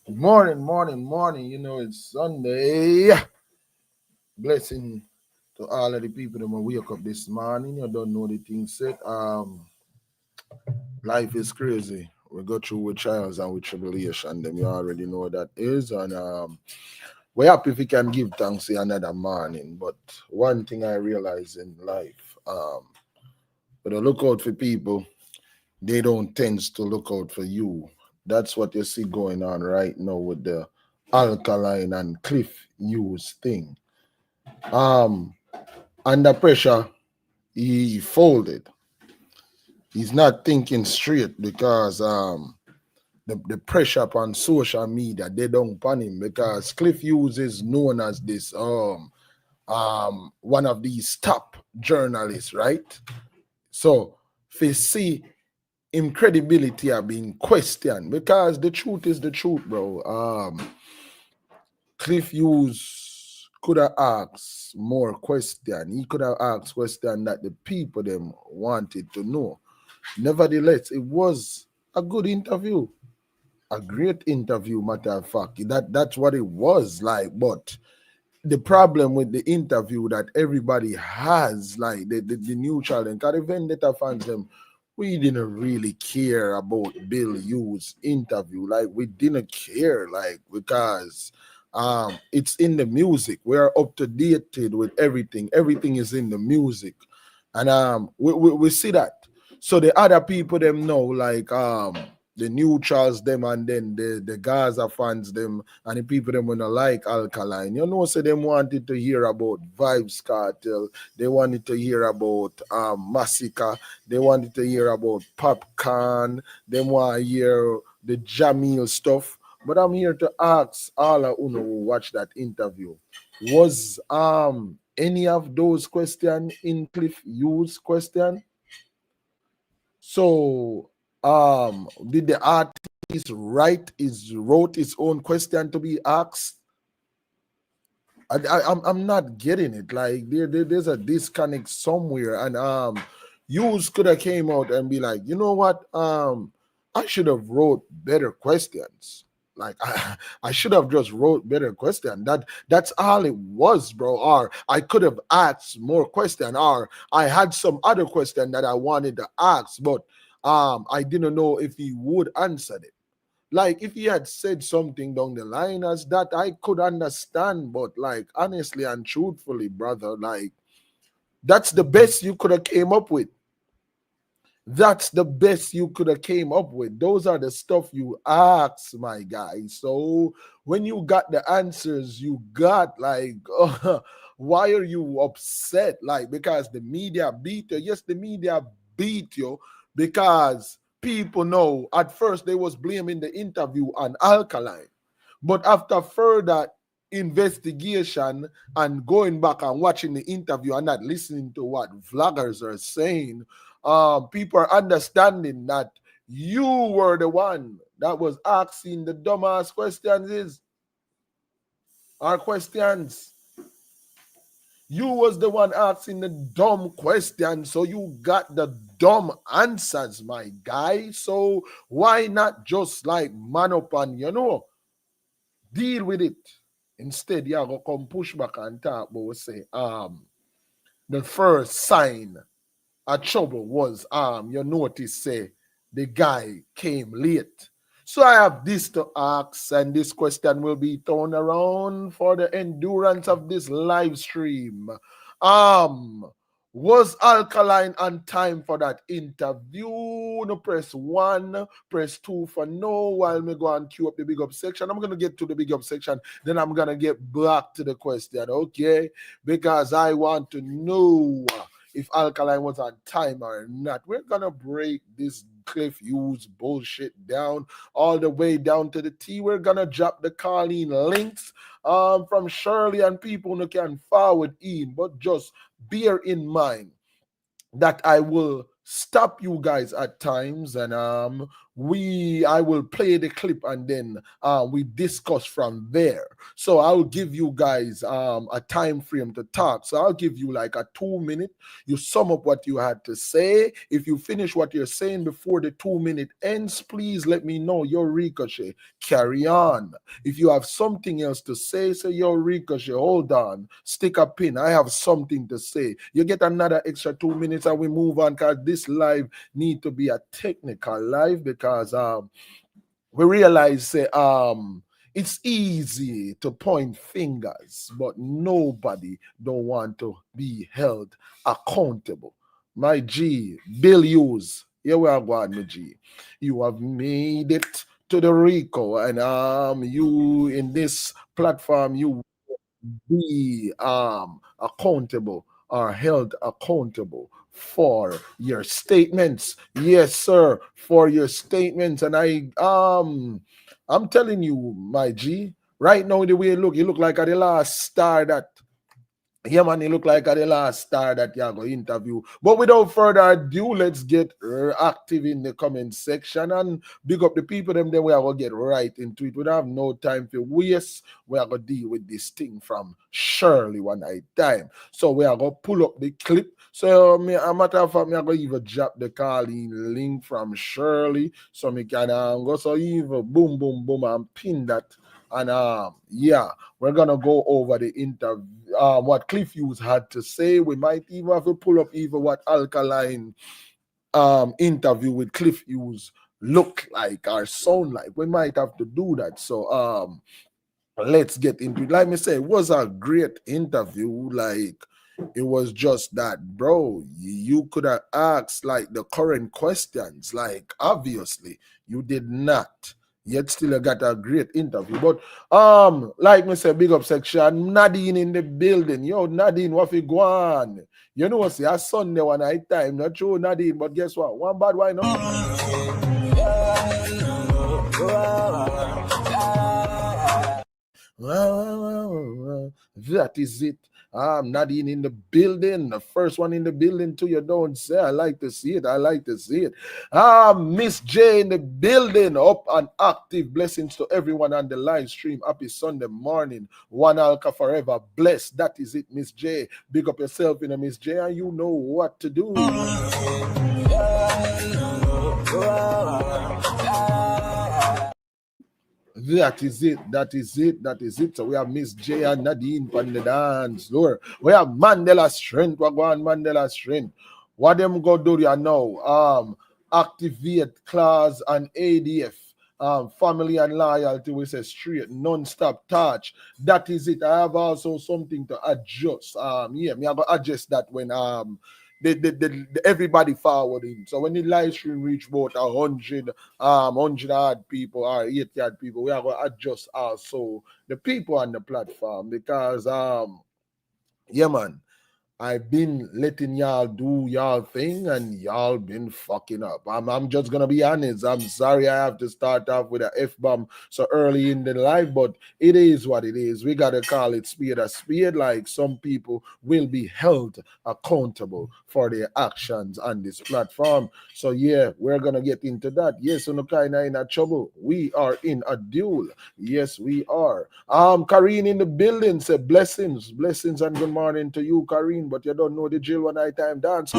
Morning. You know, it's Sunday. Blessing to all of the people that will wake up this morning. You don't know the thing set. Life is crazy. We go through with trials and with tribulation. Them you already know what that is. And we're happy if we can give thanks another morning. But one thing I realize in life, when I look out for people, they don't tend to look out for you. That's what you see going on right now with the Alkaline and Cliff Hughes thing. Um, Under pressure, he folded. He's not thinking straight because the pressure upon social media they don't pan him because Cliff Hughes is known as this one of these top journalists, right? So if you see him credibility are being questioned because the truth is the truth, bro. Cliff Hughes could have asked more question. He could have asked question that the people them wanted to know. Nevertheless, it was a good interview, a great interview. Matter of fact, that's what it was like. But the problem with the interview that everybody has, like the neutral and the vendetta fans, them, we didn't really care about Bill Hughes interview. Like we didn't care, like because it's in the music. We are up to date with everything. Everything is in the music, and we see that. So the other people them know, like the neutrals them, and then the Gaza fans them, and the people them wanna like Alkaline. You know, so them wanted to hear about Vibes Cartel. They wanted to hear about Massacre. They wanted to hear about Popcorn. They want to hear the Jamil stuff. But I'm here to ask all of Uno who watch that interview. Was any of those questions in Cliff Hughes question? So did the artist wrote his own question to be asked? I'm not getting it. Like there's a disconnect somewhere, and Hughes could have came out and be like, you know what, I should have wrote better questions. Like I should have just wrote better question. That's all it was, bro. Or I could have asked more question, or I had some other question that I wanted to ask, but I didn't know if he would answer it. Like if he had said something down the line as that, I could understand. But like honestly and truthfully, brother, like that's the best you could have came up with. That's the best you could have came up with. Those are the stuff you asked, my guy. So when you got the answers you got, like, why are you upset? Like, because the media beat you. Yes, the media beat you because people know at first they was blaming the interview on Alkaline. But after further investigation and going back and watching the interview and not listening to what vloggers are saying, people are understanding that you were the one that was asking the dumbass questions is our questions. You was the one asking the dumb questions, so you got the dumb answers, my guy. So why not just like man up and deal with it? Instead, you go come push back and talk about say the first sign of trouble was you notice say the guy came late. So I have this to ask, and this question will be thrown around for the endurance of this live stream. Um, was Alkaline on time for that interview? No, press one, press two for no. While me go and queue up the big up section, I'm gonna get to the big up section, then I'm gonna get back to the question, okay? Because I want to know if Alkaline was on time or not. We're gonna break this Cliff Hughes bullshit down all the way down to the T. We're gonna drop the Colleen links from Shirley and people who can forward in, but just bear in mind that I will stop you guys at times and I will play the clip and then we discuss from there. So I'll give you guys a time frame to talk. So I'll give you like a 2 minute. You sum up what you had to say. If you finish what you're saying before the 2 minute ends, please let me know. Your Ricochet, carry on. If you have something else to say your Ricochet, hold on, stick a pin. I have something to say. You get another extra 2 minutes and we move on because this live need to be a technical live because we realize it's easy to point fingers, but nobody don't want to be held accountable. My G, Bill Hughes, here we are going, my G. You have made it to the Rico, and you in this platform, you be accountable or held accountable for your statements. Yes, sir, for your statements. And I'm telling you, my G, right now the way you look like the last star that yeah, man, he look like the last star that you're going to interview. But without further ado, let's get active in the comment section and big up the people. Then we are going to get right into it. We don't have no time for waste. We are going to deal with this thing from Shirley one night time. So we are going to pull up the clip. So a matter of fact, me are going to even drop the calling link from Shirley. So me can go so even boom, boom, boom and pin that. And yeah, we're gonna go over the interview, what Cliff Hughes had to say. We might even have to pull up even what Alkaline interview with Cliff Hughes look like or sound like. We might have to do that. So let's get into it. Like me say, it was a great interview. Like it was just that, bro. You could have asked like the current questions. Like obviously you did not. Yet still I got a great interview. But like me say, big up section, Nadine in the building. Yo, Nadine, what you go on? You know what say a Sunday one night time. Not true, Nadine, but guess what? One bad why not? That is it. Nadine in the building. The first one in the building too. You don't say. I like to see it. I like to see it. Miss J in the building. Up and active. Blessings to everyone on the live stream. Happy Sunday morning. One Alka forever. Bless. That is it, Miss J. Big up yourself in a Miss J, and you know what to do. That is it. That is it. That is it. So we have Miss J and Nadine on the dance floor. We have Mandela Strength. We're going Mandela Strength. What them go do you know? Activate class and ADF. Family and loyalty, we say straight, non-stop touch. That is it. I have also something to adjust. Yeah, me have to adjust that when everybody forwarding. So when the live stream reach about 100 odd people or 80 odd people, we are going to adjust also the people on the platform because yeah, man, I've been letting y'all do y'all thing and y'all been fucking up. I'm just gonna be honest. I'm sorry I have to start off with a F-bomb so early in the life, but it is what it is. We gotta call it spade a spade. Like some people will be held accountable for their actions on this platform. So yeah, we're gonna get into that. Yes, no kinda in a trouble. We are in a duel. Yes, we are. Karine in the building said blessings, blessings and good morning to you, Karine. But you don't know the drill one night time dance.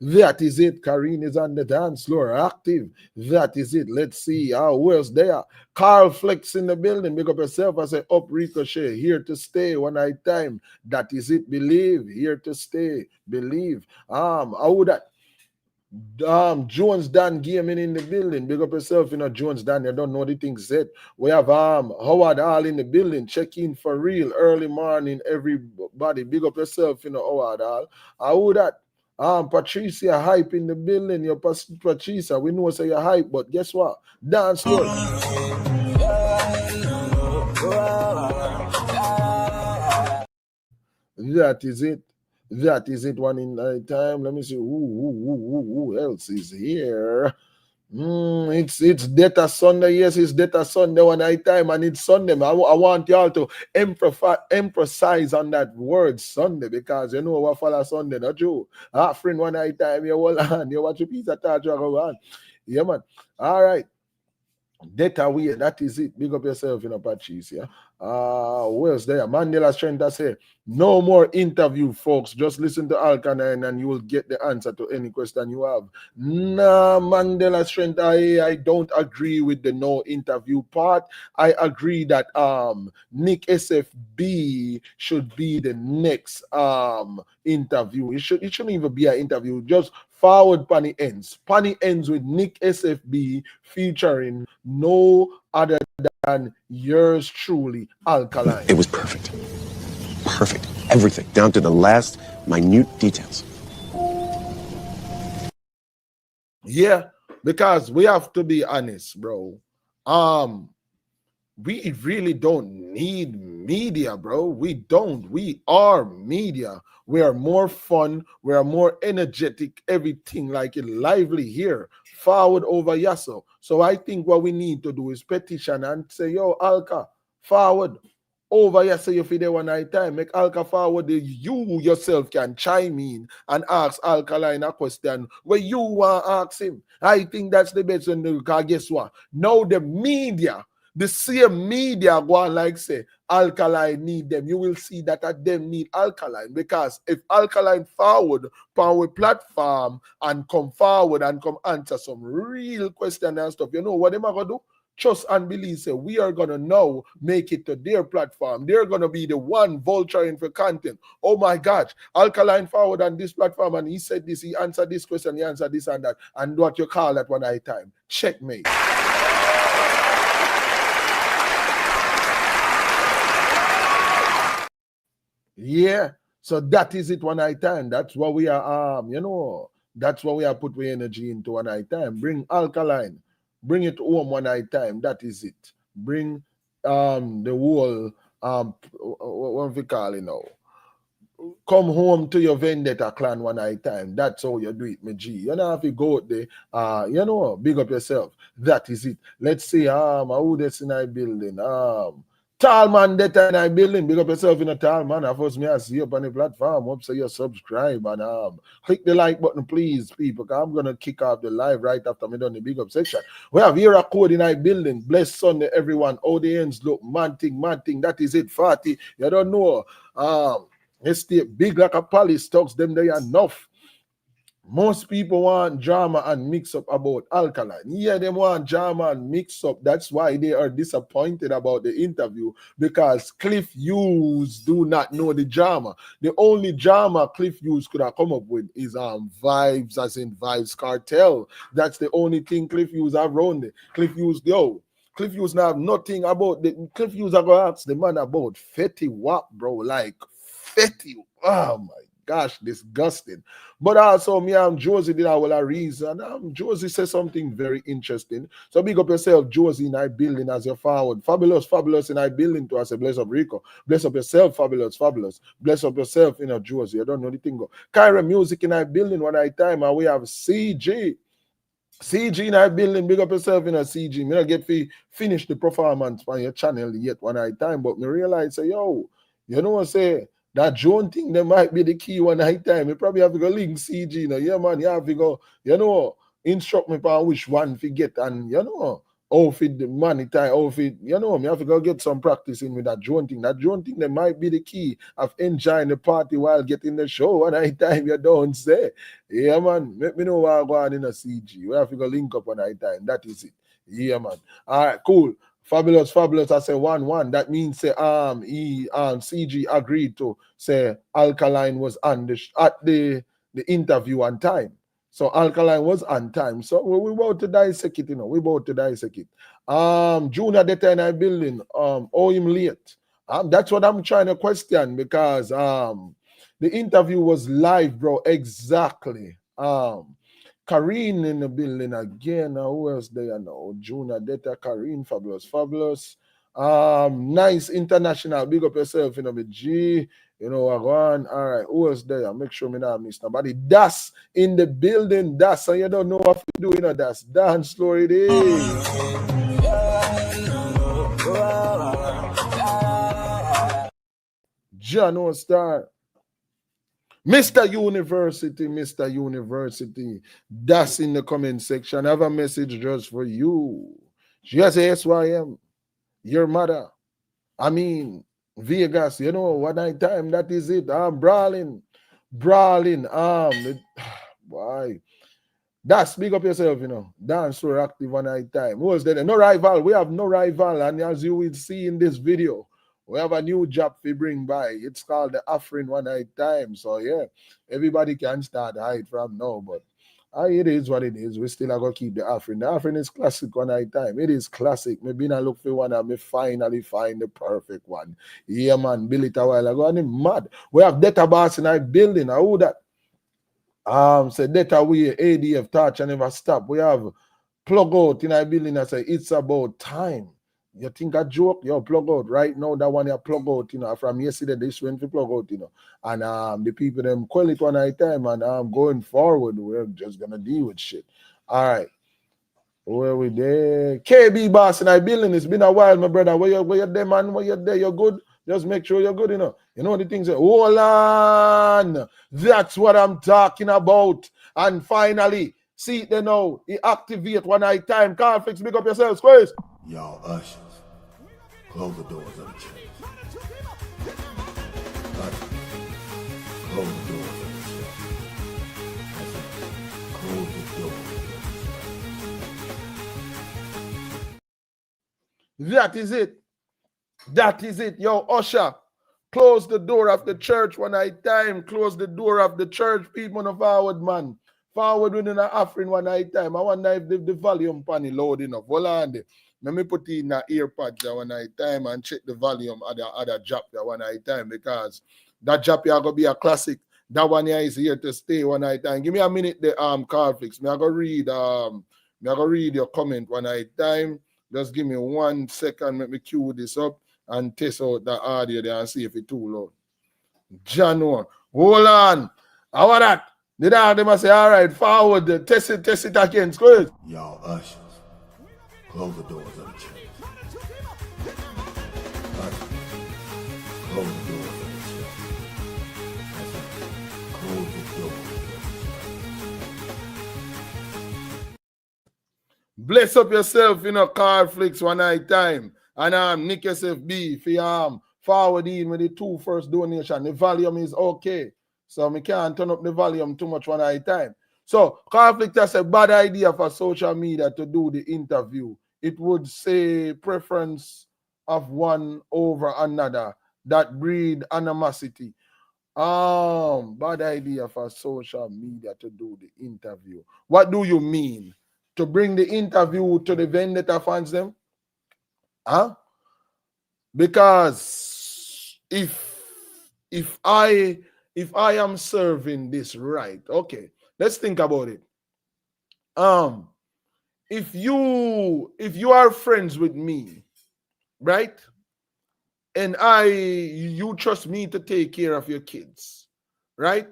That is it. Karine is on the dance floor, active. That is it. Let's see who else there. Carl Flex in the building. Make up yourself. I say up Ricochet. Here to stay one night time. That is it. Believe. Here to stay. Believe. How would that? Jones Dan Gaming in the building. Big up yourself, Jones Dan. You don't know the things said. We have Howard Hall in the building. Check in for real early morning, everybody. Big up yourself, Howard Hall. How that? Patricia hype in the building. Your Patricia, we know say you're hype, but guess what? Dance floor. That is it. That is it. One in time. Let me see who else is here. It's Data Sunday. Yes, it's Data Sunday one night time, and it's Sunday. I want y'all to emphasize on that word Sunday, because you know what follow Sunday, not you. Friend one night time, you hold on, you watch a piece of touch go on. Yeah, man. All right. Data away, that is it. Big up yourself in Apaches, yeah. Where's there? Mandela Strength I say, no more interview, folks. Just listen to Alkaline and you will get the answer to any question you have. Nah, Mandela Strength, I don't agree with the no interview part. I agree that Nick SFB should be the next interview. It shouldn't even be an interview. Just forward Panny Ends. Panny Ends with Nick SFB featuring no other than yours truly, Alkaline. It was perfect. Perfect. Everything, down to the last minute details. Yeah, because we have to be honest, bro. We really don't need media, bro. We don't. We are media. We are more fun. We are more energetic. Everything like it lively here. Forward over Yasso. So I think what we need to do is petition and say, yo, Alka, forward over here. So you feel there one night time. Make Alka forward. You yourself can chime in and ask Alkaline a question where you want to ask him. I think that's the best one, because guess what? Now the media, the same media go on like say Alkaline need them. You will see that them need Alkaline, because if Alkaline forward power platform and come forward and come answer some real question and stuff, you know what them are gonna do? Trust and believe, say we are gonna now make it to their platform. They're gonna be the one vulturing for content. Oh my gosh, Alkaline forward on this platform and he said this, he answered this question, he answered this and that, and what you call that one night time. Checkmate. Yeah, so that is it one night time. That's what we are, that's what we are put we energy into one night time. Bring Alkaline, bring it home one night time. That is it. Bring the whole what we call it now. Come home to your vendetta clan one night time. That's how you do it, my G. You know, if you go out there, big up yourself. That is it. Let's see, who that's in our building? Tall man that in our building. Big up yourself in a tall man. Of course, me I see you up on the platform. Hope so you subscribe and click the like button, please, people. Cause I'm gonna kick off the live right after me done the big up section. We have here a code in our building. Blessed Sunday, everyone. Audience, look, man thing. That is it. 40. You don't know. Estate big like a palace, talks them there enough. Most people want drama and mix up about Alkaline. Yeah, they want drama and mix up. That's why they are disappointed about the interview, because Cliff Hughes do not know the drama. The only drama Cliff Hughes could have come up with is vibes, as in Vibes Cartel. That's the only thing Cliff Hughes have around it. Cliff Hughes now have nothing about the Cliff Hughes are gonna ask the man about Fetty Wap, bro. Like Fetty. Oh my gosh, disgusting. But also, me and Josie did a reason. Josie said something very interesting. So big up yourself, Josie, in I building as your forward. Fabulous in I building to us. Bless up Rico. Bless up yourself, fabulous. Bless up yourself, Josie. I don't know the thing. Kyra Music in I building one night time, and we have CG. CG in our building, big up yourself in a CG. Me not get finish the performance on your channel yet one night time, but me realize, say, yo, you know what I say? That drone thing, that might be the key one night time. You probably have to go link CG, Yeah, man, you have to go, instruct me on which one to get, and, outfit the money time, outfit, me have to go get some practice in with that drone thing. That drone thing, that might be the key of enjoying the party while getting the show one night time, you don't say. Yeah, man, let me know what I go on in a CG. We have to go link up one night time. That is it. Yeah, man. All right, cool. Fabulous. I say 1-1. That means say CG agreed to say Alkaline was on at the interview on time. So Alkaline was on time. So we about to dissect it, We about to dissect it. Junior data in our building. Oh, him late. That's what I'm trying to question, because the interview was live, bro. Exactly. Karine in the building again. Who else there now? Juna Data, Karine, fabulous. Nice international. Big up yourself, G. You know, I go on. All right, who else there? Make sure me not miss nobody. Das in the building. Das, so you don't know what you do, you know, that's dance floor it is. John Star. Mr. University, Mr. University. That's in the comment section. I have a message just for you. Just SYM, your mother. I mean, Vegas, you know, one night time, that is it. I'm brawling. Why? That's big up yourself, you know. Dance so active one night time. Who was there? No rival. We have no rival. And as you will see in this video, we have a new job we bring by. It's called the Afrin One Night Time. So yeah, everybody can start hide from now. But it is what it is. We still are gonna keep the Afrin. The Afrin is classic one night time. It is classic. Maybe I look for one and me finally find the perfect one. Yeah, man, build it a while ago. And I'm mad. We have database in our building. Who that? Say data we ADF touch and never stop. We have plug out in our building. I say it's about time. You think a joke? Yo, plug out right now. That one you plug out, you know, from yesterday. This one to plug out, you know, and the people them call it one night time, and going forward, we're just gonna deal with shit. All right, where we there? KB boss in our building. It's been a while, my brother. Where you there, man? Where you there? You're good. Just make sure you're good, you know. You know the things that, hold on. That's what I'm talking about. And finally, see it there now. He activate one night time. Can't fix, pick up yourself, squeeze. Y'all ushers, close the doors of the church. Ushers, close the doors of the church. Close the doors. That is it. That is it. Yo, usher, close the door of the church one night time. Close the door of the church. People no forward, man. Forward within an offering one night time. I wonder if the volume panel loud enough. Hold on there. Let me put in the earpods one night time and check the volume of the other job one night time, because that job here gonna be a classic. That one here is here to stay one night time. Give me a minute the card fix. Me I go read your comment one night time. Just give me 1 second, let me cue this up and test out the audio there and see if it's too loud. January. Hold on. How about that? The dad must say, all right, forward, test it again. Squeeze. Y'all ushers, close the doors of the church. Ushers, close the doors of the church. Close the doors. Bless up yourself in a car flicks one night time. And Nick SFB for forward in with the 2 first donation. The volume is okay. So we can't turn up the volume too much one night time. So conflict is a bad idea for social media to do the interview. It would say preference of one over another that breed animosity. Bad idea for social media to do the interview. What do you mean? To bring the interview to the vendetta fans them? Huh? Because if I am serving this right, okay, let's think about it. If you are friends with me, right? And you trust me to take care of your kids, right?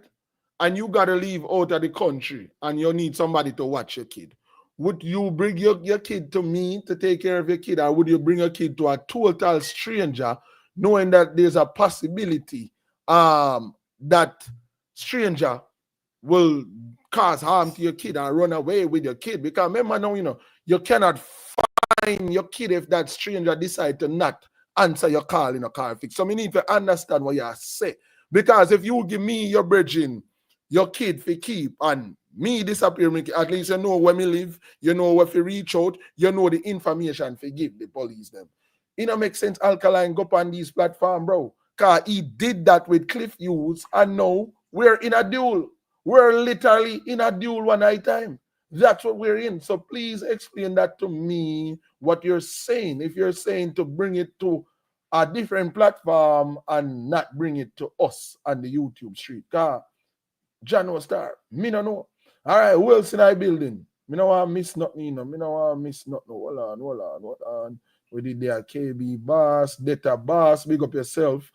And you gotta leave out of the country and you need somebody to watch your kid. Would you bring your kid to me to take care of your kid, or would you bring your kid to a total stranger, knowing that there's a possibility that stranger will cause harm to your kid and run away with your kid? Because remember now, you know, you cannot find your kid if that stranger decide to not answer your call in a car fix. So we need to understand what you say. Because if you give me your bridging, your kid for keep, and me disappear, at least you know where me live, you know where to reach out, you know the information for give the police them. It don't make sense Alkaline go on these platforms, bro. Because he did that with Cliff Hughes, and now we're in a duel. We're literally in a duel one night time. That's what we're in. So please explain that to me, what you're saying. If you're saying to bring it to a different platform and not bring it to us on the YouTube street. Because John Star, me no know. All right, who else in our building? Me no want to miss nothing, you know. Me no want to miss nothing. Hold on. We did there KB boss, data boss, big up yourself.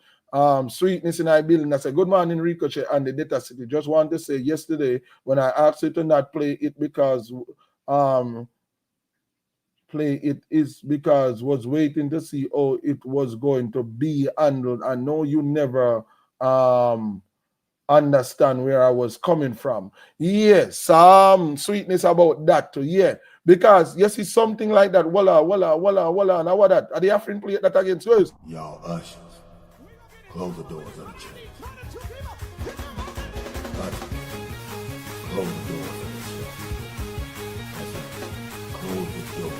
Sweetness in our building. I said, good morning, Ricochet and the Data City. Just want to say yesterday when I asked you to not play it because play it is because was waiting to see how it was going to be handled. I know you never understand where I was coming from. Yes, some sweetness about that too. Yeah, because yes, it's something like that. Voila, now what that? Are the African play that against us? Y'all ushers, close the doors of the church. Ushers, close the doors of the church. I said, close the doors of the church.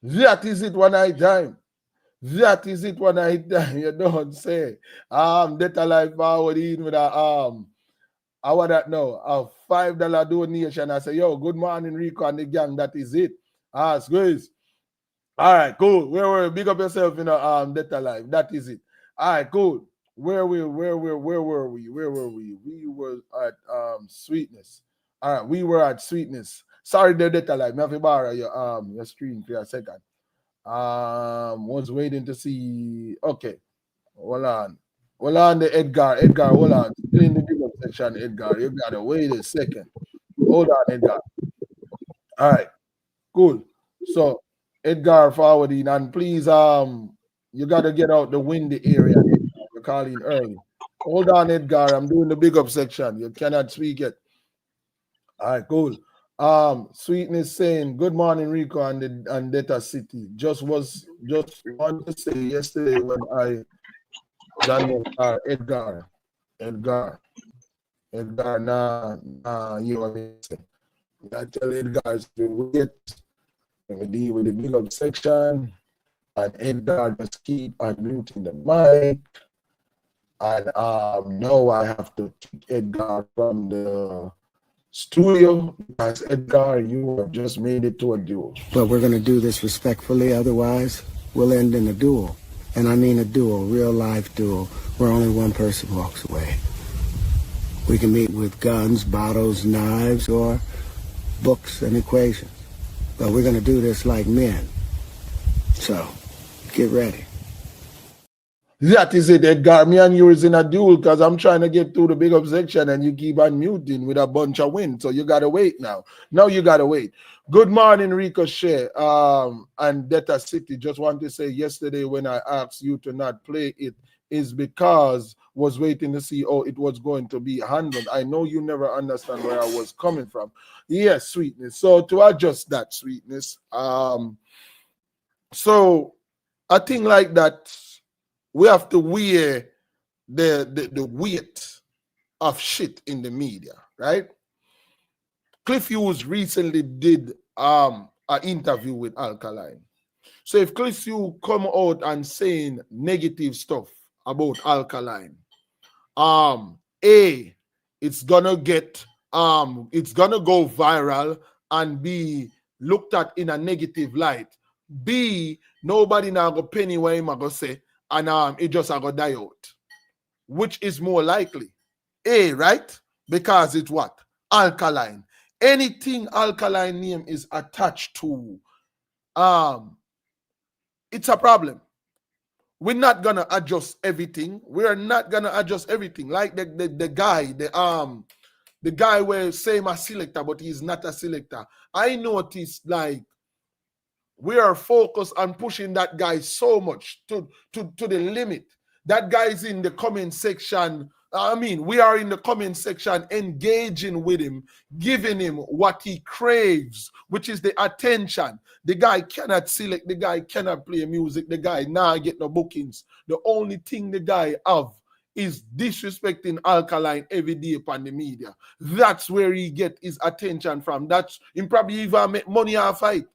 That is it one night time. That is it one night time. You don't say. Data life forward in with a I want that now. A $5 donation. I say, yo, good morning, Rico and the gang. That is it. Squeeze. All right, cool. Where were you? Big up yourself, Data life. That is it. All right, cool. Where were we? We were at sweetness. All right, we were at sweetness. Sorry, the Data life. Me have to borrow your screen for a second. Was waiting to see. Okay, hold on. Hold on, the Edgar. Hold on. Still in the big up section, Edgar. You gotta wait a second. Hold on, Edgar. All right, cool. So, Edgar forwarding, and please, you gotta get out the windy area. You're calling early. Hold on, Edgar. I'm doing the big up section. You cannot speak yet. All right, cool. Sweetness saying, good morning, Rico and Data City. Just want to say yesterday when I Daniel Edgar, nah, you know what I mean? I tell Edgar to wait and we deal with the big up section, and Edgar just keep unmuting the mic. And now I have to kick Edgar from the studio because Edgar, you have just made it to a duel. But we're going to do this respectfully, otherwise we'll end in a duel. And I mean a duel, real life duel, where only one person walks away. We can meet with guns, bottles, knives, or books and equations. But we're going to do this like men. So, get ready. That is it, Edgar. Me and you is in a duel because I'm trying to get through the big up section and you keep on muting with a bunch of wind. So you gotta wait now. Now you gotta wait. Good morning, Ricochet and Data City. Just want to say yesterday when I asked you to not play it is because was waiting to see how it was going to be handled. I know you never understand where I was coming from. Yes, sweetness. So to adjust that sweetness, so a thing like that. We have to wear the weight of shit in the media, right? Cliff Hughes recently did an interview with Alkaline. So if Cliff Hughes come out and saying negative stuff about Alkaline, it's gonna go viral and be looked at in a negative light. B, nobody now go penny where him go say, and it just gonna die out. Which is more likely? A, right? Because it's what? Alkaline. Anything Alkaline name is attached to, it's a problem. We're not gonna adjust everything. We're not gonna adjust everything. Like the guy where same a selector, but he's not a selector. I noticed like we are focused on pushing that guy so much to the limit. That guy's in the comment section. We are in the comment section engaging with him, giving him what he craves, which is the attention. The guy cannot select, the guy cannot play music, the guy now get no bookings. The only thing the guy have is disrespecting Alkaline every day upon the media. That's where he get his attention from. That's him probably even make money off fight.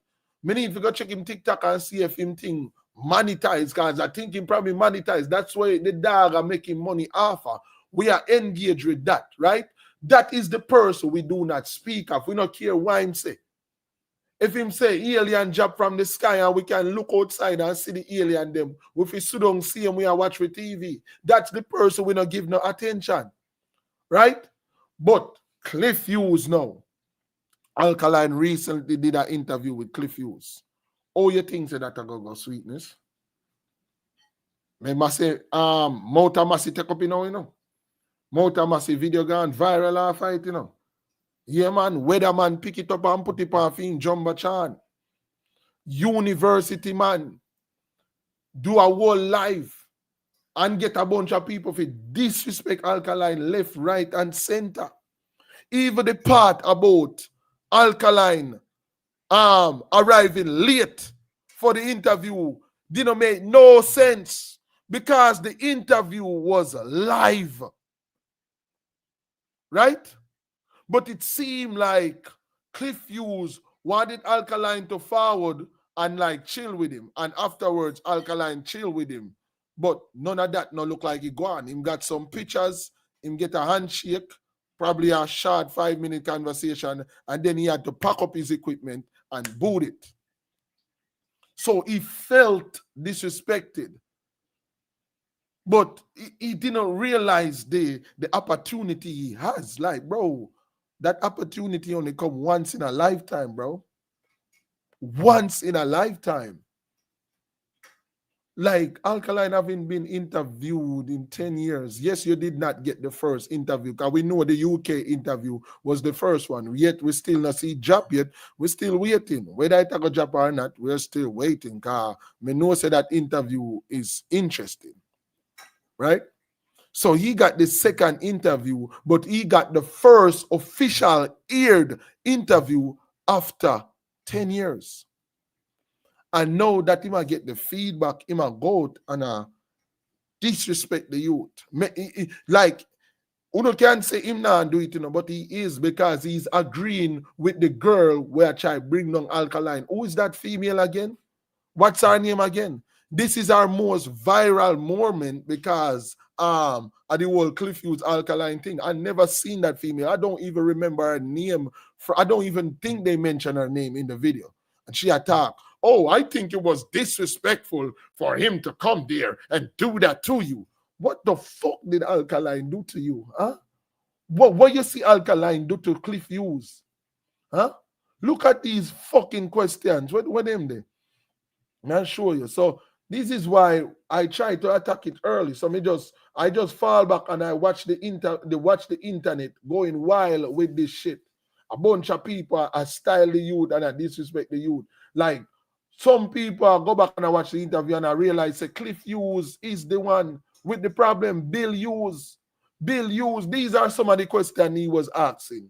Many if you go check him TikTok and see if him thing monetize, because I think him probably monetize. That's why the dog are making money off of. We are engaged with that, right? That is the person we do not speak of. We don't care what him say. If him say alien drop from the sky and we can look outside and see the alien them, if we sit down see him, we are watch with TV. That's the person we don't give no attention, right? But Cliff Hughes now. Alkaline recently did an interview with Cliff Hughes. All you think say that I go sweetness. Me must say, Mouta Massey take up, you know. Mouta Massey video gone viral off fight, you know. Yeah, man, weatherman pick it up and put it on in Jumbo Chan. University man, do a whole live and get a bunch of people for disrespect Alkaline left, right, and center. Even the part about Alkaline arriving late for the interview didn't make no sense because the interview was live. Right? But it seemed like Cliff Hughes wanted Alkaline to forward and like chill with him. And afterwards, Alkaline chill with him. But none of that no look like he gone. Him got some pictures, him get a handshake, probably a short 5-minute conversation, and then he had to pack up his equipment and boot it. So he felt disrespected. But he didn't realize the opportunity he has. Like, bro, that opportunity only come once in a lifetime, bro. Once in a lifetime. Like, Alkaline having been interviewed in 10 years. Yes, you did not get the first interview, because we know the UK interview was the first one. Yet, we still not see job yet. We're still waiting. Whether it a job or not, we're still waiting, because we know say that interview is interesting. Right? So he got the second interview, but he got the first official aired interview after 10 years. And now that he might get the feedback, he might go out and disrespect the youth. Like, Uno can't say him now and do it, you know, but he is, because he's agreeing with the girl where I bring down Alkaline. Who is that female again? What's her name again? This is our most viral moment because of the whole Cliff Hughes Alkaline thing. I never seen that female. I don't even remember her name. I don't even think they mentioned her name in the video. And she attacked. Oh, I think it was disrespectful for him to come there and do that to you. What the fuck did Alkaline do to you? Huh? What you see Alkaline do to Cliff Hughes? Huh? Look at these fucking questions. What them there? I'll show you. So this is why I try to attack it early. So I just fall back and I watch the internet going wild with this shit. A bunch of people are style the youth and I disrespect the youth. Like, some people go back and I watch the interview and I realize that Cliff Hughes is the one with the problem. Bill Hughes. These are some of the questions he was asking.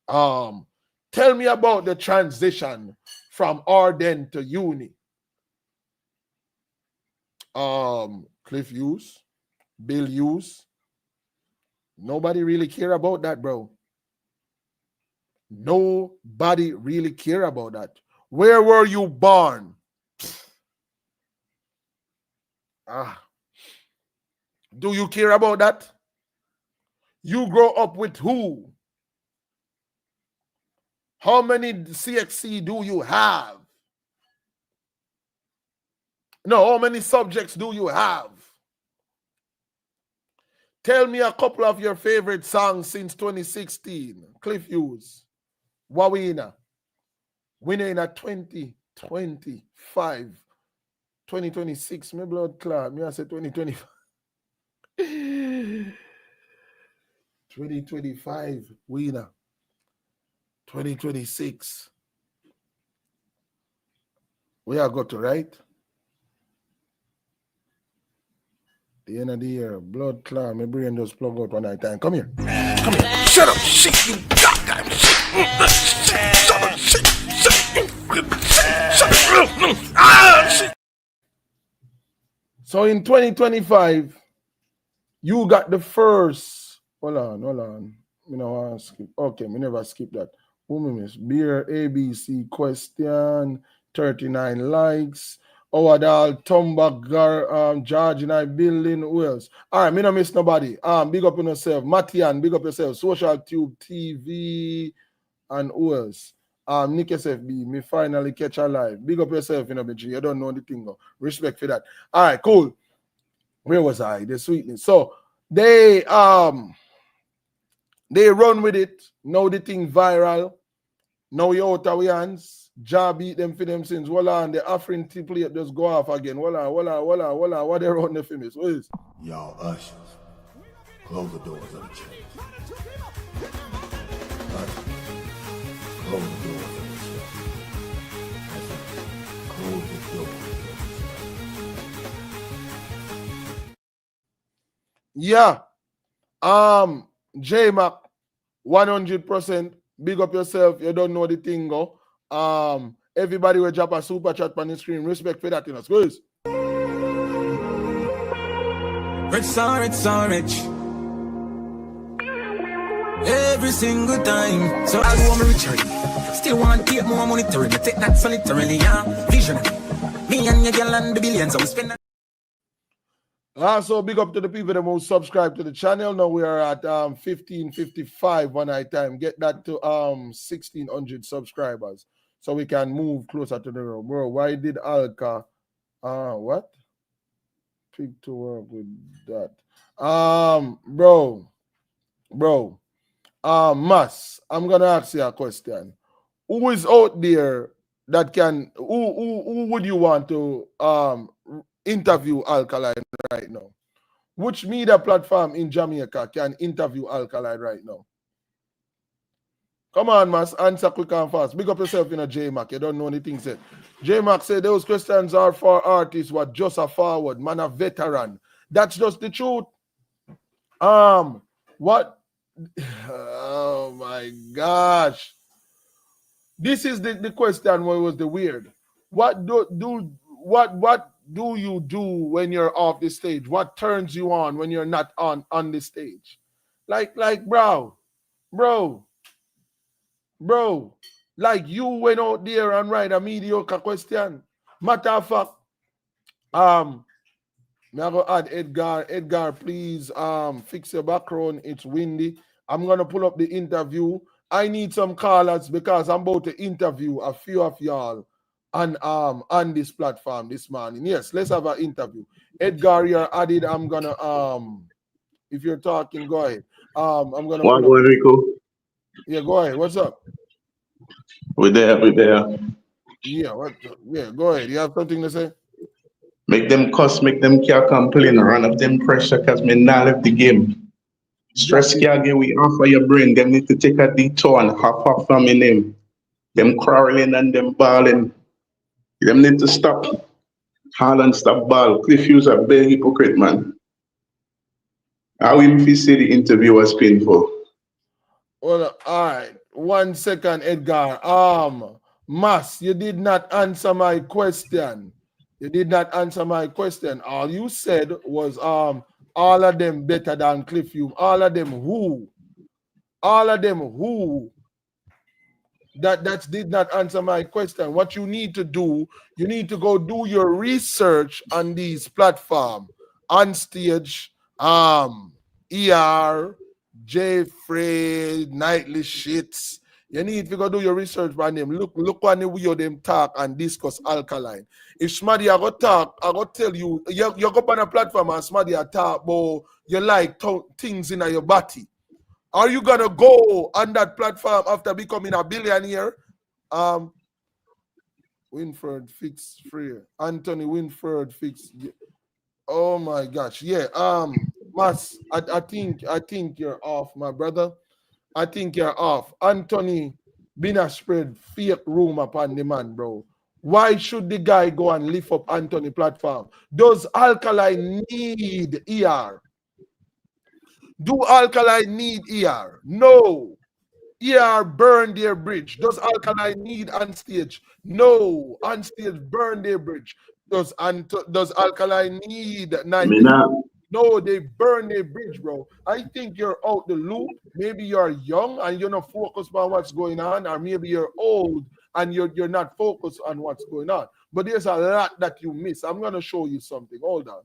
Tell me about the transition from Arden to uni. Cliff Hughes, Bill Hughes. Nobody really care about that, bro. Nobody really care about that. Where were you born? Do you care about that? You grow up with who? How many CXC do you have? No, how many subjects do you have? Tell me a couple of your favorite songs since 2016. Cliff Hughes. Wawina. Winner in a 2025. 2026. My blood clot. Me I say 2025. 2025 winner. 2026. We are got to right. The end of the year, blood clot, my brain just plug out one night time. Come here. Come here. Shut up, shit, you goddamn shit. Shut up, shit. Shut up. Shit. So in 2025, you got the first. Hold on. Me no want to skip. Okay, me never skip that. Who me miss? Beer ABC question. 39 likes. Our dal Tomba George and I building. Who else? All right, me no miss nobody. Big up on yourself. Matian, big up yourself. Social Tube TV. And who else? Nick SFB, me finally catch a live. Big up yourself, you know, BG. You don't know the thing, though. Respect for that. All right, cool. Where was I? The sweetness. So they run with it. Now the thing viral. Now you out of your hands. Ja beat them for them sins. Hold on, the Afrin plate just go off again. Hold on. What they run the famous? What is? Y'all ushers, close the doors of the church. Ushers, close the doors of the church. Close the doors of the church. Yeah. J-Mac, 100%. Big up yourself. You don't know the thing, go. Everybody will drop a super chat on the screen. Respect for that, you know. Squeeze. Rich son, rich. Every single time. So I go on my rich. Still want to get more money to it. Take that solitarily, yeah. Visionary. Me and your girl and the billions. So we spend that. So big up to the people that will subscribe to the channel. Now we are at 1555 one night time. Get that to 1600 subscribers so we can move closer to the room. Bro, why did Alka what? Pick to work with that. Bro. Mas, I'm gonna ask you a question. Who is out there that can who would you want to interview Alkaline right now? Which media platform in Jamaica can interview Alkaline right now? Come on, Mas, answer quick and fast. Big up yourself in a J-Mac. You don't know anything said. J-Mac said those questions are for artists what just a forward, man, a veteran. That's just the truth. What? Oh my gosh. This is the question where was the weird. What do you do when you're off the stage? What turns you on when you're not on the stage? Like bro, like you went out there and write a mediocre question. Matter of fact, I'm gonna add Edgar. Edgar, please fix your background. It's windy. I'm gonna pull up the interview. I need some callers because I'm about to interview a few of y'all on this platform this morning. Yes, let's have an interview. Edgar, you're added. I'm gonna if you're talking, go ahead. I'm gonna One going, Rico. Yeah, go ahead. What's up? We're there. Yeah, go ahead. You have something to say? Make them cuss, make them care complain, run up them pressure, cause me not left the game. Stress can't get we off of your brain. Them need to take a detour and hop off from my name. Them quarreling and them balling. Them need to stop. Haaland stop ball. Cliff Hughes a big hypocrite, man. How will you see the interview was painful? Well, all right. 1 second, Edgar. Mas, you did not answer my question. All you said was all of them better than Cliff Hughes. All of them who? That did not answer my question. What you need to do, you need to go do your research on these platforms. On stage, ER, Jeffrey, Nightly Shits. You need to go do your research on them. Look on the way them talk and discuss Alkaline. If Smaddy I go talk, I go tell you, you go on a platform and Smaddy I talk about you like things in your body. Are you gonna go on that platform after becoming a billionaire? Winford fix free. Anthony Winford fix. Oh my gosh. Yeah. Mas, I think you're off, my brother. I think you're off. Anthony Bina spread fake rumor upon the man, bro. Why should the guy go and lift up Anthony platform? Does Alkaline need ER? Do Alkaline need ER? No. ER burn their bridge. Does Alkaline need on stage? No. On stage burn their bridge. Does Alkaline need night? No, they burn their bridge, bro. I think you're out the loop. Maybe you're young and you're not focused on what's going on, or maybe you're old and you're not focused on what's going on. But there's a lot that you miss. I'm gonna show you something. Hold on.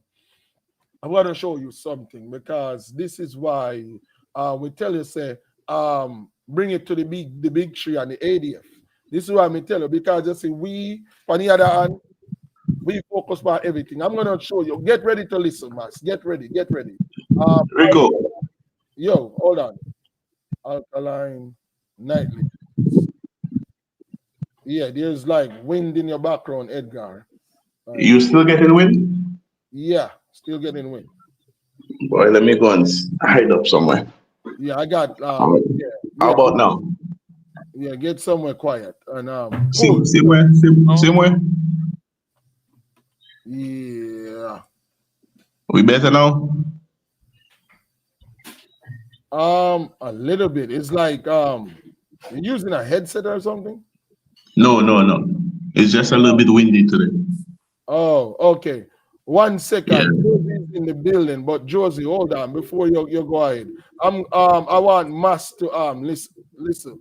I'm gonna show you something because this is why we tell you, say, bring it to the big tree and the ADF. This is why we tell you, because you see, we on the other hand, we focus on everything. I'm gonna show you. Get ready to listen, Max. Get ready. Rico. Yo, hold on. Alkaline Nightly. Yeah, there's like wind in your background, Edgar. You still getting wind? Yeah, still getting wind. Boy, let me go and hide up somewhere. Yeah, I got How yeah, about now? yeah, get somewhere quiet and Same way. Same way. yeah. We better now? A little bit. It's like you're using a headset or something. No. It's just a little bit windy today. Oh, okay. 1 second. Yeah. Josie's in the building, but Josie, hold on before you go ahead. I want Mas to listen.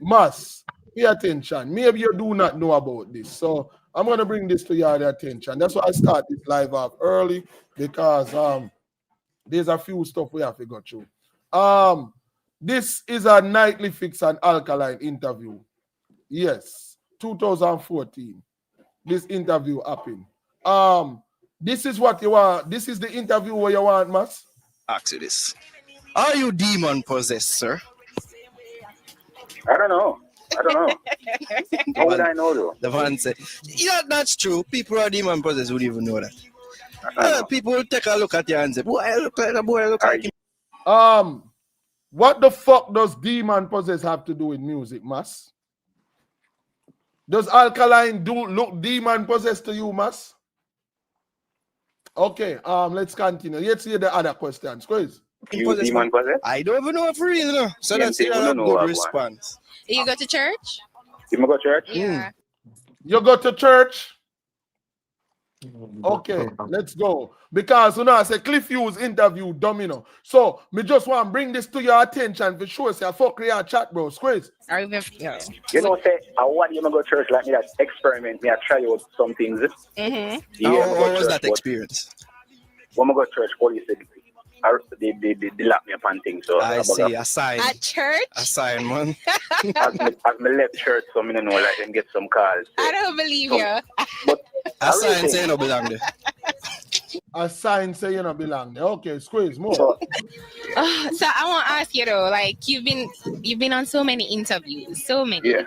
Mas, pay attention. Maybe you do not know about this. So I'm gonna bring this to your attention. That's why I start this live off early because there's a few stuff we have to go through. This is a nightly fix and Alkaline interview. Yes, 2014. This interview happened. This is what you want. This is the interview where you want, Mas. Ask you this. Are you demon possessed, sir? I don't know. How would I know though? The man said, yeah, that's true. People who are demon possessed would even know that. People will take a look at you and say, boy, I look like a boy, I look like him. What the fuck does demon possess have to do with music, Mas? Does Alkaline look demon possessed to you, Mas? Okay, let's continue. Let's hear the other questions. Please. You demon possessed? I don't even know if real, you know. So that's a good response. You go to church? You go to church? Yeah. You go to church? Okay, let's go. Because you know, I said Cliff Hughes interview Domino. So me just want to bring this to your attention for sure. Say I fuck real chat, bro. Squeeze. Are you yeah. You know, say I want you to go to church like me that experiment, me I try out some things. Mm-hmm. Yeah, How was that experience? When I go to church, police said they lock me up and things. So I see a sign. At church? A sign, man. as me left church, so me don't know like them get some calls. So. I don't believe you. But A sign saying no belong there. A sign say you don't belong there. Okay, Squeeze, more. So I want to ask you though, like you've been on so many interviews, so many. Yeah.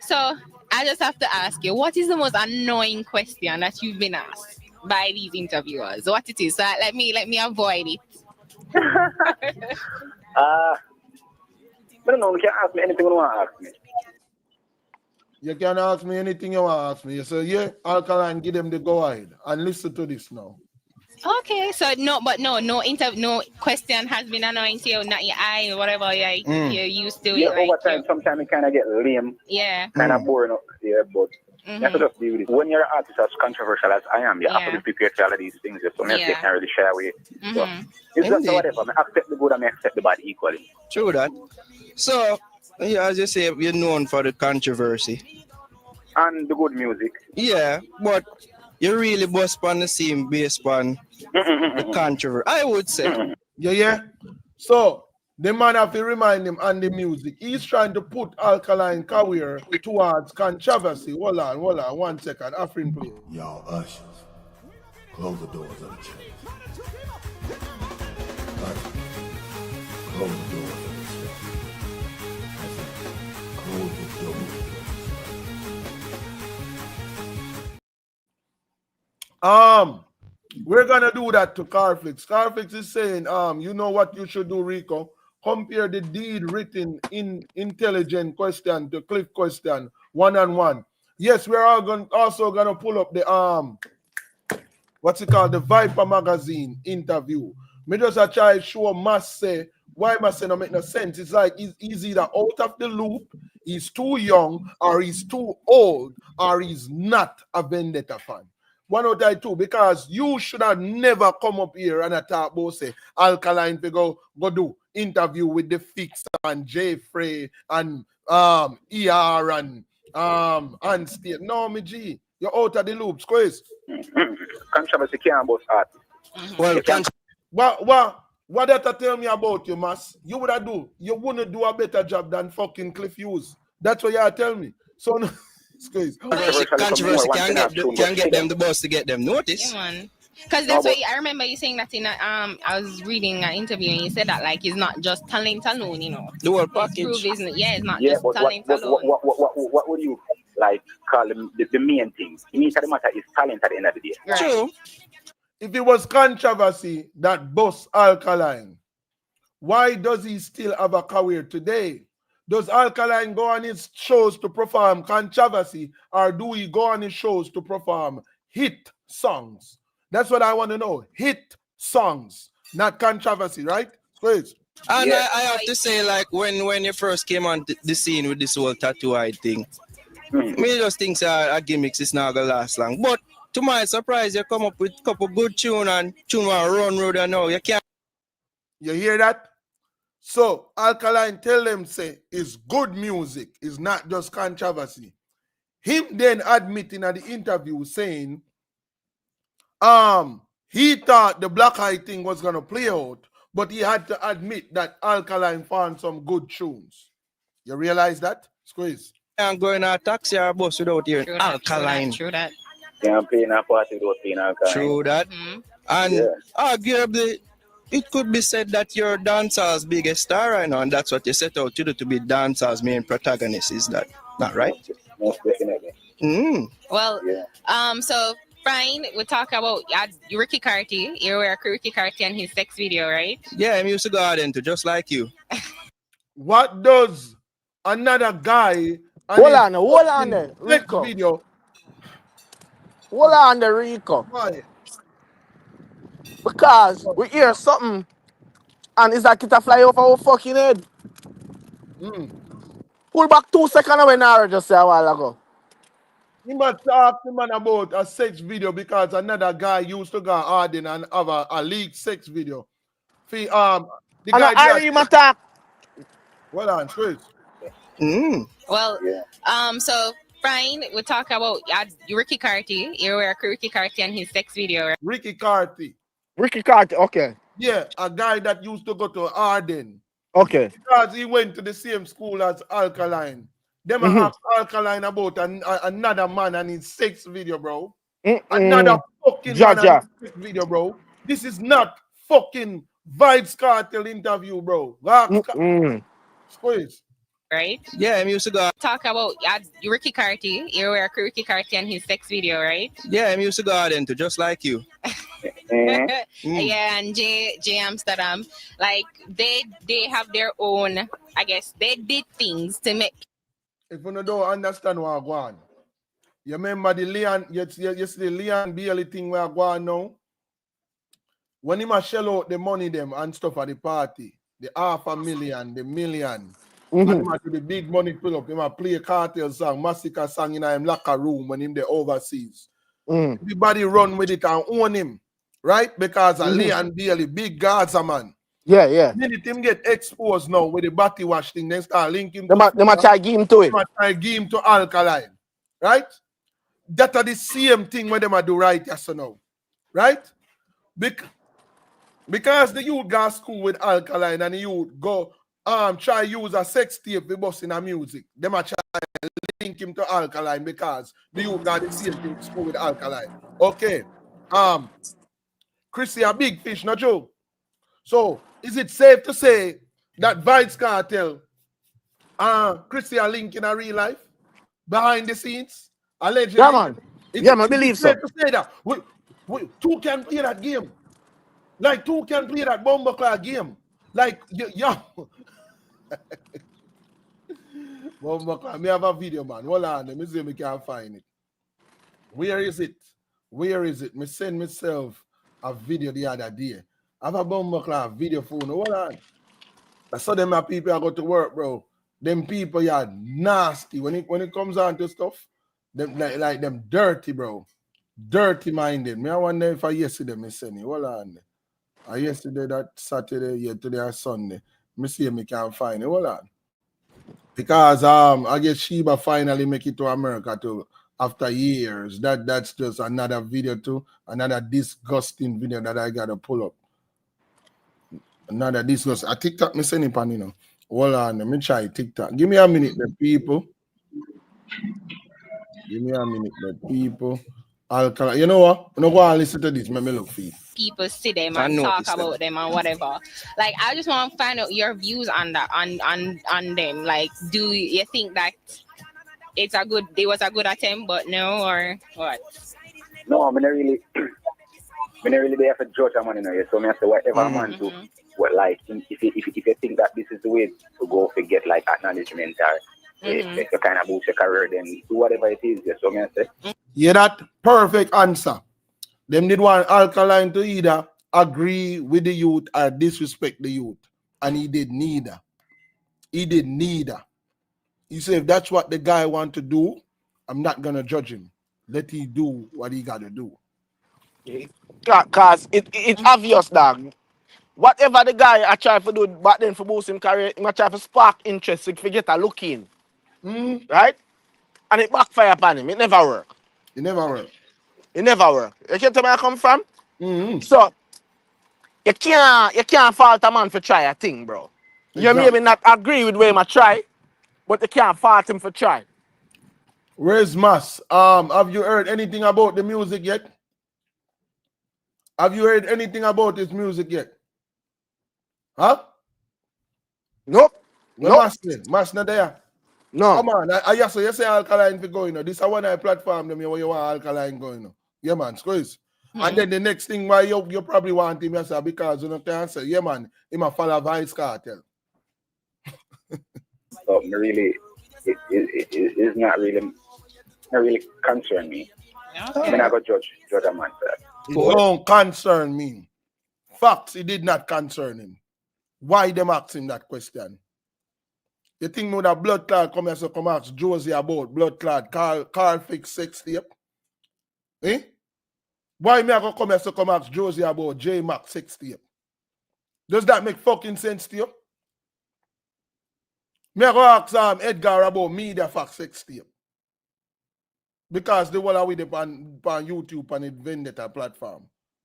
So I just have to ask you, what is the most annoying question that you've been asked by these interviewers? What it is? So let me avoid it. I don't know. You can ask me anything you want to ask me. You can ask me anything you want to ask me. You say, yeah, Alkaline, give them the go ahead and listen to this now. Okay, so no question has been annoying to you, not your eye or whatever you're used to. Yeah, like, over time, sometimes it kind of get lame. Yeah. Kind of boring up there, but you have to just deal with it. When you're an artist as controversial as I am, you have to be prepared for all of these things. So I can't really shy away. So it's just whatever. I accept the good and I accept the bad equally. True that. So, yeah, as you say, you're known for the controversy. And the good music. Yeah, but you really bust on the scene based on the controversy, I would say. Yeah. So the man have to remind him and the music. He's trying to put Alkaline career towards controversy. Hold on, 1 second. Afrin, please. Y'all ushers, close the doors of the church. Ushers, close the doors of the church. I said, close the doors of the church. We're gonna do that to Carflix. Carflix is saying, you know what you should do, Rico? Compare the deed written in intelligent question to Cliff question, 1-on-1. Yes, we're also gonna pull up the what's it called? The Viper magazine interview. Me just a try show Mas say why Mas say no make no sense. It's like he's either out of the loop, he's too young, or he's too old, or he's not a Vendetta fan. One out of two, because you should have never come up here and talk about say Alkaline to go do interview with the Fix and J Frey and ER and State. No, me G, you're out of the loop, Squeeze. Controversy can't bust artists. Well, what that tell me about you, Mas? You wouldn't do a better job than fucking Cliff Hughes. That's what you tell me. So no. Controversy can get them the boss to get them notice. Because that's what I remember you saying that in I was reading an interview and you said that like it's not just talent alone, you know. The whole package. It's not just talent alone. What would you like call him the main thing. The meat of the matter is talent at the end of the day. Right. True. If it was controversy that boss Alkaline, why does he still have a career today? Does Alkaline go on his shows to perform controversy, or do he go on his shows to perform hit songs? That's what I want to know. Hit songs, not controversy, right? Please. And Yeah. I have to say, like, when you first came on the scene with this whole tattoo eye thing, me just think a gimmicks is not gonna last long. But to my surprise, you come up with a couple good tune and tune one run road and now you can't. You hear that? So Alkaline tell them say it's good music, it's not just controversy. Him then admitting at the interview saying he thought the black eye thing was gonna play out, but he had to admit that Alkaline found some good tunes. You realize that? Squeeze. I'm going to taxi or bus without hearing Alkaline. True that. Can't play in a party without playing Alkaline. True that. And arguably, it could be said that you're dancehall's biggest star right now, and that's what you set out to do, to be dancehall's main protagonist. Is that not right? Most definitely. Well, so fine, we talk about Ricky Carty. You were Ricky Carty and his sex video, right? Yeah, I'm used to garden too, just like you. What does another guy Hold on there, Rico. video? Hold on there, Rico. Why? Because we hear something and it's like it a fly over our fucking head. Pull back 2 seconds away now, just say a while ago. He must talk to man about a sex video because another guy used to go Arden and have a leaked sex video. The guy Harry attack. Well on, Chris. Well, so fine, we talk about Ricky Carty. You were Ricky Carty and his sex video, right? Ricky Carty. Ricky Carty, okay. Yeah, a guy that used to go to Arden. Okay. Because he went to the same school as Alkaline. Them asked Alkaline about another man and his sex video, bro. Another fucking man and his sex video, bro. This is not fucking Vibes Cartel interview, bro. Squeeze. Right? Yeah, I'm used to go. Talk about Ricky Carty. You were Ricky Carty and his sex video, right? Yeah, I'm used to garden too, just like you. Yeah, and J Amsterdam, like they have their own. I guess they did things to make. If you don't understand what I'm going, you remember the Leon, you see the Leon Bailey thing where I'm going now? When he must shell out the money them and stuff at the party, the $500,000, the million, and he must do the big money pull up, he must play a cartel song, massacre song in him locker room when him the overseas. Everybody run with it and own him, right? Because of Leon Bailey, big Gaza man. Yeah. Minute him get exposed now with the body wash thing, then start linking. They might try give him to it. They might try give him to Alkaline, right? That are the same thing when they do right yes or no, right? Because the youth go school with Alkaline and the youth go try use a sex tape we bust in a music. They might try link him to Alkaline because the youth got the same thing school with Alkaline. Okay. Chrissy a big fish, not true? So is it safe to say that Vibes Cartel Chrissy a link in a real life? Behind the scenes? Allegedly? Yeah, man. I believe so. Safe to say that. Two can play that game. Like two can play that bomber game. Like yeah. Bomber me have a video, man. Hold on, let me see if we can find it. Where is it? Me send myself a video the other day. I have a bomber video phone. Hold on. I saw them people I go to work, bro. Them people are nasty when it comes on to stuff. Them like them dirty, bro. Dirty minded. Me I wonder if I yesterday me send it. Hold on. Yesterday that Saturday, yeah, today or Sunday. Me see if me can find it. Hold on. Because I guess Sheba finally make it to America too after years. That's just another video too. Another disgusting video that I gotta pull up. Another disgusting. I TikTok me send it on, you know. Hold on, let me try TikTok. Give me a minute, the people. Give me a minute, the people. Alkaline. You know what? I'm not going to listen to this. Let me look for you. People see them and talk about them and whatever. Like, I just want to find out your views on that, on them. Like, do you think that It was a good attempt, but no, or what? No, I'm not really. I'm not really there for judge a man, you know. So I say whatever a man do, what like if you think that this is the way to go to get like acknowledgement or if you kind of boost your career, then do whatever it is. So I say. Yeah, that perfect answer. Them did want Alkaline to either agree with the youth or disrespect the youth, and he did neither. He did neither. He said, if that's what the guy want to do, I'm not gonna judge him. Let he do what he gotta do. Cause it's obvious, dog. Whatever the guy I try to do back then for boost him career, he try to spark interest to get a look in. Right? And it backfire upon him. It never work. It never work. It never work. You get where I come from? So you can't fault a man for try a thing, bro. Exactly. You maybe not agree with where I try, but you can't fault him for try. Where's Mas? Have you heard anything about the music yet? Have you heard anything about his music yet? Huh? Nope. Well, Mas not there. No. Come on. So you say Alkaline for going. This is one platform them where you want Alkaline going. Yeah, man. Squeeze. And then the next thing why you probably want him because you know can say, yeah, man, he might follow Vice Cartel. So really, it's not really concern me. Okay. I mean, I got judge a man for that. It don't concern me. Facts, it did not concern him. Why them ask him that question? You think me that blood clot come here so come ask Josie about blood clot, Carl fix sex tape? Eh? Why me I go come here so come ask Josie about J Mac sex tape? Does that make fucking sense to you? Me I go ask Edgar about media fact sex tape. Because they were with it on YouTube and it vendetta platform.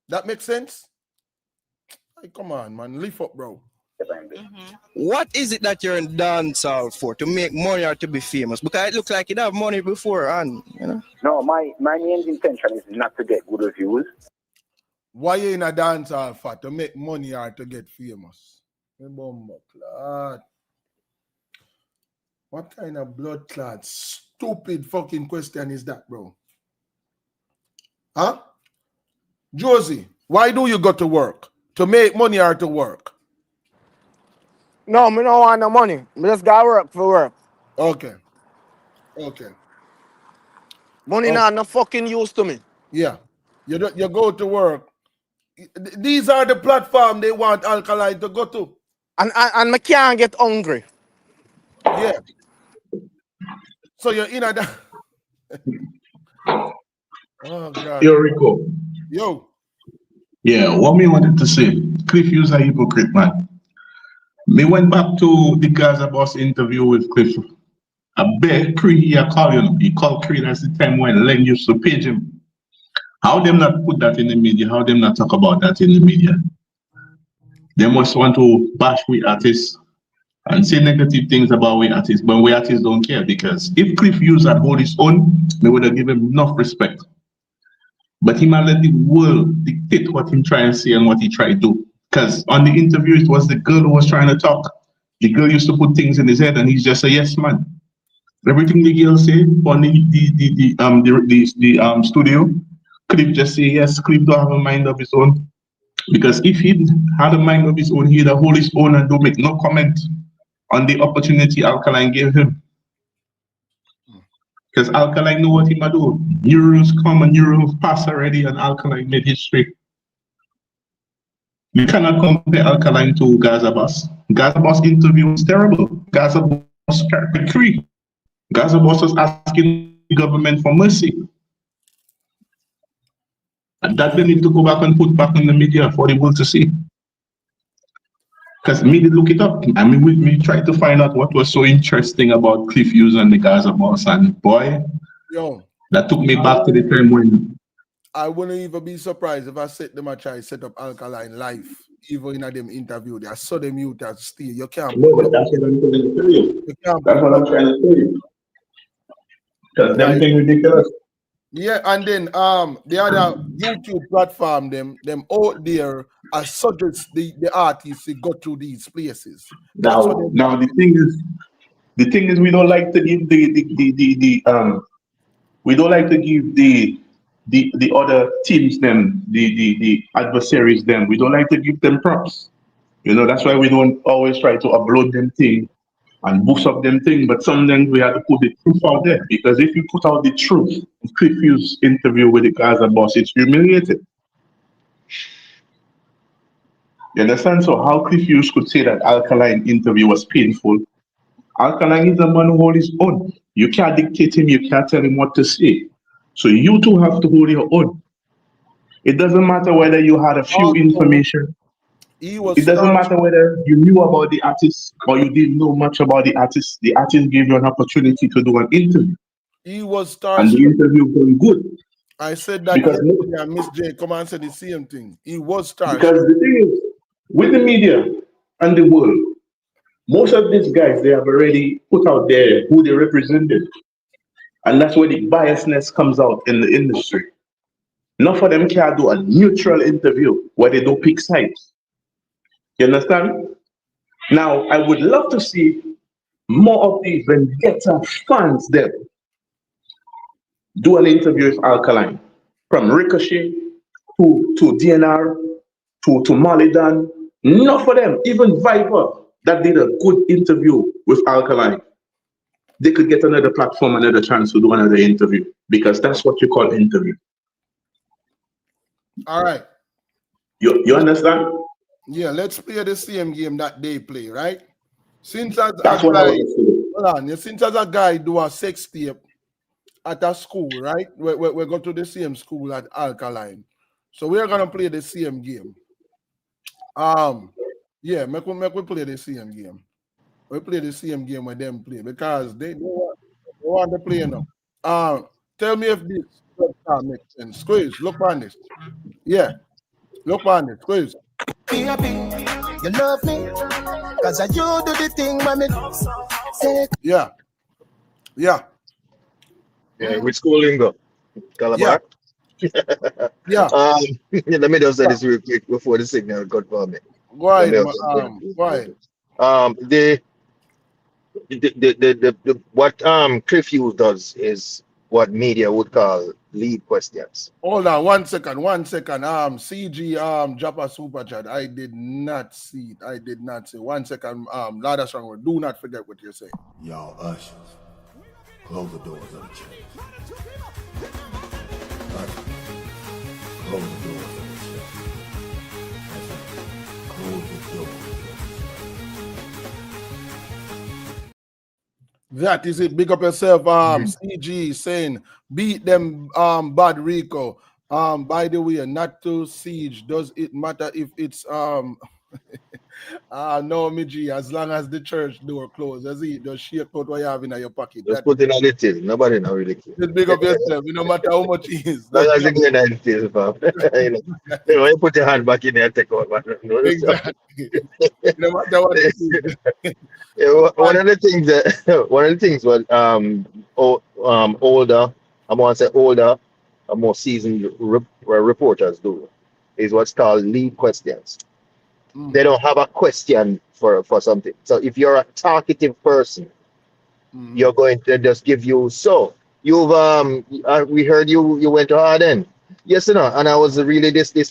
That makes sense? Hey, come on, man. Lift up, bro. What is it that you're in dancehall for? To make money or to be famous? Because it looks like you have money before, and you know. No, my main intention is not to get good reviews. Why you in a dancehall for? To make money or to get famous? What kind of blood clot stupid fucking question is that, bro? Huh? Josie, why do you go to work? To make money or to work? No, me don't want no money. Me just gotta work for work. Okay. Money not no fucking use to me. Yeah. You go to work. These are the platform they want Alkaline to go to. And me can't get hungry. Yeah. So you're in a... Oh, God. Yo, Rico. Yo. Yeah, what me wanted to say, Cliff Hughes a hypocrite, man. Me went back to the Gaza boss interview with Cliff. I bet Cree he call you know. He called Cree, that's the time when Len used to page him. How them not put that in the media? How them not talk about that in the media? They must want to bash we artists and say negative things about we artists, but we artists don't care because if Cliff Hughes had hold his own, they would have given him enough respect. But he might let the world dictate what he try and say and what he try to do. Because on the interview, it was the girl who was trying to talk. The girl used to put things in his head, and he's just a yes man. Everything the girl say on the studio, Cliff just say yes. Cliff don't have a mind of his own. Because if he had a mind of his own, he'd hold his own and don't make no comment on the opportunity Alkaline gave him. Because Alkaline know what he might do. Euros come and Euros pass already, and Alkaline made history. You cannot compare Alkaline to Gaza Boss. Gaza Boss interview was terrible. Gaza Boss carried free. Gaza Boss was asking the government for mercy. And that they need to go back and put back in the media for the world to see. Because me did look it up. I mean, we tried to find out what was so interesting about Cliff Hughes and the Gaza Boss. And boy, that took me back to the time when I wouldn't even be surprised if I set them and try to set up Alkaline live, even in them interview. I saw them you that steal. You can't. No, but that's what I'm trying to tell you. That's what I'm trying to tell you. Because them thing ridiculous. Yeah, and then the other YouTube platform, them out there as suggest the artists to go to these places. Now the thing is, The thing is, we don't like to give we don't like to give the other teams them the adversaries them. We don't like to give them props. You know, that's why we don't always try to upload them thing and boost up them thing. But sometimes we have to put the truth out there, because if you put out the truth, Cliff Hughes interview with the Gaza boss, it's humiliating. You understand? So how Cliff Hughes could say that Alkaline interview was painful? Alkaline is a man who holds his own. You can't dictate him, you can't tell him what to say. So you two have to hold your own. It doesn't matter whether you had a few information. It doesn't matter whether you knew about the artist or you didn't know much about the artist. The artist gave you an opportunity to do an interview. He was And the starstruck. interview was good. I said that Because yesterday, and Miss J come and said the same thing. He was starstruck. Because the thing is, with the media and the world, most of these guys, they have already put out there who they represented. And that's where the biasness comes out in the industry. None of them can do a neutral interview where they don't pick sides. You understand? Now, I would love to see more of these vendetta fans them do an interview with Alkaline. From Ricochet to DNR to Malidan. None for them, even Viper, that did a good interview with Alkaline. They could get another platform, another chance to do another interview, because that's what you call interview. All right. You understand? Yeah, let's play the same game that they play, right? Since as That's a what I guy, want to do. hold on, since as a guy do a sex tape at a school, right? We go to the same school at Alkaline. So we're gonna play the same game. Yeah, make we play the same game. We play the same game with them play because they want to play now. Tell me if this makes sense. Squeeze, look on this. Yeah, look on this. Squeeze. Be happy, you love me, cause I you do the thing when me say. Yeah. Yeah, which school lingo? Calabar? Yeah. Let me just say this real quick before the signal got for me. Go ahead, go ahead. What Cliff Hughes does is what media would call lead questions. Hold on 1 second. CG drop a super chat. I did not see it. I did not see. 1 second. Ladder Strong, do not forget what you're saying. Y'all ushers, close the doors of the church. Ushers, close the doors of the church. Close the doors. That is it. Big up yourself. CG saying beat them bad Rico. By the way, not to siege. Does it matter if it's no Miji, as long as the church door closes, it just shake out what you have in your pocket. Just put in a little. Nobody not really care. Just big up yourself, no matter how much it is. That's a good idea, fam. You put your hand back in there and take out. Exactly. No matter what it is. One of the things what older, I want to say older, more seasoned reporters do is what's called lead questions. They don't have a question for something. So if you're a talkative person, you're going to just give you, so you've we heard you went to Harden. Yes or no? And I was really this, that.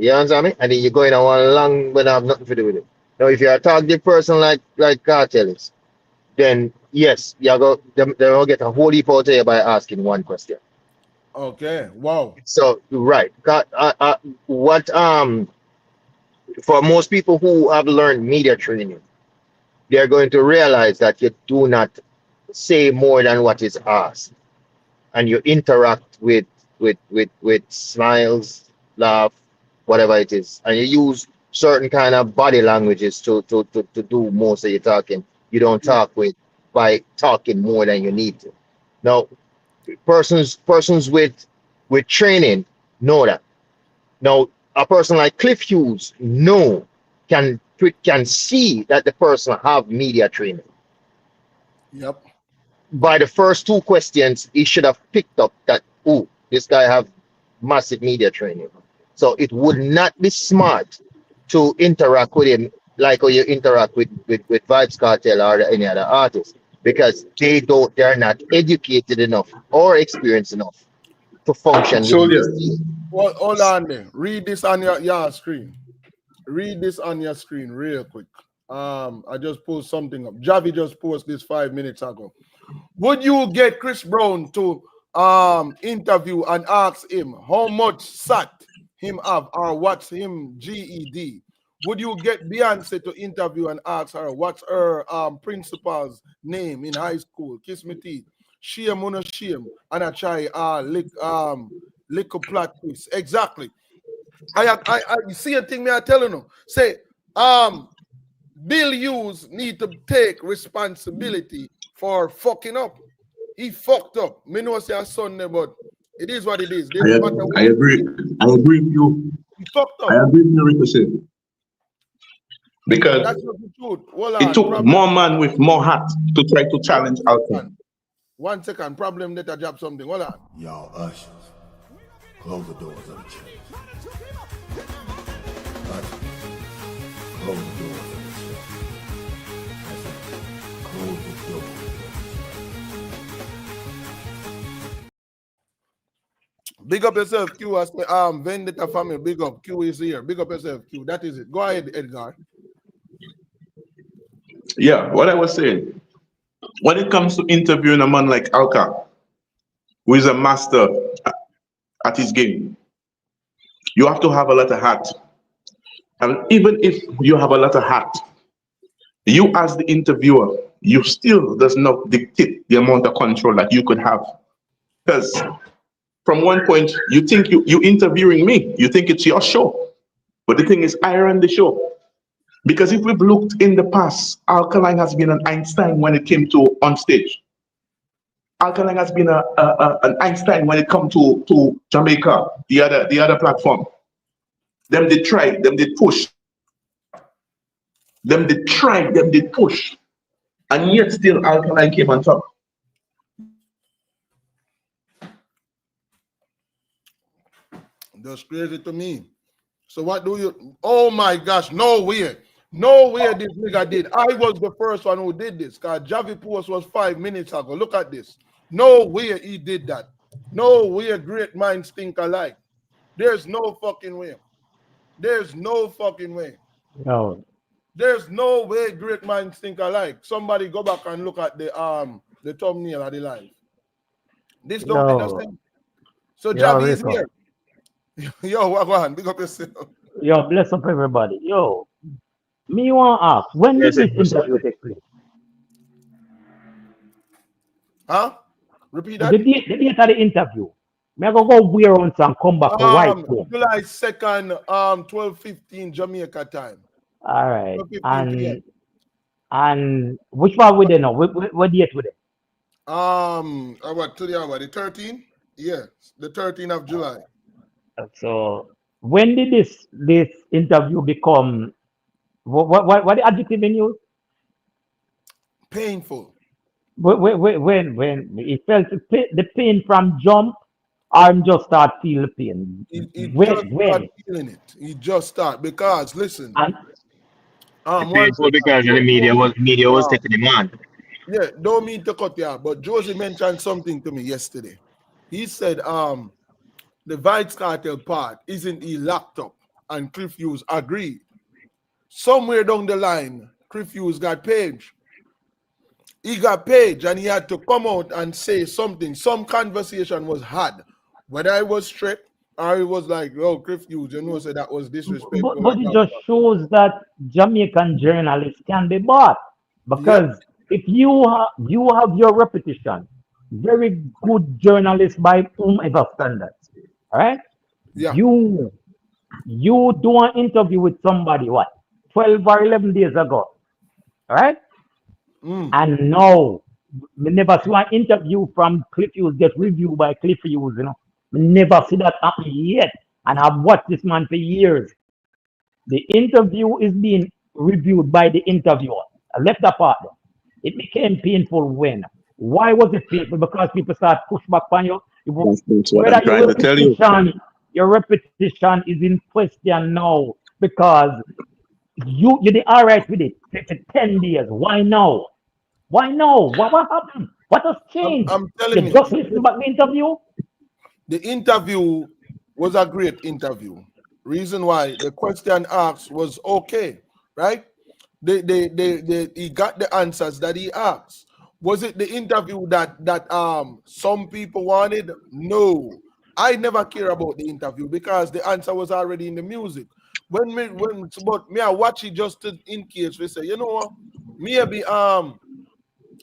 You understand me? And then you're going on one long when I have nothing to do with it. Now, if you're a talkative person like Cartel is, then yes, they'll get a whole heap out there by asking one question. Okay. Wow. So right. What for most people who have learned media training, they're going to realize that you do not say more than what is asked, and you interact with smiles, laugh, whatever it is, and you use certain kind of body languages to do most of your talking. You don't talk by talking more than you need to. Now, persons with training know that. Now, a person like Cliff Hughes can see that the person have media training. Yep. By the first two questions, he should have picked up that, oh, this guy have massive media training. So it would not be smart to interact with him like how you interact with Vibes Cartel or any other artist, because they're not educated enough or experienced enough to function within Soldier. this field. Well, hold on there. Read this on your screen. Read this on your screen real quick. I just post something up. Javi just posted this 5 minutes ago. Would you get Chris Brown to interview and ask him how much SAT him have or what's him GED? Would you get Beyonce to interview and ask her what's her principal's name in high school? Kiss me teeth. Shame on a shame. And I try lick a plot twist. Exactly. I see a thing me I telling you. Say, Bill Hughes need to take responsibility for fucking up. He fucked up. Me know say a Sunday, but it is what it is. I agree. I agree with you. He fucked up. I agree with you, Ricochet. Because That's not the truth. it took more man with more hat to try to challenge Alkaline. 1 second. Problem that I drop something. Hold on. Y'all ushers, close the doors of the church. Ushers, close the doors of the church. Close the doors. Big up yourself, Q. As the Vendetta family, big up. Q is here. Big up yourself, Q. That is it. Go ahead, Edgar. Yeah, what I was saying. When it comes to interviewing a man like Alka, who is a master at his game, you have to have a lot of hat. And even if you have a lot of hat, you as the interviewer, you still does not dictate the amount of control that you could have. Because from one point, you think you interviewing me, you think it's your show. But the thing is, I run the show. Because if we've looked in the past, Alkaline has been an Einstein when it came to on stage. Alkaline has been an Einstein when it comes to Jamaica, the other platform. Them they try, them they push. Them they try, them they push. And yet still Alkaline came on top. That's crazy to me. So what do you? Oh my gosh, no way. No way this nigga did. I was the first one who did this. Because Javi post was 5 minutes ago. Look at this. No way he did that. No way great minds think alike. There's no fucking way. There's no fucking way. No. There's no way great minds think alike. Somebody go back and look at the thumbnail of the live. This don't make no sense. So Javi is here. Yo, what go on? Big up yourself. Yo, bless up everybody. Yo, me want to ask, when did this interview take place? Huh? Repeat that. The date of the interview. Me go wear on and come back for white phone. July 2nd, 12:15 Jamaica time. All right. And which one we there now? What date we there? What today? What, the 13th? Yeah, the 13th of July. So when did this interview become what the adjective in use? Painful. When he felt the pain from jump, or just start feel the pain? He just start feeling it. He just start because listen. Painful because the media was taking him on. Yeah, don't mean to cut you, but Josie mentioned something to me yesterday. He said the Vibes Cartel part isn't he locked up, and Cliff Hughes agreed. Somewhere down the line, Cliff Hughes got page. He got page and he had to come out and say something. Some conversation was had. Whether it was straight or it was like, oh, Cliff Hughes, you know, so that was disrespectful. But it just shows that Jamaican journalists can be bought. Because if you have your reputation, very good journalist by whomever standards, all right? Yeah. You do an interview with somebody, what, 12 or 11 days ago, all right? And now, we never see an interview from Cliff Hughes get reviewed by Cliff Hughes, you know. We never see that happen yet. And I've watched this man for years. The interview is being reviewed by the interviewer. I left that part there. It became painful when. Why was it painful? Because people start push back on you. That's what I'm trying to tell you. Your reputation is in question now because You did all right with it for 10 days. Why now? Why now? What happened? What has changed? I'm telling You you, just listen back the interview? the interview was a great interview. Reason why the question asked was okay, right? He got the answers that he asked. Was it the interview that some people wanted? No, I never care about the interview because the answer was already in the music. But me I watch it just in case we say, you know what, maybe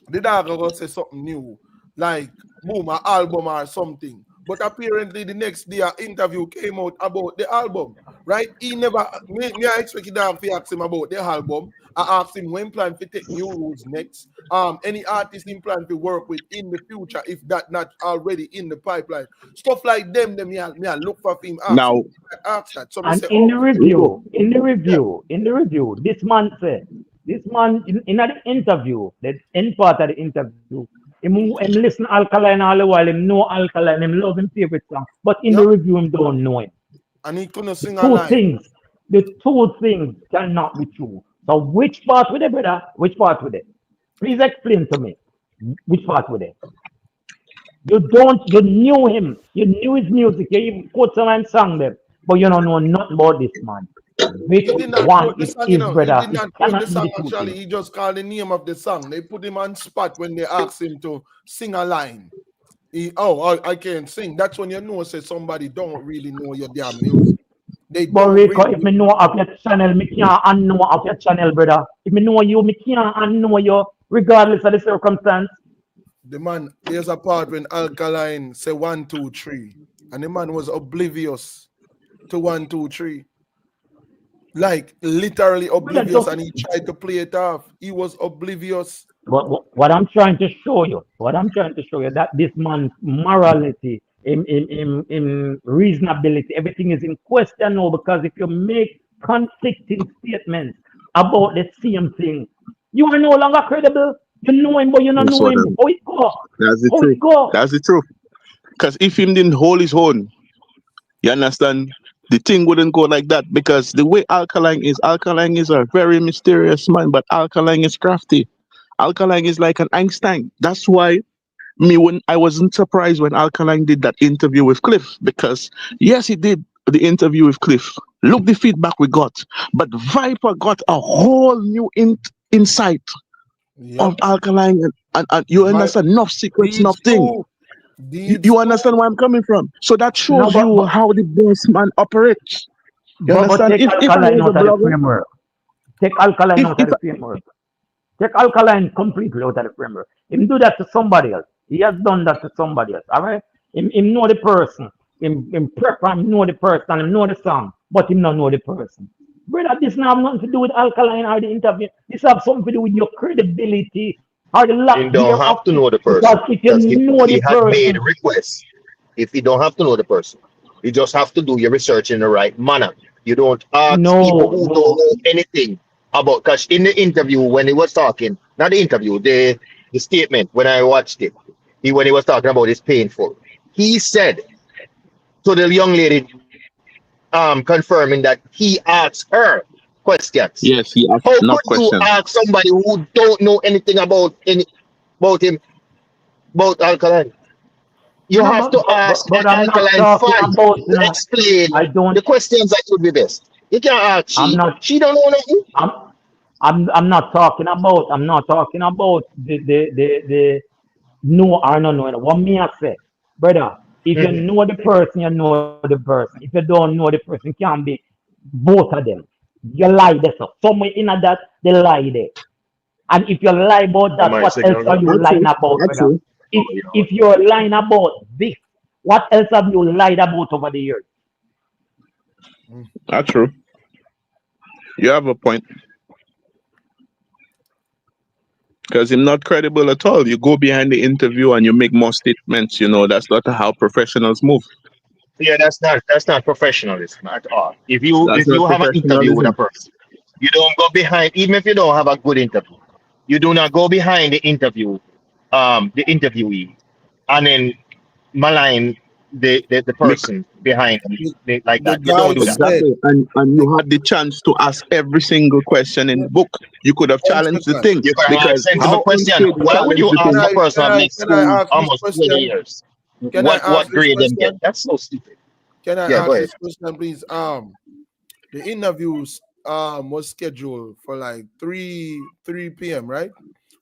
the dog gonna say something new, like boom, an album or something. But apparently the next day an interview came out about the album, right? He never me I expect dog to ask him about the album. I asked him when plan to take new rules next. Any artist in plan to work with in the future, if that not already in the pipeline. Stuff like them, me I look for him Now, ask that. So me And say, in the okay, review, this man said, this man in the interview, the end part of the interview, him listen Alkaline all the while, him know Alkaline, him love him favorite song, but in the review him don't know him. and he couldn't The sing a two line. things, the two things cannot be true. So which part with it, brother? Which part with it? Please explain to me. Which part with it? You knew him, you knew his music, you even quote some and sang them, but you don't know nothing about this man. Which He did not one quote the it song, is, He brother? did It not quote the cannot be song the two actually. things. He just called the name of the song. They put him on spot when they asked him to sing a line. I can't sing. That's when you know say somebody don't really know your damn music. They But don't Rico, really. if me know of your channel, me can't unknow of your channel, brother. If me know you, me can't unknow you, regardless of the circumstance. The man, there's a part when Alkaline say 1, 2, 3, and the man was oblivious to 1, 2, 3. Like literally Brother, oblivious, just and he tried to play it off. He was oblivious. what I'm trying to show you, that this man's morality, in reasonability, everything is in question now because if you make conflicting statements about the same thing, you are no longer credible. You know him, but you don't that's know what him. How it go? that's the How truth. it go? That's the truth. Because if him didn't hold his own, you understand, the thing wouldn't go like that. Because the way Alkaline is a very mysterious man, but Alkaline is crafty. Alkaline is like an Einstein. That's why when I wasn't surprised when Alkaline did that interview with Cliff, because yes, he did the interview with Cliff. Look the feedback we got, but Viper got a whole new insight of Yep. Alkaline, and you understand, enough secrets, Deeds nothing. too. You, Deeds you too. understand where I'm coming from? So that No, shows you how the boss man operates. You but understand? take If I Alkaline was a out of the blogger, framework. Take Alkaline out if of the framework. Take Alkaline completely out of the framework. Him do that to somebody else. He has done that to somebody else. All right? Him know the person. Him prep and know the person. Him know the song. But him not know the person. Brother, this now have nothing to do with Alkaline or the interview. This have something to do with your credibility or the You lack don't thereof. have to know the Because person if you because know the he had made person, requests. If you don't have to know the person, you just have to do your research in the right manner. You don't ask people who don't no. know anything about. Because in the interview when he was talking, not the interview, the statement when I watched it, when he was talking about it's painful, he said to the young lady, confirming that he asked her questions. yes, he asked How could enough you questions. ask somebody who don't know anything about him about Alkaline? You No, have to ask an but I'm not Alkaline talking fan about, to explain I don't, the questions that would be best. You can't ask I'm she. not, She don't know nothing. I'm, I'm not talking about the no or no no. What me I say, brother, if you Mhm. know the person, you know the person. If you don't know the person, can't be both of them. You lie there, so somewhere in that they lie there. And if you lie about Am that, I what else signal are gone? you That's lying true. about, That's brother? true. If you're lying about this, what else have you lied about over the years? That's true. You have a point. Because I'm not credible at all. You go behind the interview and you make more statements. That's not how professionals move. Yeah, that's not professionalism at all. If you That's if not you have an interview with a professionalism. person, you don't go behind. Even if you don't have a good interview, you do not go behind the interviewee, and then malign the Make person behind it like The that. You don't guy do that. said, Exactly. And you had the chance to ask every single question in the book. You could have one challenged the second. thing You can have because sensible how question. unfair to Why would challenge you the Can ask thing. a I person can who I made can I school ask this almost 20 question? years? Can I What ask this grade them get? question? That's so stupid. Can I Yeah, go ask ahead. this question, please? The interviews was scheduled for like 3 p.m. right?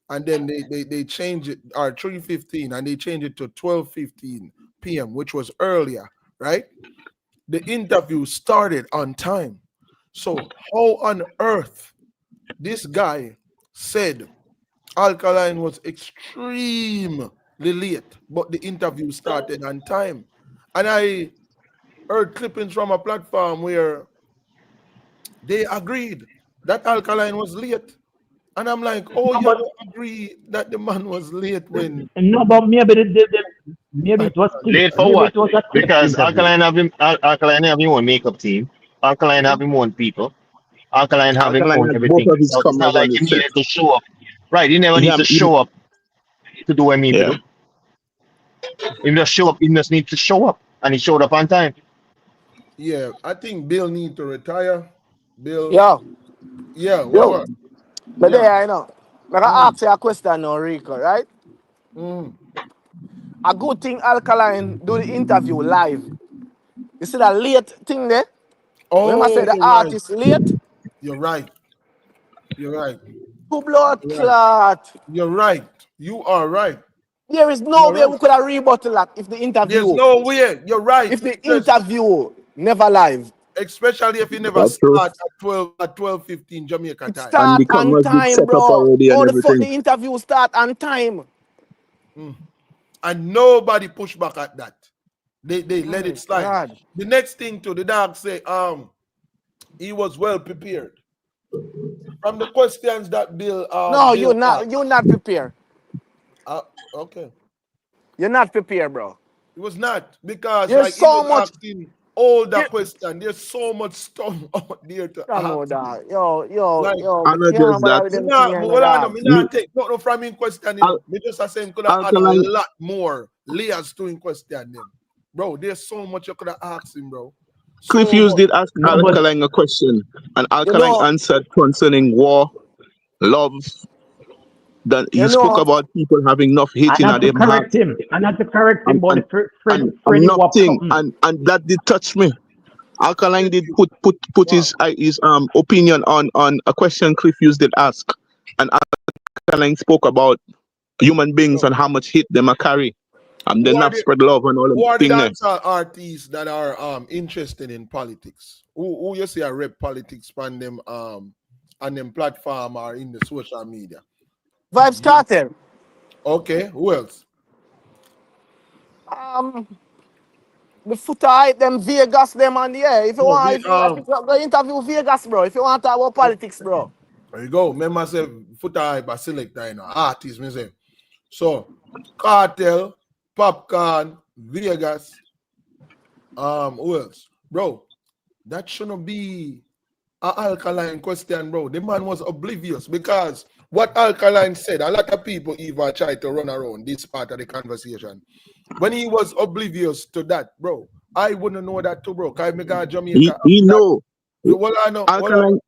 And then they changed it, or 3:15, and they changed it to 12:15 p.m., which was earlier, right? The interview started on time. So how on earth this guy said Alkaline was extremely late, but the interview started on time? And I heard clippings from a platform where they agreed that Alkaline was late. And I'm like, oh, No, you but don't agree that the man was late when no, but maybe it was clip. Late for Maybe what? it was a clip Because interview. Alkaline have his own makeup team. Alkaline have his own people. Alkaline have his Alkaline own had both everything. of his So it's not cameras on like the he set. needed to show up. Right, he never needs Yeah, to show up to do what he need to yeah. do. He just show up, he just needs to show up. And he showed up on time. yeah, I think Bill need to retire. Bill, Yo, yeah, yo. what? But Yeah. there I know. Like I Mm, ask you a question now, Rico, right? mm. A good thing Alkaline do the interview live. You see that late thing there? When I say Oh, the you're right. artist late, You're right. You're right. who blood You're right. clot. You're right. You are right. There is no You're way right. we could have rebutted that There's no way. You're right. if the Because interview never live. especially if you never That's true. start at 12:15 Jamaica It time. And start the on cameras did time, set up bro. already and How the fuck the everything. interview start on time? Mm. And nobody pushed back at that. They Oh let my it slide. God. The next thing to the dog say, he was well prepared. From the questions that No, Bill asked. you're not prepared. Okay. You're not prepared, bro. It was not, because There's like he so was much. asking all the There, question. There's so much stuff out there to I know ask. that. Yo, Like, me And not can't just that, bother with me them thing not, here, me, no well, I know, dog. me me, not take nothing from him question, Al- Me just a say him could have add a Alkaline, lot more layers to him question them. Bro, there's so much you could have asked him, bro. Cliff So Hughes much. did ask No, but Alkaline a question, and You Alkaline know, answered concerning war, love. That you he spoke know, about people having enough hate I in not to them heart, correct him. I not to correct him, and but and the friend and friend you up nothing, something. and that did touch me. Alkaline did put Wow. his opinion on a question Cliff Hughes did ask, and Alkaline spoke about human beings Bro, and how much hate them a carry. who Then are not the spread love and all them who are the thing there. dancehall artists that are interested in politics? Who you see a rep politics on them platform or in the social media? Vibes Carter. Okay, who else? The foot height, them Vegas, them and yeah. If you No, want, if you go interview Vegas, bro. If you want to talk about politics, bro. there you go. Remember say foot hype a selector, artist, me say. So Cartel, Popcorn, Vegas, who else? Bro, that shouldn't be an Alkaline question, bro. The man was oblivious, because what Alkaline said, a lot of people even tried to run around this part of the conversation. When he was oblivious to that, bro, I wouldn't know that too, bro. Cause me go to Jamaica He after that. know Well, I know. Well, I know. Alkaline.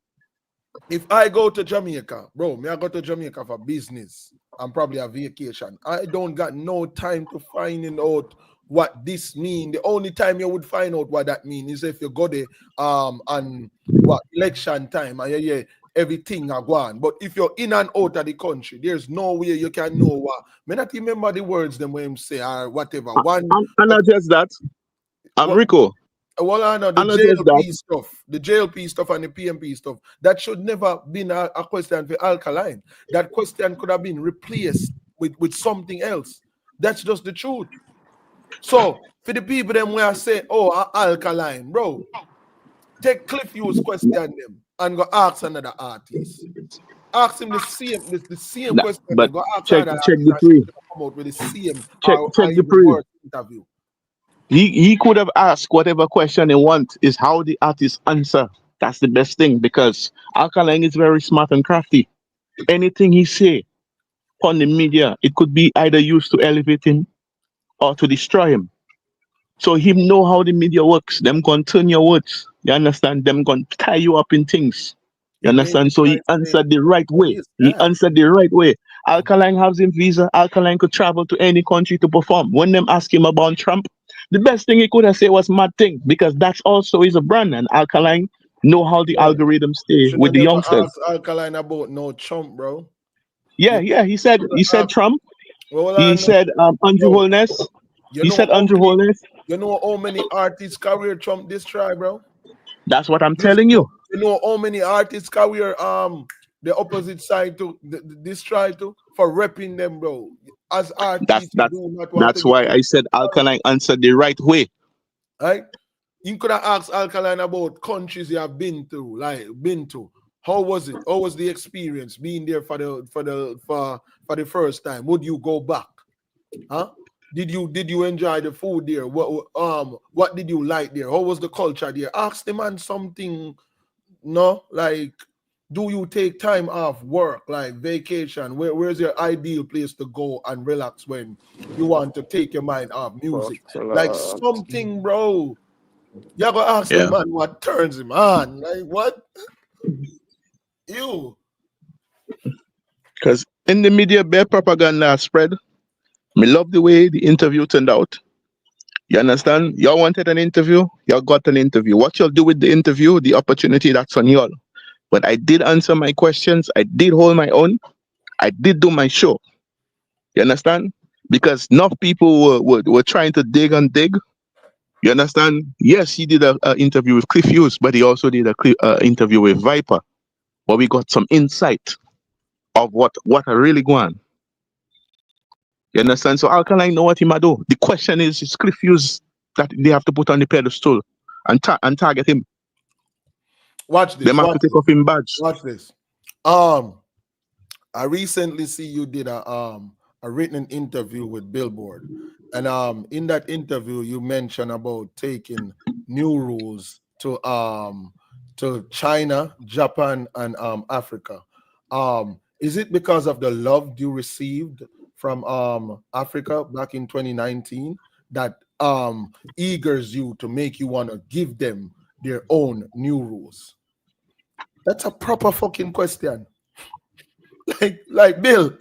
If I go to Jamaica, bro, me I go to Jamaica for business and probably a vacation. I don't got no time to finding out what this mean. The only time you would find out what that mean is if you go there and what election time and yeah, everything are gone. But if you're in and out of the country, there's no way you can know what. Me not remember the words them when him say or whatever. And not just that, I'm What, Rico. well, I know the And not just that, JLP stuff and the PMP stuff. That should never been a question for Alkaline. That question could have been replaced with something else. That's just the truth. So for the people them where I say, oh, Alkaline, bro, take Cliff Hughes question them and go ask another artist. Ask him the same question but and go ask check another check artist the and see pre. if they come out with the same Check or the even pre. worse interview. He could have asked whatever question he want. Is how the artist answer. That's the best thing, because Alkaline is very smart and crafty. Anything he say on the media, it could be either used to elevate him or to destroy him. So him know how the media works. Them gonna turn your words. You understand? Them gonna tie you up in things. You He made understand? the So he choice to answered the right go way. this He guy. answered the right way. Alkaline has him visa. Alkaline could travel to any country to perform. When them ask him about Trump, the best thing he could have said was mad thing, because that's also is a brand, and Alkaline know how the Bro, algorithms you stay should with have the never youngsters. asked Alkaline about no Trump, bro. Yeah, You, yeah. He you said could he have said asked. Trump. Well, He I know, said Andrew bro. Holness. You He know said how Andrew many? Holness. You know how many artists career Trump this try, bro? That's what I'm Just telling you. you know how many artists career the opposite side to this try to for repping them, bro. As That's artists, you that's do not want to that's get why I said Alkaline answered the right way. right. You could have asked Alkaline about countries you have been to, like been to. How was it? How was the experience being there for the first time? Would you go back? Huh? Did you enjoy the food there? What did you like there? How was the culture there? Ask the man something, no, like do you take time off work, like vacation? Where's your ideal place to go and relax when you want to take your mind off music? Like something, bro. You gotta ask the Yeah. man what turns him on. Like what? You Because in the media, bad propaganda spread. Me love the way the interview turned out. You understand? Y'all wanted an interview, y'all got an interview. What y'all do with the interview, the opportunity, that's on y'all. But I did answer my questions. I did hold my own. I did do my show. You understand? Because enough people were trying to dig and dig. You understand? Yes, he did a interview with Cliff Hughes, but he also did a interview with Viper. But we got some insight of what really going on. You understand? So Alkaline know what he might do. The question is Cliff Hughes that they have to put on the pedestal and target him. watch They this. have Watch to take this. off him badge. Watch this. I recently see you did a written interview with Billboard, and in that interview you mentioned about taking new rules to China, Japan, and Africa. Is it because of the love you received from Africa back in 2019 that eagers you to make you want to give them their own new rules? That's a proper fucking question. Like Bill,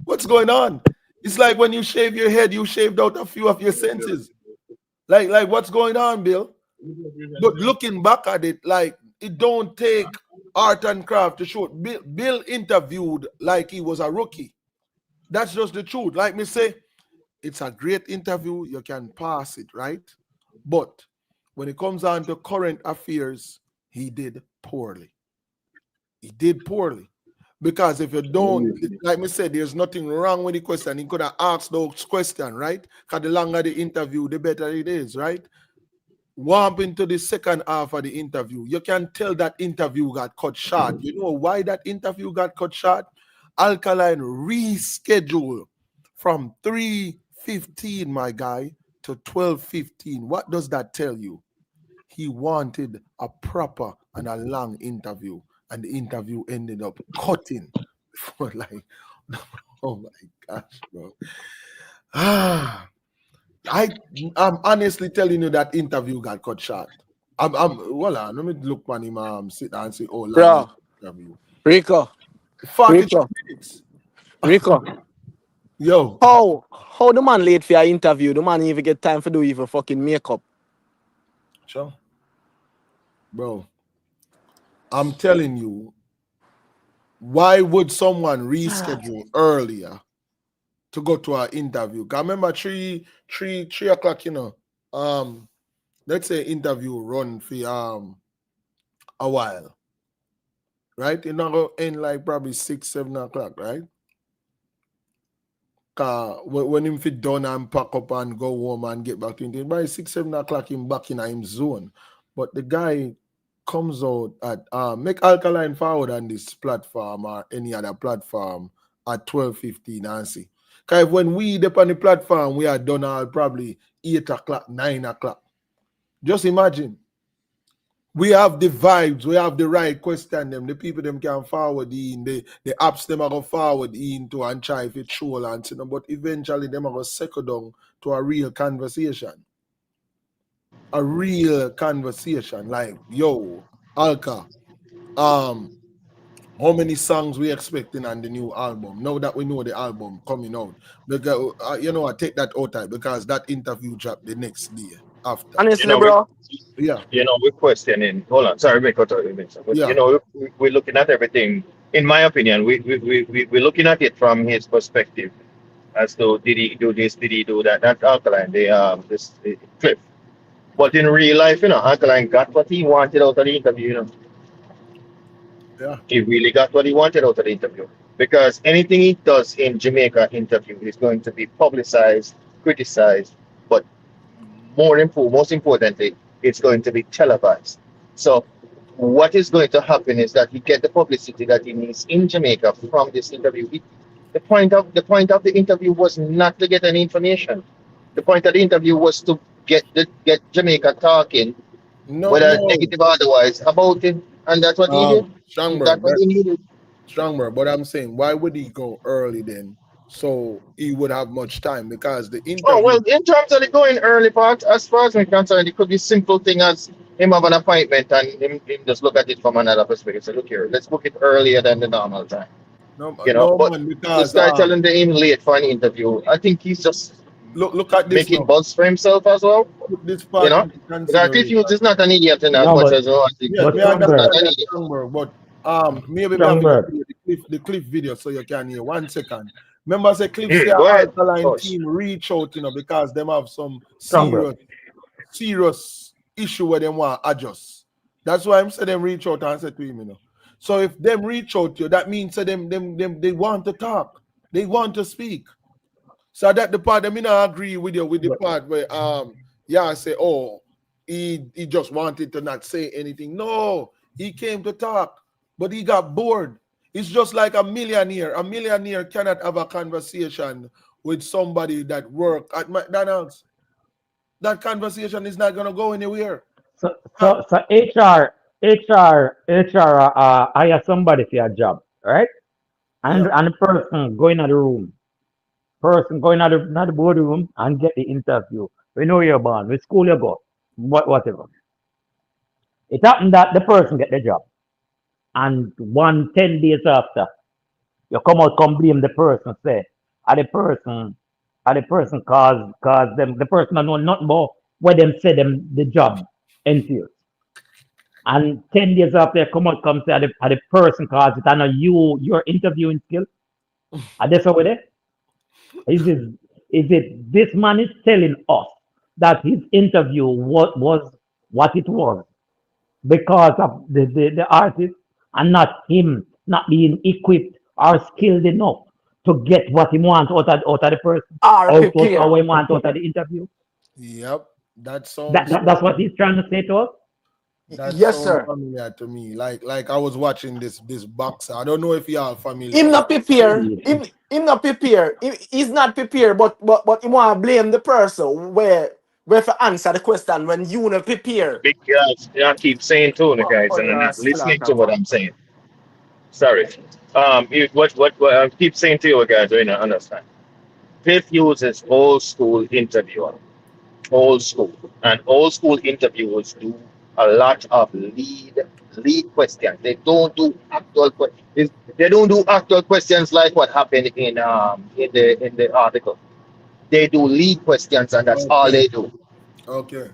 what's going on? It's like when you shave your head, you shaved out a few of your senses. Like what's going on, Bill? But looking back at it, like it don't take art and craft to show. Bill interviewed like he was a rookie. That's just the truth. Like me say, it's a great interview. You can pass it, right? But when it comes on to current affairs, he did poorly. He did poorly. Because if you don't, like me said, there's nothing wrong with the question. He could have asked those questions, right? Because the longer the interview, the better it is, right? Warm into the second half of the interview. You can tell that interview got cut short. You know why that interview got cut short? Alkaline rescheduled from 3:15, my guy, to 12:15. What does that tell you? He wanted a proper and a long interview, and the interview ended up cutting. Like, oh my gosh, bro. I'm honestly telling you that interview got cut short. Well, let me look on him, sit down and say, oh, long Bro, interview. Rico, 42 Rico, minutes. Rico. Yo, How the man late for your interview? The man even get time for do even fucking makeup. sure. Bro, I'm telling you, why would someone reschedule earlier to go to our interview? I remember 3 o'clock, let's say interview run for a while, right? It's not gonna end like probably 6-7 o'clock, right? When him fit done and pack up and go home and get back to it, by 6-7 o'clock him back in his zone. But the guy comes out at make Alkaline forward on this platform or any other platform at 12:15 and see. Because when we dip on the platform, we are done all probably 8 o'clock, 9 o'clock. Just imagine. We have the vibes, we have the right question them, the people them can forward in, the apps them are going forward into and try if it troll and you know, but eventually them are going to settle down to a real conversation. a real conversation. Like, yo, Alka, how many songs we expecting on the new album? Now that we know the album coming out, because I take that out time because that interview dropped the next day after. Honestly, bro. Yeah. We're questioning. Hold on, sorry, make a Yeah. we're looking at everything. In my opinion, we're looking at it from his perspective as to did he do this, did he do that? Not Alkaline, the Cliff. But in real life, Alkaline got what he wanted out of the interview. Yeah. He really got what he wanted out of the interview. Because anything he does in Jamaica interview is going to be publicized, criticized, but most importantly, it's going to be televised. So what is going to happen is that he get the publicity that he needs in Jamaica from this interview. The point of the interview was not to get any information. The point of the interview was to get Jamaica talking, whether negative or otherwise, about it, and that's what he did. That's what he needed. Stronger, but I'm saying, why would he go early then? So he would have much time because the interview. Oh well, in terms of the going early part, as far as I'm concerned, it could be simple thing as him have an appointment and him just look at it from another perspective. So look here, let's book it earlier than the normal time. But man, this guy telling him late for an interview, I think he's just look at this making buzz for himself as well. This part, because Cliff Hughes is not an idiot in as much as I think. Yeah, but maybe Strongberg. the Cliff video so you can hear 1 second. Remember, say Cliff say Go ahead. Alkaline team reach out, because them have some serious issue where they want to adjust. That's why I'm saying them reach out and say to him, So if them reach out to you, that means that them they want to talk, they want to speak. So that the part I not agree with you with the part where I say, oh, he just wanted to not say anything. No, he came to talk, but he got bored. It's just like a millionaire. A millionaire cannot have a conversation with somebody that work at McDonald's. That conversation is not gonna go anywhere. So HR hire somebody for a job, right? And the person going to the room, person going to the boardroom and get the interview. We know you're born, which school you go, whatever. It happened that the person get the job. And 10 days after, you come blame the person, say, the person cause them, the person don't know nothing about what them say them the job entails. And 10 days after, you come say, the person cause it, and your interviewing skill. And that's over there. Is it this man is telling us that his interview was what it was because of the artist and not him not being equipped or skilled enough to get what he wants out of the person, or what he wants out of the interview? Yep, that's what he's trying to say to us. Yes, sir. Familiar to me, like I was watching this boxer. I don't know if you are familiar. Him not prepare. Him not prepare. He's not prepared, but he want to blame the person where to answer the question when you not prepare. Because I keep saying to the guys, and I'm not listening to what I'm saying. Sorry. What I keep saying to you guys, right now, understand. Cliff uses old school interviewer. Old school. And old school interviewers do a lot of lead questions. They don't do actual questions. They don't do actual questions like what happened in the article. They do lead questions, and that's all they do. Okay.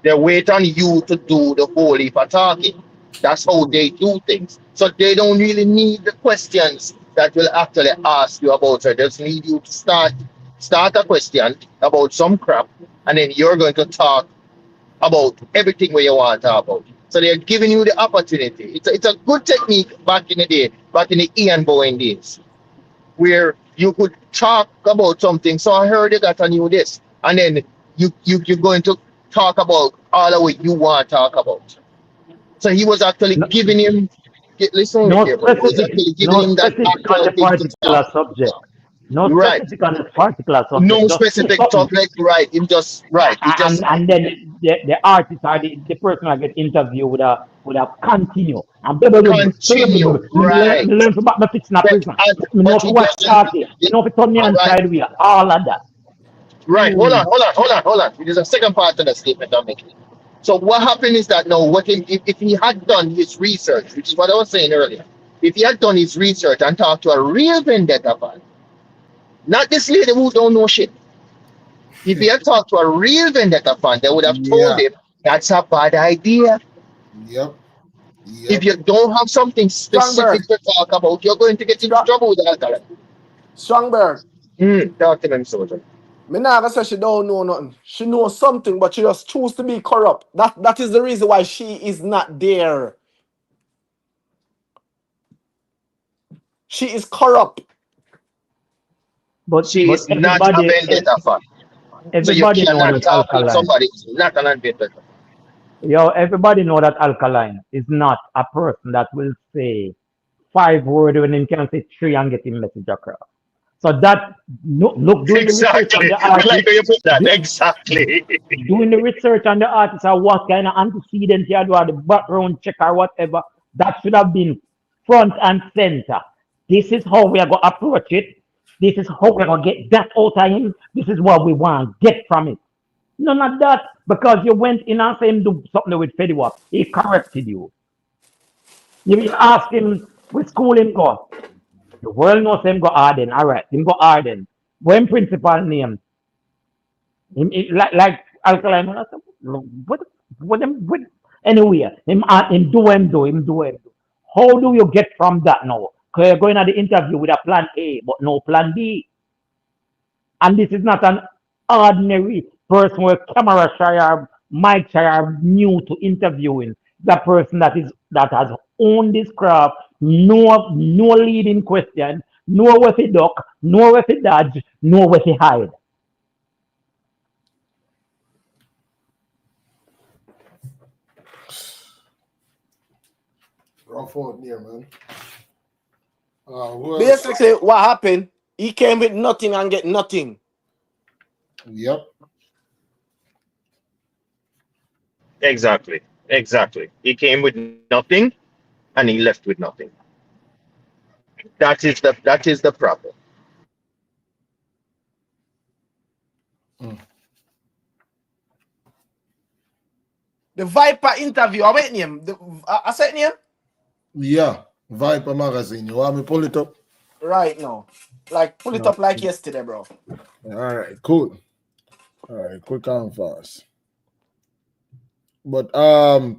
They wait on you to do the whole heap of talking. That's how they do things. So they don't really need the questions that will actually ask you about it. They just need you to start a question about some crap, and then you're going to talk about everything where you want to talk about. So they're giving you the opportunity. It's a good technique back in the day, back in the Ian Bowen days, where you could talk about something. So I heard you got a new this, and then you're going to talk about all of what you want to talk about. So he was actually giving him. Listen, no here, he was actually giving him that particular subject. No specific on this particular subject. No specific subject, right? Him just right. And then the artist or the person I get interviewed would have continue and continue, right? Learn from my fixing a prison. You know to watch party. You know to turn me on sideways. All of that. Right. Hold on. There's a second part to the statement I'm making. So what happened is that now, if he had done his research, which is what I was saying earlier, if he had done his research and talked to a real vendetta fan, not this lady who don't know shit. If he had talked to a real vendetta fan, they would have told him that's a bad idea. Yep. If you don't have something specific to talk about, you're going to get into trouble with Alkaline. Strongberg. Talk to them, soldier. Me never say she don't know nothing. She knows something, but she just choose to be corrupt. That is the reason why she is not there. She is corrupt. But she is not a vendetta fan. So you Everybody know cannot that talk with Alkaline. somebody who's not an vendetta. Yo, everybody know that Alkaline is not a person that will say 5 words when he can say 3 and get him message across. So that look doing the research on the artist. Like you put that exactly. Doing the research on the artist or what kind of antecedents you do or the background check or whatever, that should have been front and center. This is how we are going to approach it. This is how we're going to get that out of him. This is what we want to get from it. None of that, because you went in and said him do something with Fediwa. He corrected you. You ask him which school him go. The world knows him go Arden. All right, him go Arden. When principal name, like Alkaline. What anyway, him do. How do you get from that now? Because you're going at the interview with a plan A, but no plan B. And this is not an ordinary person with camera shy or mic shy or new to interviewing. The person that has owned this craft, no leading question, know where to duck, know where to dodge, know where to hide. Rough out here, man. Basically, what happened? He came with nothing and get nothing. Yep. Exactly. He came with nothing and he left with nothing. That is the problem. The Viper interview, I wait name. I said name? Yeah, Viper magazine. You want me pull it up? Right now. Like pull it up like yesterday, bro. All right, cool. All right, quick and fast. But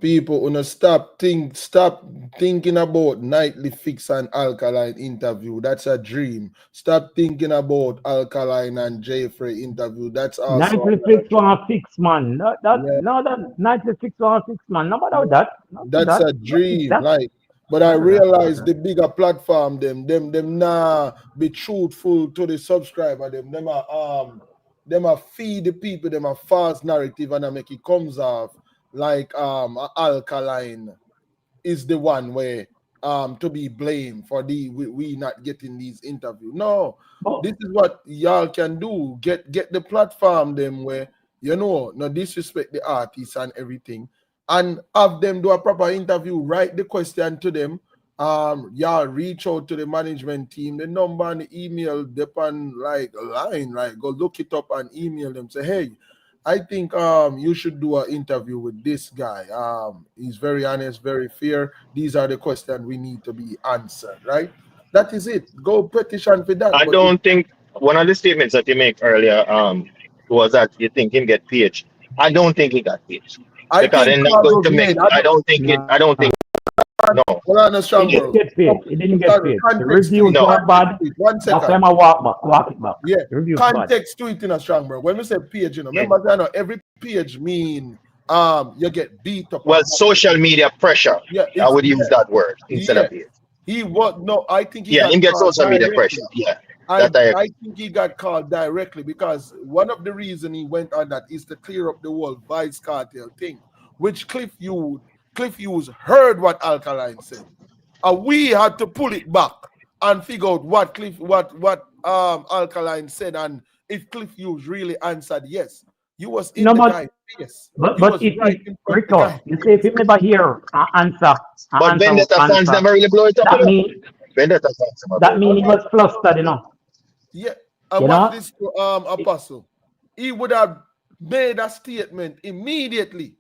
people, stop thinking about Nightly Fix and Alkaline interview. That's a dream. Stop thinking about Alkaline and Jeffrey interview. That's also Nightly Fix 106 man. That Nightly Fix 106 man. No matter that. That's a dream. But I realize the bigger platform, them nah be truthful to the subscriber. Them are feed the people. Them a false narrative and I make it comes off like Alkaline is the one where to be blamed for we not getting these interviews. No, this is what y'all can do. Get the platform them where no disrespect the artists and everything, and have them do a proper interview. Write the question to them. Y'all reach out to the management team. The number and the email depend like a line. Right, go look it up and email them. Say, hey, I think you should do an interview with this guy. He's very honest, very fair. These are the questions we need to be answered, right? That is it. Go petition for that. I don't think one of the statements that you make earlier was that you think him get PH. I don't think he got PH. Because they're not going to make. I don't think. No. Hold on a strong He didn't get paid. The reviews are bad. 1 second. That's why I walk it back. Yeah. The Context to it in a strong bro. When we say page, remember every page mean you get beat up. Well, social media pressure. Yeah, I would use that word instead of PH. I think he he gets social media pressure. Yeah. I think he got called directly because one of the reasons he went on that is to clear up the whole Vice Cartel thing, which Cliff Hughes heard what Alkaline said. And we had to pull it back and figure out what Alkaline said, and if Cliff Hughes really answered yes. You was in the guy's face. But if Rico, you say if you never hear an answer. But Vendetta fans never really blow it up. That means he was flustered, Yeah. And what this Apostle? He would have made a statement immediately.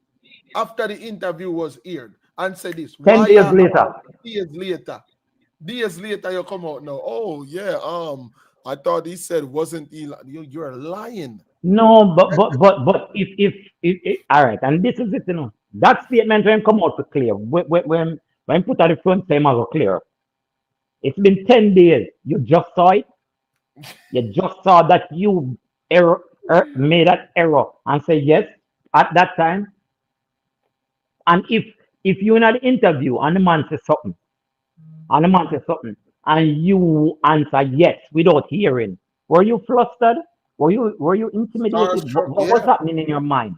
after the interview was aired and said this. 10 Why days later. Days later you come out now. Oh yeah, I thought he said wasn't he? You're lying. No, but if all right, and this is it, you know. That statement when come out to clear, when put at the front time as clear. It's been 10 days. You just saw it. You just saw that you made that error and say yes at that time. And if you in an interview and the man says something, and you answer yes without hearing, were you flustered? Were you intimidated? What's happening in your mind?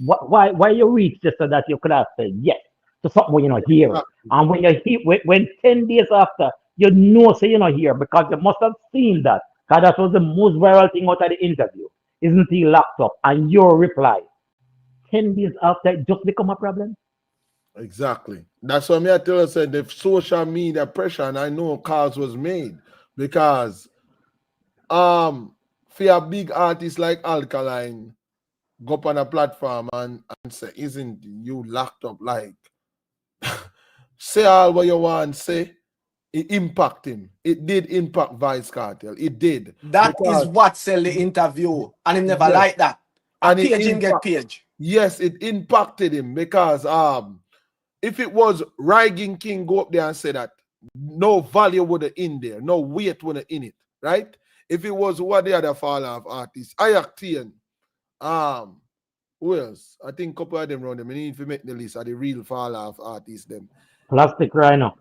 Why you reach just so that you could have said yes to something when you're not hearing? And when you hear, when 10 days after, you know say you're not here because you must have seen that. Because that was the most viral thing out of the interview. Isn't he locked up? And your reply 10 days after it just become a problem? Exactly. That's what I tell you, said the social media pressure, and I know calls was made because for a big artist like Alkaline go up on a platform and say, isn't you locked up? Like say all what you want to say. It impact him. It did impact Vice Cartel. It did. That is what sell the interview. And him never like that. And page him get page. Yes, it impacted him because if it was Rygan King go up there and say that, no value would have in there, no weight would have in it, right? If it was what the other fall off artists, Ayaktian, who else? I think a couple of them around them. I need to make the list of the real fall off artists them. Plastic Rhino.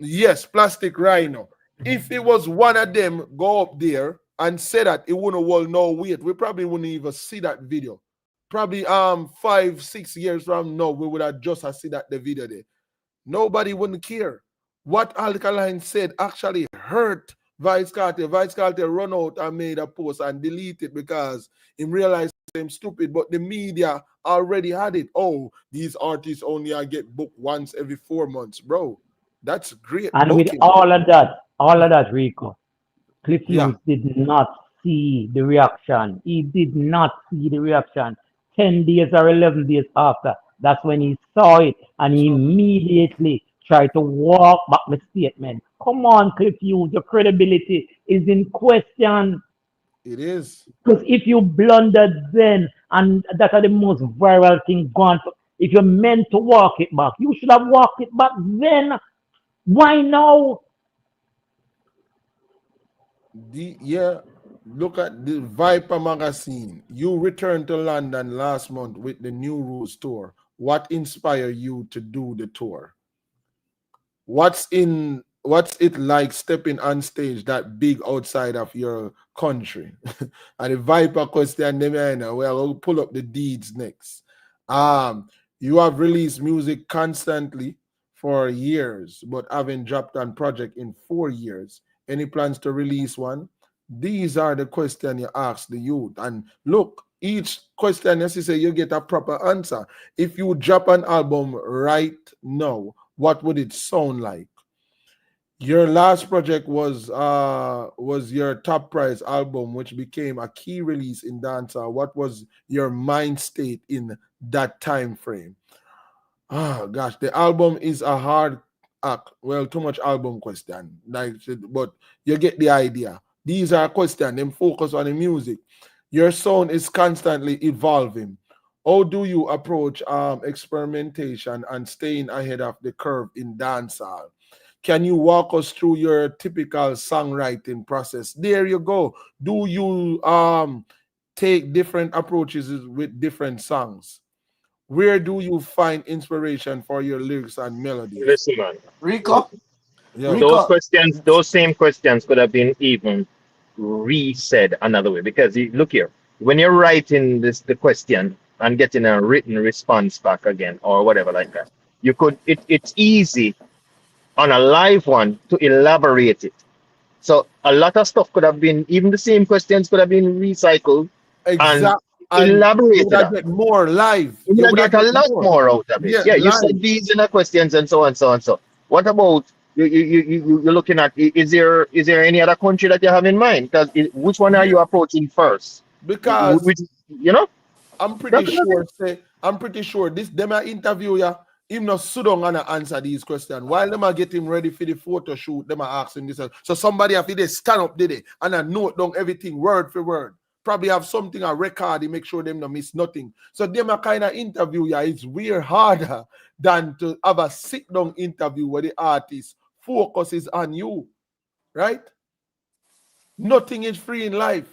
Yes, Plastic Rhino. If it was one of them go up there and say that it wouldn't hold no weight, we probably wouldn't even see that video. Probably 5-6 years from now, we would have just seen that the video there. Nobody wouldn't care. What Alkaline said actually hurt Vice Cartel. Vice Cartel run out and made a post and delete it because he realized I'm stupid, but the media already had it. Oh, these artists only get booked once every 4 months, bro. That's great. And booking. with all of that, Rico, Cliff Hughes did not see the reaction. He did not see the reaction. 10 days or 11 days after, that's when he saw it and he immediately tried to walk back the statement. Come on, Cliff Hughes, your credibility is in question. It is. Because if you blundered then, and that are the most viral thing gone, if you're meant to walk it back, you should have walked it back then. Why now? Look at the Viper magazine. You returned to London last month with the New Rules tour. What inspired you to do the tour? What's it like stepping on stage that big outside of your country? And the Viper question, we are going to pull up the deeds next. You have released music constantly for years, but haven't dropped on project in 4 years. Any plans to release one? These are the questions you ask the youth. And look, each question, as you say, you get a proper answer. If you drop an album right now, what would it sound like? Your last project was your top prize album, which became a key release in dancehall. What was your mind state in that time frame? Oh gosh, the album is a hard act. Well, too much album question. But you get the idea. These are questions. Them focus on the music. Your sound is constantly evolving. How do you approach experimentation and staying ahead of the curve in dancehall? Can you walk us through your typical songwriting process? There you go. Do you take different approaches with different songs? Where do you find inspiration for your lyrics and melodies? Listen, man. Rico? Yeah. Those same questions could have been even re-said another way. Because look here, when you're writing the question and getting a written response back again or whatever like that, it's easy on a live one to elaborate it. So a lot of stuff could have been, even the same questions could have been recycled. Exactly. And elaborated. You get more live. You get a lot more out of it. Yeah, you said these in the questions and so on, so on. So what about you're looking at? Is there any other country that you have in mind? Because which one are you approaching first? Because you know, I'm pretty sure. Say I'm pretty sure this them a interview ya. Him not sit down and answer these questions. While them are getting ready for the photo shoot, them are asking this. So somebody have to stand up did it and I note down everything word for word. Probably have something a record to make sure them not miss nothing. So them a kind of interview yeah, it's way harder than to have a sit down interview where the artist focuses on you, right? Nothing is free in life.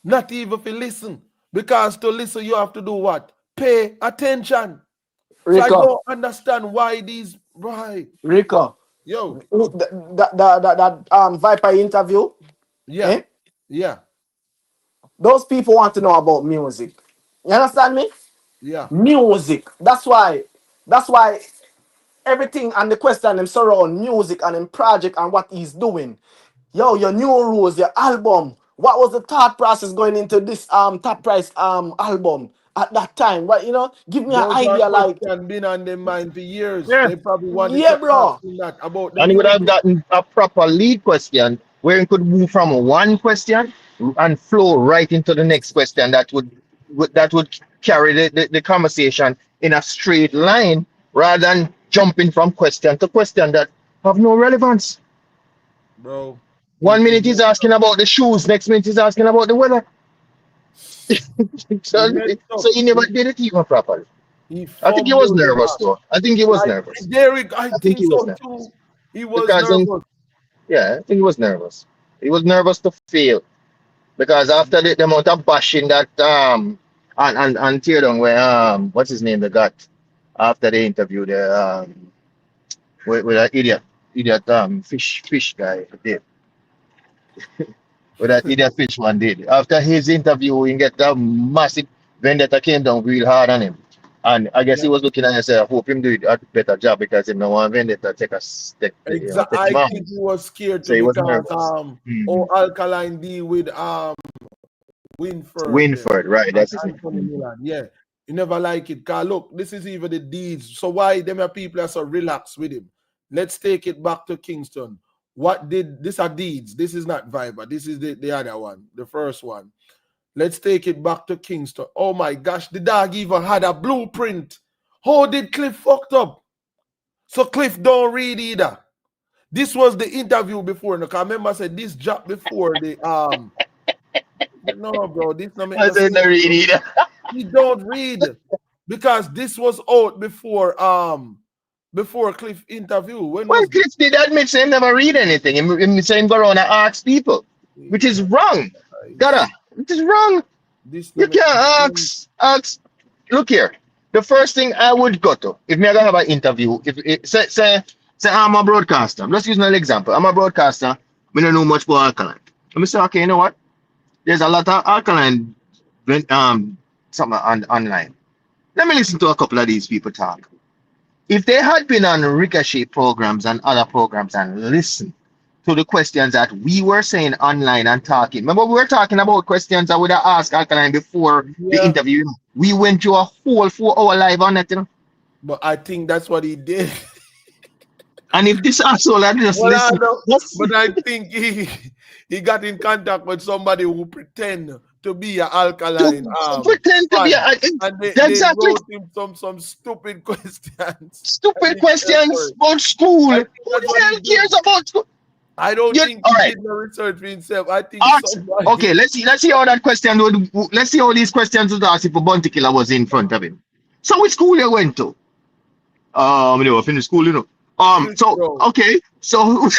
Not even if you listen. Because to listen, you have to do what? Pay attention. So I don't understand why these right. Rico. Yo. That Viper interview. Yeah. Eh? Yeah. Those people want to know about music. You understand me? Yeah. Music. That's why everything and the question them surround music and in project and what he's doing. Yo, your new rules, your album. What was the thought process going into this top price album at that time? What give me an idea like been on their mind for years. Yeah. They probably wanted Yeah, to bro. ask him that about the And he would have music. gotten a proper lead question where he could move from one question and flow right into the next question that would carry the conversation in a straight line rather than jumping from question to question that have no relevance. Bro. 1 minute he's asking about the shoes, next minute he's asking about the weather. so he never did it even properly. I think he was nervous though. I think he was nervous. Derek, I think he was so nervous. too. He was Because nervous. I think he was nervous. He was nervous to fail. Because after the amount of bashing that and tear down where what's his name they got after the interview the with that idiot fish guy did. With that idiot fish one did. After his interview, he get that massive vendetta came down real hard on him. And I guess he was looking at himself, hope him do a better job because him no one vendetta take a step. Exactly. I think he was scared So he too was because nervous. Alkaline deal with Winford. Winford, right? That's his name. Milan. Yeah. You never like it. Cause look, this is even the deeds. So why them people are so relaxed with him? Let's take it back to Kingston. What did these are deeds? This is not Viber. This is the other one, the first one. Let's take it back to Kingston. Oh my gosh, the dog even had a blueprint. How did Cliff fucked up? So Cliff don't read either. This was the interview before. No, I remember I said this job before the no, bro, this not make no sense. Read either. He don't read because this was out before Cliff interview. When Cliff did admit saying never read anything. Him saying go around and ask people, which is wrong. It is wrong. You can't ask. Look here. The first thing I would go to if me I gonna have an interview, if say I'm a broadcaster. Let's use an example. I'm a broadcaster. I don't know much about Alkaline. Let me say, okay, you know what? There's a lot of Alkaline something online. Let me listen to a couple of these people talk. If they had been on Ricochet programs and other programs and listened to the questions that we were saying online and talking. Remember, we were talking about questions I would have asked Alkaline before the interview. We went through a whole 4-hour live on it, But I think that's what he did. And if this asshole had just listened, but I think he got in contact with somebody who pretend to be an Alkaline. Pretend to be and they exactly. wrote him some stupid questions. Stupid questions about school. Who the hell cares about school? I don't think he did the research for himself. I think somebody... Okay, let's see how that question would. Let's see how these questions would ask if a bounty killer was in front of him. So which school you went to? You know, finished school, you know. So okay, so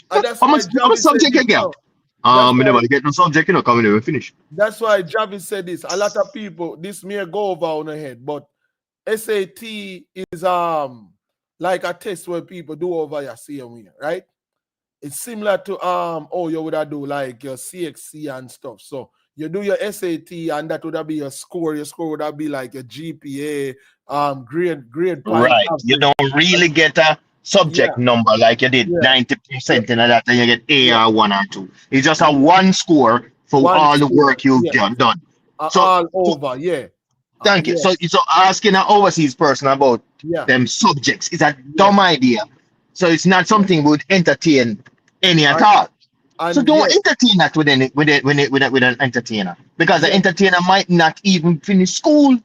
how much subject again? We never get no subject, you know, coming here and finish. That's why Javis said this. A lot of people, this may go over on the head, but SAT is like a test where people do over your CME, right? It's similar to you would do like your CXC and stuff. So you do your SAT and that would be your score. Your score would be like a GPA, grade point. Right. You don't really get a subject number like you did 90% and that, and you get A or 1 or 2. It's just a one score for all the work you've done. So all over, Thank you. So asking an overseas person about them subjects is a dumb idea. So it's not something we would entertain any at all. So don't entertain that with an entertainer, because the entertainer might not even finish school.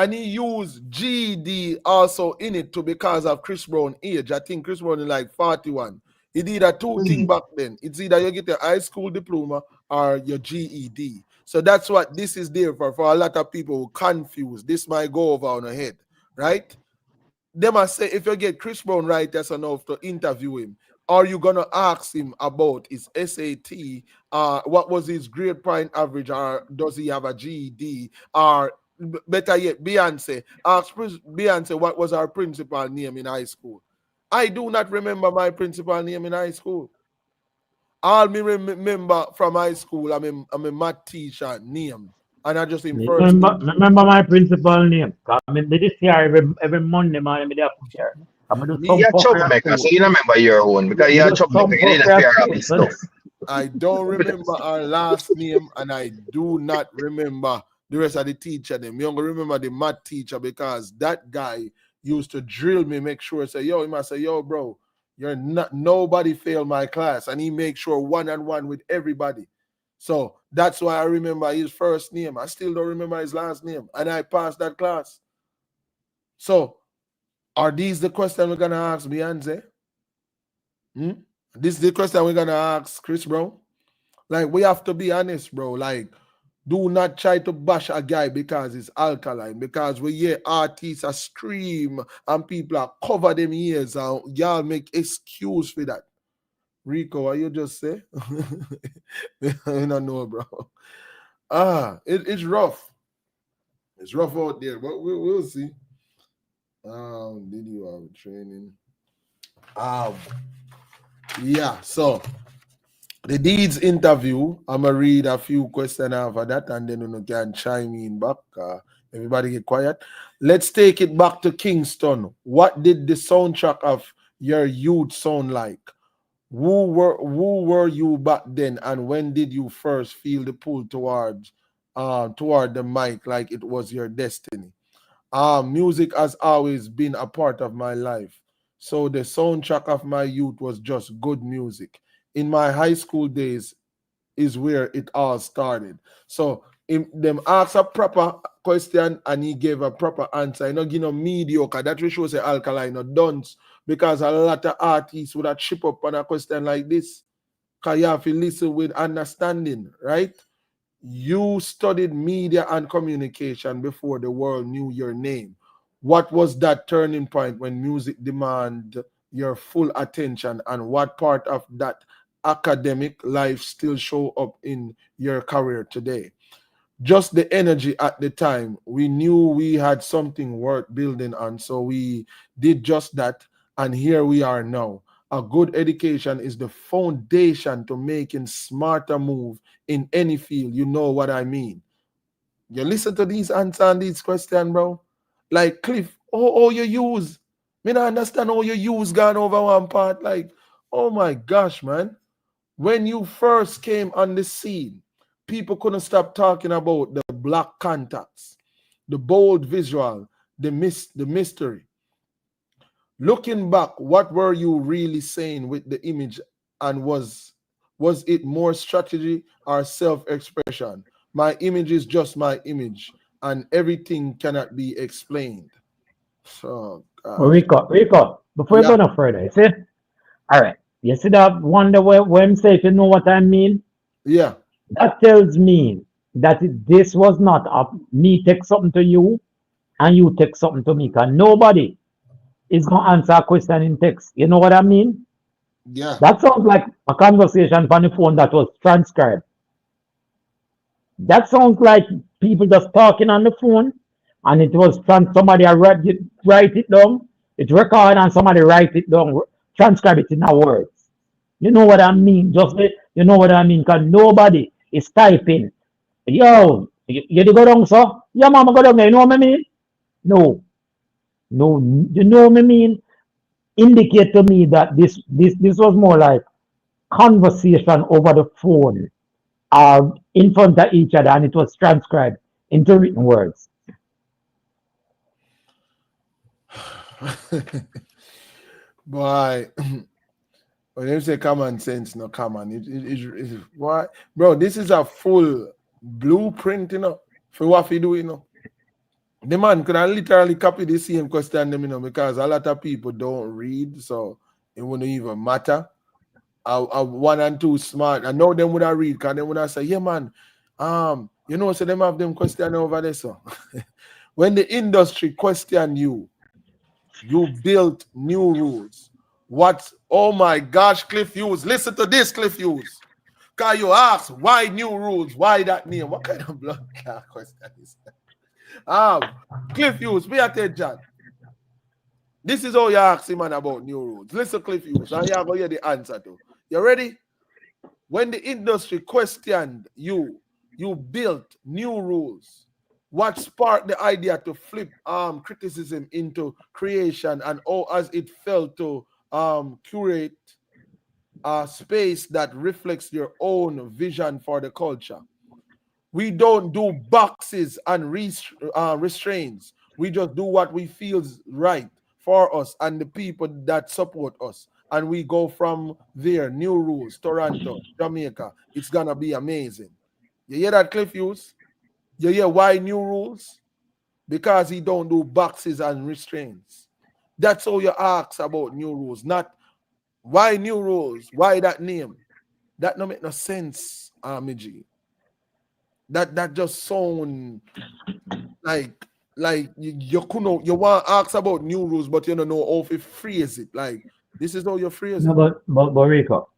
and he used GED also in it too because of Chris Brown age. I think Chris Brown is like 41. He did a two thing back then. It's either you get a high school diploma or your GED. So that's what this is there for a lot of people who confused. This might go over on the head, right? They must say if you get Chris Brown right, that's enough to interview him. Are you gonna ask him about his SAT? What was his grade point average? Or does he have a GED? Or better yet, Beyonce. Ask Beyonce what was our principal name in high school. I do not remember my principal name in high school. All me remember from high school, I'm a math teacher name, and I just in first name. Remember my principal name. I mean, this here every Monday morning. Me there here. I'm gonna do some Me a for troublemaker, so you remember your own because you're a troublemaker. You didn't fear of this stuff. I don't remember our last name, and I do not remember the rest of the teacher name. Me only remember the math teacher because that guy used to drill me, make sure say, yo, he must say, yo, bro, you're not nobody failed my class, and he make sure one-on-one with everybody. So that's why I remember his first name. I still don't remember his last name, and I passed that class. So are these the questions we're gonna ask Beyonce? This is the question we're gonna ask Chris Brown. Like, we have to be honest, bro. Like, do not try to bash a guy because it's Alkaline. Because we hear artists are scream and people are cover them ears and y'all make excuse for that. Rico, what you just say? I don't know, bro. It's rough. It's rough out there, but we'll see. Did you have training? Yeah, so the Deeds interview, I'm gonna read a few questions after that, and then you can chime in back. Everybody get quiet. Let's take it back to Kingston. What did the soundtrack of your youth sound like? Who were you back then, and when did you first feel the pull toward the mic like it was your destiny? Music has always been a part of my life, so the soundtrack of my youth was just good music. In my high school days is where it all started. So them asked a proper question and he gave a proper answer. You know, give no mediocre. That we shows say Alkaline no dunce, because a lot of artists would have chip up on a question like this. Because you have to listen with understanding, right? You studied media and communication before the world knew your name. What was that turning point when music demanded your full attention, and what part of that academic life still show up in your career today? Just the energy at the time. We knew we had something worth building on, so we did just that, and here we are now. A good education is the foundation to making smarter move in any field. You know what I mean? You listen to these answers and these questions, bro. Like Cliff, oh you use. Me not understand how you use gone over one part. Like, oh my gosh, man. When you first came on the scene, people couldn't stop talking about the black contacts, the bold visual, the mystery. Looking back, what were you really saying with the image, and was it more strategy or self-expression? My image is just my image, and everything cannot be explained. So, Rico, before you go no further, you see? All right. You see that wonder when say if you know what I mean? Yeah. That tells me that this was not me take something to you and you take something to me. Because nobody is going to answer a question in text. You know what I mean? Yeah. That sounds like a conversation on the phone that was transcribed. That sounds like people just talking on the phone and it was somebody write it down. It record and somebody write it down, transcribe it in our words. You know what I mean? You know what I mean? Because nobody is typing. Yo, you go down, so? Yeah, mama, go down there. You know what I mean? No, you know what I mean? Indicate to me that this was more like conversation over the phone in front of each other, and it was transcribed into written words. Boy, when you say common sense, no common. It's why, bro, this is a full blueprint, you know, for what we do, you know. The man could have literally copy the same question, them, because a lot of people don't read, so it wouldn't even matter. One and two smart. I know them would have read, because they would have say, yeah, man, so them have them question over there. So when the industry question you, you built new rules. Oh my gosh, Cliff Hughes, listen to this, Cliff Hughes. Because you ask, why new rules? Why that name? What kind of blood question is that? Cliff Hughes, pay attention. This is how you ask him man about new rules. Listen, Cliff Hughes, and you're going to hear the answer to. You ready? When the industry questioned you, you built new rules. What sparked the idea to flip criticism into creation, and as it felt to curate a space that reflects your own vision for the culture? We don't do boxes and restraints. We just do what we feel right for us and the people that support us. And we go from there. New rules, Toronto, Jamaica. It's going to be amazing. You hear that, Cliff Hughes? You hear why new rules? Because he don't do boxes and restraints. That's all you ask about new rules. Not why new rules? Why that name? That don't make no sense, Miji. That just sound like you couldn't, you want to ask about new rules, but you don't know how to phrase it. Like, this is how you phrase No, it. but Rico,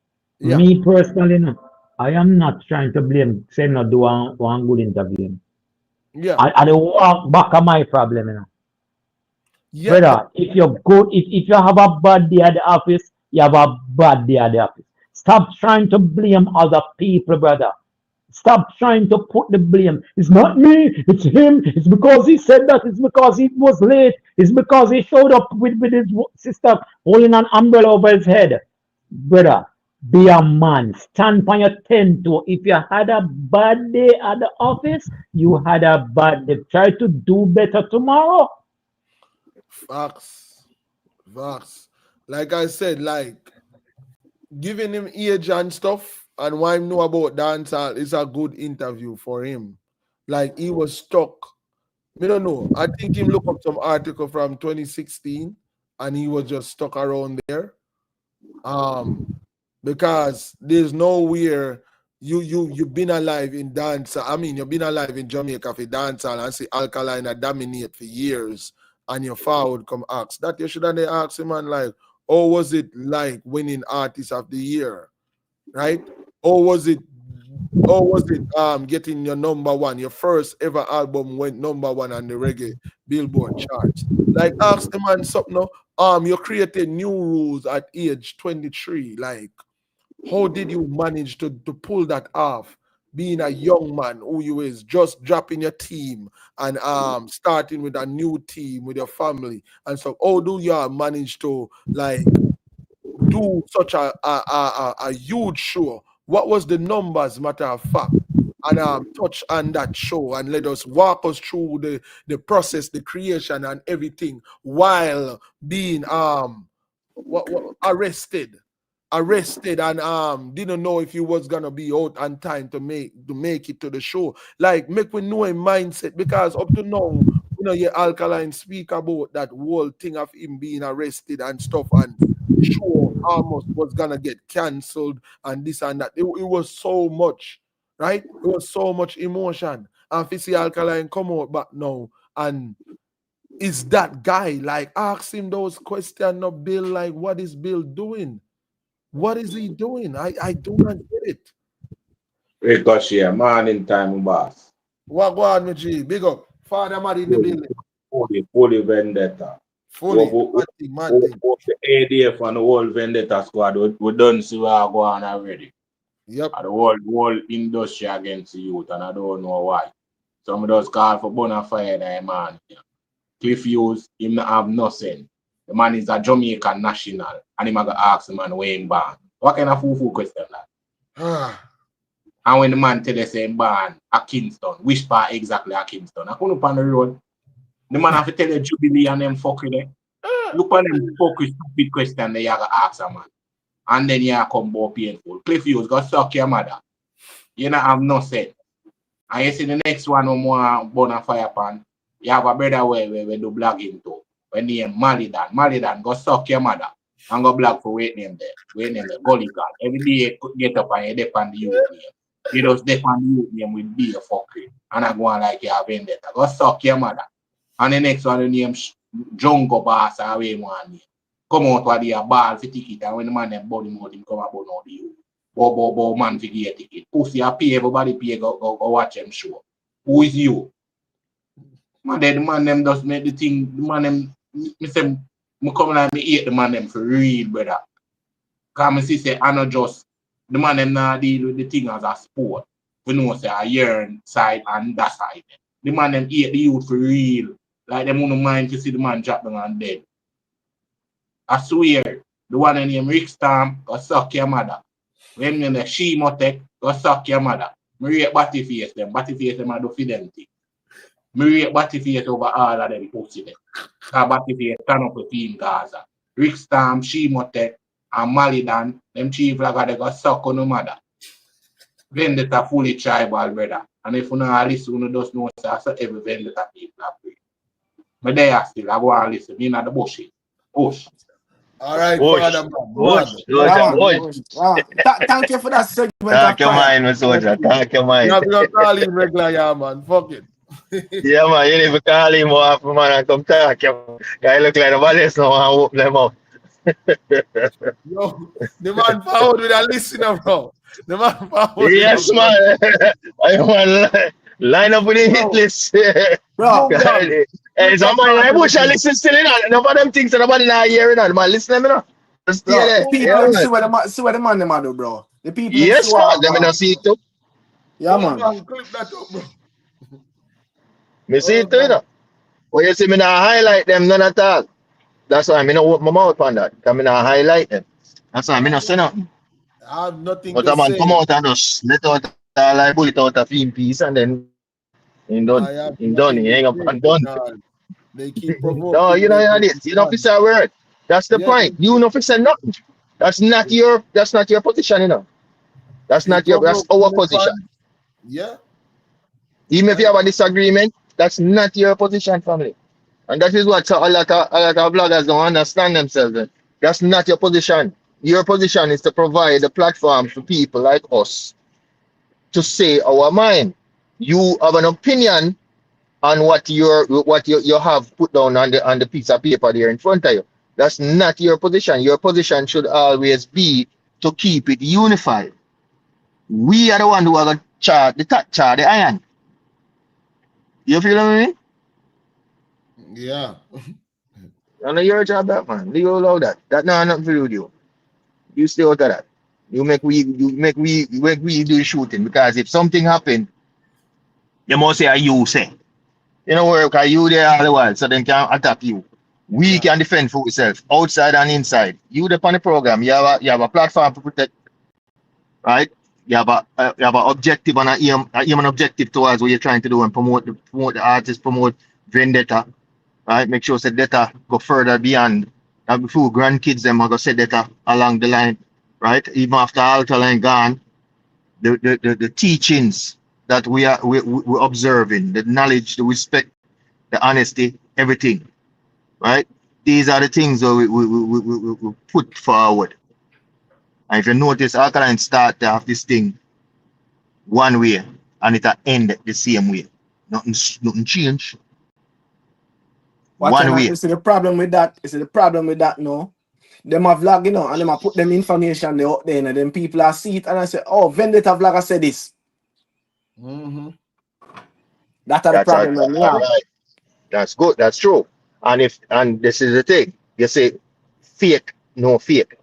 Yeah. me personally, no, I am not trying to blame, say not do one good interview. Yeah. I don't walk back on my problem, Yeah. Brother, if you're good, if you have a bad day at the office, you have a bad day at the office. Stop trying to blame other people, brother. Stop trying to put the blame. It's not me, it's him. It's because he said that. It's because he was late. It's because he showed up with his sister holding an umbrella over his head. Brother, be a man. Stand on your 10 toe. If you had a bad day at the office, you had a bad day. Try to do better tomorrow. Facts. Like I said, like giving him age and stuff and why him know about dancehall is a good interview for him. Like he was stuck. I don't know. I think him look up some article from 2016 and he was just stuck around there. Because there's nowhere you've been alive in dance. I mean, you've been alive in Jamaica for dancehall and see Alkaline dominate for years, and your forward come ask that. You should have asked him, man, like, oh, was it like winning artist of the year, right? Or was it getting your number one, your first ever album went number one on the reggae Billboard charts? Like, ask the man something. No? You created new rules at age 23. Like, how did you manage to pull that off? Being a young man who you is, just dropping your team and starting with a new team with your family and so how do you manage to like do such a huge show? What was the numbers, matter of fact? And touch on that show and let us walk us through the process, the creation and everything while being arrested and didn't know if he was gonna be out on time to make it to the show. Like make we know him mindset, because up to now, your Alkaline speak about that whole thing of him being arrested and stuff, and the show almost was gonna get cancelled and this and that. It was so much, right? It was so much emotion. And if you see Alkaline come out back now and is that guy, like ask him those questions, not Bill, like what is Bill doing? What is he doing? I do not get it. Ricochet, morning time, boss. What go on, G? Big up. Father man in the building. Fully vendetta. Fully. Mad thing. The ADF and the whole vendetta squad, we done see where I go on already. Yep. And the whole industry against the youth, and I don't know why. Some of those call for bonafide, man. Cliff Hughes, him not have nothing. The man is a Jamaican national, and him gonna ask the man where him born. What kind of fool question that? And when the man tell us him born at Kingston, which part exactly at Kingston? I come up on the road. The man have to tell you Jubilee and them fuck with it. Look on them fuck with stupid question they gotta ask a man. And then you come more painful. Cliff Hughes got suck your mother. You not have no sense. And you see the next one no more burn a fire pan. You have a brother where we do blogging too. When name Malidan. Malidan go suck your mother and go blog for wait name there. Wait name there. Gully God. Every day you get up and you depend the youth name. You just depend the youth name with be a fuckery. And I go on like you have vendetta. Go suck your mother. And the next one the name Jungle Boss or way one name. Come out with the ball for ticket and when the man them body mode him come about now the youth. Bo man for get ticket. Pussy a pay everybody pay go watch them show. Who is you? Man, the man them just make the thing, the man them, me say, me come like me hate the man them for real, brother. Because me say, I not just, the man them not deal with the thing as a sport. We know say a yearn side and that side. The man them hate the youth for real. Like them wouldn't mind to see the man drop down and dead. I swear, the one in name Rick Storm, go suck your mother. When name the She Motek, go suck your mother. Me rate Batty Face them I do for them thing. Me rate Batty Face over all of them pussy them. Because Batty Face stand up with Team Gaza. Rick Storm, She Motek, and Malidan, them chief like they go suck on the mother. Vendetta fully tribal, brother. And if you not listen, you just know so every vendetta people are free. But they are still, I go and listen. Me not the bullshit. Push. All right, Push. Father Thank you for that segment. Talk your mind, Mr. Soldier. Talk your mind. You have to call him regular, yeah, man. Fuck it. Yeah, man. You need to call him more often, man, and come talk. Guy look like nobody else now and open them up. Yo, the man forward with a listener, bro. The man forward. Yes, man. I want line up with the hit list. Bro, hey, somebody like Bush, I listen still in. Nobody them things that nobody not hearing. Man, listen to me now. Just stay there. The people see what the man them do, bro. The people yes, man. Them not see it too. Yeah, man. Clip that up, bro. Me see it too, you know. When you see me not highlight them, none at all. That's why I mean, I open my mouth on that. Because I not highlight them. That's why I mean, I say nothing. I have nothing But to a man say. come out and just let out like bullet out a film piece and then he done. He done. He hang up and done. They keep provoking. No, you know how it is. You don't say a word. That's the point. You don't say nothing. That's not your position, you know. That's not your that's our position. Yeah. Even if you have a disagreement, that's not your position, family. And that is what a lot of bloggers don't understand themselves. That's not your position. Your position is to provide a platform for people like us to say our mind. You have an opinion on what you have put down on the piece of paper there in front of you. That's not your position. Your position should always be to keep it unified. We are the one who are going to chart the iron. You feel what I mean? Yeah. I know your job, that man. Leave all that. That no nothing to do with you. You stay out of that. You make we do the shooting, because if something happen, you must say you say. You know where, because you there all the while, so they can attack you. We can defend for ourselves, outside and inside. You depend on the program. You have a platform to protect, right? You have a objective and a aim and objective towards what you're trying to do and promote the artist, promote vendetta, right? Make sure that data go further beyond. And before grandkids them are gonna set data along the line, right? Even after Alkaline gone, the teachings that we're observing, the knowledge, the respect, the honesty, everything, right? These are the things that we put forward. And if you notice, Alkaline start to have this thing one way and it'll end the same way. Nothing change. One way. You see the problem with that, no? Them a vlog, you know, and them a put them information there out there, and then people are see it and I say, oh, Vendetta vlogger said this. Mm-hmm. That's the problem. Right. That's good. That's true. And this is the thing. You say fake, no fake.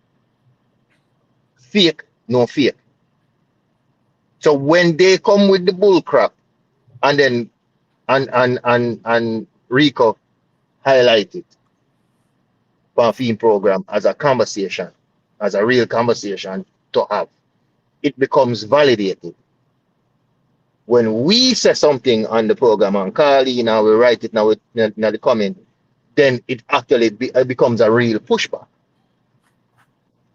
Fake, no fake. So when they come with the bull crap, and then and Rico highlight it for a theme program as a conversation, as a real conversation to have, it becomes validated. When we say something on the program and call in and we write it now in the comment, then it actually becomes a real pushback.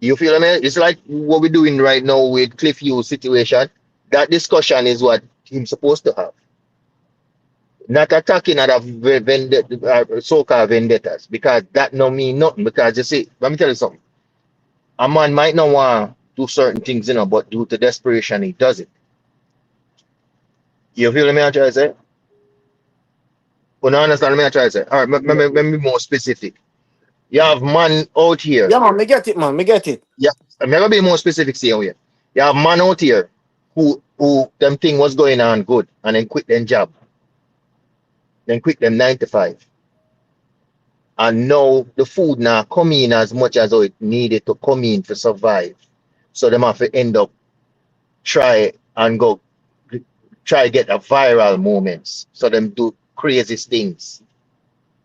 You feel me? It's like what we're doing right now with Cliff Hughes situation. That discussion is what he's supposed to have. Not attacking other so-called vendettas, because that no mean nothing. Because you see, let me tell you something. A man might not want to do certain things, but due to desperation, he does it. You feel me? I try to say. You don't understand me? I try to say. All right, let me be more specific. You have man out here. Yeah, man, me get it, man. Me get it. Yeah, I'm gonna be more specific. See here. You have man out here who them thing was going on good, and then quit them job, then quit them 9 to 5. And now the food now come in as much as how it needed to come in to survive. So them have to end up try and go try get a viral moments. So them do crazy things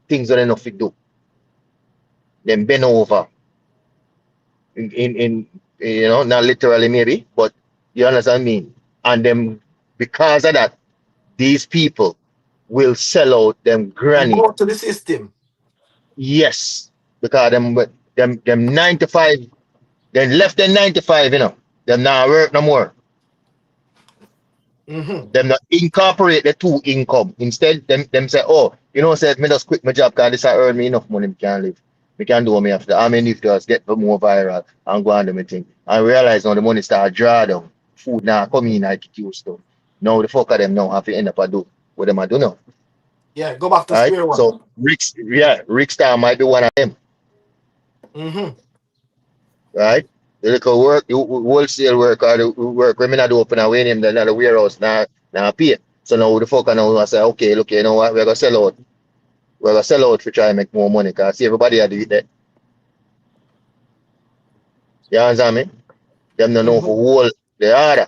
that they not fit do. Then bend over in not literally maybe, but you understand me. And then because of that, these people will sell out them And granny. go to the system. Yes, because them 9 to 5. Then left them 9 to 5, Them not work no more. Them not incorporate the two income. Instead, them say, oh, say me just quit my job because this I earn me enough money, me can live. Me can do what me after. I mean, if just get more viral and go on do my thing. And realize now the money start draw down. Food now come in like it used to. Now the fuck of them now have to end up a do what them I do now. Yeah, go back to Right? square one. So Rick Star might be one of them. Right? The little work, the wholesale work or the work when me not do open away him the warehouse now pay. So now the fucker now I say, okay, look, you know what, we're gonna sell out. We're gonna sell out to try and make more money because see everybody had to eat that. You understand me? Them don't know for whole the other.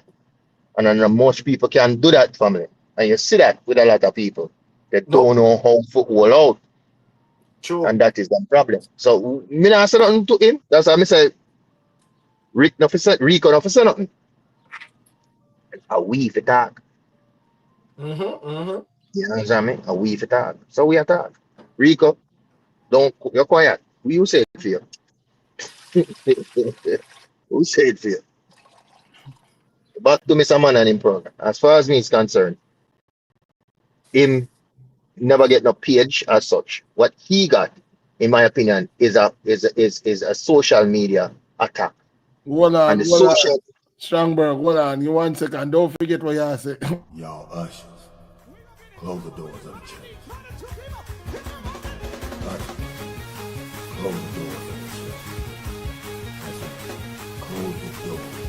And then most people can do that family. And you see that with a lot of people. They don't know how to hold out. True. And that is the problem. So me not say nothing to him. That's why I say Rico not for say nothing. A we for talk. You understand me? A we for talk. So we are talk. Rico, don't you're quiet. Who say it for you? Who say it for you? Back to Mr. Man and him program. As far as me is concerned, him never get no page as such. What he got, in my opinion, is a social media attack. Hold on, And the social Strongberg, hold on. You 1 second. Don't forget what you say. Y'all ushers, close the doors of the church. Ushers, close the doors of the church. Close the doors of the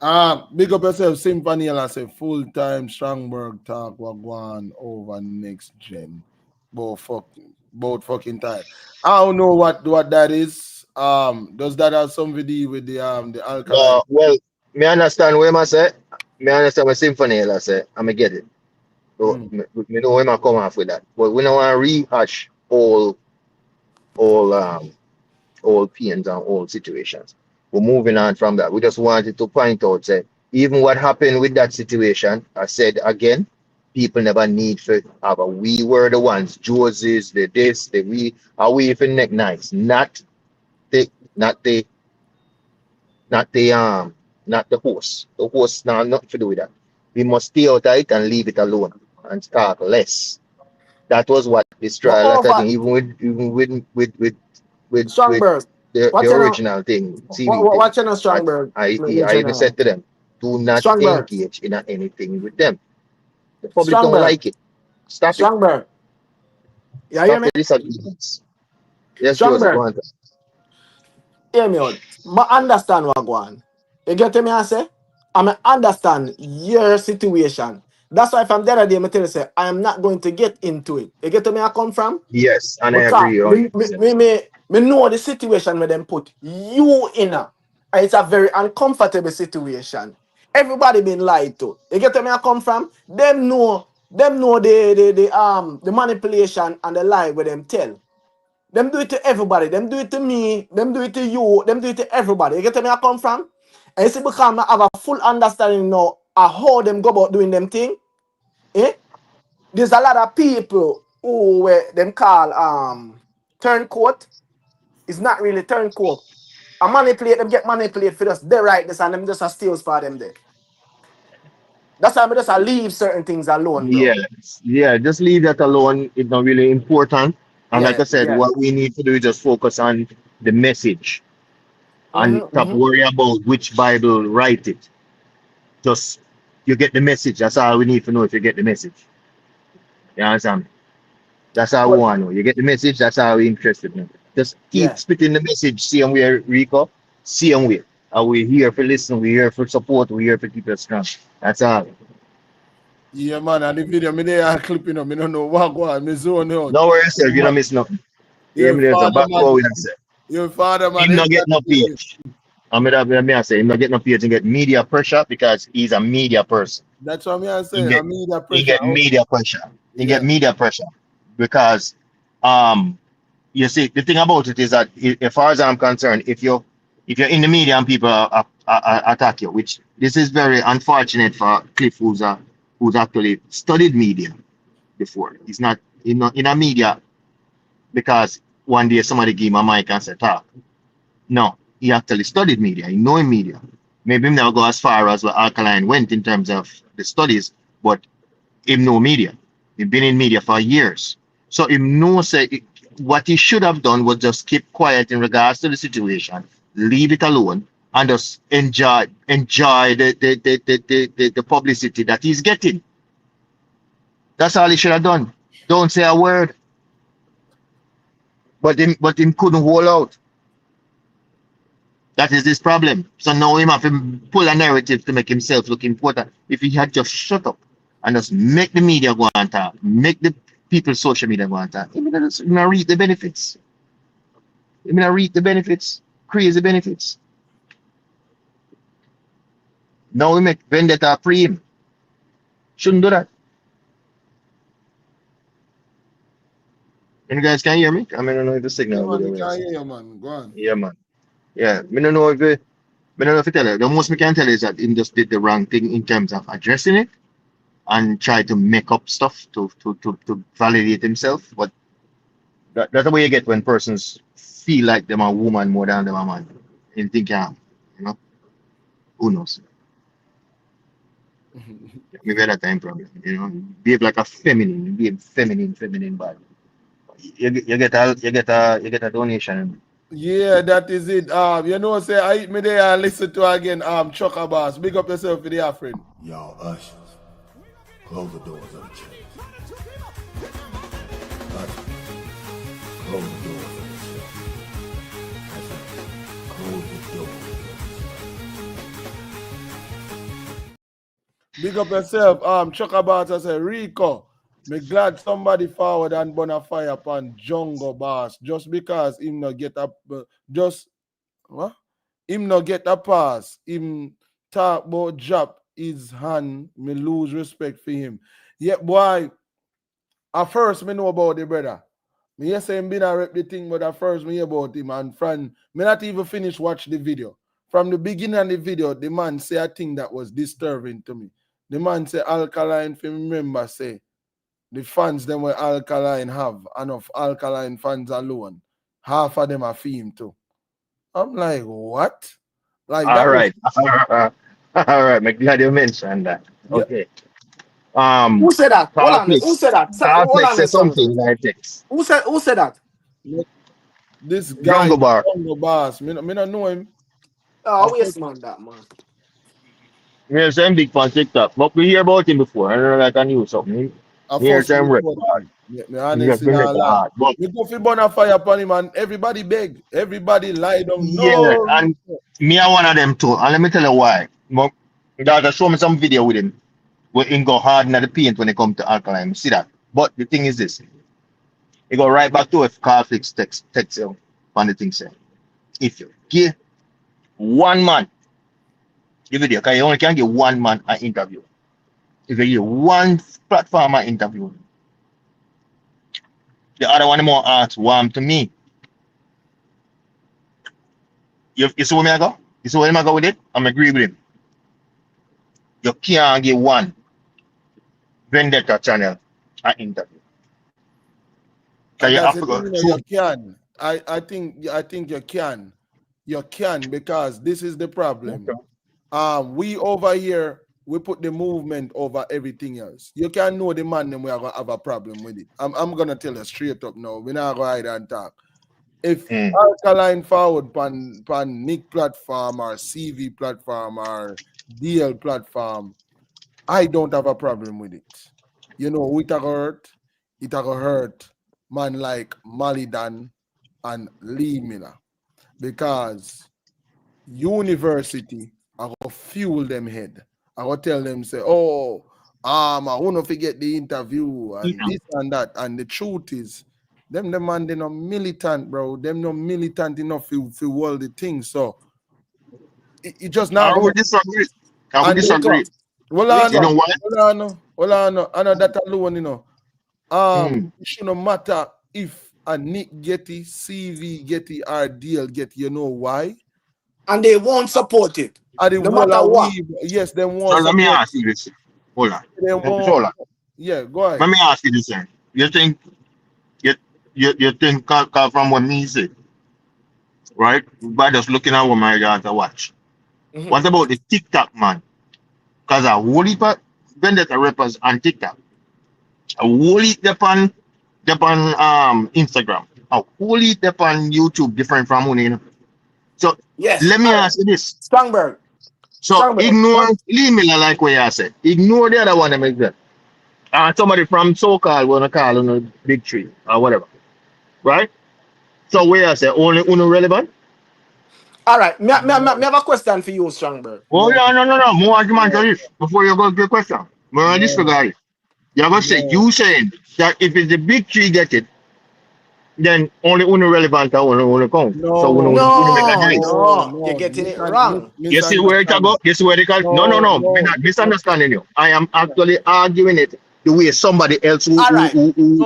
church. Big up yourself, Symphony. I say full-time Strongberg talk what go on over next gen. Both fucking time. I don't know what that is. Does that have something to do with the Alkaline? well, me understand what I say. Me understand what Symphony I say. I get it. So me know where I come off with that. But we don't want to rehash all pains and all situations. We're moving on from that. We just wanted to point out, say, even what happened with that situation, I said again, people never need to have a we were the ones, Josie's, the this, the we, are we even neck nice, not the host. The host now nothing to do with that. We must stay out of it and leave it alone and talk less. That was what destroyed a lot of things, even with Strongberg. the What you know? original thing. What you know, Strongberg? I even said to them, do not Strongberg. engage in anything with them. The public don't Strongberg. like it. Stop Strongberg. You hear Stop me? the disagreements. Yes, Joseph, go Strongberg. on. Hear me out. But understand what go on. You get me? I say, I understand your situation. That's why from the other day, I tell you, say, I am not going to get into it. You get me? I come from. Yes, and I Because agree. me know the situation where them put you in a. And it's a very uncomfortable situation. Everybody been lied to. You get me? I come from. Them know the manipulation and the lie where them tell. Them do it to everybody. Them do it to me. Them do it to you. Them do it to everybody. You get me? I come from. And you see, because I have a full understanding now of how them go about doing them thing. There's a lot of people who them call turncoat. It's not really turncoat. I manipulate them, get manipulated for us. They write this and them just a steals for them there. That's why I just leave certain things alone, bro. Yeah, just leave that alone. It's not really important. And like Yeah, I said, yeah. what we need to do is just focus on the message and Mm-hmm, stop mm-hmm. worry about which Bible write it. Just you get the message. That's all we need to know if you get the message. You understand? That's all we But want to know. You get the message, that's all we're interested in. Just keep yeah, spitting the message, same way, Rico, same way. And we're here for listen, we're here for support, we're here for keep us strong. That's all. Yeah, man, and the video, me there clipping up, me don't know what go on, me zone out. No worry yourself, you don't miss nothing. Yeah, Your me there's a father, back man, row with us. your father, man, Him not get no exactly. page. I say him not get no page and get media pressure because he's a media person. That's what I He say. get I mean that he pressure. get media pressure. He Yeah. get media pressure because you see the thing about it is that as far as I'm concerned, if you're in the media and people attack you, which this is very unfortunate for Cliff, who's actually studied media before. He's not in a media because one day somebody gave him a mic and said talk. No, he actually studied media. He know media. Maybe him never go as far as where Alkaline went in terms of the studies, but him know media. He been in media for years. So him know say what he should have done was just keep quiet in regards to the situation, leave it alone, and just enjoy the publicity that he's getting. That's all he should have done. Don't say a word. But him couldn't hold out. That is his problem. So now him have to pull a narrative to make himself look important. If he had just shut up and just make the media go on talk, make the people social media go on talk, he gonna reap the benefits. He gonna reap the benefits, crazy benefits. Now we make vendetta free him. Shouldn't do that. You guys can hear me? I mean, I don't know if the Yeah, signal man, will we be can there. hear you, man. Go on. Yeah, man. Yeah, me don't know if me don't know if you tell you. The most we can tell is that he just did the wrong thing in terms of addressing it and try to make up stuff to validate himself. But that's the way you get when persons feel like them a woman more than them a man. And think, you know, who knows? Maybe at that time problem, behave like a feminine, behave feminine body. You get a donation. Yeah, that is it. Say I me there and listen to again. Chuck Abbas. Big up yourself for the friend. Y'all ushers, close the doors of the church. Ushers, close the doors of the church. Close the doors. Big up yourself. Chuck Abbas I say Rico. Me glad somebody forward and burn a fire upon Jungle Boss just because him not get up just what? Him not get a pass. Him talk about drop his hand. Me lose respect for him. Yeah, boy. At first, me know about the brother. Me yes him been a rep the thing, but at first me hear about him and from me not even finish watch the video. From the beginning of the video, the man say a thing that was disturbing to me. The man say Alkaline, if you remember, say the fans them where Alkaline have enough Alkaline fans alone. Half of them are fame too. I'm like, what? Like All that was right. All right. I'm glad you mentioned that. yeah. Okay. Who said that? Hold on. Who Carflix. said that? Hold Carflix on, said Miss something Youngster. in my text. Who said that? This guy, Jungle Bar. Jungle Boss. Me not know him. Oh, yes, man, that man. Yeah, same big fan TikTok. But we hear about him before. I don't know like I knew something. I Here first time rep report. hard. Me He just honestly been rep not lie. hard. But Me go fi burn a fire upon him and everybody beg. Everybody lie down. yeah, No. and me are one of them too. And let me tell you why. But God show me some video with him where he go hard in the paint when it come to Alkaline. See that? But the thing is this. He go right back to if Carflix text you on the thing say. If you give one man the video, because you only can give one man an interview. If you give one platform an interview, the other one more asks warm to me. You see where I go? You see where I go with it? I'm agree with him. You can't give one vendetta channel an interview. And You that's have the to thing, go you through. can. I think you can. You can because this is the problem. We over here, we put the movement over everything else. You can know the man them we are gonna have a problem with it. I'm gonna tell you straight up now. We're not gonna hide and talk. If Alkaline forward pan Nick platform or CV platform or DL platform, I don't have a problem with it. You know, it a go hurt man like Malidan and Lee Miller because university I go fuel them head. I go tell them say, oh, I want to forget the interview and this and that. And the truth is, them the man they no militant, bro. Them no militant enough to all the things. So it just not. I would disagree. I would disagree. Well, You know what? Well, I know that alone, you know. It shouldn't matter if a Nick Getty, CV Getty, or DL Getty. You know why? And they won't support it. No matter what. Yes, they won't. So let me ask you this. Hold on. Hold on. Yeah, go ahead. Let me ask you this. You think from what me say, right? By just looking at what my guys to watch. What about the TikTok man? Because a whole heap of vendetta rappers on TikTok. A whole heap on Instagram. A whole heap on YouTube different from one, you know. So let me ask you this. Strongberg. So ignore Lee Miller like what you said. Ignore the other one that makes that. Somebody from so-called wanna call on a big tree or whatever. Right? So where I say only relevant? All right, me have a question for you, Strongberg. Oh no. More argument on this before you go to the question. More on this guy. You're gonna say you saying that if it's the big tree get it, then only relevant or only count. No, you're getting it wrong. You see where it go? You see where it goes? No. I'm not misunderstanding you. I am actually arguing it the way somebody else who's repping.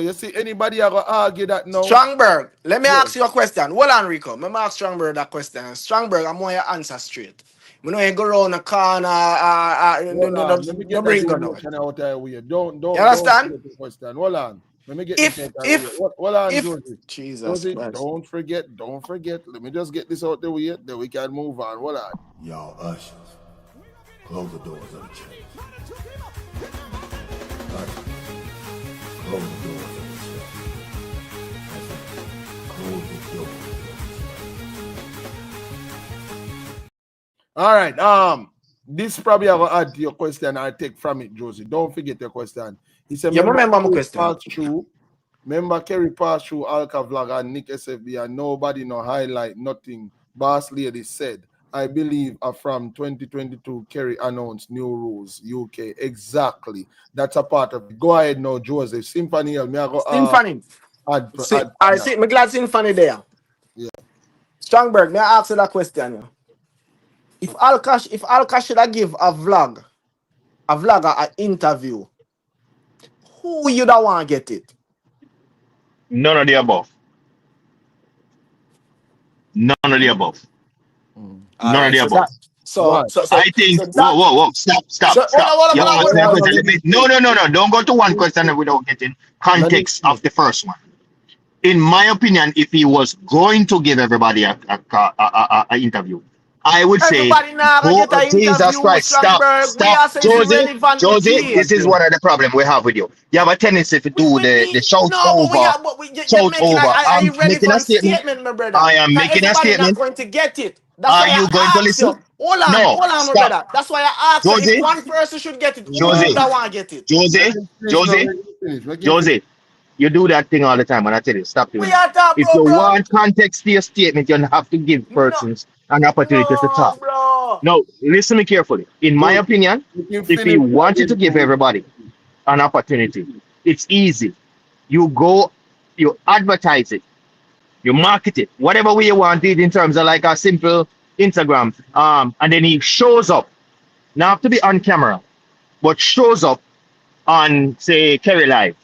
You see, anybody ever argue that now? Strongberg, let me ask you a question. Hold on, Rico. Let me ask Strongberg that question. Strongberg, I want your answer straight. We know you go around the corner. Don't you understand? Hold on. Let me get Jesus Christ. Don't forget. Let me just get this out the way, then we can move on. Hold on. Y'all ushers, close the doors of the church. Close the doors of the church. Close the doors. All right. This probably I will add to your question. I'll take from it, Josie. Don't forget your question. He said, remember my question. Remember Kerry passed through Alka Vlog and Nick SFB and nobody no highlight, nothing. Boss Lady said, I believe from 2022, Kerry announced new rules, UK. Exactly. That's a part of it. Go ahead now, Joseph. Symphony. Symphony. I see. I'm glad Symphony there. Yeah. Strongberg, may I ask you that question? Yeah? If Alka should have give a vlogger an interview, who you don't want to get it? None of the above. None of the above. None of the above. So I think. Whoa! Stop! No! Don't go to one question without getting context of the first one. In my opinion, if he was going to give everybody a interview, I would say, Jesus Christ, stop, Josie, this is one of the problem we have with you. You have a tendency to do the shout over. I'm making a statement, my brother. I am making a statement. Not going to get it. Are you going to listen? Hold on, my brother. That's why I asked you if one person should get it. Who don't want to get it? Josie. You do that thing all the time, and I tell you, stop doing it. If you want context to your statement, you have to give persons an opportunity to talk. No, listen me carefully. In my opinion, if you wanted to give everybody an opportunity, it's easy. You go, you advertise it, you market it, whatever way you want it in terms of like a simple Instagram, and then he shows up. Now have to be on camera, but shows up on say Kerry Live.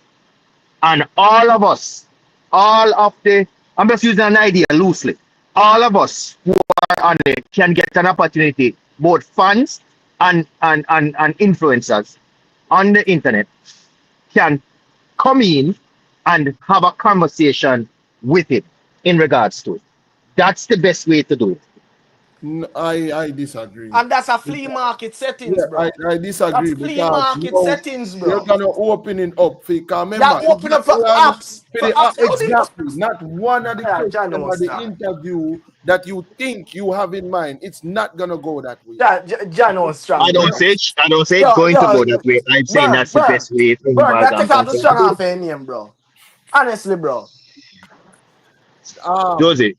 And all of us, I'm just using an idea loosely. All of us who are on it can get an opportunity, both fans and influencers on the internet can come in and have a conversation with it in regards to it. That's the best way to do it. I disagree. And that's a flea market settings, bro. I disagree That's flea because market settings, you're bro. gonna open it up for remember That open up for apps. exactly not one of the John questions or the interview that you think you have in mind. It's not gonna go that way. John was strong. I don't say it's going to go that way. I'm saying that's the best way to Bro, that take out the strong involve off your name, bro. Honestly, bro. Josie,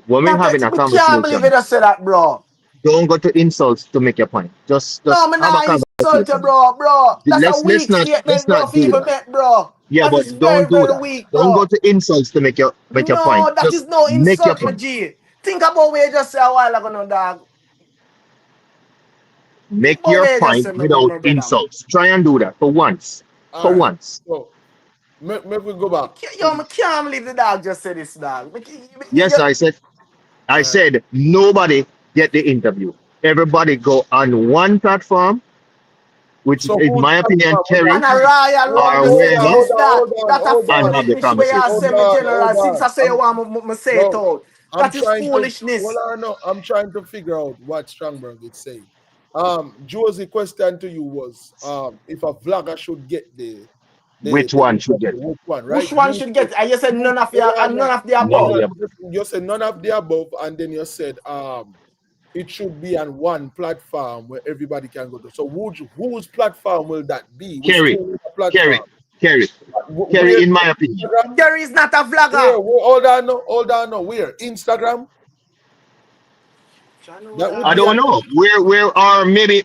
when we're having a We can't believe conversation, it just said that, bro. don't go to insults to make your point. Just No, I'm have a not insult you, conversation. bro. That's a weak Let's statement, bro, not for do even that. met, bro. Yeah, That but is don't very, do very that. weak, Don't bro. go to insults to make your point. No, that Just is no make your insult, my point. G. Think about what you just said a while ago, no, dog. Make Think about your what you just point said, my without brother, man. insults. Try and do that for once. All For right. once. So make we go back. Yo, I can't believe the dog just said this, dog. Yes, I said nobody get the interview. Everybody go on one platform, which So in my opinion, Terry And a royal one, or me say wherever, this, that. That a and have the foolishness where you say me general. Since I say you want me say it out. That is foolishness. I'm trying to figure out what Strongberg is saying. Josie question to you was if a vlogger should get the which one should get it? which one, right? Which one should get? You said none of the above. You said none of the above, and then you said it should be on one platform where everybody can go to. So whose platform will that be? Kerry, in my opinion. Kerry is not a vlogger. Yeah, hold on, no. Where? Instagram? I don't know. Where or maybe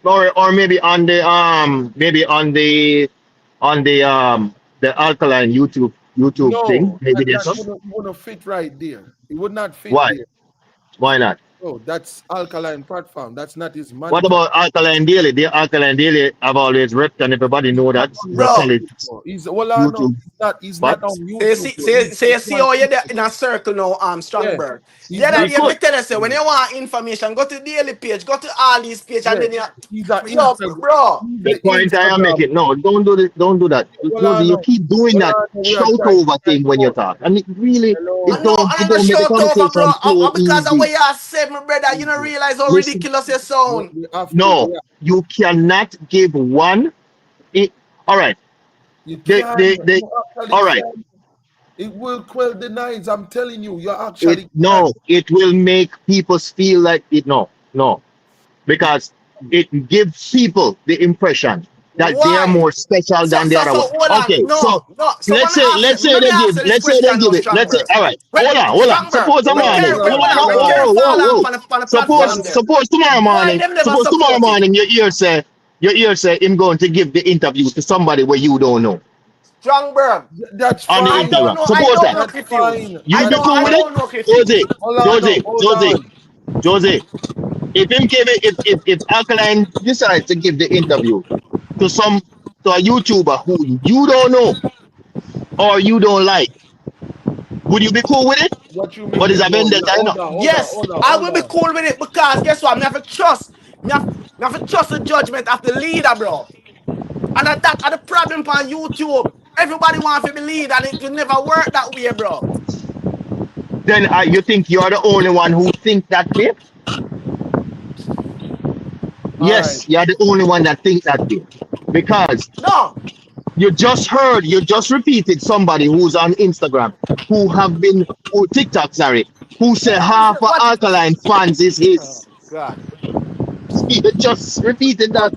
on the Alkaline YouTube thing. Maybe there's some. It wouldn't fit right there. It would not fit Why? there. Why not? Oh, that's Alkaline platform. That's not his manager. What about Alkaline Daily? The Alkaline Daily have always ripped, and everybody know that. He's not on YouTube. Say you see how you're there in a circle now, Strongberg. Yeah, that you tell us when you want information, go to daily page, go to all these pages, and then bro. The point I am making, no, don't do this, don't do that. You keep doing that shout over thing when you talk, and it really it don't make the conversation so because of easy. what you said, my brother, you don't realize how ridiculous you sound. No, you cannot give one. All right. All right. It will quell the nights. I'm telling you, you're actually it will make people feel like it. No, because it gives people the impression that they are more special than the other one. Okay, so let's say they give it. All right, hold on. Suppose tomorrow morning, your ear say him going to give the interview to somebody where you don't know. Strongberg. That's on the Instagram. Suppose that. You be cool with it? Josie. If Alkaline decides to give the interview to a YouTuber who you don't know or you don't like, would you be cool with it? What you mean? What is a vendetta? Yes, I will be cool with it because guess what? I have to trust. I have to trust the judgment of the leader, bro. And that's the problem on YouTube. Everybody wants to be lead, and it will never work that way, bro. Then you think you're the only one who think that way? Yes, you're the only one that thinks that way. Because you just repeated somebody who's on Instagram TikTok, who said half of Alkaline fans is his. God. You just repeated that.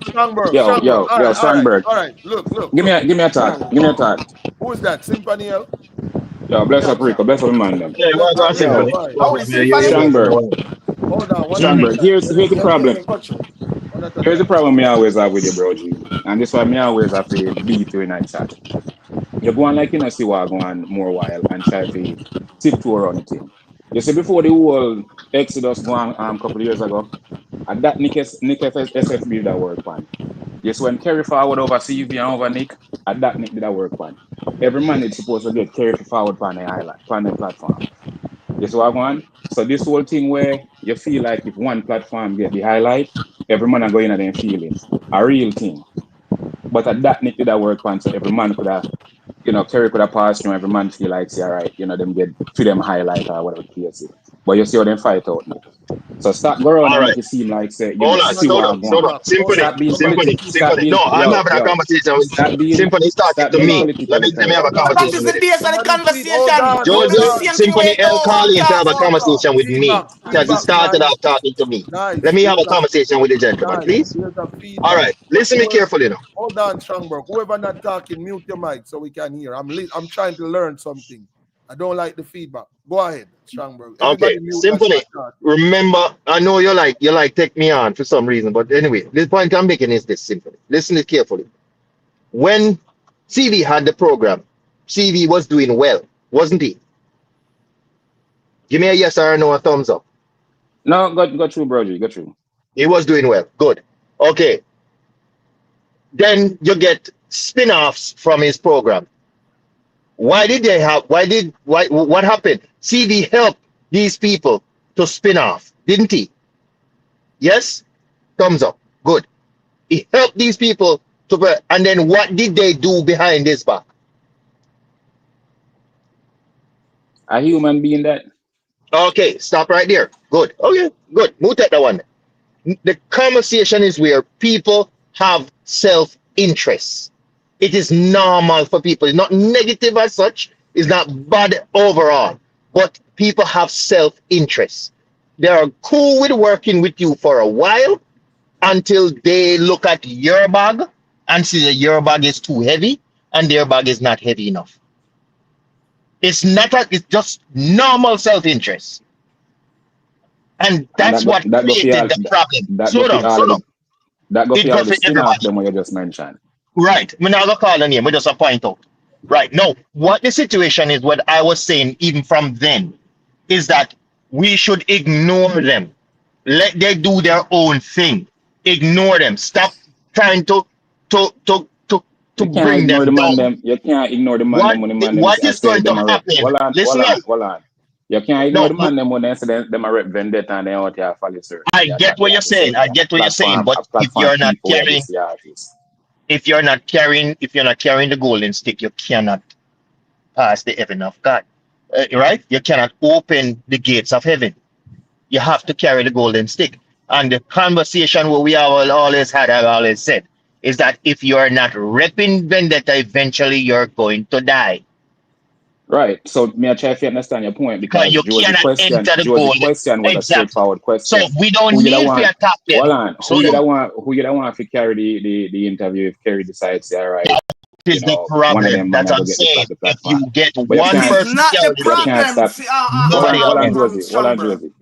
Yo, Strongberg. All right, look. Give me a thought. Who is that? Symphony L? Yo, bless up Rico, bless up man them. Yeah, Strongberg. Hold on. Strongberg. Here's the problem. Here's the problem I always have with you, bro G. And this why me always have to beat you in a chat. You go on like see what go on more while and try to tiptoe around the thing. You see before the whole Exodus go on a couple of years ago, and that Nick SFB that work on. Yes, when Kerry forward over CV and over Nick, at that Nick did that work on. Every man is supposed to get Kerry forward on the highlight, on the platform. Yes, what I want. So this whole thing where you feel like if one platform get the highlight, every man are going at them feeling a real thing. But at that Nick did that work on, so every man could have you know, Kerry could have passed through every man feel like, say, all right, you know, them get to them highlight or whatever the case is. But you see how them fight out now. So stop go around All and right. make it seem like, say, you Hold know, on, see slow what down, I slow want. down. Symphony, Stop being Symphony, stop Symphony. being No, I'm having a yo, conversation with stop being Symphony. Starting to me. Let politically me have a correct. But that conversation is with the him. base of the conversation. Hold Do the Joseph on. same thing Symphony we El do. Kali to have a Hold on. conversation with me Feedback, because he feedback, started nice, off talking to me. nice. Let me have a conversation with the gentleman, Nice. please. There's a All feedback. right, listen me carefully now. Hold on, Strongberg. Whoever not talking, mute your mic so we can hear. I'm trying to learn something. I don't like the feedback. Go ahead, Strongberg. Okay, Everybody mute and Symphony. start talking. Remember, I know you like take me on for some reason, but anyway, the point I'm making is this: Symphony. Listen it carefully. When CV had the program, CV was doing well, wasn't he? Give me a yes or a no, a thumbs up. No, got true, bro. Got true. He was doing well. Good. Okay. Then you get spin-offs from his program. Why what happened? CV helped these people to spin off, didn't he? Yes? Thumbs up. Good. He helped these people and then what did they do behind his back? A human being that. Okay, stop right there. Good. Okay, good. Move that one. The conversation is where people have self-interest. It is normal for people. It's not negative as such. It's not bad overall. But people have self-interest. They are cool with working with you for a while until they look at your bag and see that your bag is too heavy and their bag is not heavy enough. It's it's just normal self-interest. And that's what created the problem. Slow down, slow down. That go It for go all the for spin off everybody. them what you just mentioned. Right. We're not gonna call a name, we just a point out. Right. Now, what the situation is, what I was saying even from then, is that we should ignore them. Let them do their own thing. Ignore them. Stop trying to to to to, to You can't bring ignore them the man down. them. You can't ignore the man them when the man them What is say going to them a rep. happen? Listen up. Hold on. You can't ignore No, the man them when they say them a rep vendetta and they out here follow certain. I get what you're saying. I get what you're saying. But A platform people where this artist. if you're not carrying the golden stick, you cannot pass the heaven of God. Right? You cannot open the gates of heaven. You have to carry the golden stick. And the conversation where we have always had, I've always said, is that if you're not repping vendetta, eventually you're going to die. Right. So me I try to understand your point Because because you cannot enter the Josie goal. question was a Exactly. straightforward So question. we don't Who you need to want? attack them. Hold on. So Who you don't want to carry the interview if Kerry decides say, all right, is the one of problem them man that I I'm go get saying. the If platform. you get But you one It can't is person not the carry the you can't problem. stop. See, nobody Hold else on, can. Josie. Hold on, Strongberg. Josie.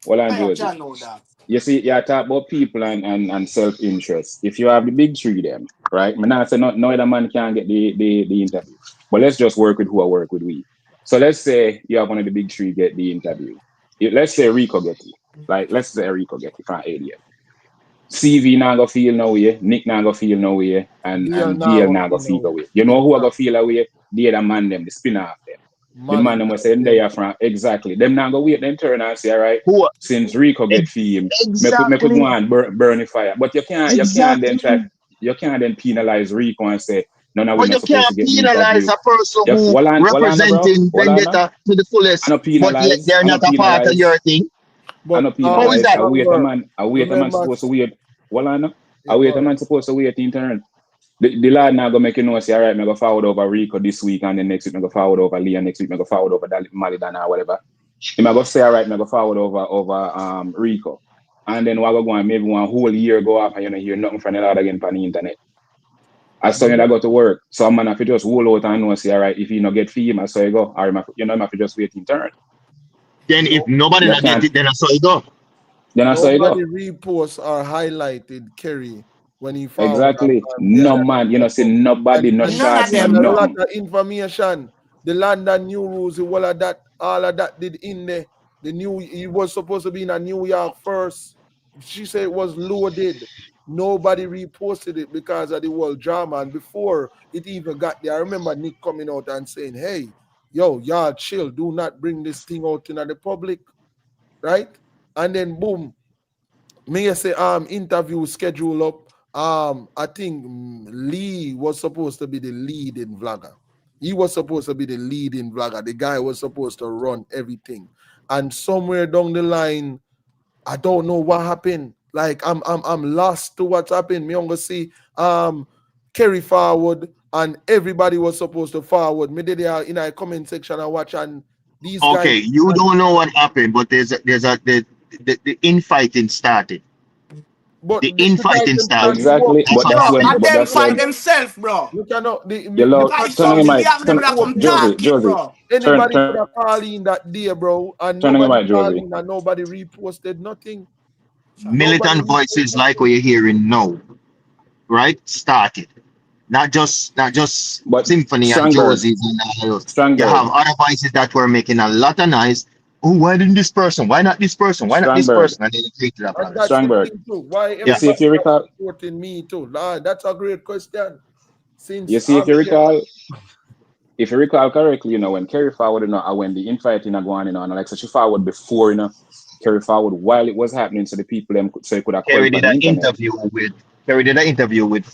Hold on, I Josie. can know that. You see, you talk about people and self-interest. If you have the big three them, right? Me not say no other man can get the interview. But let's just work with who I work with we. So let's say you have one of the big three get the interview. Let's say Rico get it. Like let's say Rico get it from Alien. CV not go feel no way, Nick not go feel no way, and DL not go feel no way. You know who I go feel away? The other man them, the spin off them. The man them was saying they are from exactly. Them not go wait them turn and say, all right, Who? since Rico get fee, make we Exactly. go and burn the fire. But you can't then penalize Rico and say, no, we But not you supposed to can't get the penalize interview. a person You, who bro. representing vendetta to the I fullest, no but yet penalize. they're I no not a part of penalize. your thing. I But no How is penalize. that? I wait a man remember, supposed to wait. Well, I know. yeah, I wait go a ahead. man supposed to wait in turn. The lad now go make you know say, all right, me go forward over Rico this week and then next week me go forward over Lee and next week me go forward over Malidan or whatever. He might go say, all right, me go forward over Rico. And then what go on maybe one whole year go off and you don't hear nothing from the lad again on the internet. I saw you that go to work. So I'm gonna just roll out and know say, all right, if you not get fee, I saw you go. Or you know, I have to just wait in turn. Then if nobody not get it, then I saw you go. Then I saw you Nobody go. reposts or highlighted Kerry when he forward Exactly. the No other man, you know, say nobody, no None of shots, he no had them a do. lot nothing. of information. The London new rules, all of that did in there. He was supposed to be in a New York first. She said it was loaded. Nobody reposted it because of the world drama. And before it even got there, I remember Nick coming out and saying, hey, yo, y'all chill. Do not bring this thing out in the public. Right? And then boom, me say interview schedule up. I think Lee was supposed to be the leading vlogger. He was supposed to be the leading vlogger. The guy was supposed to run everything. And somewhere down the line, I don't know what happened. Like I'm lost to what's happened. Me only see Kerry forward and everybody was supposed to forward. Me did there in a comment section and watch and these Okay, guys. you don't know what happened, but the infighting started. But The infighting started. Exactly, That's but what that's when, happened. And but them that's fight when, themselves, bro. You cannot the you Guys, turning your something they mic, have them that from talking, Josie, bro. anybody could turn, have called in that day, bro, and turning your nobody mic, called Josie. in and nobody reposted nothing. Nobody Militant reposted voices like nothing. what you're hearing now, right? Started. Not just But Symphony and Strongberg, Josie's and all those. You Strongberg, have other voices that were making a lot of noise. Oh, why didn't this person? Why not this person? Why not this Strongberg, person? And then they created a And problem. that's the Strongberg. thing too. Why You Yeah. see, if everybody you not recall, supporting me too? Lord, that's a great question. you Since see, I'm here. if you recall correctly, when Kerry forward, when the infighting going on, and like so she forward before, Kerry forward while it was happening, so the people them so you could have called Kerry it on did the an internet. interview with Kerry did an interview with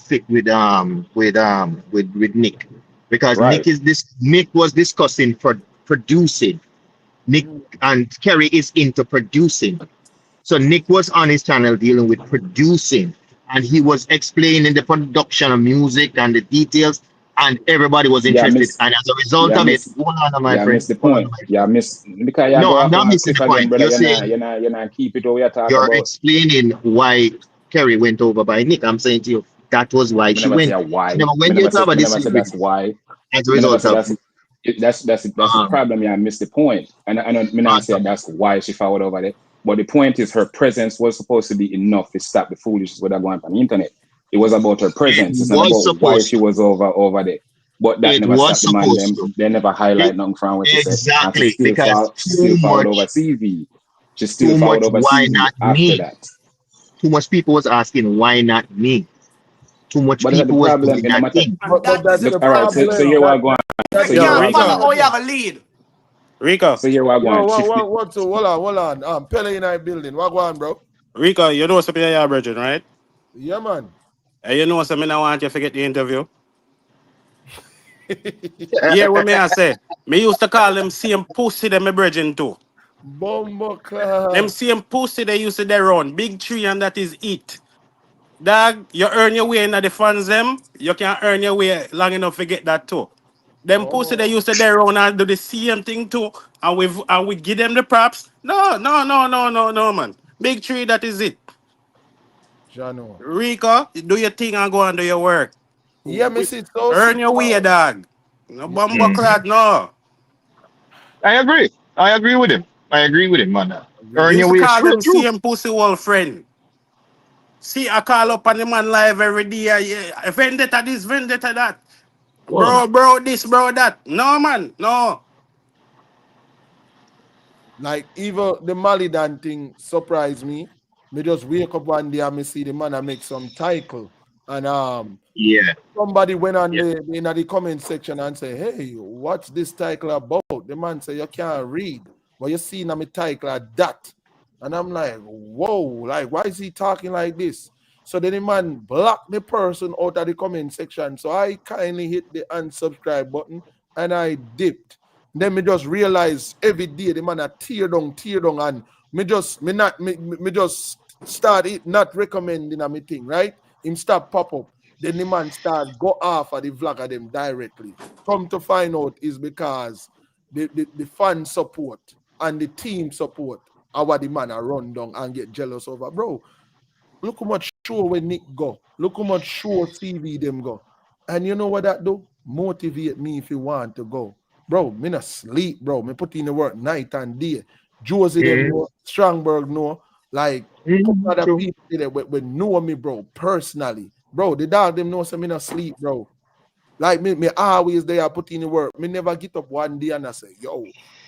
Nick, because Right. Nick was discussing producing. Nick and Kerry is into producing. So Nick was on his channel dealing with producing, and he was explaining the production of music and the details, and everybody was Yeah, interested. miss. And as a result Yeah, of it, miss. hold on, my Yeah, friend. miss the Hold on, point. my Yeah, friend. miss because you No, go I'm off not on a missing cliff the again, point. brother. You're saying You're not keep it over you talk you're about. explaining why Kerry went over by Nick. I'm saying to you that was why Me she never say went. why. She never went there to have a Me never say that's disagreement why. as a Me never result say of that's the problem. Yeah, I missed the point. And I don't me not say that's why she forward over there. But the point is her presence was supposed to be enough to stop the foolishness that going on the internet. It was about her it presence. It's not was about why supposed she to. was over there. But that It never was stopped the man supposed them. to. They never highlight It, nothing from what she said. And exactly, because she still too forward over much, CV. She still too forward much. over Why CV not after me? that. Too much people was asking why not me. Too much But is that the people was problem? doing In no that matter. thing. And But that is that's the the All right. So problem. problem. here we go on. That's You So the here we can't go follow on. how you problem. have a lead. Rico, So here we go Yo, on. Shift it. what's hold on. Pele in our building. What go on, bro? Rico, you know something your virgin, right? Yeah, man. And you know something I want you to get the interview. Yeah, what me I say? Me used to call them same pussy them my virgin too. Bombo Them clad. same pussy they used to they run. Big tree and that is it. Dog, you earn your way in the funds them, you can earn your way long enough to get that too. Them pussy they Oh, used to they run and do the same thing too. And we give them the props. No, man. Big tree, that is it. Jano. Rico, do your thing and go and do your work. Yeah, me We, see so earn your way, simple. dog. No Yeah. bumbo clad, no. I agree. I agree with him. I agree with him, man. We Earn used your to way call straight them through. same pussy old friend. See, I call up on the man live every day. Yeah. Vendetta this, vendetta that. Well, Bro, this, bro, that. No, man, no. Like even the Malidan thing surprised me. Me just wake up one day and me see the man I make some title. And yeah. somebody went on Yeah. the comment section and say, "Hey, what's this title about?" The man say, "You can't read, but you see na me title like that." And I'm like, "Whoa! Like, why is he talking like this?" So then the man blocked the person out of the comment section. So I kindly hit the unsubscribe button and I dipped. Then me just realize every day the man a tear down, and me just start it not recommending a me thing, right? Him start pop up. Then the man start go off of the vlogger them directly. Come to find out is because the fan support and the team support our the man a run down and get jealous over. Bro, look how much show when Nick go. Look how much show TV them go. And you know what that do? Motivate me if you want to go. Bro, me not sleep, bro. Me put in the work night and day. Josie them know, Strongberg know. Like, couple other True. people that we know me, bro, personally. Bro, the dog them know say me not sleep, bro. Like me always there put in the work. Me never get up one day and I say, yo,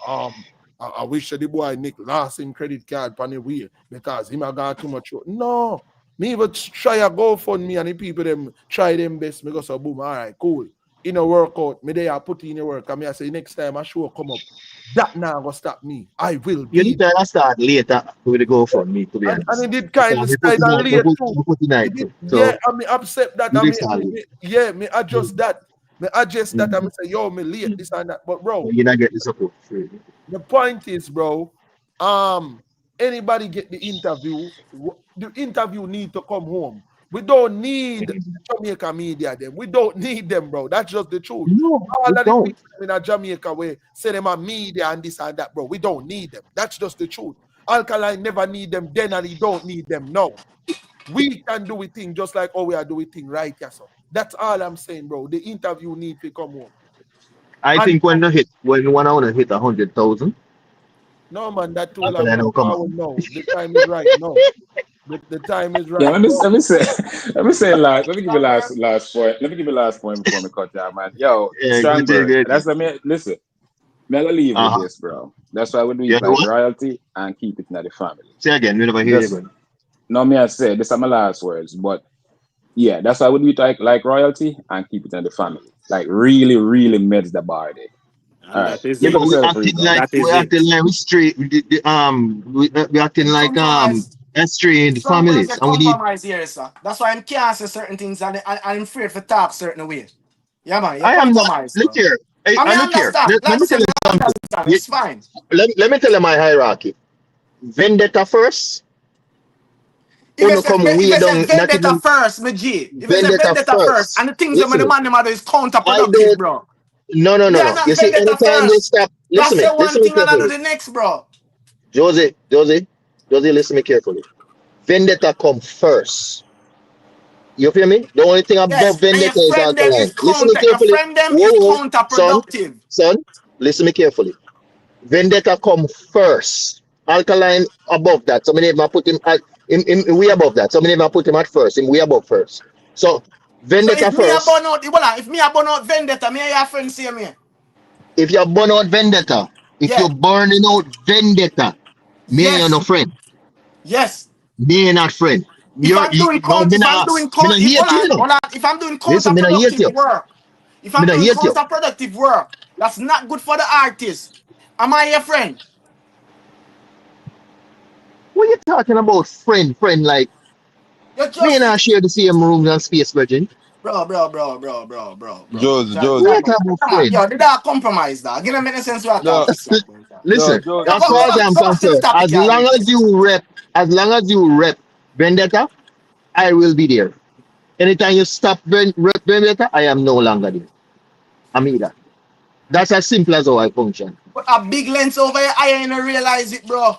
I wish the boy Nick lost him credit card on the wheel because him a got too much. No, me even try a go fund me and the people them try them best. Me go so boom, all right, cool. In a workout, me there put in the work. And me I say next time I show come up, that now go stop me. I will You be. need to start later with the go for me, to be And honest. it did kind of Because slide and late too. we put in It night did, too. yeah, So I mean upset that you I did mean start late. yeah, me adjust that. Me adjust that and me say, yo, me late, this and that. But bro, You not get the support. the point is, bro, anybody get the interview need to come home. We don't need Jamaica media them. We don't need them, bro. That's just the truth. No, All we of the don't. people in Jamaica way say them are media and this and that, bro. We don't need them. That's just the truth. Alkaline never need them then and he don't need them now. We can do a thing just like how we are doing thing right here. So that's all I'm saying, bro. The interview need to come home. I think when one I want to hit 100,000. No man, that too long. Alkaline don't come out. No, the time is right. No, the time is right. Yeah, let me say last. Let me give you last point. Let me give you last point before we cut that, man. Yo, Yeah, Strandberg. good. That's listen. Me I leave with this, bro. That's why we do it like royalty and keep it in the family. Say again, we never hear you. Again. No, me I say this are my last words, but yeah, that's why we do it like royalty and keep it in the family. Like really, really meds the bar there. All right. Yeah, but we acting like we straight. We acting like estranged families, and we need. Compromise here, sir. That's why I can't say certain things, and I'm afraid to talk certain ways. Yeah, man. I am not. Look here. Hey, look here. Let me tell you something. It's fine. Let me tell you my hierarchy. Vendetta first. If it's vendetta first, my G. If it's vendetta first, and the things that the man do is counterproductive, bro. No. You see, anytime they stop, listen to me. One thing and do the next, bro. Josie, listen to me carefully. Vendetta come first. You feel me? The only thing above vendetta is Alkaline. Listen to me carefully. Counterproductive. Son, listen to me carefully. Vendetta come first. Alkaline above that. So many of them put him at way above that. So many of them put him at first. Him way above first. So vendetta first. If me burn out vendetta, me and your friend say me. If you burn out vendetta, if you're burning out vendetta, me and you're no friend. Yes. Me and not friend. If I'm doing counterproductive work, counterproductive work, that's not good for the artist. Am I your friend? What are you talking about, friend? Like, we not share the same rooms and space, virgin. Bro. Josie. Yo, did I compromise that? Give me any sense what I listen, as far as I'm concerned, as long as you rep vendetta, I will be there. Anytime you stop rep vendetta, I am no longer there. I'm either. That's as simple as how I function. But a big lens over your eye, I didn't realize it, bro.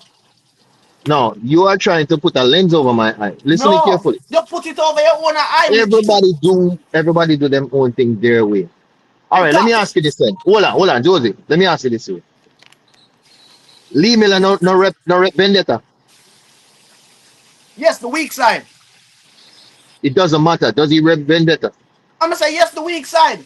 No, you are trying to put a lens over my eye. Listen to me carefully. You put it over your own eye. Everybody do them own thing their way. All right, let me ask you this then. Hold on, Josie. Let me ask you this way. Lee Miller no rep vendetta. Yes, the weak side. It doesn't matter. Does he rep vendetta? I'm gonna say yes, the weak side.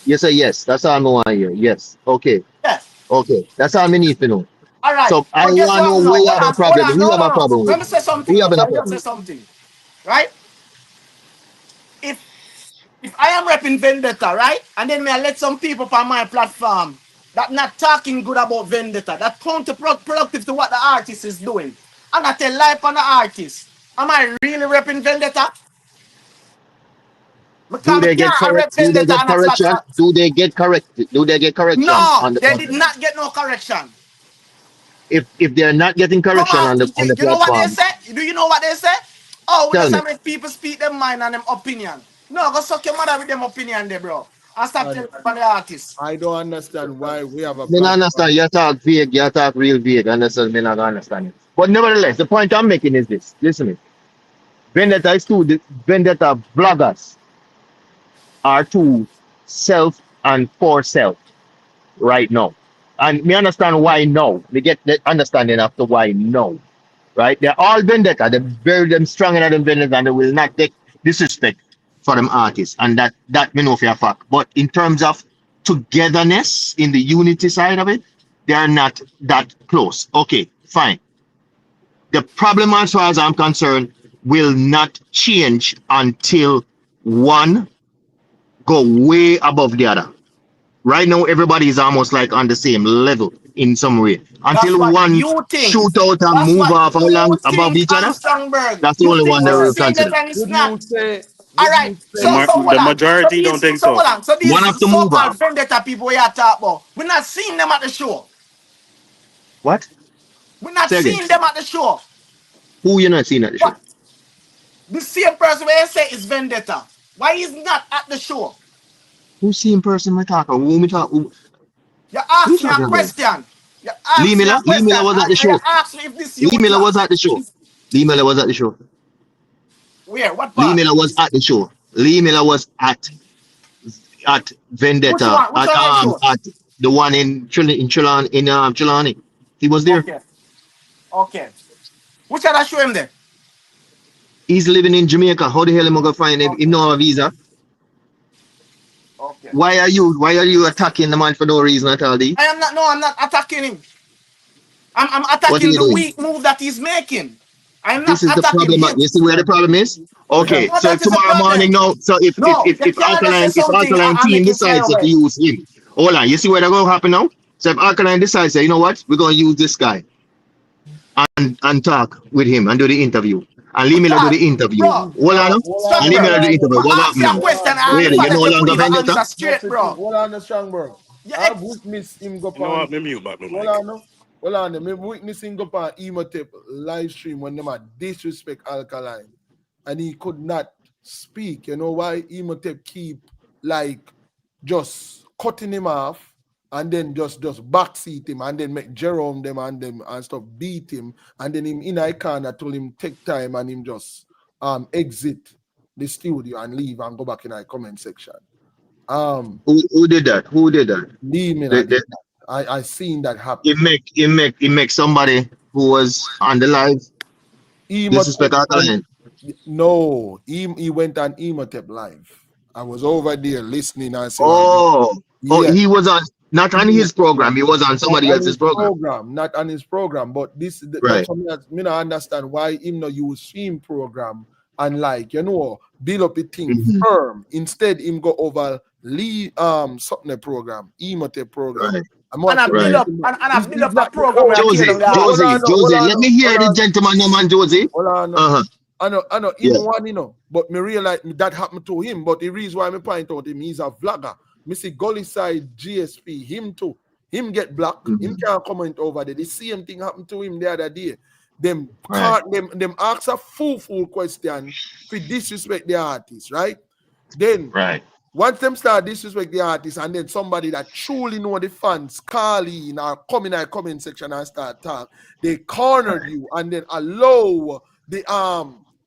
You say yes. That's all I want to hear. Yes. Okay. Yes. Okay. That's all I need to know. All right. So I want to know where you have a problem. We have a problem. Let me say something. Right? If I am repping vendetta, right? And then I let some people on my platform that not talking good about vendetta, that counterproductive to what the artist is doing, and I tell life on the artist, am I really repping vendetta? Do they get correction? Do they get corrected? Do they get correction? No, they did not get no correction. If they're not getting correction on the platform. You know what they say? Do you know what they say? Oh, we just make people speak their mind and them opinion. No, go suck your mother with them opinion there, bro. And stop telling about the artist. I don't understand why we have a... I don't understand. You talk vague. You talk real vague. And that's me not understand it. But nevertheless, the point I'm making is this. Listen to me. Vendetta is two. Vendetta bloggers are two self and for self right now. And me understand why no. We get the understanding after why no. Right? They're all vendetta. They bury them strong in them vendetta and they will not take disrespect for them artists. And that me know for a fact. But in terms of togetherness in the unity side of it, they are not that close. Okay, fine. The problem as far as I'm concerned will not change until one go way above the other. Right now, everybody is almost like on the same level in some way. Until one shoot out and move off along above each other, that's the only one that will consider. All right. So hold The on. So majority don't these, think so so. hold on. So these One have to move so-called on. vendetta people we are talking about, we're not seeing them at the show. What? We're not Say again. seeing them at the show. Who you not seeing at the show? What? The same person where you say is vendetta. Why is not at the show? Who see in person we talk? Who me talk? Who You you ask me a talking about? question. You Lee ask me a Miller? Lee question. Miller was at the And you show. ask me if this Lee youth Miller lot. was at the show. Lee Miller was at the show. Where? What Lee part? Miller was at the show. Lee Miller was at Which Vendetta one? Which one I show? at the one in Trelawney. He was there. Okay. Okay. Which one I show him there? He's living in Jamaica. How the hell am I gonna find him? He no have a visa. Okay. Why are you attacking the man for no reason at all, D? I'm not attacking him. I'm What are attacking you the doing? weak move that he's making. I'm not This is the attacking problem. him. You see where the problem is? Okay, No, so that is a tomorrow morning problem. now, so if No, you can't just say something Alkaline and team make it fly decides to away. use him, hold on, you see what gonna happen now? So if Alkaline decides, you know what, we're gonna use this guy and talk with him and do the interview. And Lee Miller do the interview. Bro, Hold on, and Lee Miller do the interview. What ask happened you a now? question and the Really, you fact no that you couldn't longer even vendetta? answer straight, bro. Hold on, the Strongberg. Yeah, I've witnessed him go You know what? Let me mute back my Hold mic. on, no. Hold on, me witness him go on Emotep live stream when them a disrespect Alkaline, and he could not speak. You know why? Emotep keep like just cutting him off, and then just backseat him, and then make Jerome them and stuff beat him, and then him in Icon told him take time, and him just exit the studio and leave and go back in our comment section. Who did that? Who did that? Lee Miller did that. I seen that happen. It make somebody who was on the live disrespect Alkaline. No, he went on Emotep live. I was over there listening and saying, He was on not on his program, he was on somebody else's program. Not on his program, but this is Right. that's what me not understand why him no use stream program and build up a thing firm. Instead, him go over Lee something program, Emotep program. Right. And I build up a program. Josie, let me hear the gentleman name and Josie. Hold on. I know, Yeah. one, but me realize that happened to him. But the reason why me point out him, he's a vlogger. Me see Gully side GSP, him too. Him get blocked. Him can't comment over there. The same thing happened to him the other day. Them ask a fool question to disrespect the artist, right? Then once them start disrespect the artist, and then somebody that truly know the fans call in or come in our comment section and start talk, they corner you and then allow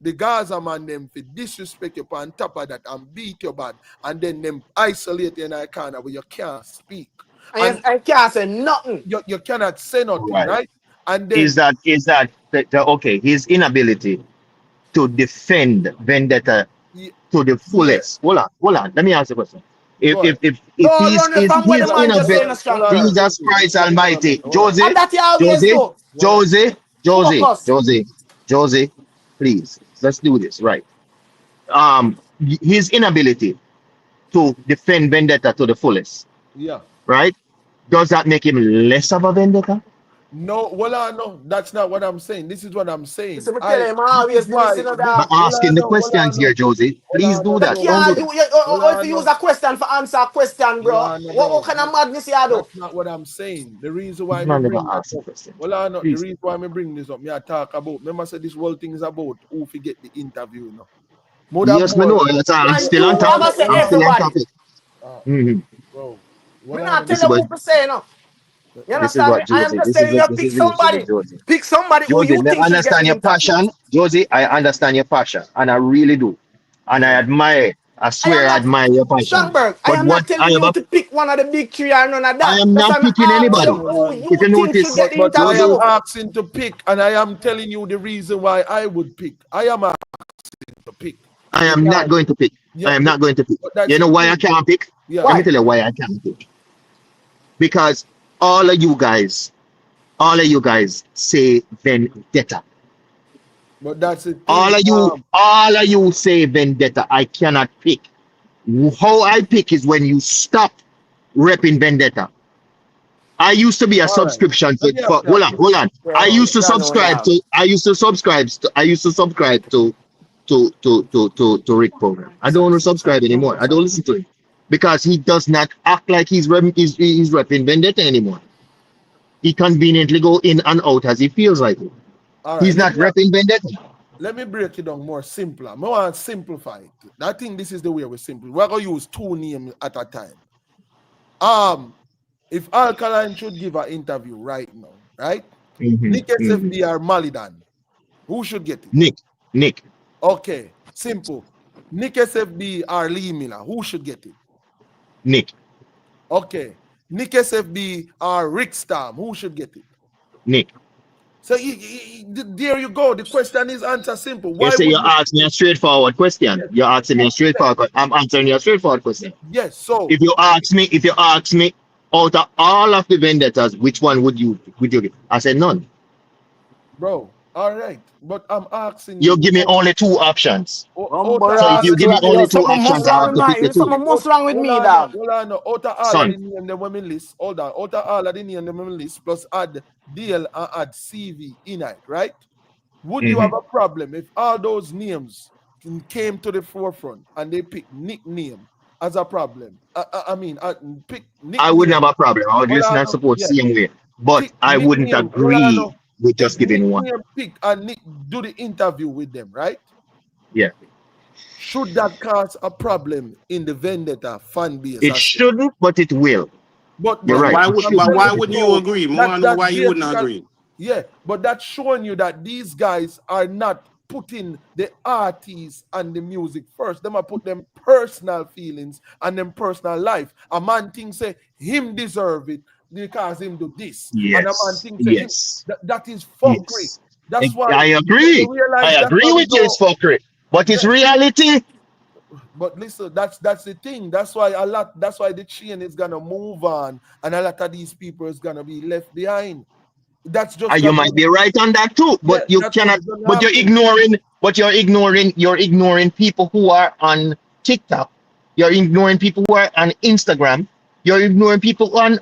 the Gaza man them to disrespect you on top of that and beat you bad, and then them isolate you in a corner where you can't speak. And I can't say nothing. You cannot say nothing, right? And then Is that okay? His inability to defend Vendetta to the fullest. Hold on. Let me ask you a question. If he's inability, Jesus Christ Almighty, Josie, please, let's do this right. His inability to defend Vendetta to the fullest. Yeah. Right? Does that make him less of a Vendetta? No, no, that's not what I'm saying. This is what I'm saying. I'm asking the questions here, Josie. Please do that. If you use a question for answer a question, bro, what kind of madness you do? That's not what I'm saying. The reason why I'm me never bring ask this a up, question. the reason why me bring this up, me I talk about. Remember, say this whole thing is about who forget the interview now. Yes, me know. I'm still on topic. Bro, we're not telling who to say no. You understand me? I am just telling you, pick somebody. Pick somebody who you think I understand your passion. Josie, I understand your passion. And I really do. And I admire, I swear I admire your passion. Strongberg, I am not telling you to pick one of the big three or none of that. I am not picking anybody. If you notice, but I am asking to pick, and I am telling you the reason why I would pick. I am asking to pick. I am not going to pick. I am not going to pick. You know why I can't pick? Let me tell you why I can't pick. Because all of you guys say Vendetta. But that's it. All of you say Vendetta. I cannot pick. How I pick is when you stop repping Vendetta. I used to be a subscription for hold on. I used to subscribe to to Rick program. I don't want to subscribe anymore. I don't listen to him because he does not act like he's repping Vendetta anymore. He conveniently go in and out as he feels like it. All He's right, not repping Vendetta. let me break it down more simpler. I want to simplify it. I think this is the way we simple. We're gonna use two names at a time. If Alkaline should give an interview right now, right? Nick SFD or Malidan, who should get it? Nick. Okay, simple. Nick SFD or Lee Miller, who should get it? Nick. Okay, Nick SFD or Rick Storm, who should get it? Nick. So there you go. The question is answer simple. Why You say would you ask me a straightforward question. You're asking me a straightforward question. I'm answering you a straightforward question. Yes. So if you ask me, out of all of the vendettas, which one would you get? I said none. Bro, all right. But I'm asking you. give me only two options. So if you give me only two options, I have to pick the two. Something must wrong with me, dog. Hold on, out of all of the name them women list. Hold on, out of all of the name them women list, plus add DL and add CV in it, right? Would you have a problem if all those names came to the forefront and they pick nickname as a problem? Pick nickname. I wouldn't have a problem. I would just not support same way. But pick I wouldn't agree with just giving one. Pick and do the interview with them, right? Yeah. Should that cause a problem in the Vendetta fan base? It shouldn't, but it will. But you're right. Why wouldn't you agree? Why you wouldn't agree? Yeah, but that's showing you that these guys are not putting the artists and the music first. Them are put them personal feelings and them personal life. A man thinks say him deserve it because him do this. Yes. And a man thinks say that is fuckery. Yes. That's why I agree. I agree with you, it's fuckery. But it's reality. But listen, that's the thing. That's why the chain is gonna move on, and a lot of these people is gonna be left behind. That's just you might be right on that too, but you cannot. But you're ignoring. But you're ignoring people who are on TikTok. You're ignoring people who are on Instagram. You're ignoring people on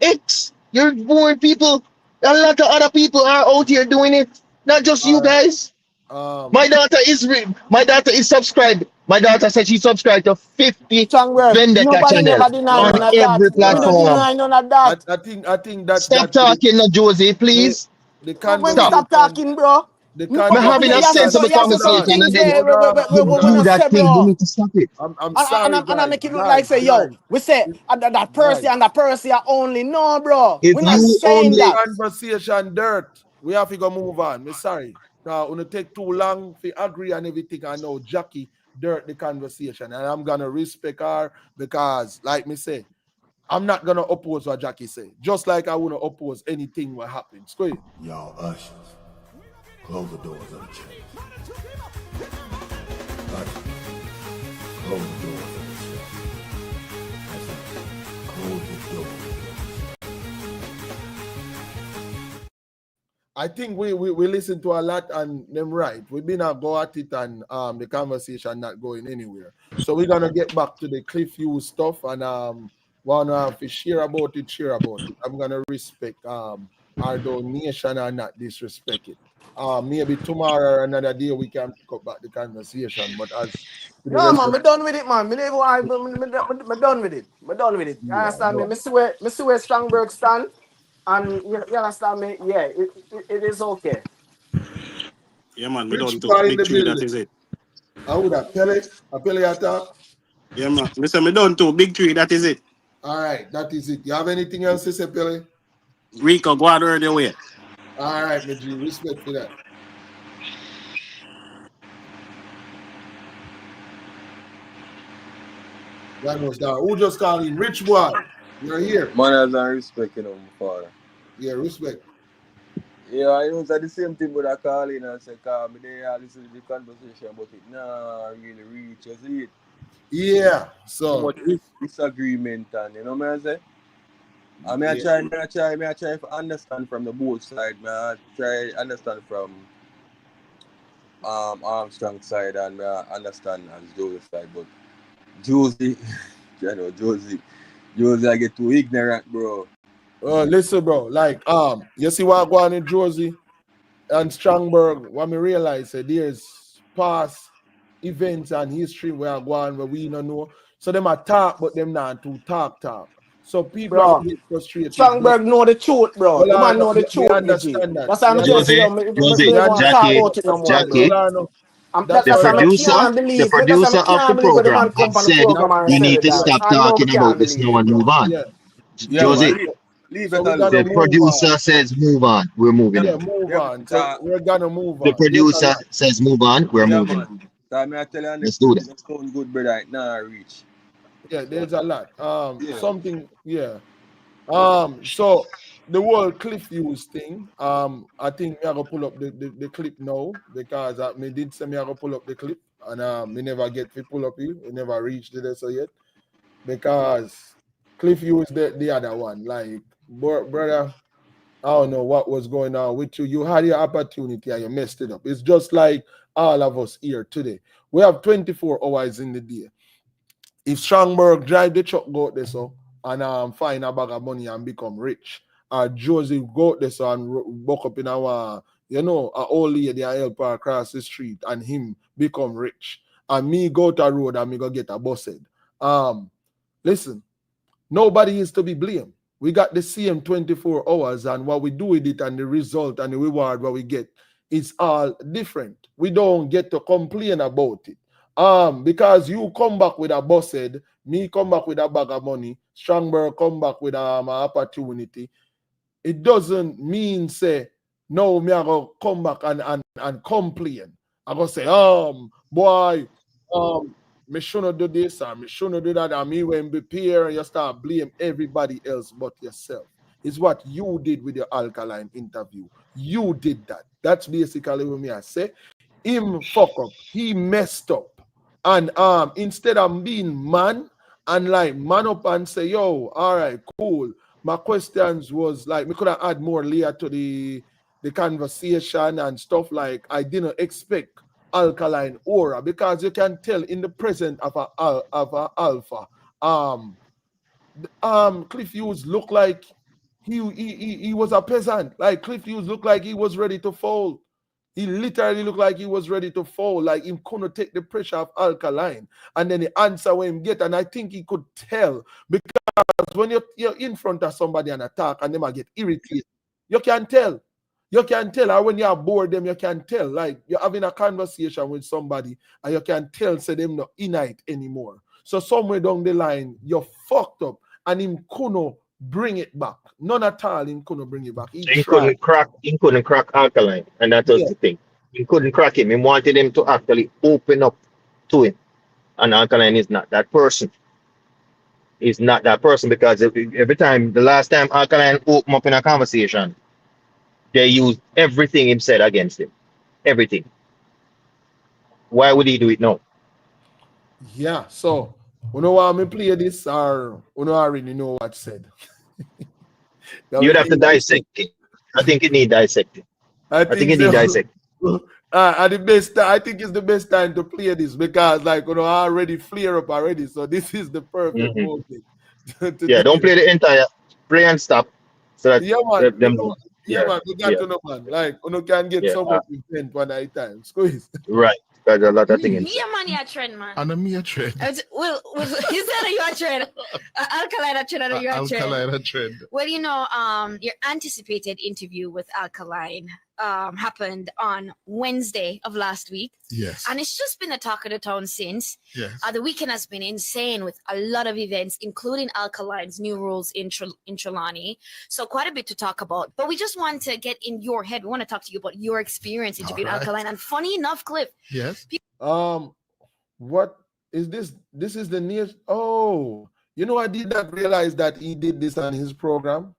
X. You're ignoring people. A lot of other people are out here doing it. Not just you guys. My daughter is subscribed. My daughter said she subscribed to 50 Vendetta channels on every platform. I think that's stop talking, Josie, please. Stop talking, bro. I'm having a sensible conversation, and then you do that thing. You need to stop it. I'm sorry, and I make it look like say, yo, we say that Percy and that Percy are only no, bro. If we're not saying that. Conversation dirt. We have to go move on. I'm sorry. Now, when it take too long to agree on everything, I know Jackie dirt the conversation, and I'm gonna respect her because, like me say, I'm not gonna oppose what Jackie say. Just like I wouldn't oppose anything what happens. Go ahead. Y'all ushers, close the doors of the church. Ushers, close the doors of the church. Close the doors. I think we listen to a lot and them right. We've been go at it and the conversation not going anywhere. So we're gonna get back to the Cliff Hughes stuff and wanna share about it. I'm gonna respect our donation and not disrespect it. Maybe tomorrow or another day we can pick up back the conversation. But as no man, we're done with it, man. We're done with it. We're done with it. You understand me? I see where Strongberg stand. And you understand me? Yeah, it is okay. Yeah, man, we don't do big tree, that is it. I would have Pele attack. Yeah, man. Listen, me don't do big tree, that is it. All right, that is it. You have anything else to say, Pele? Rico, go out the way. All right, Majid, respect for that. That was down. Who just called him? Rich boy. You're here. Manners and respect, you know, father. Yeah, respect. Yeah, I know it's the same thing, but I call in and say, me there, listen to the conversation, but it really reach, you see it? Yeah, so much disagreement, and you know what I say? I mean, I try to understand from the both sides. I try to understand from Armstrong's side, and I understand as Josie's side, but Josie, you know, Josie, I get too ignorant, bro. Listen, bro. Like, you see what going on in Josie and Strongberg. What me realize, there's past events and history where I go on where we don't know. So them are talk, but them not to talk. So people are Bro, get frustrated. Strongberg know the truth, bro. The Well, man know the we truth, me G. understand that. That's why I'm just Jose, saying, me Jose, don't want to talk Jackie, about it no more, bro. Jackie, the That's why I producer, can't the believe. That's why I producer of the can't believe when the man program come have on the said program and you say need to that. stop I know we talking can't about this believe now it, and bro. move on. Yeah. Yeah, Jose, man. Leave So it we gotta the alone. move on. producer says move on. We're moving Yeah, on. move Yeah, on. So we're gonna move The on. There's a producer lot. says move on. We're yeah, moving man. on. So I tell you, Let's do that. it don't sound good, brother. Nah, reach. Yeah, there's a lot. Yeah. Something. Yeah. So the whole Cliff Hughes thing. I think me I go pull up the clip now because me did say me I go pull up the clip and me never get to pull up it. We never reached it so yet because Cliff Hughes the other one. Like, brother, I don't know what was going on with you. You had your opportunity and you messed it up. It's just like all of us here today. We have 24 hours in the day. If Strongberg drive the truck go out there so and find a bag of money and become rich, or Josie go out there so and walk up in our, a old lady and help her across the street and him become rich, and me go to a road and me go get a busted. Listen, nobody is to be blamed. We got the same 24 hours, and what we do with it and the result and the reward what we get is all different. We don't get to complain about it. Because you come back with a busted, me come back with a bag of money, Strongberg come back with an opportunity. It doesn't mean say no, me I go come back and complain. I go say, boy, me shouldn't do this or me shouldn't do that, and me when be peer and you start blame everybody else but yourself. It's what you did with your Alkaline interview. You did that. That's basically what me I say. Him fuck up. He messed up. And instead of being man and like man up and say, yo, all right, cool. My questions was like me could have add more layer to the conversation and stuff like I didn't expect Alkaline aura because you can tell in the present of a alpha. Cliff Hughes looked like he was a peasant. Like Cliff Hughes looked like he was ready to fold. He literally looked like he was ready to fall, like he couldn't take the pressure of Alkaline. And then the answer when him get, and I think he could tell because when you're in front of somebody and attack and them get irritated, you can tell. You can tell, or when you're bored them, you can tell. Like you're having a conversation with somebody and you can tell, say them not in it anymore. So somewhere down the line, you're fucked up and him couldn't bring it back. None at all, him couldn't bring it back. He tried. He couldn't crack Alkaline, and that was the thing. He couldn't crack him. He wanted him to actually open up to him. And Alkaline is not that person. He's not that person because every time, the last time Alkaline opened up in a conversation, they used everything he said against him. Everything. Why would he do it now? Yeah, so you know why me play this or you know already know what said. You'd have to dissect it. I think it need dissecting. I think it need dissecting. At the best, I think it's the best time to play this because, like, I already flare up already. So this is the perfect moment. Yeah, don't play the entire play and stop. So that yeah, man. them Man, we got to know, man. Like, you can get so much event one at a time. Squeeze. Right. There's a lot of things. Me a man, you a trend, man. And me a trend. Well, you said you a trend. Alkaline a trend, and you a trend. Alkaline a trend. Well, your anticipated interview with Alkaline happened on Wednesday of last week. Yes. And it's just been the talk of the town since. Yes. The weekend has been insane with a lot of events, including Alkaline's new rules in TRELAWNY. So quite a bit to talk about. But we just want to get in your head. We want to talk to you about your experience interviewing Alkaline. And funny enough, Cliff. Yes. What is this? This is the nearest. Oh, I did not realize that he did this on his program.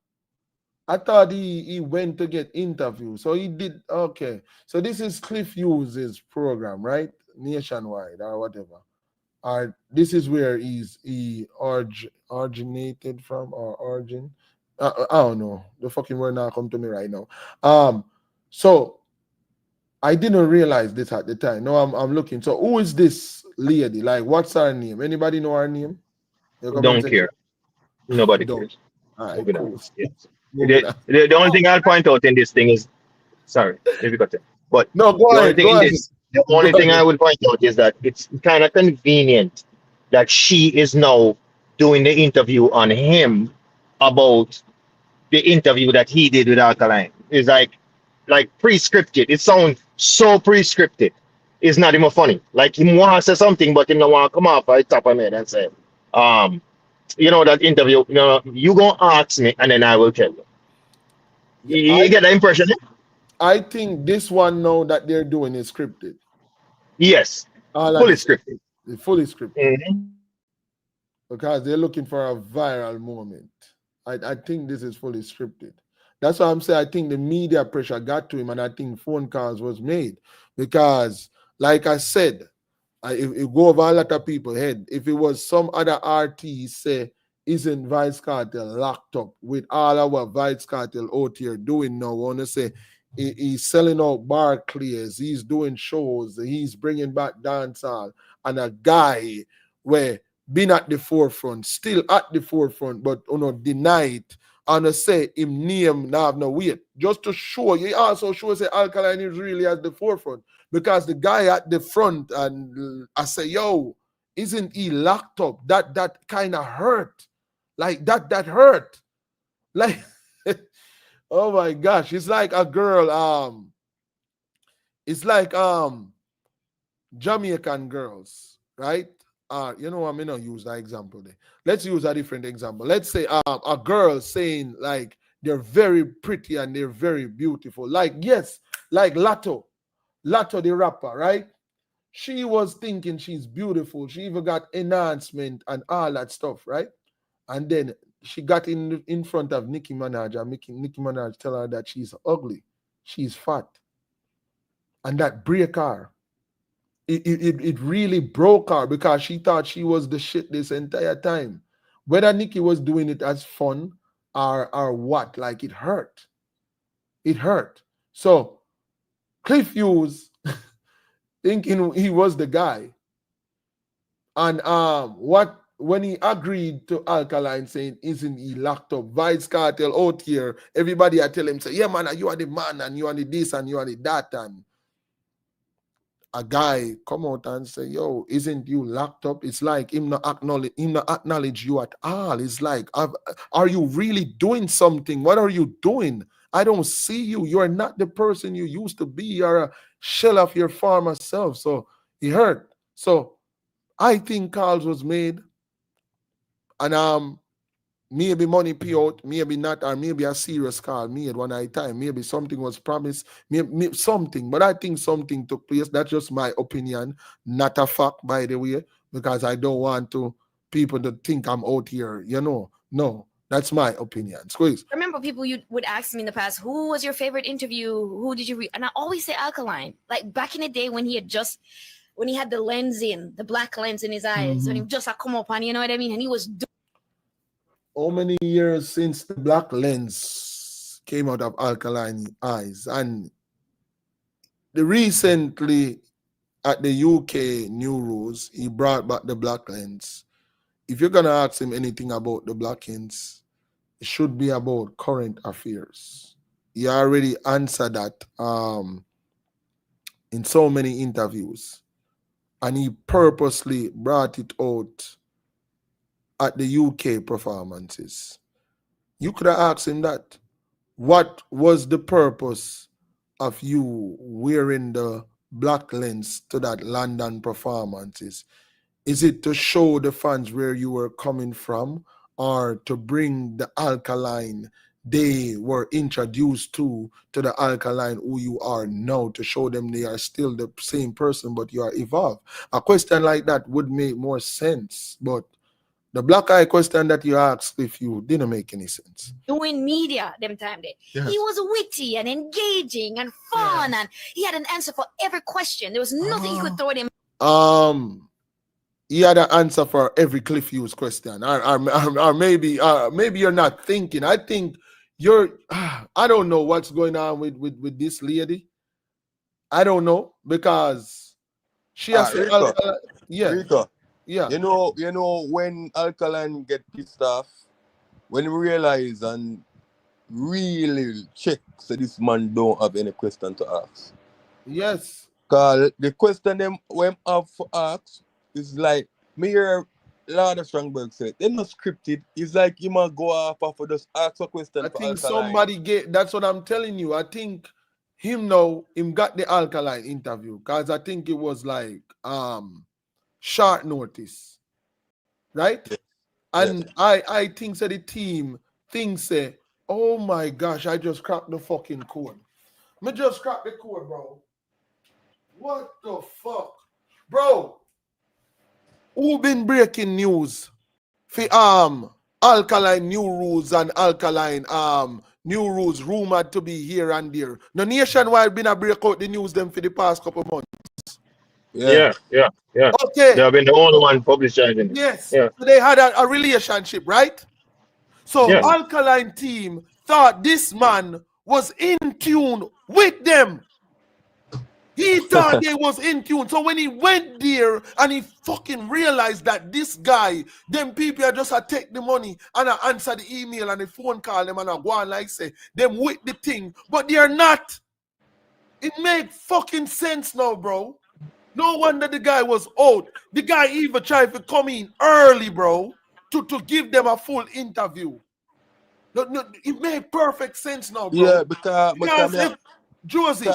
I thought he went to get interviews. So he did. Okay. So this is Cliff Hughes' program, right? Nationwide or whatever. This is where he originated from or origin. I don't know. The fucking word now come to me right now. So I didn't realize this at the time. No, I'm looking. So who is this lady? Like, what's her name? Anybody know her name? Don't care. Nobody cares. All right, cool. Yes. The only thing I'll point out in this thing is, sorry, if you got it, but no, go ahead. The only thing I would point out is that it's kind of convenient that she is now doing the interview on him about the interview that he did with Alkaline. It's like pre-scripted. It sounds so pre-scripted. It's not even funny. Like he want to say something, but he don't want to come off the top of me and say, that interview, you gonna ask me and then I will tell you. You get the impression? I think this one now that they're doing is scripted. Yes. Fully scripted. Fully scripted. Mm-hmm. Because they're looking for a viral moment. I think this is fully scripted. That's why I'm saying I think the media pressure got to him, and I think phone calls was made. Because, like I said, it go over a lot of people's head. If it was some other artist, say, isn't Vice Cartel locked up with all our Vice Cartel out here doing now? I want to say he's selling out bar clears, he's doing shows, he's bringing back dancehall, and a guy where been at the forefront, still at the forefront, but deny it. And say him name now have no weight. Just to show, he also shows say Alkaline is really at the forefront. Because the guy at the front, and I say, yo, isn't he locked up? That kind of hurt. Like that hurt. Like, oh my gosh. It's like a girl, it's like Jamaican girls, right? I'm gonna use that example there. Let's use a different example. Let's say a girl saying like they're very pretty and they're very beautiful. Like, yes, like Lato the rapper, right? She was thinking she's beautiful. She even got enhancement and all that stuff, right? And then she got in front of Nicki Minaj, and Nicki Minaj tell her that she's ugly, she's fat, and that break her. It really broke her because she thought she was the shit this entire time. Whether Nicki was doing it as fun or what, like it hurt. It hurt. So Cliff Hughes thinking he was the guy. And when he agreed to Alkaline saying, isn't he locked up? Vice Cartel out here, everybody I tell him, say, yeah, man, you are the man, and you are the this, and you are the that, and a guy come out and say, yo, isn't you locked up? It's like him not acknowledge you at all. It's like, are you really doing something? What are you doing? I don't see you. You're not the person you used to be. You're a shell of your former self. So he hurt. So I think calls was made, and maybe money pay out, maybe not, or maybe a serious call made one at a time. Maybe something was promised, maybe something, but I think something took place. That's just my opinion, not a fact, by the way, because I don't want people to think I'm out here, No, that's my opinion. Squeeze. I remember people you would ask me in the past, who was your favorite interview? Who did you read? And I always say Alkaline. Like back in the day when he had the lens in, the black lens in his eyes, when he just come up and you know what I mean? And he was how many years since the black lens came out of Alkaline eyes? And recently at the UK New Rules, he brought back the black lens. If you're going to ask him anything about the black lens, it should be about current affairs. He already answered that in so many interviews. And he purposely brought it out at the UK performances. You could have asked him that. What was the purpose of you wearing the black lens to that London performances? Is it to show the fans where you were coming from, or to bring the Alkaline they were introduced to the Alkaline who you are now, to show them they are still the same person but you are evolved? A question like that would make more sense, but the black eye question that you asked, if you didn't make any sense. doing media them time there. Yes. He was witty and engaging and fun, and he had an answer for every question. There was nothing you could throw at him. He had an answer for every Cliff Hughes question, or maybe you're not thinking. I think I don't know what's going on with this lady. I don't know, because she has Rico. yeah. Rico. Yeah. You know when Alkaline get pissed off, when he realize and really check so this man don't have any question to ask. Yes. Cause the question them when have for ask is like me hear Lord of Strongberg said they're not scripted. It's like you might go off for just ask a question I for think Alkaline. somebody get. That's what I'm telling you. I think him got the Alkaline interview because I think it was like short notice, right? And I think so the team thinks say, oh my gosh, I just cracked the fucking code. Me just cracked the code, bro. What the fuck, bro? Who been breaking news for Alkaline new rules and Alkaline new rules rumored to be here and there? The nationwide been a break out the news them for the past couple months. Yeah. Okay. They have been the only one publishing it. Yes. Yeah. So they had a relationship, right? So Yes. Alkaline team thought this man was in tune with them. He thought they was in tune. So when he went there and he fucking realized that this guy, them people are just take the money and I answer the email and the phone call them and I go on like say, them with the thing, but they are not. It make fucking sense now, bro. No wonder the guy was out. The guy even tried to come in early, bro, to give them a full interview. No, it made perfect sense now, bro. Yeah, because if Josie,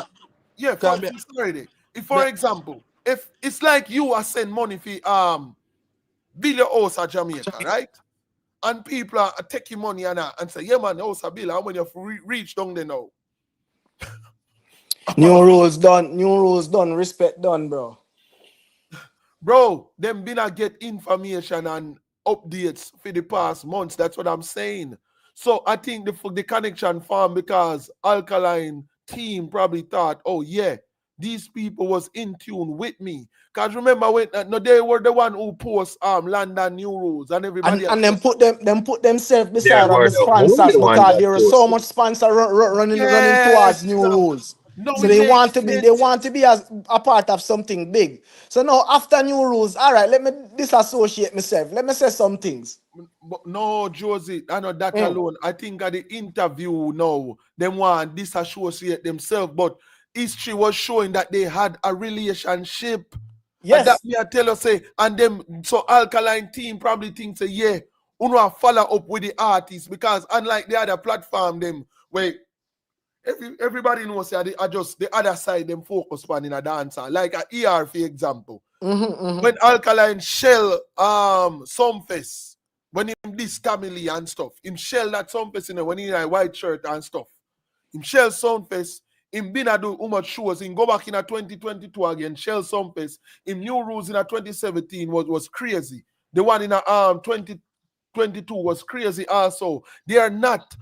for example, if it's like you are send money for Billy house at Jamaica, right? And people are taking money and say, yeah man, house a bill, how many have reached down there now? New rules done, respect done, bro. Bro, them been a get information and updates for the past months. That's what I'm saying. So I think the connection formed because Alkaline team probably thought, oh yeah, these people was in tune with me. Cause remember when they were the one who post London new rules and everybody And them put themselves They beside of were the the only sponsors one because that there is so posted. much sponsor running Yes. towards new rules. No, So it they makes want to be as a part of something big. So now after new rules, all right, let me disassociate myself. Let me say some things. But no, Josie, I know that alone. I think at the interview now, them want disassociate themselves, but history was showing that they had a relationship. Yes. And that me I tell you say, and them so Alkaline team probably think say, yeah, you know follow up with the artists because unlike the other platform, them where everybody knows that they are just the other side them focus on in a dancer. Like a ER, for example. When Alkaline shell Sumfest, when him this Camille and stuff, him shell that Sumfest in when he in a white shirt and stuff. Him shell Sumfest, him been a do much shows, him go back in a 2022 again, shell Sumfest, him new rules in a 2017 was crazy. The one in a 2022 was crazy also. They are not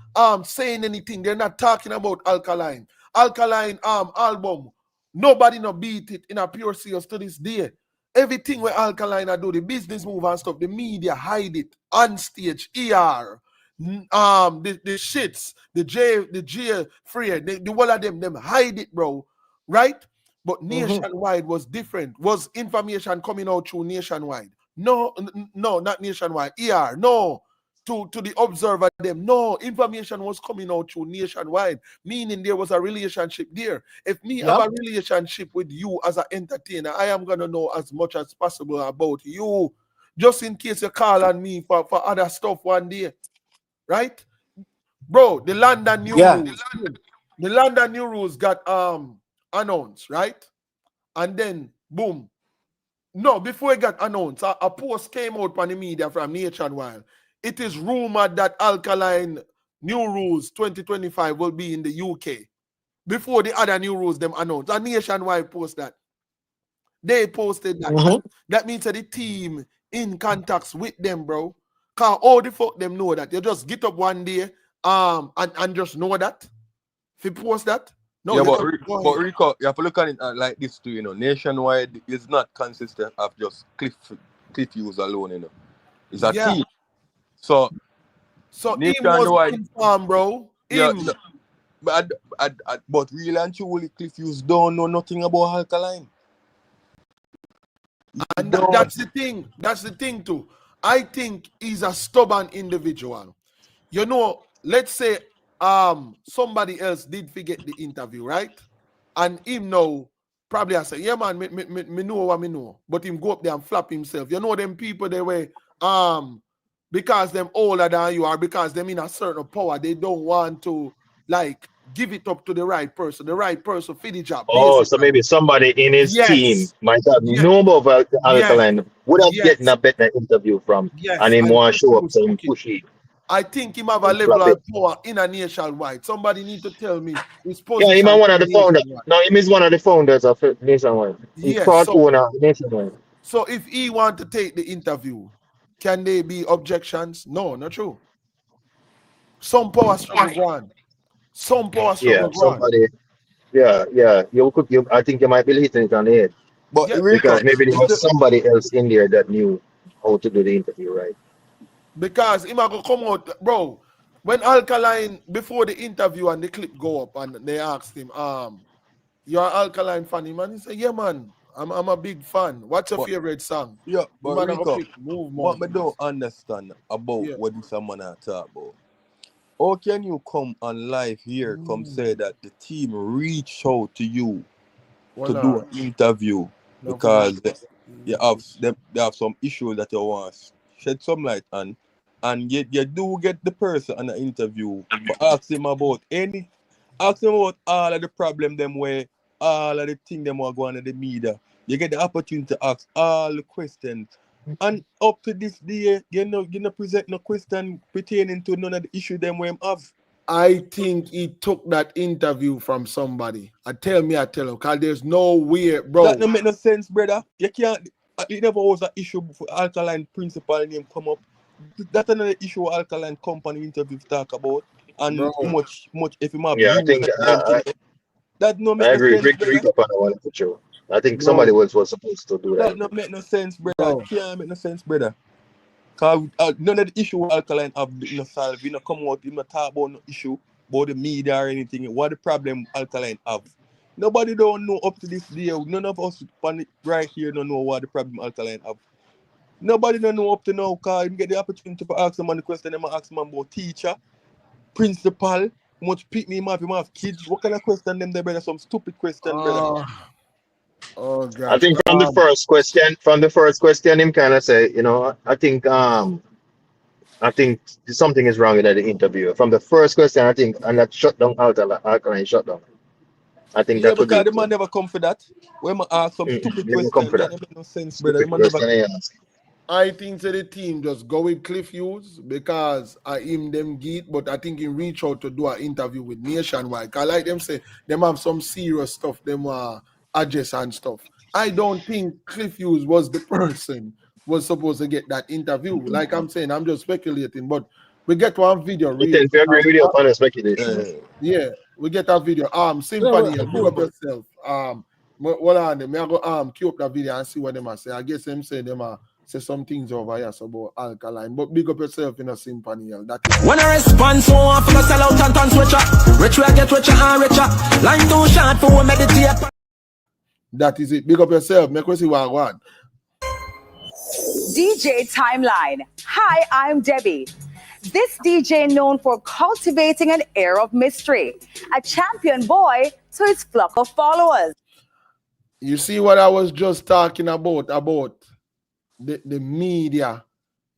saying anything, they're not talking about Alkaline. Alkaline album, nobody no beat it in a pure sales to this day. Everything where Alkaline I do, the business move and stuff, the media hide it on stage, ER, the shits, the J free, the whole of them hide it, bro. Right? But nationwide was different. Was information coming out through nationwide? No, not nationwide. ER, no. To the observer them, no, information was coming out through nationwide, meaning there was a relationship there. If me have a relationship with you as an entertainer, I am gonna know as much as possible about you, just in case you call on me for other stuff one day, right, bro? The London new rules, the London new rules got announced, right, and then boom. No, before it got announced, a post came out on the media from Nationwide. It is rumored that Alkaline new rules 2025 will be in the UK before the other new rules them announced. A Nationwide post that. They posted that. That means that the team in contacts with them, bro. Cause all the fuck them know that. You just get up one day and just know that. If you post that. No, yeah, but Rico, you have to look at it like this too, you know. Nationwide is not consistent of just Cliff Hughes alone, you know. It's a team. So him was informed, bro. Yeah, but really and truly, Cliff Hughes don't know nothing about Alkaline. And that's the thing. That's the thing too. I think he's a stubborn individual. You know, let's say somebody else did forget the interview, right? And him know probably I say, yeah, man, me know what me know. But him go up there and flap himself. You know them people they way because them older than you are, because them in a certain power, they don't want to like give it up to the right person. The right person for the job. Oh, so Basically. maybe somebody in his team Yes. might have Yes. known about Yes. Alkaline, would have Yes. gotten a better interview from, Yes. and him And want to show up push some it. pushy. I think him have a and level flap of it. power in a nationwide. Somebody need to tell me his Yeah, him position is one of the founders. nationwide. No, him is one of the founders of Nationwide. He's Yes. part owner of Nationwide. So if he want to take the interview, can there be objections? No, not true. Some power struggle go on. Some power Yeah, struggle go on. somebody. Yeah. I think you might be hitting it on the head. But Yeah. Because maybe there was somebody else in there that knew how to do the interview, right? Because him a go come out, bro. When Alkaline, before the interview and the clip go up and they asked him, you're an Alkaline fan? Man, he said, yeah, man, I'm a big fan. What's your favorite song? Yeah, The but man a go Rico, pick Move what me Mountains. don't understand about Yeah. what this man are talk about. How can you come on live here, come say that the team reach out to you to do an interview because they have some issues that you want to shed some light on, and yet you do get the person on the interview for ask him about all of the problem them where all of the thing them are going to the media. You get the opportunity to ask all the questions. And up to this day, you know present no question pertaining to none of the issue them we have. I think he took that interview from somebody. I tell you, because there's no way, bro. That don't make no sense, brother. You can't. It never was an issue for Alkaline principal name come up. That's another issue Alkaline company interview talk about, and Bro. much if you have Yeah, I use think that no make I no agree. sense, Rick brother. up on the one for sure. I think Bro. somebody else was supposed to do that. That don't make no sense, brother. It can't make no sense, brother. Cause none of the issue Alkaline have no solve. You know, come out, you know, talk about no issue about the media or anything. What the problem Alkaline have? Nobody don't know up to this day. None of us right here don't know what the problem Alkaline have. Nobody don't know up to now, cause you get the opportunity to ask someone the question. Them ask them about teacher, principal. Much pick me up, you have kids. What kind of question them there, brother? Some stupid question, brother. Oh gosh. I think from the first question, him kind of say, you know, I think something is wrong with the interview. From the first question, I think, and that shut down Alkaline shut down. I think Yeah, that would be because the it. man never come for that. When I ask some stupid Never question, come for that that. make no sense, brother. The Stupid man never. question I ask. I think the team just go with Cliff Hughes because I him them geek, but I think he reach out to do an interview with Nationwide. I like them say them have some serious stuff, them adjacent stuff. I don't think Cliff Hughes was the person was supposed to get that interview. Like I'm saying, I'm just speculating, but we get one video. I tend to agree with you on the speculation. Yeah, we get that video. Symphony, big up yourself. Hold on, me I go queue up that video and see what them are say. I guess them say them are say some things over here about Alkaline, but big up yourself in a Symphony. That is when I respond, so I feel sell out and turn switcher. Rich I get richer and richer. Line too short for meditate. That is it. Big up yourself. Make we see what I want. DJ Timeline. Hi, I'm Debbie. This DJ known for cultivating an air of mystery, a champion boy to his flock of followers. You see what I was just talking about the media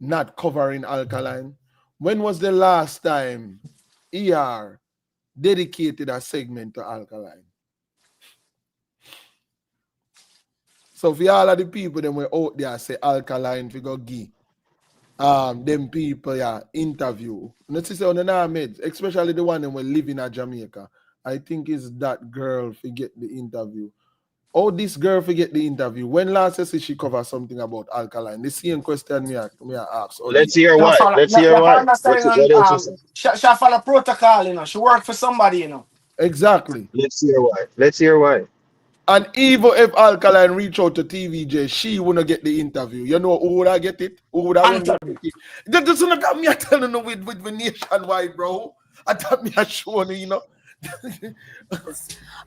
not covering Alkaline? When was the last time ER dedicated a segment to Alkaline? So for all of the people that were out there say Alkaline we go give them people interview. Not to say on the meds, especially the one that were living at Jamaica. I think it's that girl forget the interview. Oh, this girl forget the interview. When last year she covered something about Alkaline? The same question me ask. Let's hear why. Let's hear why. She follow protocol, you know. She work for somebody, you know. Exactly. Let's hear why. Let's hear why. And even if Alkaline reach out to TVJ, she wouldn't get the interview. You know who would I get it? Who would I get it? That's not me telling you with Nationwide, bro. I thought me showing you know.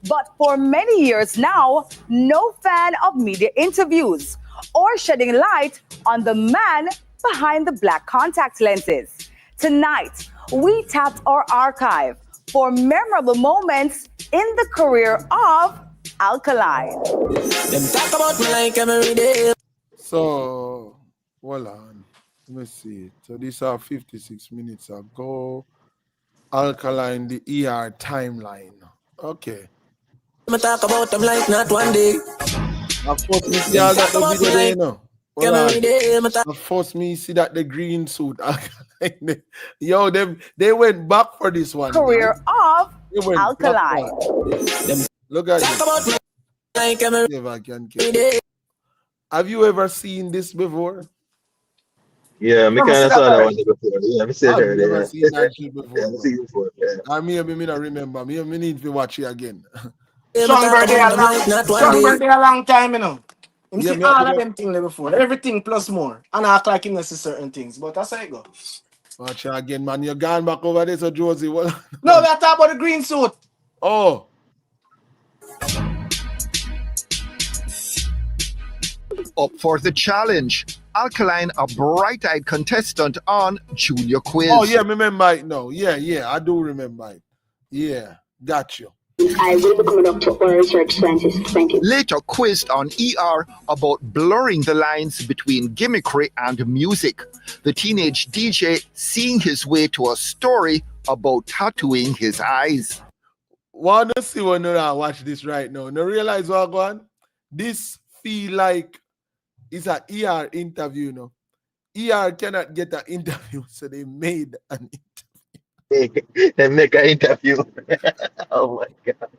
But for many years now, no fan of media interviews or shedding light on the man behind the black contact lenses. Tonight, we tapped our archive for memorable moments in the career of Alkaline. Them talk about me like every day. So, hold on. Let me see. So these are 56 minutes ago. Alkaline, the ER timeline. Okay. Me talk about them like not one day. Of course, me see all that the video there, you know. Hold on. Of course, me see that the green suit. Yo, they went back for this one. Career of They went Alkaline. back for it. Look at this. See if I can get it. Have you ever seen this before? Yeah, me kind of saw that one before. Yeah, me said I've that. never Yeah. seen that shit before. Yeah, me see it before. Yeah. I me not remember. Me need to watch it again. Sean birthday a long time, you know. You Yeah, see all of them things before. Everything plus more. And I act like him see certain things. But that's how it go. Watch it again, man. You're gone back over there, so Josie. What? No, we are talking about the green suit. Oh. Up for the challenge. Alkaline, a bright-eyed contestant on Junior Quiz. Oh, yeah, remember it now. Yeah, I do remember it. Yeah, got you. I will be coming up to our research scientist. Thank you. Later quizzed on ER about blurring the lines between gimmickry and music. The teenage DJ seeing his way to a story about tattooing his eyes. Wanna see when I watch this right now? Now realize what I'm going? This feel like it's an ER interview, you know. ER cannot get an interview, so they made an interview. They make an interview. Oh my God.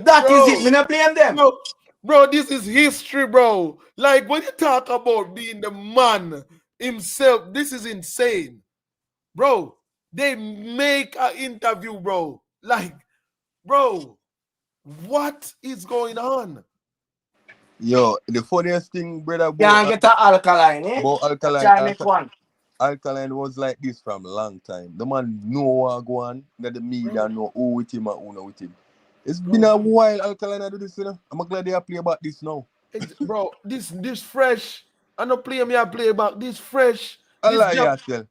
That is it. Me not blame them. Bro, this is history, bro. Like when you talk about being the man himself, this is insane. Bro, they make an interview, bro. Like, bro, what is going on? Yo, the funniest thing, brother, can't get an Alkaline, eh? About Alkaline, Alkaline was like this from a long time. The man know what go on, that the media know who with him and who not with him. It's been a while Alkaline I do this, you know. I'm glad they are play about this now. Bro, this fresh. I don't play me, I play about this fresh. I like yourself.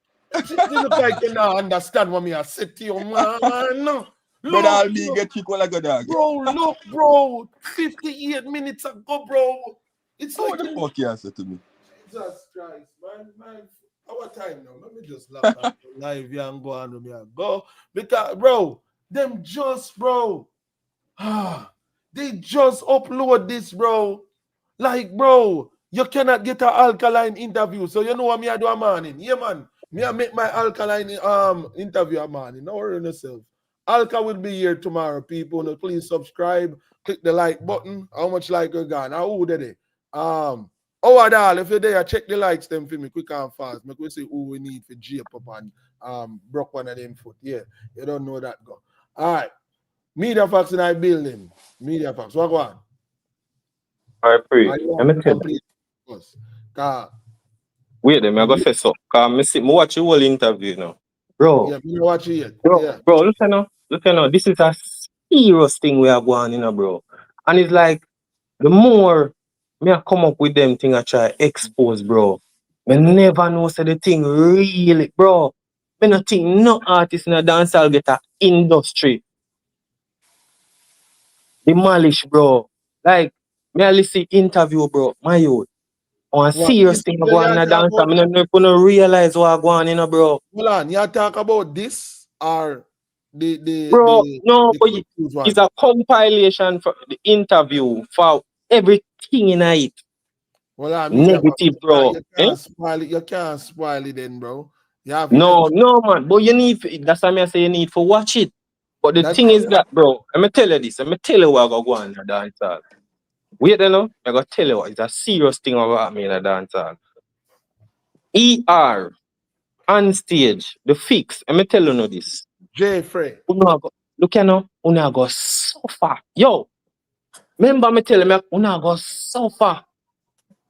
You look like you don't understand what me I said to you, man. But I'll be get kicked like a dog. Bro, look, bro. 58 minutes ago, bro. It's like what the fuck you answer to me? Jesus Christ, man. Our time now. Let me just lock up live here and go on with me and go. Because, bro, them just, bro. They just upload this, bro. Like, bro, you cannot get an Alkaline interview. So you know what me I do a morning? Yeah, man. Me I make my Alkaline interview a morning. Don't worry yourself. Alka will be here tomorrow, people. Now, please subscribe, click the like button. How much like you got? Now, who did it? All, if you're there, check the likes them for me quick and fast. Make we see who we need for J up and broke one of them foot. Yeah, you don't know that go. All right. Media Facts in our building. Media Facts. What go on? All right, pray. Let me tell you. Wait, I'm going to say so. Because I watch the whole interview now. Bro. Yeah, me watch it yet. Bro, look now. This is a serious thing we are going in, bro. And it's like, the more me I come up with them thing I try expose, bro. Me never know say the thing really, bro. Me not think no artist in a dancehall get a industry. Demolish, bro. Like, me I listen interview, bro. My youth. On serious thing I go on in a dance, I mean, I don't realize what I go on, you know, bro. Hold on, you talk about this or the bro? The, no, the but it's a compilation for the interview for everything in it. Well, negative, bro. You can't spoil it then, bro. No, man. But you need. That's why I say you need to watch it. But the thing is that, bro. Let me tell you this. Let me tell you what I go on in a dancehall. Wait, you know, I gotta tell you what, it's a serious thing about me in a dancehall. ER on stage, the fix. Let me tell you this. Jeffrey. Look, you know, una go suffer. Yo, remember me tell me, una go suffer.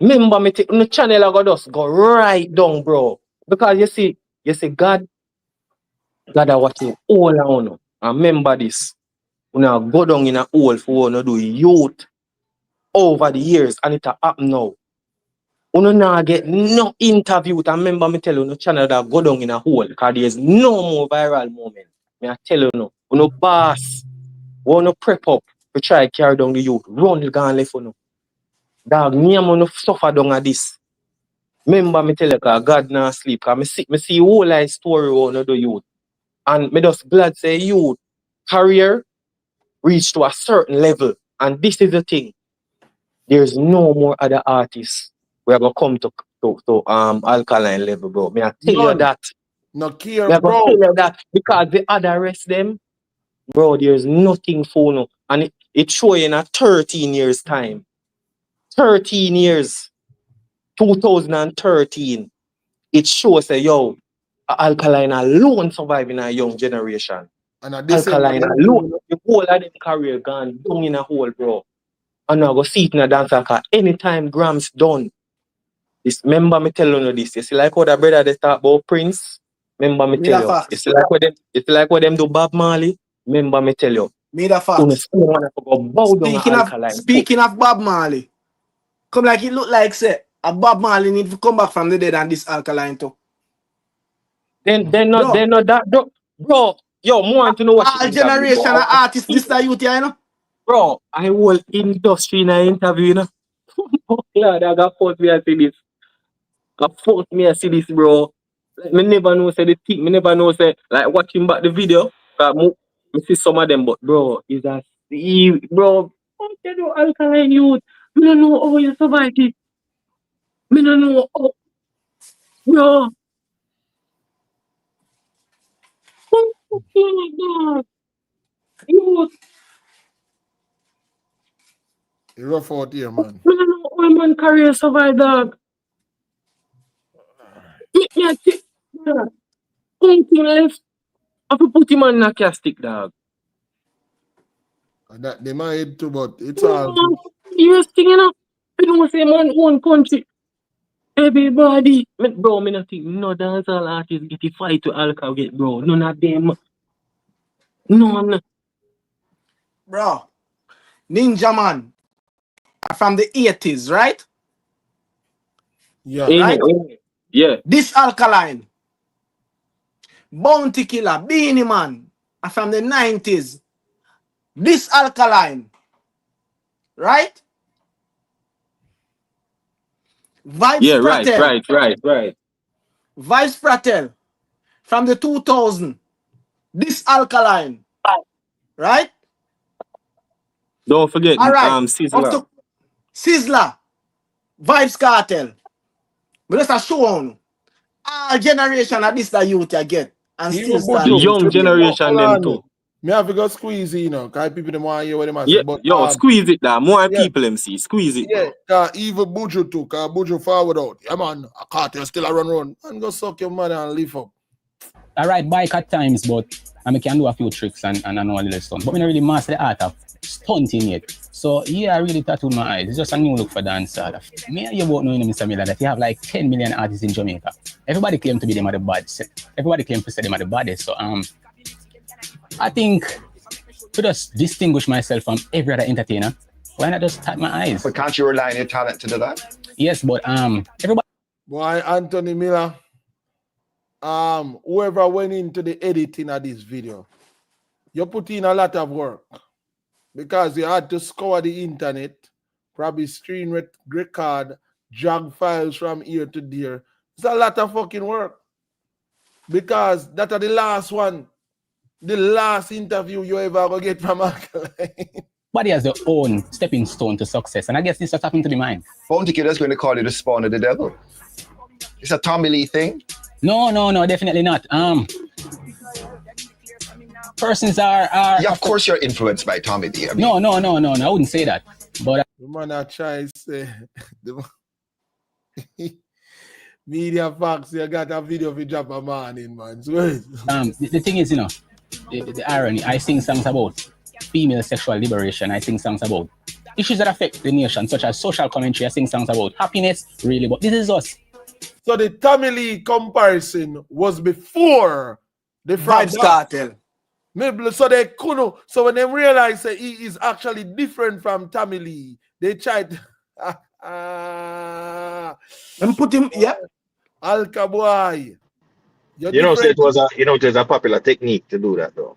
Remember me tell the channel I go just go right down, bro. Because you see, God are watching all around. And remember this. Una go down in a hole for una do youth. Over the years, and it happen now. You now get no interview. And remember me tell you, no channel that go down in a hole because there's no more viral moment. I tell you no, boss. wanna prep up to try carry down the youth. Run the gun left for no. Dog, me am gonna suffer down at this. Remember me tell you, God not sleep. Cause me see whole life story on the youth. And me just glad say youth career reach to a certain level. And this is the thing. There's no more other artists we are gonna come to Alkaline level, bro. Me I tell you None. that. No care, Me I gonna bro. tell you that because the other rest them, bro, there's nothing for no. And it show you in a 13 years time. 13 years. 2013. It shows that yo, Alkaline alone surviving a young generation. And at this Alkaline alone, the whole of them career gone down in a hole, bro. And I go see it in a dance car. Anytime Grams done. This remember me tell you this. You see like how the brother they talk about Prince. Remember me tell you. You see like what them do Bob Marley. Remember me tell you. Me the facts. Speaking of Bob Marley, come like it look like say a Bob Marley need to come back from the dead and this Alkaline too. Then not that bro. Yo, more want to know what all generation of artists this the youth, you know. Bro, I will industry in an interview, you know. Oh, Lord, I got forced me to see this. Bro. Like, me never know say the thing. Me never know say like watching back the video. Me see some of them, but bro, is that bro? What you do, Alkaline youth? Me don't know how you survive it. Me don't know how, bro. Oh my God, youth. You rough out here, man. Me don't know how man career survive, dog. Anything left, I have to put him on a castic, dog. And that they might too, but it's all. You're thing, you know. I don't say man own country. Everybody, bro, me not think no dancehall artists get a fight to alcohol get, bro. None of them. None. Bro, Ninja Man from the 80s, right? Yeah. Right? Yeah. This Alkaline. Bounty Killer, Beanie Man are from the 90s. This Alkaline. Right? Vibes Yeah, Pratel. right. Vibes Pratel from the 2000. This Alkaline. Right? Don't forget, all right. Sizzler. Sizzler. Vibes Cartel. But let's show on. All generation of this that youth you get. And still the young generation them too. Me have to go squeeze it, you know, because people them want to hear what them Yeah, say. But yo, squeeze it now. More people them see. Squeeze it, bro. Yeah, even Buju too, because Buju forward out. Yeah, man, a cartel still a run. And go suck your mother and live up. I ride bike at times, but I can do a few tricks and I know a little stunt. But I don't really master the art of stunting yet. So yeah, I really tattooed my eyes. It's just a new look for dancehall. Me and you both know in Mr. Miller that you have like 10 million artists in Jamaica. Everybody claim to be them at the baddest. Everybody claim to say them at the baddest. So I think to just distinguish myself from every other entertainer, why not just tap my eyes? But can't you rely on your talent to do that? Yes, but everybody. Boy, Anthony Miller. Whoever went into the editing of this video, you put in a lot of work because you had to scour the internet, probably screen record, drag files from here to there. It's a lot of fucking work because that are the last one, the last interview you ever go get from Alkaline. Everybody has their own stepping stone to success, and I guess this just happened to be mine. Bounty Killer's going to call you the spawn of the devil. It's a Tommy Lee thing. No, definitely not. Persons are yeah, of course you're influenced by Tommy Lee. I mean, no, I wouldn't say that. But the man I try to say media facts, you got a video of drop a man in, man. So, the thing is, you know, the irony, I sing songs about female sexual liberation. I sing songs about issues that affect the nation, such as social commentary. I sing songs about happiness, really, but this is us. So the Tommy Lee comparison was before the Vibes Cartel. Maybe so they couldn't. So when they realized that he is actually different from Tommy Lee, they tried. And put him, yeah. Alka boy. You know, so it was a, it was a popular technique to do that though.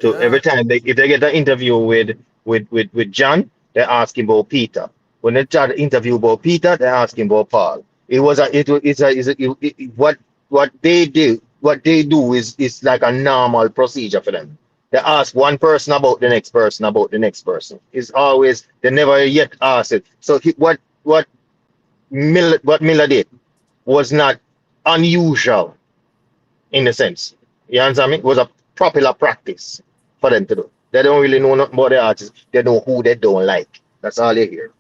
So every time if they get an interview with John, they ask him about Peter. When they try to interview about Peter, they ask him about Paul. What they do is like a normal procedure for them. They ask one person about the next person about the next person. It's always they never yet ask it. So what Miller did was not unusual in a sense. You understand me? It was a popular practice for them to do. They don't really know nothing about the artists. They know who they don't like. That's all they hear.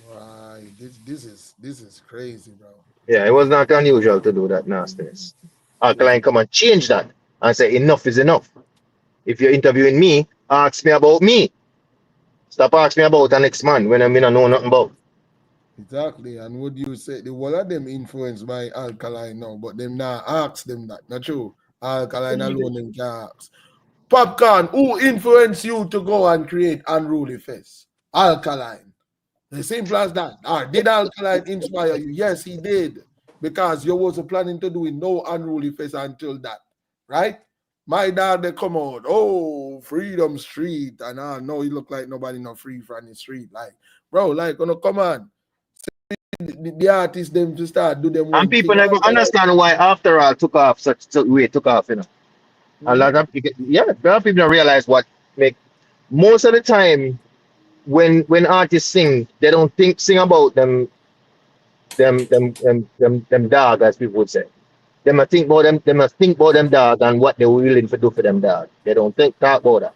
Right. This is crazy, bro. Yeah, it was not unusual to do that nastiness. Alkaline come and change that and say enough is enough. If you're interviewing me, ask me about me. Stop asking me about the next man when I mean I know nothing about. Exactly. And would you say the whole of them influenced by Alkaline now, but them now ask them that. Not true. Alkaline alone them can ask. Popcorn, who influenced you to go and create Unruly Fest? Alkaline. The simple as that. Or did Alkaline inspire you? Yes, he did. Because you wasn't planning to do no Unruly Fest until that. Right? My dad, they come out, oh, Freedom Street. And I know he look like nobody not free from the street. Like, bro, like, come on. The artists them to start do them. And people never understand why After All took off such way took off, you know. A lot of people, a lot of people don't realize what make most of the time when artists sing, they don't sing about them dog, as people would say. They must think about them dog and what they were willing to do for them dog. They don't talk about that.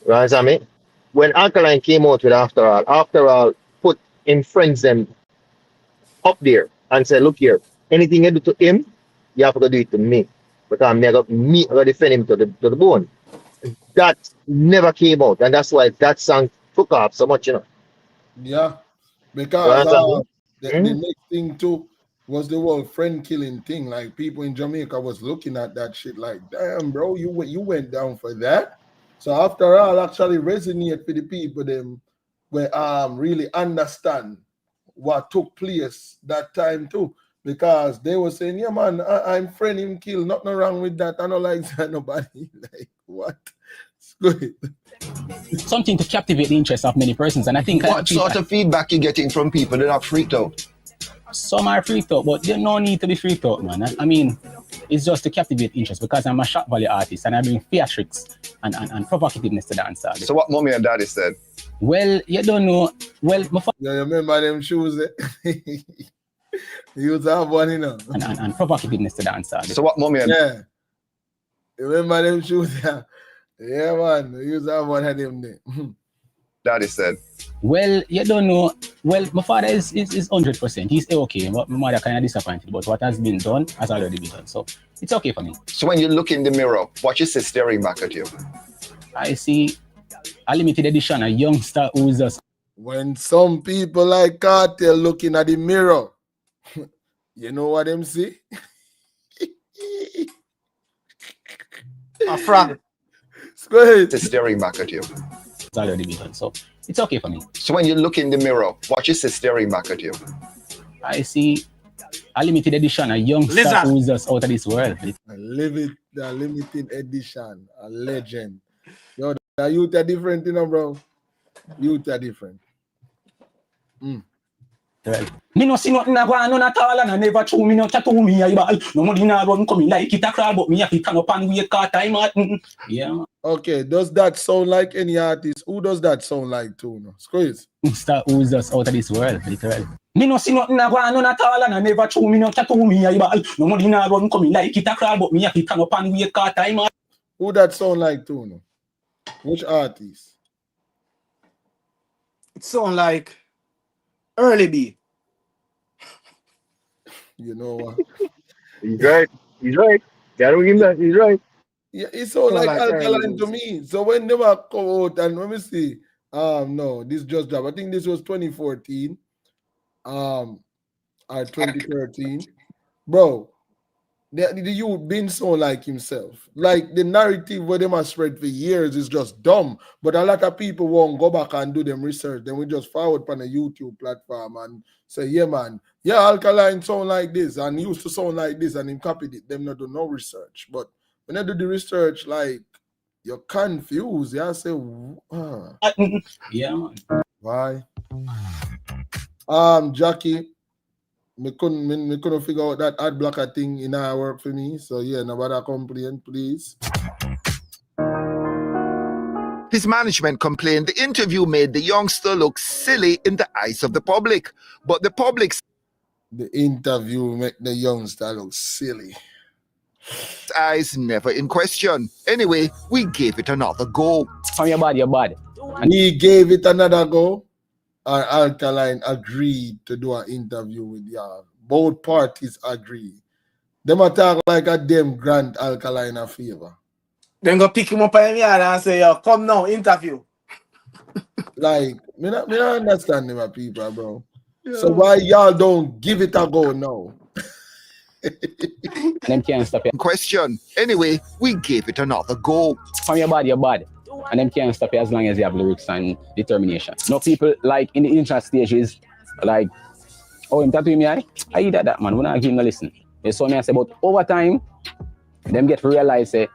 You understand me? When Alkaline came out with After All put in friends them up there and said, look here, anything you do to him, you have to do it to me. Because I'm going to defend him to the bone. That never came out. And that's why that song took off so much, you know. Yeah. Because the next thing too was the whole friend killing thing. Like people in Jamaica was looking at that shit like, damn, bro, you went down for that. So After All actually resonate for the people them where really understand what took place that time too, because they were saying, yeah man, I'm friend him kill, nothing wrong with that. I don't like that nobody. Like what? It's good. Something to captivate the interest of many persons, and I think what sort of feedback you getting from people that are freaked out? Some are freaked out, but there's no need to be freaked out, man. I mean, it's just to captivate interest because I'm a shock value artist and I bring theatrics and provocativeness to dance. So what mommy and daddy said? Well, you don't know. Well, you remember them shoes? You used to have one, you know. And provocativeness to dance. So what mommy and you remember them shoes? Yeah, man. You used to have one of them there. Daddy said. Well, you don't know. Well, my father is 100%. He's okay. But my mother kind of disappointed. But what has been done has already been done. So it's okay for me. So when you look in the mirror, what you see staring back at you? I see a limited edition, a youngster who's just. When some people like Cartel looking at the mirror, you know what them see? A frog. Go ahead. They're staring back at you. It's already been done. So it's okay for me. So when you look in the mirror, what you see staring back at you? I see a limited edition, a youngster who's just out of this world. A limited edition, a legend. Yo, the youth are different, you know, bro. Youth are different. Well, me no see nothing go on at all, and I never true me no chat to me. No money na run come like it a crawl, but me have to turn up and wait car time. Yeah. Okay, does that sound like any artist? Who does that sound like too? No, Squeeze. Youngster who's just out of this world, literally. Me no see nothing go on at all, and I never true me no chat to me. No money na run come like it a crawl, but me have to turn up and wait car time. Who that sound like too? No? Which artist? It sound like Early B. You know what? He's right. He's right. Gotta give him that. He's right. Yeah, it's so like Alkaline to me. So when they were come out and let me see. No, this just dropped. I think this was 2014. Or 2013. Bro, the youth been so like himself. Like the narrative where they must spread for years is just dumb. But a lot of people won't go back and do them research. Then we just forward on a YouTube platform and say, yeah, man, yeah, Alkaline sound like this and used to sound like this and him copied it. Them not do no research. But when I do the research, like you're confused. You say, yeah, man. Why? Jackie, me couldn't figure out that ad blocker thing in our work for me. So yeah, nobody complain, please. His management complained the interview made the youngster look silly in the eyes of the public. But the public's interview made the youngster look silly. Eyes never in question. Anyway, we gave it another go. From your body. We gave it another go. Our Alkaline agreed to do an interview with y'all. Both parties agree. Them attack like a damn grant Alkaline a favor. Then go pick him up in the yard and say, yo, come now, interview. Like, me not understand them people, bro. Yeah. So why y'all don't give it a go now? Them can't stop you. Question. Anyway, we gave it another go. From your body. And them can't stop you as long as you have lyrics and determination. No people like in the initial stages, like, oh, him tattoo me, I eat that man. We're not giving no listen. They saw me and say, but over time, them get to realize, say,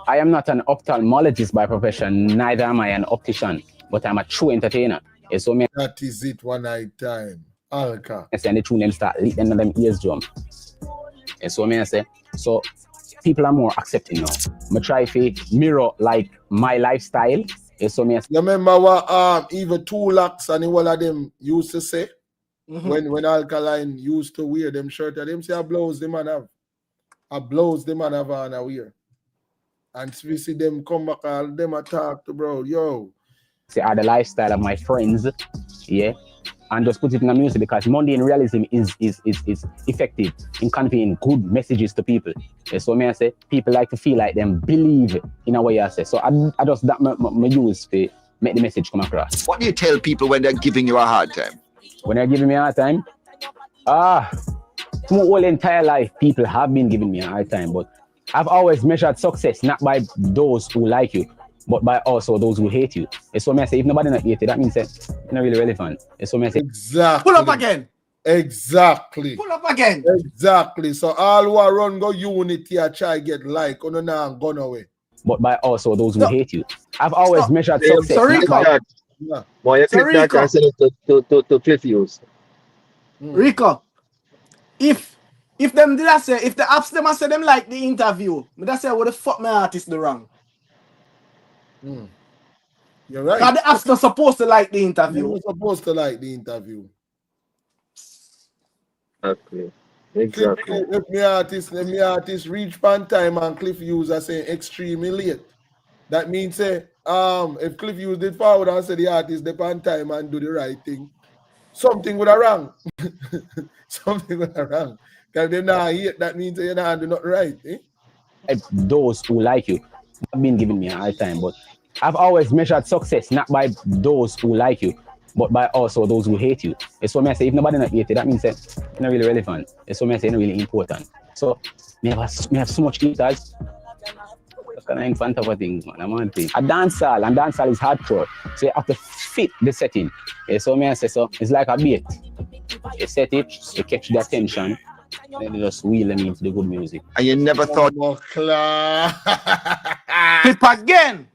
I am not an ophthalmologist by profession, neither am I an optician, but I'm a true entertainer. So me, that is it one night time. Alka. And the true name start lead them them ears drum. And so me I say, so people are more accepting now. I try to mirror like my lifestyle. And so me I say, you remember what even 2 Locks and all of them used to say? When Alkaline used to wear them shirt, them say a blouse the man have. A blouse the man have and a wear. And we see them come back and them attack to bro, yo. See, the lifestyle of my friends, yeah, and just put it in the music because mundane realism is effective in conveying good messages to people. Yeah, so me I say, people like to feel like them believe in a way I say. So I just that my use to make the message come across. What do you tell people when they're giving you a hard time? When they're giving me a hard time? Through all entire life, people have been giving me a hard time, but I've always measured success not by those who like you, but by also those who hate you. It's what I say, if nobody not hate you, that means that you're not really relevant. It's what I say. Exactly. Pull up again. Exactly. Pull up again. Exactly. So all who are run go unity and try get like, on now gone away. But by also those who hate you. I've always measured success. Yeah. Well, you click that and send it to Cliff Hughes. Rico, if them did I say, if the apps them I say them like the interview, but I say what the fuck my artist do wrong. You're right. Because the apps not supposed to like the interview. You're supposed to like the interview. Exactly. If my artist reach pan time and Cliff Hughes are saying extremely late, that means say if Cliff Hughes did forward and say the artist the pan time and do the right thing, something would have wrong. Something would have wrong. Because they not hate, that means you're not doing nothing right. Those who like you have been giving me a hard time, but I've always measured success not by those who like you, but by also those who hate you. It's what I say, if nobody not hate you, that means that you're not really relevant. It's what I say, you're not really important. So, me have so much haters. That's kind of in front of a thing, man. I'm on thing. A dancehall, and dancehall is hardcore. So you have to fit the setting. So me I say, so it's like a bait. You set it, you catch the attention, then you just wheel them into the good music. And you never thought Clip again.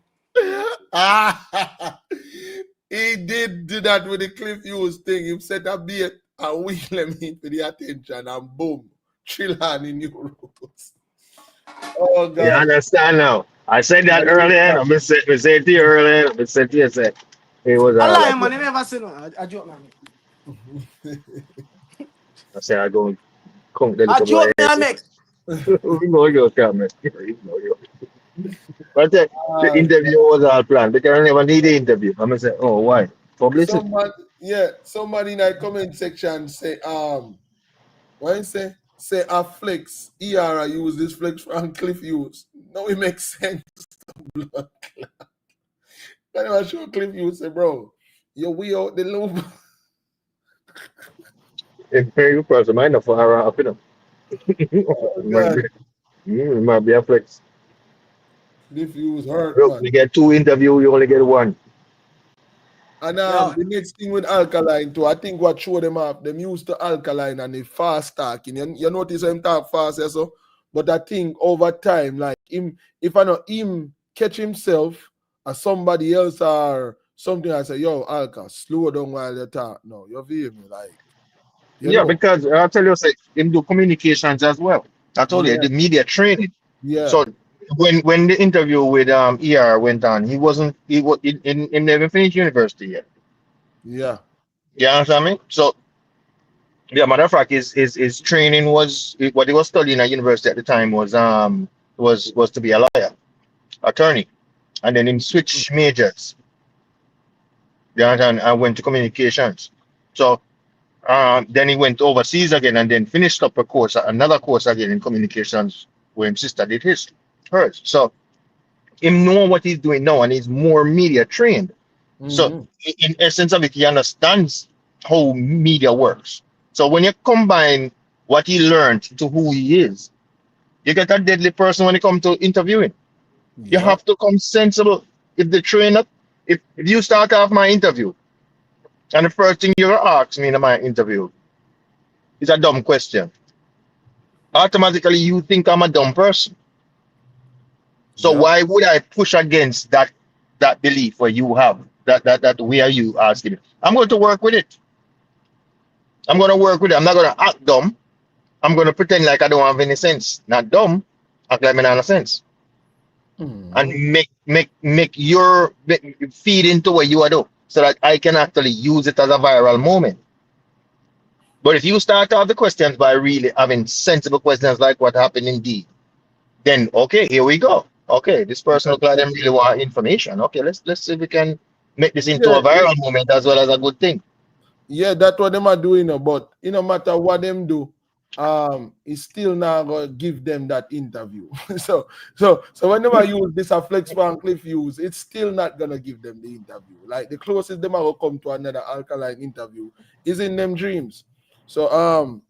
He did do that with the Cliff Hughes thing. He set a bait and wheel them into the attention and boom, TRELAWNY new rules. Oh God. You understand now? I said that earlier. I'm say it to you earlier. I said to you, say it was. I lie, man. I never said no. I joke, man. I said I go come. I joke, man. Make. We go come, man. But the interview was all planned. They can never need the interview. I'm gonna say, oh, why? Publicity. Somebody in the comment section say, what you say? Say a flex. I use this flex from Cliff Hughes. No, it makes sense. Blood clot. Can I show Cliff Hughes say, bro, you we out the loop. It's very good person. I know for her up in them. It might be a flex. Cliff Hughes hurt. Look, we get 2 interviews, you only get 1. And the next thing with Alkaline too, I think what show them up, them used to Alkaline and the fast talking. You notice him talk fast, so. But I think over time, like him, if I know him catch himself as somebody else or something. I say, yo, Alka, slow down while you talk. No, you feel me? Like, you Yeah, know. because I'll tell you, say, him do communications as well. I told you, Yeah. the media training. Yeah. So when the interview with ER went on, he never finished university yet. Yeah. You understand me? So yeah, matter of fact, his training was what he was studying at university at the time was to be a lawyer, attorney, and then him switch majors. You understand? And went to communications. So then he went overseas again and then finished up another course again in communications where his sister did hers. So him know what he's doing now and he's more media trained. So in essence of it, he understands how media works. So when you combine what he learned to who he is, you get a deadly person when it comes to interviewing. You have to come sensible. If the trainer, if you start off my interview and the first thing you ask me in my interview is a dumb question, automatically you think I'm a dumb person. So why would I push against that belief where you have that where you asking me? I'm going to work with it. I'm going to work with it. I'm not going to act dumb. I'm going to pretend like I don't have any sense. Not dumb, act like I don't have sense. And feed into what you are doing so that I can actually use it as a viral moment. But if you start off the questions by really having sensible questions like what happened in D, then okay, here we go. Okay, this person look like them really want information. Okay, let's see if we can make this into a viral moment as well as a good thing. Yeah, that's what them are doing. But no matter what them do, it's still not gonna give them that interview. so whenever you use this a flex fan cliff use, it's still not gonna give them the interview. Like the closest them are gonna come to another Alkaline interview is in them dreams. So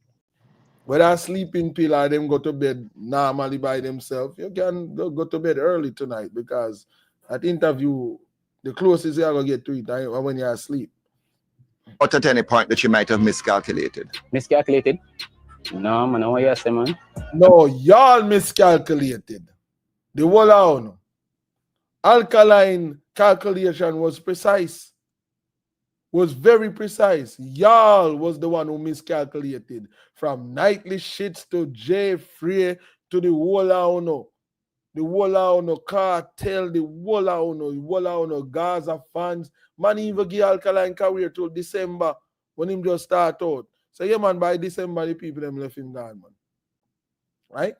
whether sleeping pill or them go to bed normally by themselves, you can go to bed early tonight because at interview, the closest you're gonna get to it is when you're asleep. Or at any point that you might have miscalculated. Miscalculated? No, man, what you say, man? No, y'all miscalculated. The whole on. Alkaline calculation was precise. Was very precise. Y'all was the one who miscalculated. From nightly shits to J Free to the whole the whole cartel, the whole Gaza fans. Man even give Alkaline career till December when him just start out. So yeah, man, by December the people them left him gone, man. Right?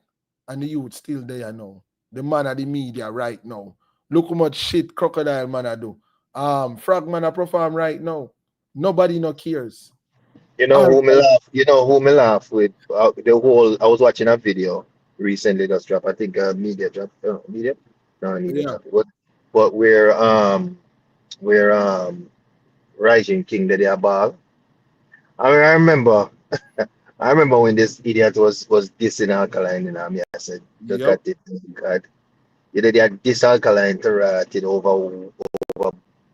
And the youth still there now. The man of the media right now. Look how much shit Crocodile man I do. Frog man I perform right now. Nobody no cares. You know who me laugh with? The whole I was watching a video recently just dropped. I think media drop. Media? No, media drop. But where Rising King that they are ball. I remember I remember when this idiot was dissing Alkaline and I said, look at it, God. You know, they had this Alkaline to rat it over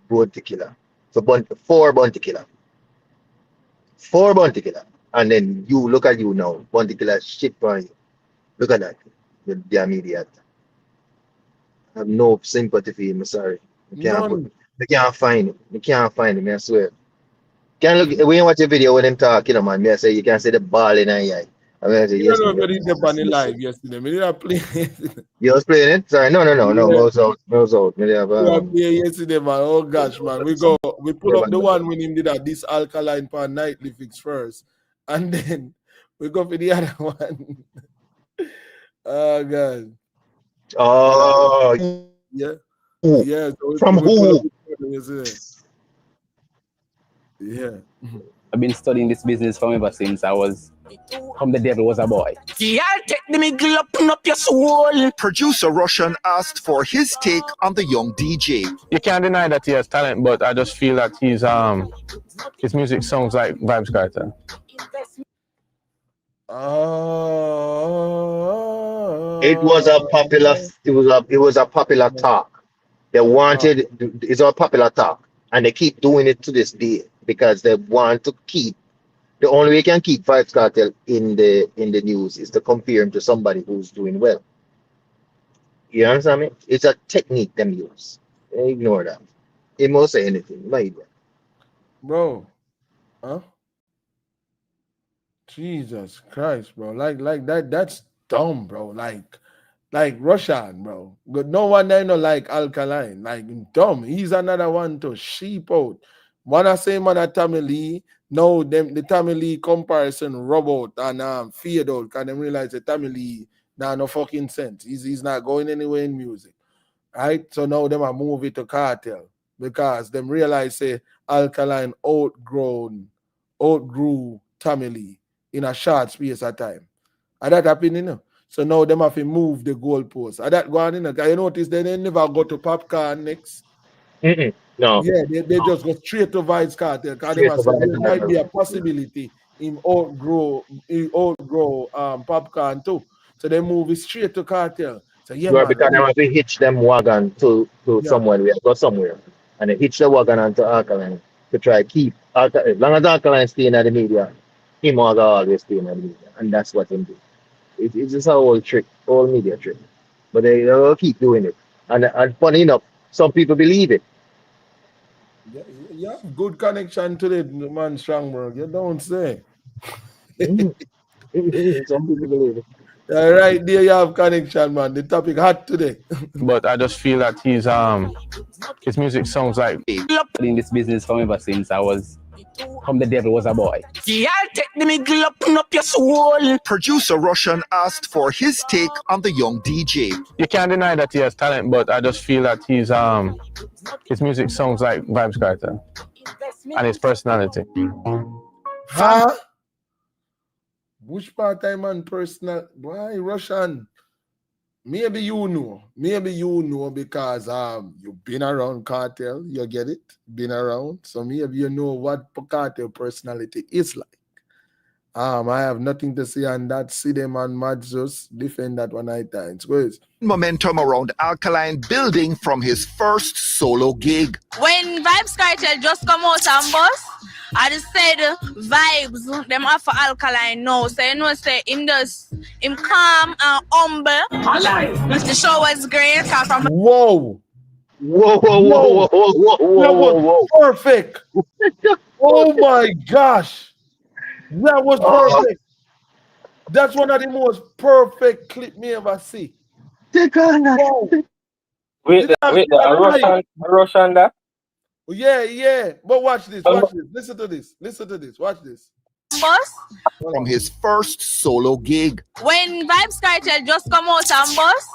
Bounty Killer. So 4 Bounty Killer. 4 Bounty Killer. And then you look at you now, Bounty Killer shit for you. Look at that. You're damn idiot. I have no sympathy for him, sorry. I can't find him. I can't find him, I swear. Can look when you watch a video with him talking, man. Me I say you can see the ball in his eye. I mean, I say, yes, You did the on the live yesterday. Me did play. You was playing it? Sorry, no. Mouse out. Me have yesterday, man. Oh gosh, man. We pull up the one when him did that this Alkaline per nightly fix first. And then we go for the other one. Oh god. Oh yeah. Who? Yeah. So From who? Yeah. I've been studying this business from ever since the devil was a boy. Yeah, take the middle up your soul. Producer Russian asked for his take on the young DJ. You can't deny that he has talent, but I just feel that his music sounds like Vibes Cartel. It was a popular talk. They wanted it's a popular talk, and they keep doing it to this day because they want to keep. The only way you can keep Vibes Cartel in the news is to compare him to somebody who's doing well. You understand me? It's a technique them use. Ignore that. He must say anything. My idiot. Bro. Huh? Jesus Christ, bro. Like that's dumb, bro. Like Russian, bro. But no one I know like Alkaline. Like dumb. He's another one to sheep out. One I say man at Tommy Lee. No, them the Tommy Lee comparison rub out and fade out. Can them realize that Tommy Lee no fucking sense. He's not going anywhere in music. Right? So now them are move it to Cartel because them realize say Alkaline outgrew Tommy Lee in a short space of time. And that happened, you know. So now them have to move the goalposts. And that going, you know, you notice they never go to Popcorn next. No. Yeah, they just go straight to Vice Cartel. Because they say there might be a possibility in outgrow Popcorn too. So they move it straight to Cartel. So yeah, Well, man. because they have to hitch them wagon to somewhere. We have to go somewhere. And they hitch the wagon onto Alkaline to try keep Alkaline. As long as Alkaline stay in the media, him will always stay in the media. And that's what him do. It's just a whole trick, whole media trick. But they will keep doing it. And funny enough, some people believe it. You have good connection to the man Strongberg. You don't say. Some people believe it. All right, there you have connection, man. The topic hot today. But I just feel that his music sounds like in this business from ever since I was from the devil was a boy. Yeah, take the middle up your soul. Producer Russian asked for his take on the young DJ. You can't deny that he has talent, but I just feel that his music sounds like Vybz Kartel and his personality. Huh? Which part I'm on personal? Why Russian? Maybe you know because you've been around Cartel, you get it? Been around. So maybe you know what Cartel personality is like. I have nothing to say on that. See them and Madzus defend that one night time. Momentum around Alkaline building from his first solo gig. When Vybz Kartel just come out and bust, I just said vibes, them offer Alkaline now. So you know, say him calm and humble. The show was great. Whoa. That was perfect. Oh my gosh. That was perfect. That's one of the most perfect clip me ever see. Wow. Wait, a Russian that? Yeah. But watch this. Listen to this. Watch this. From his first solo gig. When Vybz Kartel just come out and bust,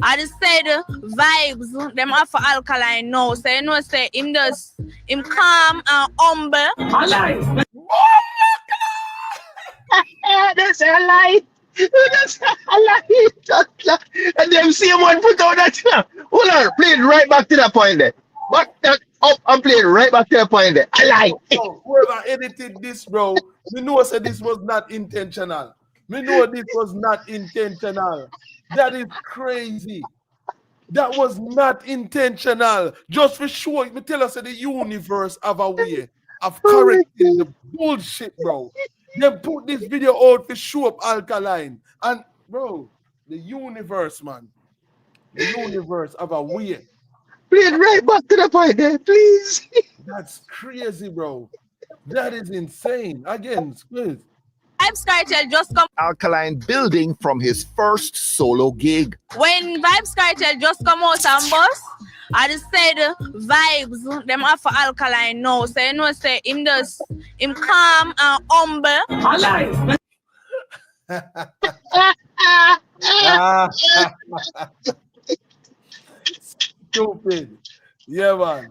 I just said vibes, them offer Alkaline now. So you know, say him calm and humble. That's a lie. That's a lie. And them same one put out that. Hold on, play it right back to that point there. Back that up and play it right back to that point there. I lie. Whoever edited this, bro, we know said this was not intentional. That is crazy. That was not intentional. Just for sure, me tell us that the universe have a way of correcting the bullshit, bro. They put this video out to show up Alkaline. And, bro, the universe, man. The universe have a way. Play it right back to the point there, please. That's crazy, bro. That is insane. Again, please. Vybz Kartel just come. Alkaline building from his first solo gig. When Vybz Kartel just come out and bust, I just said vibes, them offer Alkaline now. So you know, say him calm and humble. Stupid. Yeah, man.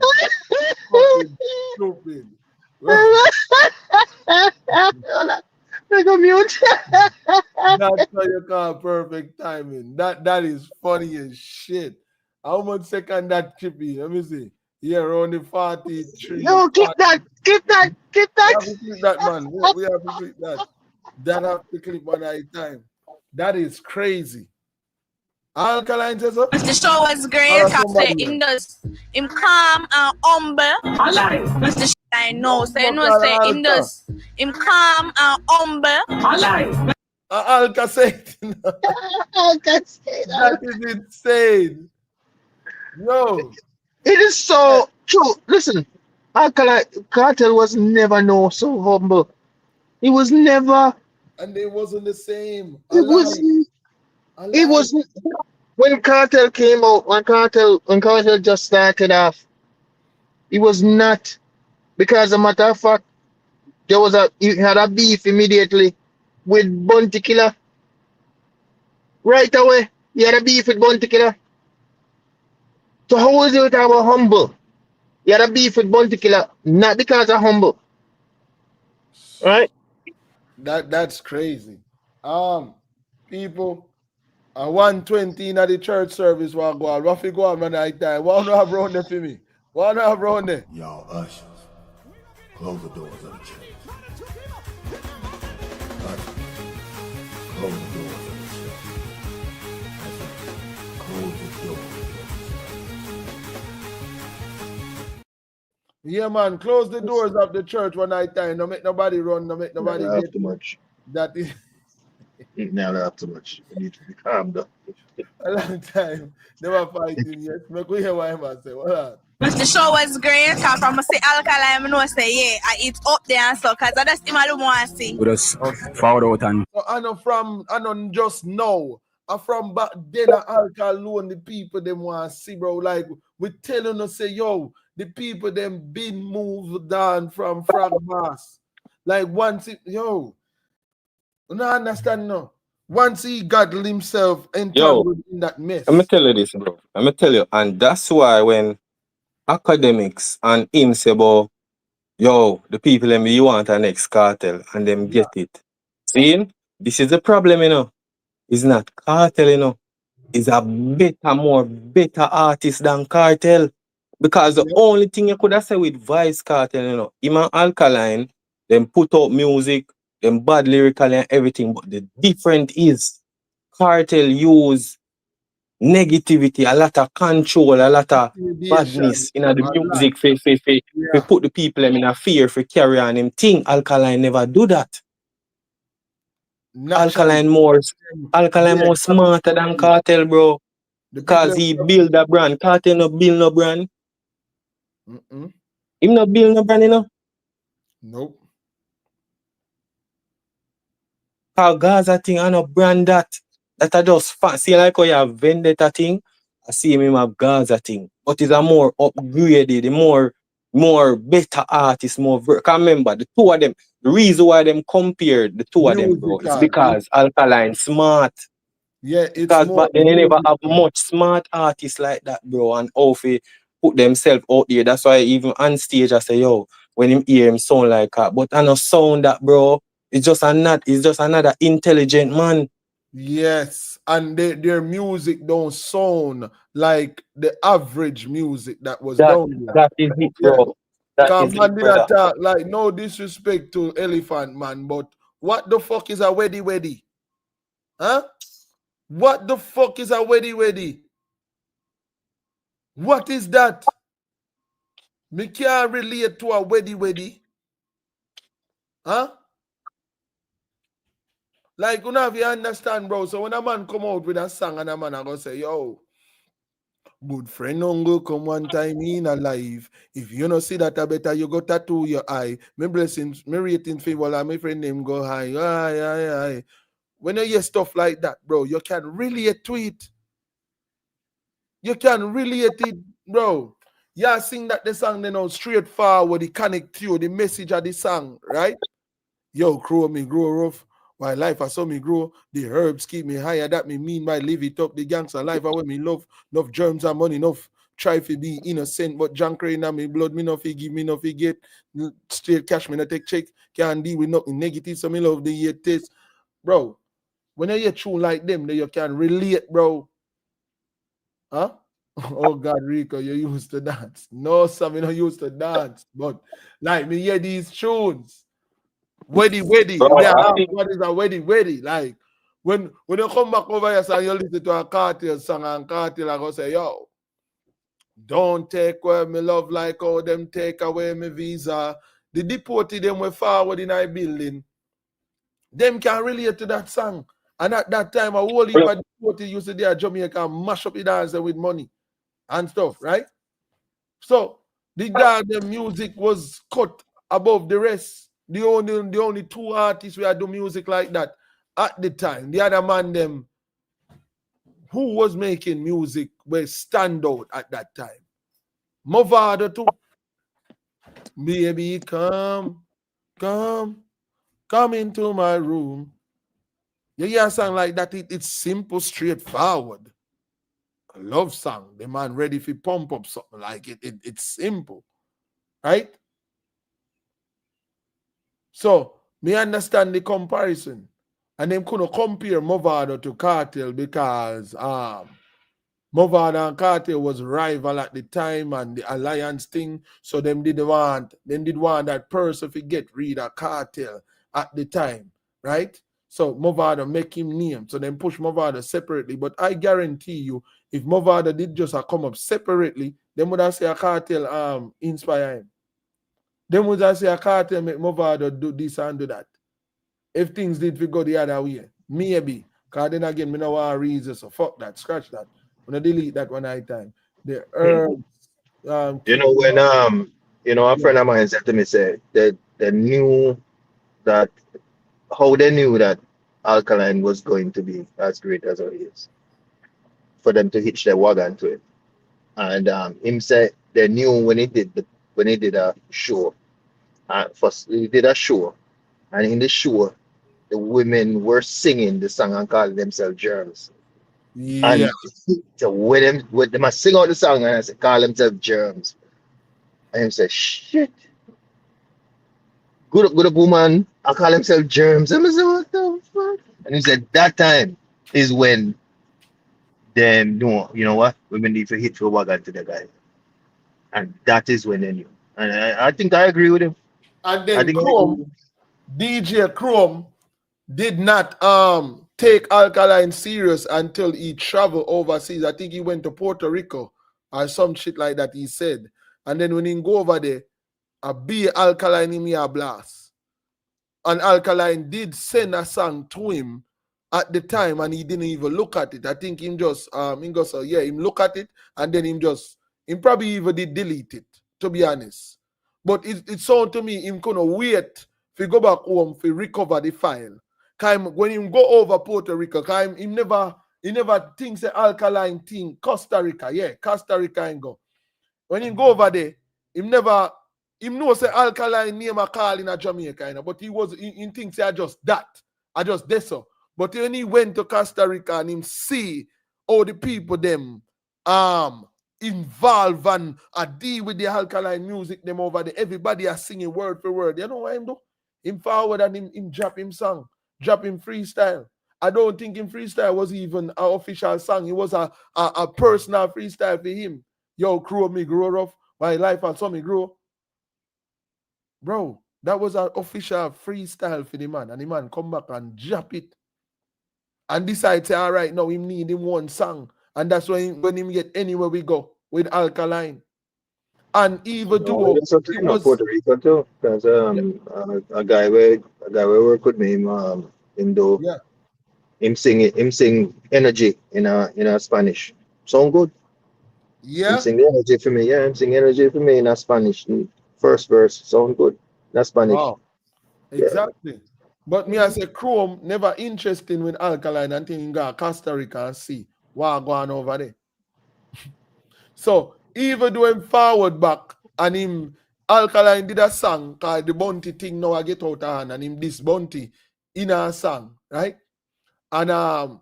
Fucking stupid. Make a mute. That's how you call perfect timing. That is funny as shit. How much second that chippy? Let me see. Yeah, only 43. No, keep that. We have to clip that, man. We have to clip that. That have to clip one at a time. That is crazy. Alkaline says up. The show was great. Him calm and humble. I know. So you know, say him calm and humble. Alka said. Alka said. That is insane. Yo. It is so true. Listen, Alkaline Cartel was never no so humble. He was never. And they wasn't the same. It was. It was when Cartel came out. When Cartel just started off, it was not. Because as a matter of fact, he had a beef immediately with Bounty Killer. Right away, he had a beef with Bounty Killer. So how was it about humble? He had a beef with Bounty Killer, not because of humble. Right? That's crazy. People, 120 in the church service while go on. What if you go on night time? What do I have around there for me? What do I have around there? Y'all ushers, close the doors of the church. Ushers, close the doors of the church. Close the doors. Yeah, man, close the doors of the church one night time. Don't make nobody run, don't make nobody Not too much. That is Now not too much. You need to be calm down. a long time. Never fighting yet. Make we hear what him say. What up? The show was great. I'm from say Alkaline, I know say yeah, I eat up there and so cause I just him alone want to see. We just found out and So I know just now. I'm from back then Alkaline, the people them want to see, bro. Like we telling us say, yo, the people them been moved down from Frog Mass. Like once it, yo, you don't understand no. Once he got himself entangled in that mess. Let me tell you this, bro. Let me tell you, and that's why when academics and him say about, yo, the people them you want an next cartel and them get it. See, this is the problem, you know. It's not cartel, you know. It's a better artist than cartel. Because the only thing you could have said with Vice Cartel, you know, him and Alkaline, them put out music, them bad lyrically and everything, but the difference is Cartel use negativity, a lot of control, a lot of badness in the music for put the people them in a fear for carry on him thing. Alkaline never do that. Alkaline more smarter than Cartel, bro. Because he build a brand. Cartel no build no brand. Him not build no brand, you know? Nope. Cause Gaza thing I no brand that I just fancy like how you have Vendetta thing. I see him have Gaza thing. But it's a more upgraded, the more better artist, more can remember the two of them, the reason why them compared the two of them, bro, is because Alkaline smart. Yeah, it's because more, back then they never have much smart artists like that, bro, and how they put themselves out there. That's why even on stage I say, yo, when him hear him sound like that. But I no sound that, bro. It's just another intelligent man. Yes, and their music don't sound like the average music that was down there. That is it, bro. That is man it, did brother. talk like no disrespect to Elephant Man, but what the fuck is a weddy? Huh? What the fuck is a weddy? What is that? Me can't relate to a weddy. Huh? Like, you know, if you understand, bro. So when a man come out with a song and a man I go say, yo, good friend go come one time in a life. If you don't see that, I better you go tattoo your eye. My blessings, my rating favor, like my friend name go high. Aye. When you hear stuff like that, bro, you can relate to it. You can relate it, bro. Yeah, sing that the song, they know straightforward, the connect to you, the message of the song, right? Yo, grow me, grow rough. While life I saw me grow, the herbs keep me higher. That me mean by live it up. The gangster life I want me love. Enough germs and money, enough try to be innocent, but junk in me blood, me no give me no get straight cash, me no take check. Can't deal with nothing negative, so me love the year taste. Bro, when you hear tune like them, then you can relate, bro. Huh? Oh God, Rico, you used to dance. No, some not used to dance, but like me hear these tunes. Weddy. What is a weddy? Like when you come back over here and you listen to a Cartel song and Cartel, I go say, yo, don't take away me love like how them take away me visa. The deported them were forward in our building. them can relate to that song. And at that time, a whole heap of devotees used to do a Jamaica mash up the dance with money and stuff, right? So the goddamn music was cut above the rest. The only two artists who had do music like that at the time. The other man, them who was making music were stand out at that time. Movado too. Baby, come into my room. You hear a song like that, it's simple, straightforward. A love song. The man ready to pump up something like it. It's simple. Right? So, me understand the comparison. And them couldn't compare Movado to Cartel because Movado and Cartel was rival at the time and the alliance thing. So them did want that person to get rid of Cartel at the time. Right? So Movado make him name. So then push Movado separately. But I guarantee you, if Movado did just come up separately, then would I say a Cartel inspire him. Then would I say a Cartel make Movado do this and do that. If things did we go the other way, maybe. Because then again, me no want reason, so fuck that, scratch that. I'm gonna delete that one night time. The herbs. You know when a friend of mine said to me, say that they knew that how they knew that Alkaline was going to be as great as it is, for them to hitch their wagon to it. And him said they knew when he did a show. First he did a show, and in the show, the women were singing the song and calling themselves germs. Yeah. And so when them sing out the song and I say call themselves germs, and him say shit. Good woman, I call himself germs. And I said, what the fuck? And he said that time is when them know, you know what? Women need to hit for wagon to the guy. And that is when they knew. And I think I agree with him. And then DJ Chrome did not take Alkaline serious until he traveled overseas. I think he went to Puerto Rico or some shit like that, he said. And then when he go over there, a be Alkaline in me a blast. And Alkaline did send a song to him at the time and he didn't even look at it. I think him just him look at it and then him probably even did delete it, to be honest. But it sound to me him gonna wait to go back home to recover the file. When him go over Puerto Rico, he never thinks the Alkaline thing, Costa Rica and go. When he go over there, him knows the Alkaline name a call in a Jamaica, but he thinks I just that. I just this so. But when he went to Costa Rica and him see all the people them involved and deal with the Alkaline music them over there, everybody are singing word for word. You know what him do? Him forward and him drop him song, drop him freestyle. I don't think him freestyle was even an official song. It was a personal freestyle for him. Yo, crew me grow rough. My life and some me grow. Bro, that was an official freestyle for the man. And the man come back and drop it. And decide, say, all right, now him need him one song. And that's when him get anywhere we go with Alkaline. And even though it's okay, it was Puerto Rico too, because a guy where work with me, him sing energy in a Spanish. Sound good. Yeah. Him sing energy for me. Yeah, him sing energy for me in a Spanish. First verse, sound good. That's Spanish. Wow. Exactly. Yeah. But me as a Chrome never interested with Alkaline until he got Costa Rica and see what going over there. So even though him forward back and him Alkaline did a song called the Bounty thing now I get out of hand and him this Bounty in a song, right? And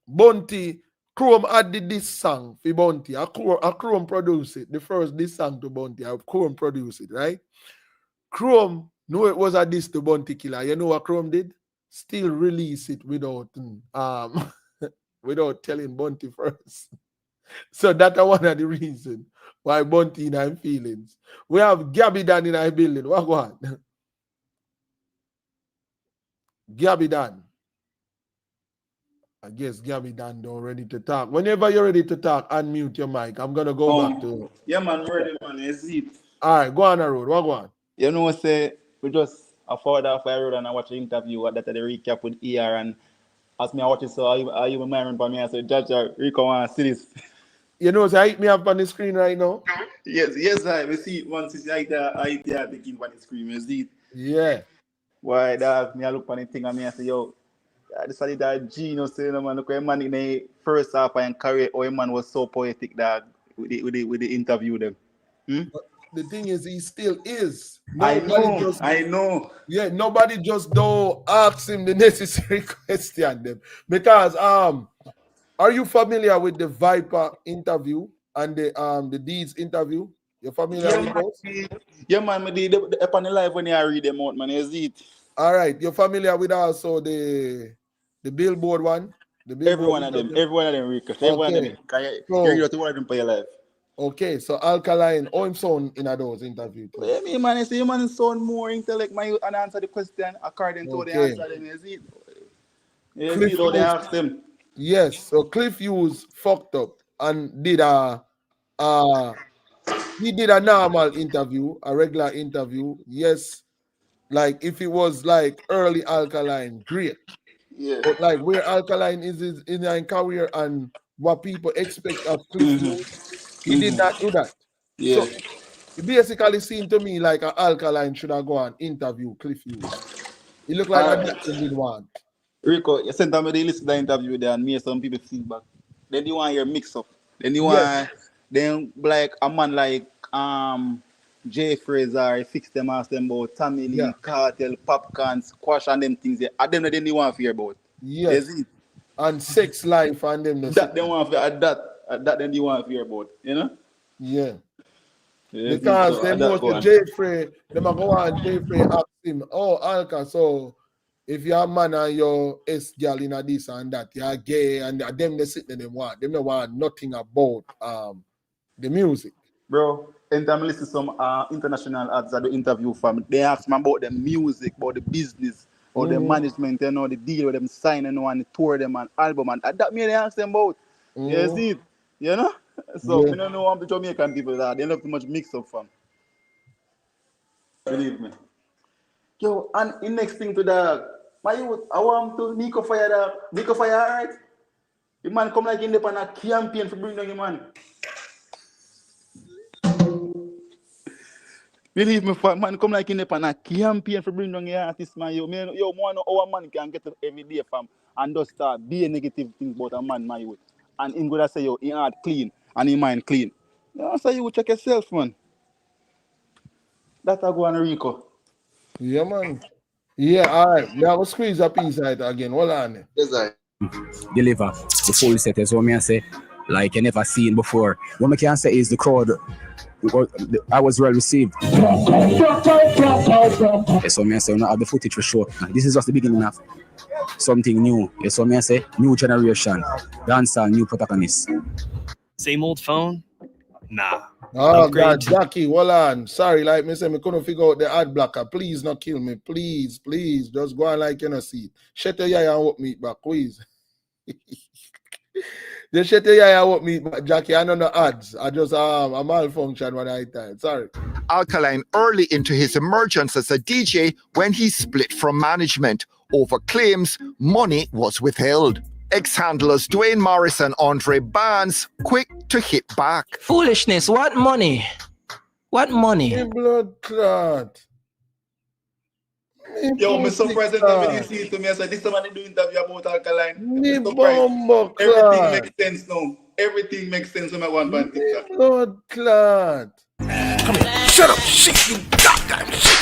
Bounty Chrome added this song for Bounty. A Chrome produced it. The first this song to Bounty, Chrome produced it, right? Chrome knew it was a diss to Bounty Killer. You know what Chrome did? Still release it without without telling Bounty first. So that's one of the reasons why Bounty in our feelings. We have Gabby Dan in our building. What go on? Gabby Dan. I guess Gabby Dan don't ready to talk. Whenever you're ready to talk, unmute your mic. I'm gonna go back to yeah, man, ready, man. Is it? All right, go on the road. What go on? You know, say we just I forward off I road and I watch the interview that the recap with ER and as me I watch it, so are you my for me? I said, Judge, Rico want to see this. You know, so I hit me up on the screen right now. Yes, I see it once. It's like that. I hit the king on the screen. You see it? Yeah. Why, dog? Me I look on the thing and me I say, yo, this is that genius, you know, man. Look at man in the first half and career, oh, man was so poetic, dog, with the interview them. But the thing is, he still is. I know. Yeah, nobody just don't ask him the necessary question them. Because are you familiar with the Viper interview and the Deeds interview? You're familiar with those? Yeah, man, me the up on the live when I read them out, man. You see it. All right, you're familiar with also the Billboard one? The Billboard every one of them, Rico. Every one of them. You're one of them for your life. Okay, so Alkaline, how him sound in those interviews? Yeah, me man, I say man sound more intellect, man, and answer the question according to the answer them. You see it? You see how they ask them. Yes, so Cliff Hughes fucked up and did he did a normal interview, a regular interview. Yes, like if it was like early Alkaline, great. Yeah. But like where Alkaline is in their career and what people expect of Cliff Hughes, he did not do that. Yeah. So it basically seemed to me like an Alkaline should have gone and interview Cliff Hughes. It looked like that he did want. Rico, you sent them they listen to the interview there and me some people feedback. Then you want your mix up. Then you want then like a man like Jay Fraser, fix them, ask them about Tammy Lee, Cartel, Popcorn, Squash and them things there. I them that they want to hear about. Yes. And Sex Life and them. That they want to that then you want to hear about, you know? Yeah. Because they know the Jeffrey, they might go on Jeffrey ask him, oh Alka, so if you're a man and you're girl in a this and that, you're gay and them they sit there they want. They don't want nothing about the music. Bro, anytime I listen to some international ads at the interview from, they ask me about the music, about the business, or the management, you know, the deal with them signing, you know, and the tour them and album and that me they ask them about. You see it? You know? So I don't know how the Jamaican people that they love too much mix up fam. Believe me. Yo, and the next thing to that, my youth, I want to Nico Fire that. Nico Fire, alright? The man come like in the pan a campaign for bring down the man. Believe me, man, come like in the pan a campaign for bring down the artist, man. Yo, man, our man can get up every day, fam, and just start be a negative thing about a man, my youth. And him gonna say, yo, he heart clean and he mind clean. You know, so you check yourself, man. That I go on Rico. Yeah, man. Yeah, all right. Now we'll squeeze a piece right again. Hold on. Yes, I deliver the full set is what me I say, like you never seen before. What I can say is the crowd, I was well received. So me I say, we don't have the footage for sure. This is just the beginning of something new. So me I say, new generation, dancehall, new protagonists. Same old phone? Nah. Oh God, Jackie, hold on. Sorry, like me say, me couldn't figure out the ad blocker. Please, not kill me. Please, please. Just go on like you know see. Shut your eye and walk me back, please. Just shut your eye and walk me back, Jackie. I know no ads. I just a malfunction when I time. Sorry. Alkaline early into his emergence as a DJ when he split from management over claims money was withheld. Ex-handlers Dwayne Morris and Andre Barnes quick to hit back. Foolishness, what money? What money? Blood clot. Yo, I'm surprised when you see it to me. I said, this is when they do interview about Alkaline. Everything makes sense now. Everything makes sense when I want one TikTok. Blood clot. Come here. Shut up, shit, you goddamn shit.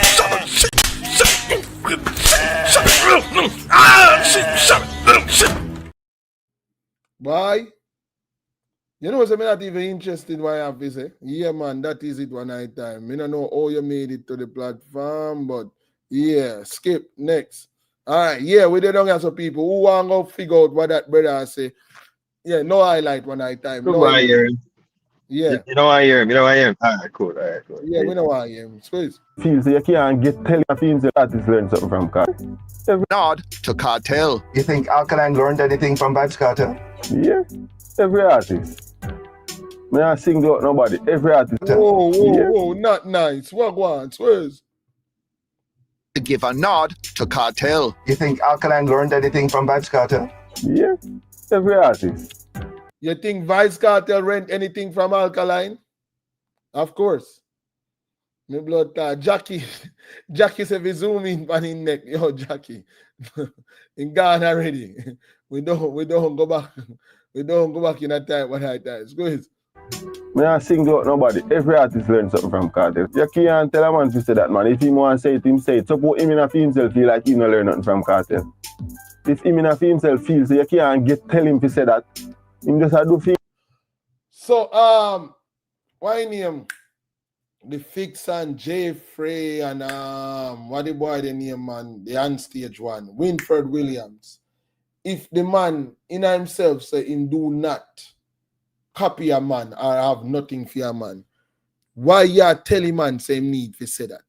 Shut up, shit. Why? You know, so I'm not even interested in why I have to say. Yeah, man, that is it one night time. I don't know how you made it to the platform, but yeah, skip next. All right, yeah, we don't have some people who want to go figure out what that brother say. Yeah, no highlight one night time. No highlight. Yeah. You know I hear him. All right, cool. Yeah, we know I am. Squeeze. Feels you can't tell your feels the artist learn something from Cartel. Nod to Cartel. You think Alkaline learned anything from Vibes Cartel? Yeah, every artist. Me not sing out nobody. Every artist. Whoa, not nice. What one? Squeeze. to give a nod to Cartel. You think Alkaline learned anything from Vybz Kartel? Yeah, every artist. You think Vybz Kartel rent anything from Alkaline? Of course. My blood Jackie said we zoom in on his neck. Yo, Jackie. In gone already. We don't go back. We don't go back in that time what I time. Go ahead. Me not sing out nobody. Every artist learns something from Cartel. You can't tell a man to say that, man. If he want to say it, him say it. Suppose him in himself feel like he not learn nothing from Cartel. If him in himself feels so you can't tell him to say that. Him just do feel. So why name the Fix and Jeffrey and what the boy the name man, the on stage one, Winfred Williams. If the man in himself say him do not copy a man or have nothing for a man, why you tell him man say him need to say that?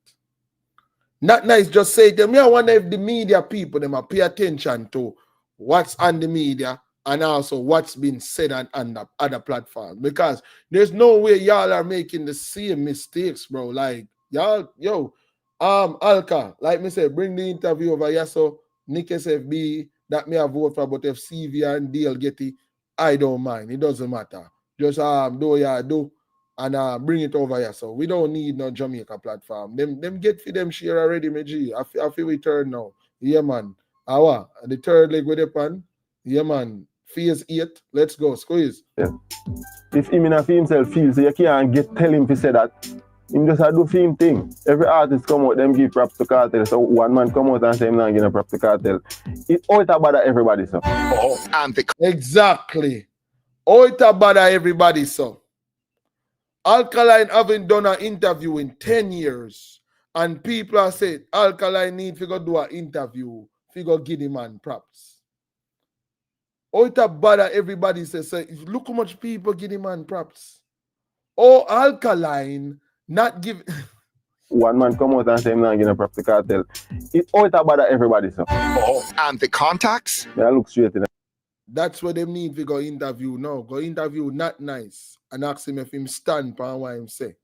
Not nice just say to me. I wonder if the media people them pay attention to what's on the media and also what's been said on the other platforms, because there's no way y'all are making the same mistakes, bro. Like y'all, Alka, like me say, bring the interview over here so Nick SFB that me a vote for, but if CV and Dale get it, I don't mind. It doesn't matter. Just do ya do and bring it over here. So we don't need no Jamaica platform. Them get for them share already, my G. I feel we turn now. Yeah, man. The third leg with the pan. Yeah, man. Phase 8. Let's go. Squeeze. Yeah. If him in himself feels so you can't tell him to say that. Him just do same thing. Every artist come out, them give props to Cartel. So one man come out and say him not giving props to Cartel. It all about everybody, so. Exactly. All about everybody, so. Alkaline haven't done an interview in 10 years. And people are saying Alkaline need to go do an interview. To go give him man props. Oh, it's about everybody says, look how much people give him man props. Oh, Alkaline not give. One man come out and say him not giving props to Cartel. It all about everybody, so. And the contacts? Yeah, look straight in. That's what they need to go interview now. Go interview Not Nice and ask him if him stand for what him say.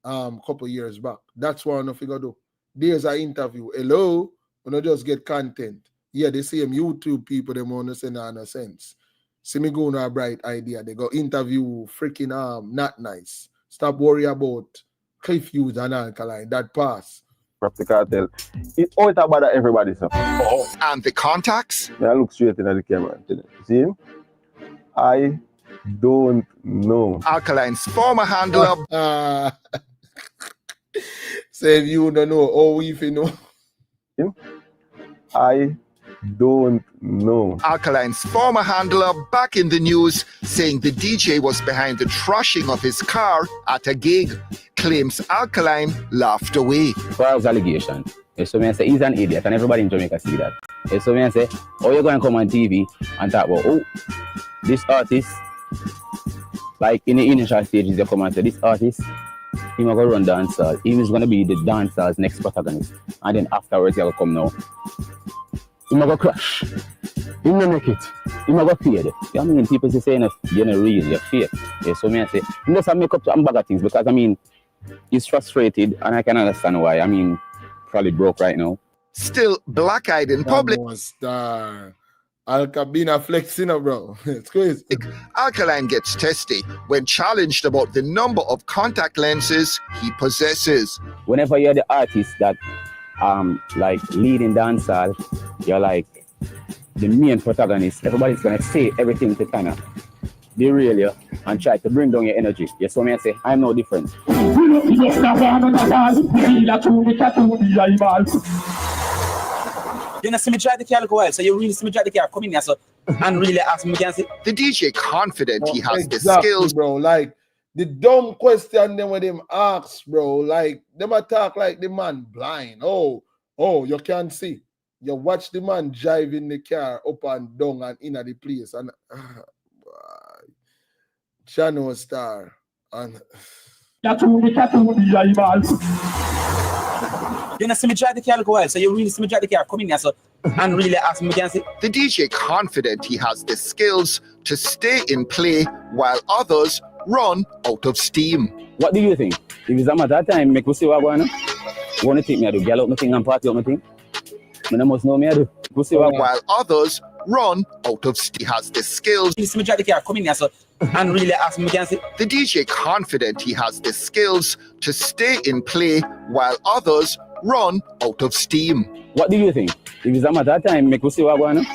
Couple years back. That's what I figure do. There's an interview. Hello, we not just get content. Yeah, they see him YouTube people, they want to say no sense. See me go on a bright idea. They go interview freaking Not Nice. Stop worry about Cliff Hughes and Alkaline. That pass. Props to Cartel. It all about everybody, so. And the contacts? Yeah, look straight in the camera. See him? I don't know. Alkaline's former handler. Say if you don't know, oh, if you know. Him? I don't know. Alkaline's former handler back in the news saying the DJ was behind the trashing of his car at a gig. Claims Alkaline laughed away. False allegation. So me say he's an idiot and everybody in Jamaica see that. So me say, oh, you're going to come on TV and talk about, oh, this artist, like in the initial stages, they come and say, this artist, he's going to run dancehall. He was going to be the dancehall's next protagonist. And then afterwards, he'll come now. He's going to crash. He's going to make it. He's going to fade. You know what I mean? People say, you're not real, you're fake. So me say, he doesn't make up to bag of things because, I mean, he's frustrated and I can understand why. I mean, probably broke right now. Still black-eyed in public. Alka been a flexing, bro. It's crazy. Alkaline gets testy when challenged about the number of contact lenses he possesses. Whenever you're the artist that like leading dancehall, you're like the main protagonist. Everybody's gonna say everything to kind of derail you and try to bring down your energy. Yes, so I say I'm no different. You know, see me drive the car look a while, so you really see me drive the car, come in here, so, and really ask me again. The DJ confident he has the skills. Bro, like, the dumb question them when them ask, bro, like, them attack like the man blind. Oh, you can't see. You watch the man driving the car up and down and in at the place, and Channel Star, and... You know, see me drive the car look a while, so you really see me drive the car, come in here, so, and really ask me again. The DJ confident he has the skills to stay in play while others run out of steam. What do you think? If it's a matter of time, make we see what going on. Wanna take me I do gal out my thing and party out my thing? I must know me I do. Go see what While others run out of steam. He has the skills. Listen, me drive the car, come in here, so, and really ask me, can see. The DJ confident he has the skills to stay in play while others run out of steam. What do you think? If it's a matter of time, make us see what going on.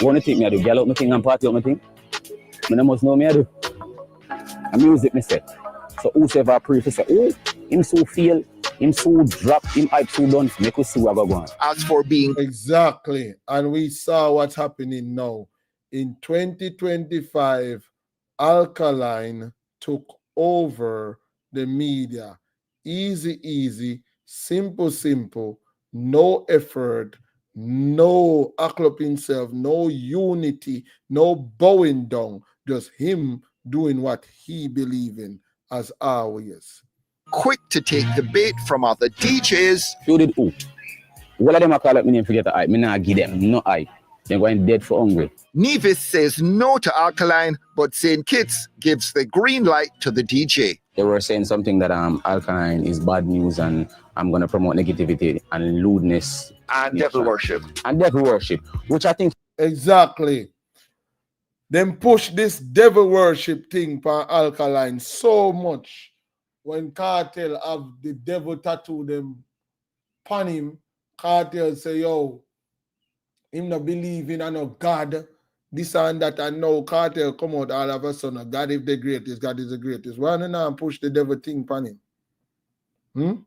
Wanna take me I do gal out my thing and party out my thing? I must know me I do. And music me say. So whosoever pray to say, oh, him so feel, him so drop, him hype so done, make us see what go on. As for being exactly, and we saw what's happening now. In 2025, Alkaline took over the media. Easy, simple, no effort, no act up himself, no unity, no bowing down, just him doing what he believes in, as always. Quick to take the bait from other DJs. You did who? All of them are call up me name forget the hype. Me not give them no hype. They're going dead for hungry. Nevis says no to Alkaline, but St. Kitts gives the green light to the DJ. They were saying something that Alkaline is bad news and I'm going to promote negativity and lewdness. And devil worship. And devil worship, which I think... Exactly. Them push this devil worship thing for Alkaline so much. When Cartel have the devil tattoo them upon him, Cartel say, yo, him not believe in no God, this and that, and now Cartel come out all of a sudden, God is the greatest, God is the greatest. Why not push the devil thing upon him?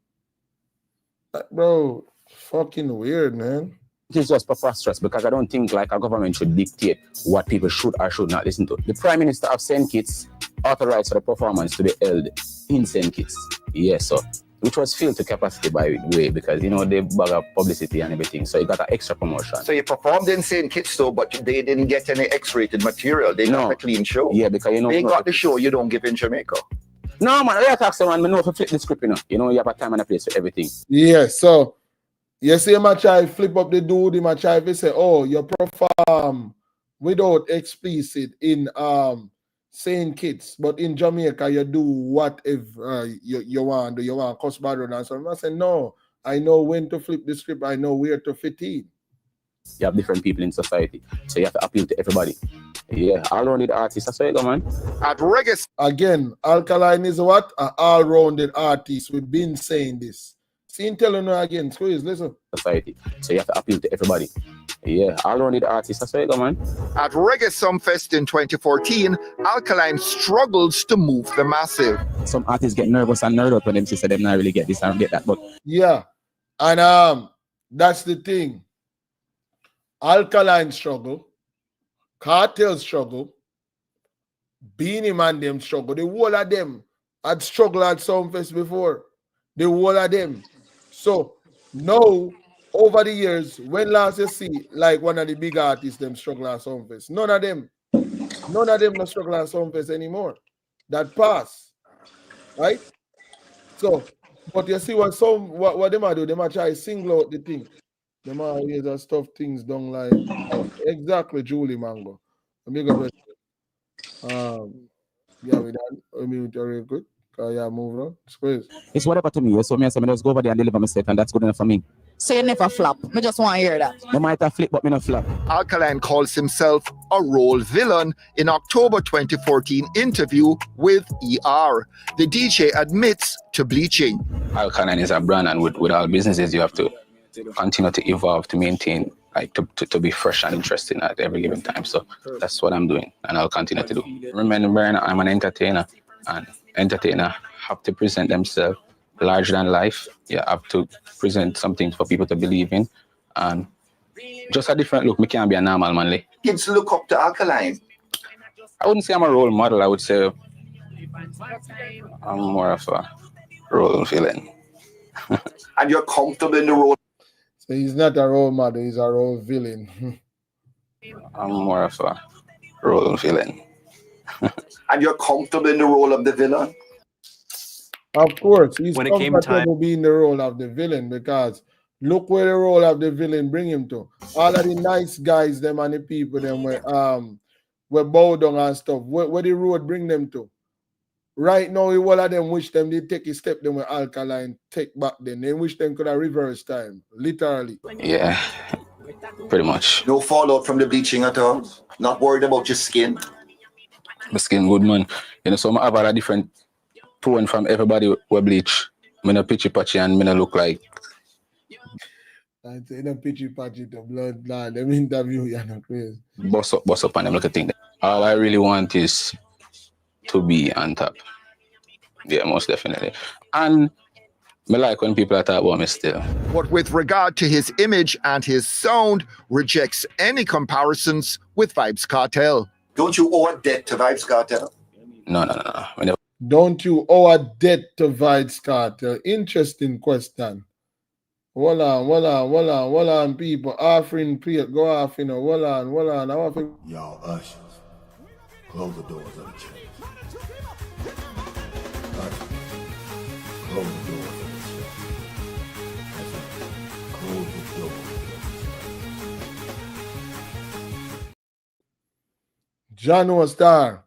Bro, fucking weird, man. It is just preposterous because I don't think like a government should dictate what people should or should not listen to. The Prime Minister of St. Kitts authorized for the performance to be held in St. Kitts. Yes, so which was filled to capacity by way because, you know, they bag up publicity and everything. So you got an extra promotion. So you performed in St. Kitts though, but they didn't get any X-rated material. They got a clean show. Yeah, because, you know, they got the show you don't give in Jamaica. No, man, I talk to man, I know if you flip the script, you know. You know, you have a time and a place for everything. Yeah, so you see him try flip up the dude, him try to say, oh, you perform without explicit in St. Kitts, but in Jamaica you do whatever you want. Do you want cuss bad and so I say, no, I know when to flip the script, I know where to fit in. You have different people in society, so you have to appeal to everybody. Yeah, all-rounded artist, that's how you go, man. At reggae. Again, Alkaline is what? An all-rounded artist. We've been saying this. See, telling you again, squeeze, listen. Society, so you have to appeal to everybody. Yeah, all-rounded artist, that's how you go, man. At Reggae Sumfest in 2014, Alkaline struggles to move the massive. Some artists get nervous and nerd out when them say them not really get this and get that, but yeah, and that's the thing. Alkaline struggle, Cartel struggle, Beanie Man them struggle. The whole of them had struggled at Sumfest before. The whole of them. So now, over the years, when last you see like one of the big artists them struggle at Sumfest, none of them not struggle at Sumfest anymore. That pass, right? So, but you see what they might do? They might try to single out the thing. They might always have stuff things done like exactly Julie Mango. Yeah, we done. I mean, very good. Yeah, move on. Squeeze. It's whatever to me. So me just go over there and deliver my set, and that's good enough for me. So you never flop. I just want to hear that. I might have flip, but me not flop. Alkaline calls himself a role villain in October 2014 interview with ER. The DJ admits to bleaching. Alkaline is a brand, and with all businesses, you have to continue to evolve to maintain, like to be fresh and interesting at every given time. So that's what I'm doing, and I'll continue to do. Remember, I'm an entertainer, and entertainer have to present themselves larger than life. You have to present something for people to believe in, and just a different look. Me can't be a normal man. Kids look up to Alkaline. I wouldn't say I'm a role model. I would say I'm more of a role villain. And you're comfortable in the role. So he's not a role model. He's a role villain. I'm more of a role villain. And you're comfortable in the role of the villain? Of course, he's when it came comfortable being the role of the villain because look where the role of the villain bring him to. All of the nice guys, them and the people, them were bow down and stuff. Where the road bring them to? Right now, all of them wish them they take a step them with Alkaline take back then. They wish them could have reverse time. Literally. Yeah, pretty much. No fallout from the bleaching at all? Not worried about your skin? My skin good, man. You know, so I have a different tone from everybody who bleach. Me no pitchy patchy and me no look like. I say no pitchy patchy to blood lad. Them interview you're not crazy. Boss up and them look at thing. All I really want is to be on top. Yeah, most definitely. And me like when people are talking about me still. But with regard to his image and his sound, rejects any comparisons with Vybz Kartel. Don't you owe a debt to Vybz Kartel? No. Don't you owe a debt to Vybz Kartel? Interesting question. Hold on, people. Offering plate, go off, you know. Hold on. Y'all ushers, close the doors of the church. Close the doors of the church. Close the doors. John Star.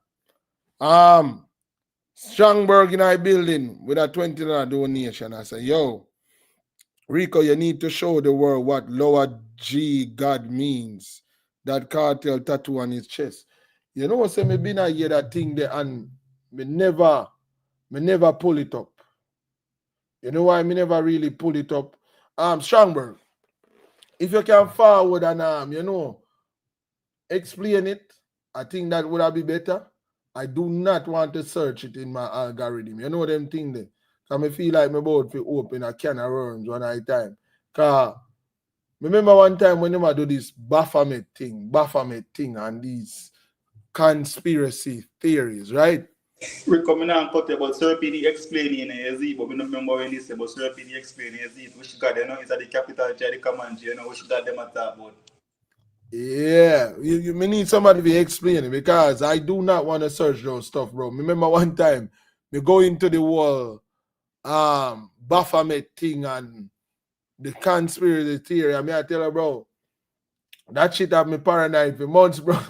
Strongberg in our building with a $20 donation. I say, yo, Rico, you need to show the world what lower G God means. That cartel tattoo on his chest. You know what? Say me been a hear that thing there and me never pull it up. You know why me never really pull it up? Strongberg, if you can forward and you know, explain it, I think that would have be better. I do not want to search it in my algorithm. You know them thing there. Because I feel like my board to open a can of worms one at a time. Because remember one time when I do this Baphomet thing and these conspiracy theories, right? Rico, I don't cut about Sir PD explaining it, but I don't remember when he said about Sir PD explaining it. Which God, you know, is at the capital, the command, you know, which God them at talk about. Yeah, you need somebody to explain it because I do not want to search those stuff, bro. Remember one time we go into the wall Baphomet thing and the conspiracy theory. I mean, I tell her, bro, that shit have me paranoid for months, bro.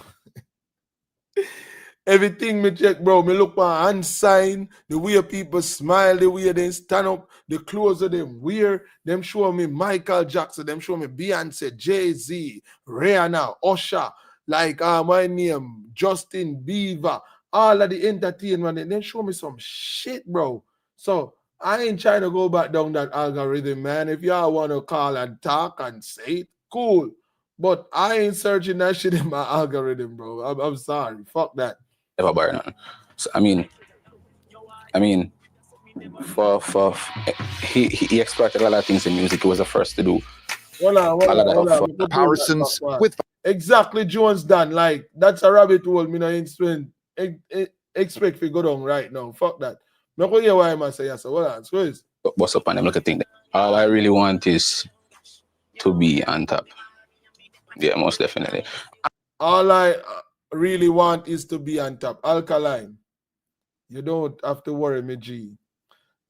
Everything me check, bro. Me look my hand sign, the way people smile, the way they stand up, the clothes of them wear. Them show me Michael Jackson, them show me Beyonce, Jay-Z, Rihanna, Usher, like my name, Justin Bieber, all of the entertainment. And they show me some shit, bro. So I ain't trying to go back down that algorithm, man. If y'all want to call and talk and say it, cool. But I ain't searching that shit in my algorithm, bro. I'm sorry. Fuck that. Never buy none. So I mean, he exploited a lot of things in music. He was the first to do. Hold on. Comparisons with exactly Jones done. Like that's a rabbit hole. Me no expect to go down right now. Fuck that. Not gonna hear why I say yes. Hold on, squeeze. What's up on them? Look at thing. All I really want is to be on top. Yeah, most definitely. All I really want is to be on top. Alkaline, you don't have to worry, me G.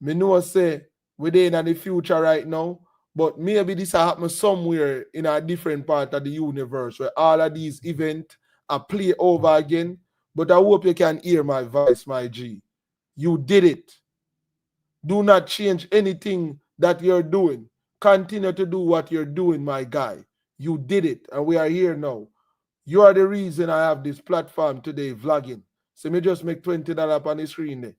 Me know say we're in the future right now, but maybe this will happen somewhere in a different part of the universe where all of these events are play over again. But I hope you can hear my voice, my G. You did it. Do not change anything that you're doing. Continue to do what you're doing, my guy. You did it, and we are here now. You are the reason I have this platform today, vlogging. So me just make $20 on the screen there.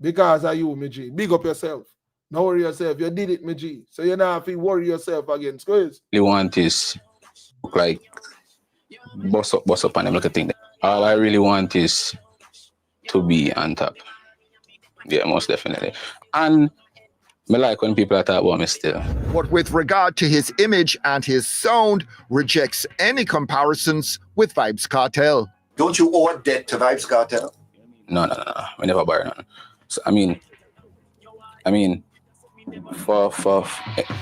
Because of you, me G. Big up yourself. Don't worry yourself. You did it, me G. So you don't have to worry yourself again. Squeeze. All I want is look like boss up on them. Look at thing. All I really want is to be on top. Yeah, most definitely. And me like when people are talking about me still. But with regard to his image and his sound, rejects any comparisons with Vybz Kartel. Don't you owe a debt to Vybz Kartel? No. We never buy none. So I mean,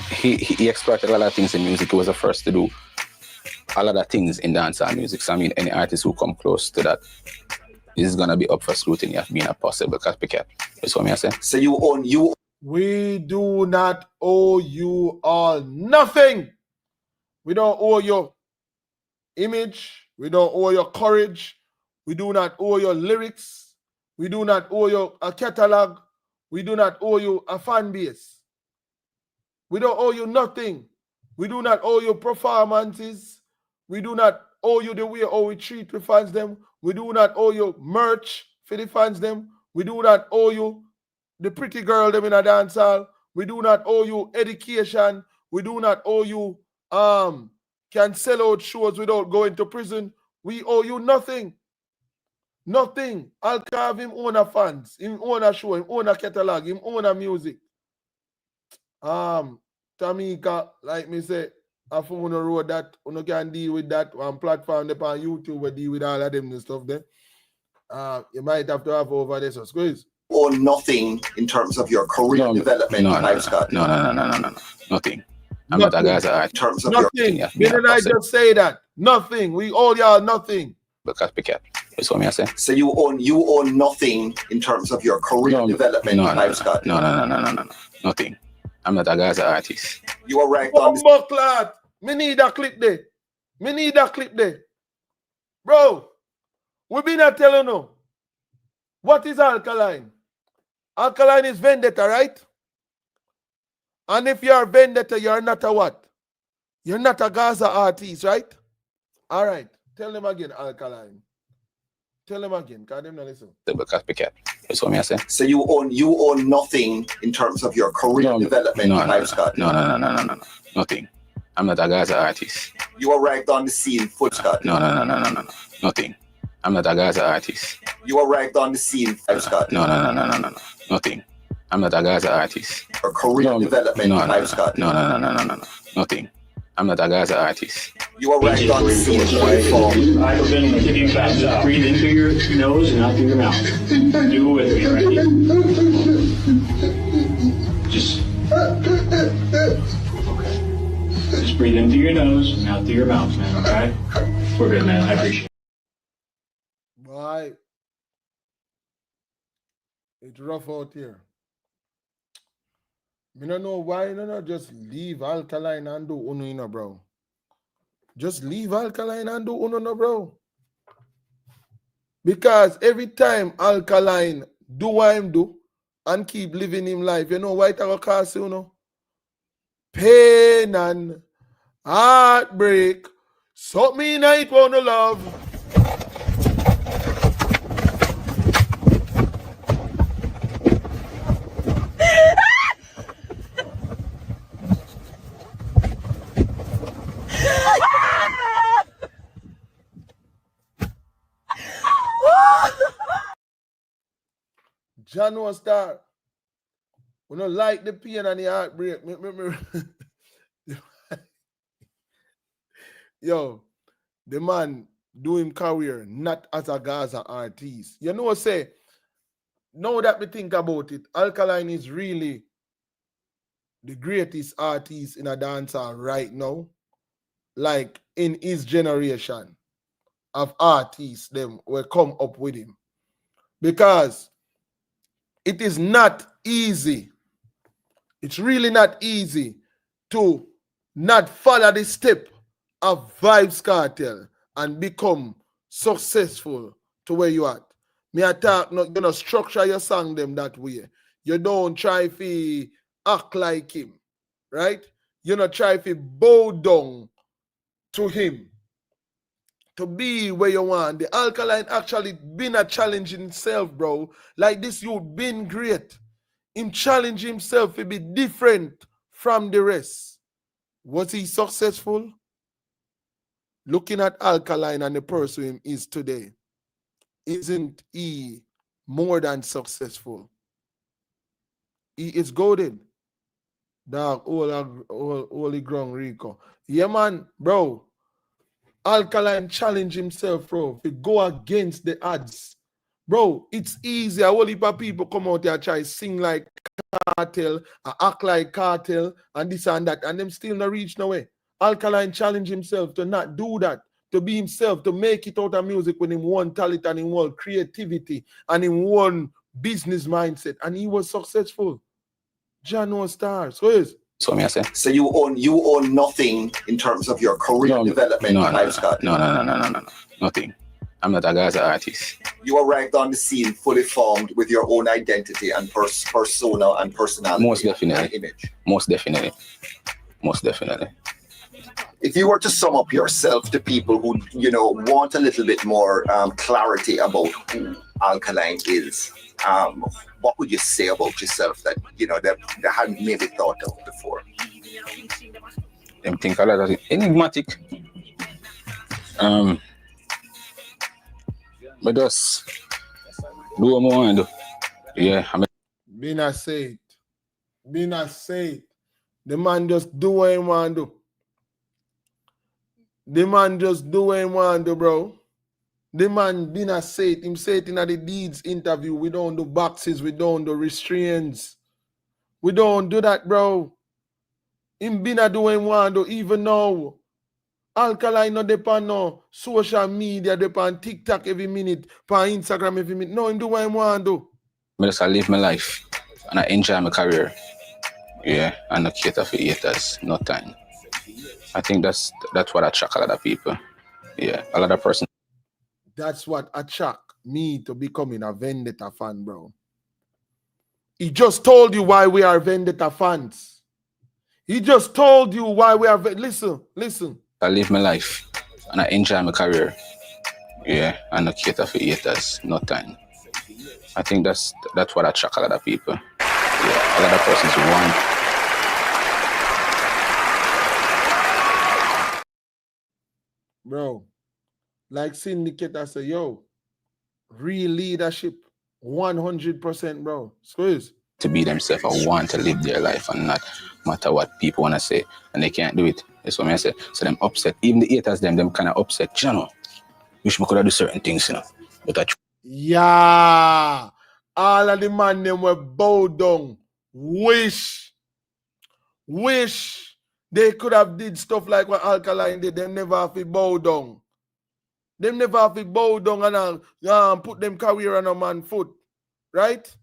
he exploited a lot of things in music. He was the first to do a lot of things in dancehall music. So I mean, any artist who come close to that is gonna be up for scrutiny of being a possible copycat. That's what I say. So you own you. We do not owe you all nothing. We don't owe your image. We don't owe your courage. We do not owe your lyrics. We do not owe you a catalog. We do not owe you a fan base. We don't owe you nothing. We do not owe you performances. We do not owe you the way how we treat the fans them. We do not owe you merch for the fans them. We do not owe you the pretty girl them in a dance hall. We do not owe you education. We do not owe you can sell out shows without going to prison. We owe you nothing. Nothing. I'll have him own a fans, him own a show, him own a catalog, him own a music. Jamaica, like me say, I found a road that you can deal with that on platform up on YouTube we deal with all of them and stuff there. You might have to have over there, so squeeze. Or nothing in terms of your career development, Scott. No. Nothing. I'm not a guy's art. In terms of Nothing. Didn't I just say that? Nothing. We owe y'all nothing. Because picket. That's what I say. So you own nothing in terms of your career development, Scott. No. Nothing. I'm not a guy's artist. You are right on this. Lad. Me need a clip there. Bro, we been a telling you. What is Alkaline? Alkaline is vendetta, right? And if you're a vendetta, you're not a what? You're not a Gaza artist, right? All right. Tell them again, Alkaline. Tell them again, because them not listen. Because picket. That's what I say. So you own nothing in terms of your career development, Scott. No. Nothing. I'm not a Gaza artist. You are right on the scene, Scott. No. Nothing. I'm not a Gaza artist. You are right on the scene, Scott. No. Nothing. I'm not a Gaza artist. Your career development, Scott. No. Nothing. I'm not a Gaza artist. You are right on the scene. I have been give you fast. Just breathe in through your nose and out through your mouth. Do it with me, right? Just breathe in through your nose and out through your mouth, man. Okay? We're good, man. I appreciate it. Boy, it's rough out here. I don't know why not just leave Alkaline and do uno, bro. Just leave Alkaline and do uno, bro. Because every time Alkaline do what him do and keep living him life, you know why it will cause you know? Pain and heartbreak. So me night wanna love. John was star. We don't like the pain and the heartbreak. Yo, the man do him career not as a Gaza artist. You know what say? Now that we think about it, Alkaline is really the greatest artist in a dancer right now. Like in his generation of artists, them will come up with him. Because it is not easy. It's really not easy to not follow the step of Vybz Kartel and become successful to where you at. Me attack, not gonna structure your song them that way. You don't try to act like him, right? You not try to bow down to him to be where you want. The Alkaline actually been a challenge in himself, bro. Like this youth been great. Him challenge himself to be different from the rest. Was he successful? Looking at Alkaline and the person he is today, isn't he more than successful? He is golden. Dog, holy ground Rico. Yeah, man, bro. Alkaline challenge himself, bro, to go against the odds. Bro, it's easy. A whole heap of people come out there and try to sing like Kartel, act like Kartel, and this and that, and them still not reach nowhere. Alkaline challenge himself to not do that, to be himself, to make it out of music with him one talent and in one creativity and in one business mindset, and he was successful. John was star. So yes. So me I say. So you own nothing in terms of your career development, Scott. No. Nothing. I'm not a Gaza artist. you arrived on the scene fully formed with your own identity and persona and personality. Most definitely. And image. Most definitely. Most definitely. If you were to sum up yourself to people who, you know, want a little bit more clarity about who Alkaline is, what would you say about yourself that, you know, they hadn't maybe thought of before? Them think a lot of it. Enigmatic. But just do what I want to do. Yeah, I mean. Been a say it. Been a say it. The man just do what he want to do. The man just do what he want to do, bro. The man been a say it. Him say it in the deeds interview. We don't do boxes. We don't do restraints. We don't do that, bro. Him been a do what he want to do even now. Alkaline no depend no social media, depend TikTok every minute, on Instagram every minute. No, him do what he want to do. I just live my life and I enjoy my career. Yeah, and not cater for haters, no time. I think that's what attracts a lot of people. Yeah, a lot of persons. That's what attract me to becoming a Vendetta fan, bro. He just told you why we are Vendetta fans. He just told you why we are. Listen. I live my life and I enjoy my career. Yeah, and not cater for haters, no time. I think that's what attracts a lot of people. Yeah, a lot of persons want. Bro, like Syndicate, I say, yo, real leadership, 100%, bro. Squeeze. To be themselves or want to live their life and not matter what people want to say, and they can't do it. That's what I say. So them upset. Even the haters, them kind of upset. You know, wish we could have do certain things, you know. But yeah, all of the man them were bow down. Wish they could have did stuff like what Alkaline did. Them never have to bow down. Them never have to bow down and put them career on a man's foot. Right?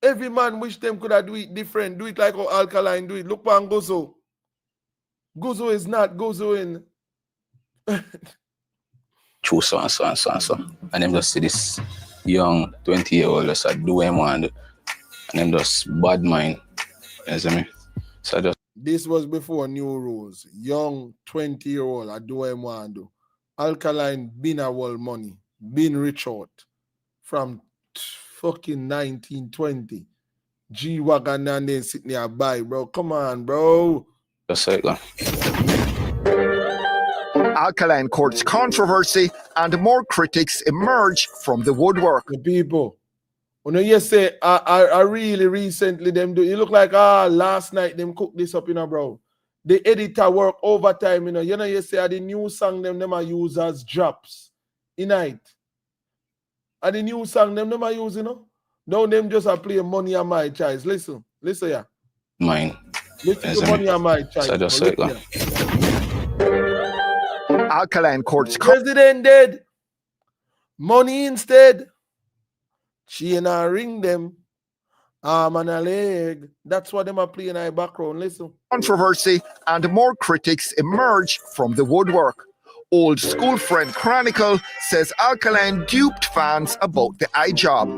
Every man wish them could have do it different. Do it like how Alkaline do it. Look on Gozo. Gozo is not Gozo in. True, so. And them just see this young 20-year-old just do what they want. And them just bad mind. You see me? So just. This was before new rules. Young 20-year-old, I do what I want to do. Alkaline been a world money, been rich out from fucking 1920. G-Wagon and then sitting there buy, bro. Come on, bro. Just say it, go. Alkaline courts controversy and more critics emerge from the woodwork. The people. When you say, I really recently them do, it look like, last night them cook this up, you know, bro. The editor work overtime, you know. You say, the new song them are use as drops. In night. And the new song them are use, you know. Now them just are playing Money on My Choice. Listen, yeah. Mine. Listen to Money on My Choice. So just say it, go. Alkaline courts. President dead. Money instead. She and I ring them. Arm and a leg. That's what them are playing in our background. Listen. Controversy and more critics emerge from the woodwork. Old school friend Chronicle says Alkaline duped fans about the eye job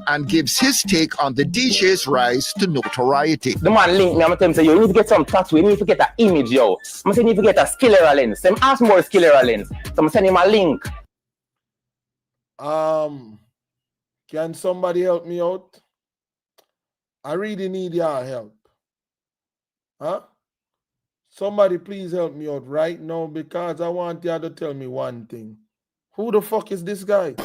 and gives his take on the DJ's rise to notoriety. The man link me, I'm telling him, say, you need to get some tattoo, you need to get an image, yo. I'm saying you need to get a skillera lens. Them ask more skillera lens. So I'm sending him a link. Can somebody help me out? I really need your help. Huh? Somebody please help me out right now because I want you to tell me one thing. Who the fuck is this guy?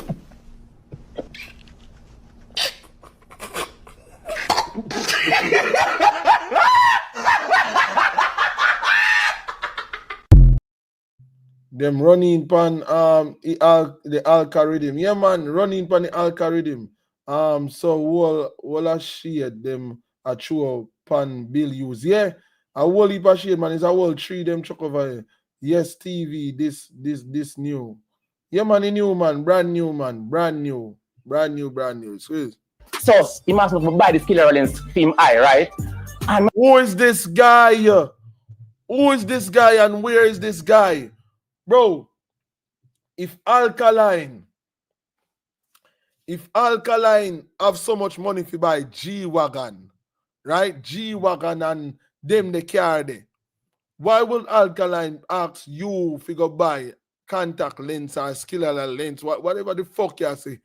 Them running pan the algorithm. Yeah, man, running pan the algorithm. So we'll a shade them a true pan bill use. Yeah, a whole heap of shade, man. It's a whole tree them chuck over here. Yes, TV, this new. Yeah, man, the new man, brand new man, brand new. Squeeze. So he must have buy the skillera lens film eye, right? And who is this guy? Who is this guy and where is this guy? Bro, if Alkaline if Alkaline have so much money to buy G-Wagon, right? G-Wagon and them the car there, why would Alkaline ask you if you go buy contact lens or skiller lens, whatever the fuck you say?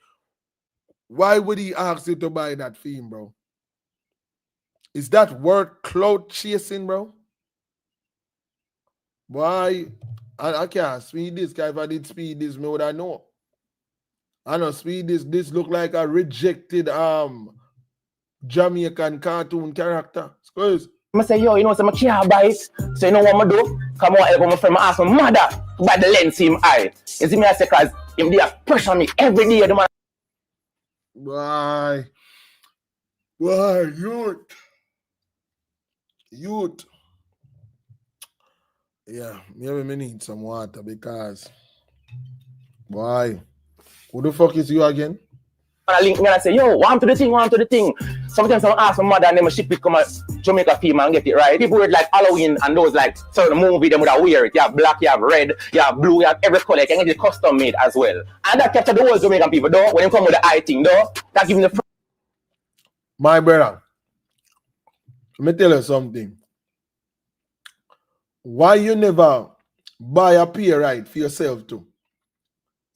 Why would he ask you to buy that thing, bro? Is that worth clout chasing, bro? Why? I can't speed this guy. If I did speed this, me would I know? I know speed this. This look like a rejected Jamaican cartoon character. Squeeze. I say, yo, you know, so I can't buy it. So you know what I do? Come on, help my friend. I ask my mother to buy the lens in him eye. You see me, I say, because him they pressure me every day. The man. Why, youth. Yeah, maybe me need some water because why? Who the fuck is you again? I link me and I say, yo, want to the thing. Sometimes I ask my mother and then ship it come a Jamaica female and get it right. People wear like Halloween and those like certain movie them would have wear it. You have black, you have red, you have blue, you have every color. You can get it custom made as well. And that capture the whole Jamaican people though. When they come with the eye thing though, that gives me the My brother, let me tell you something. Why you never buy a pair right for yourself too?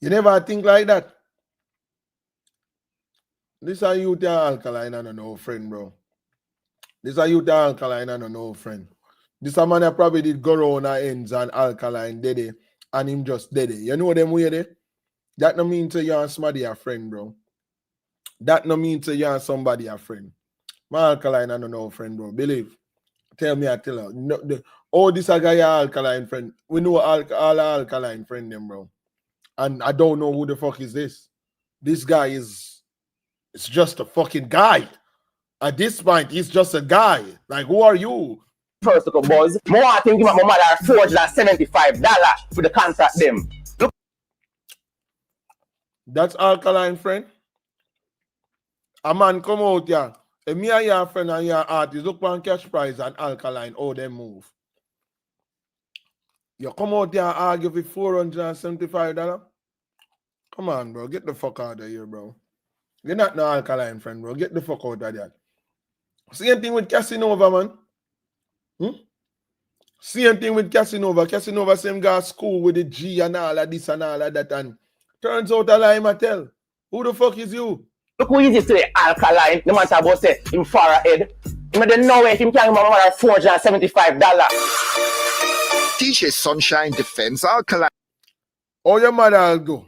You never think like that? This are you Alkaline and no friend, bro. This are you Alkaline and no friend. This a man that probably did go around our ends and Alkaline did it and him just did it. You know them way there? That no mean to you and somebody a friend, bro. That no mean to you and somebody a friend. My Alkaline and no friend, bro. Believe. Tell me, I tell her. No, this a guy Alkaline friend. We know all Alkaline friend them, bro. And I don't know who the fuck is this. This guy it's just a fucking guy. At this point, he's just a guy. Like, who are you? first little buzz. More I think my mother $475 for the contract them. Look. That's Alkaline, friend. A man come out here. If me and your friend and your artist look on cash prize and Alkaline, oh, they move. You come out here and argue for $475? Come on, bro. Get the fuck out of here, bro. You're not no Alkaline, friend, bro. Get the fuck out of there. Same thing with Casanova, man. Same thing with Casanova. Casanova same guy school with the G and all of this and all of that. And turns out a lie, I tell. Who the fuck is you? Look who is this today, Alkaline. No matter about say him far ahead. Him don't know if him carry my mother $475. DJ Sunshine defends Alkaline. Oh, your mother will go.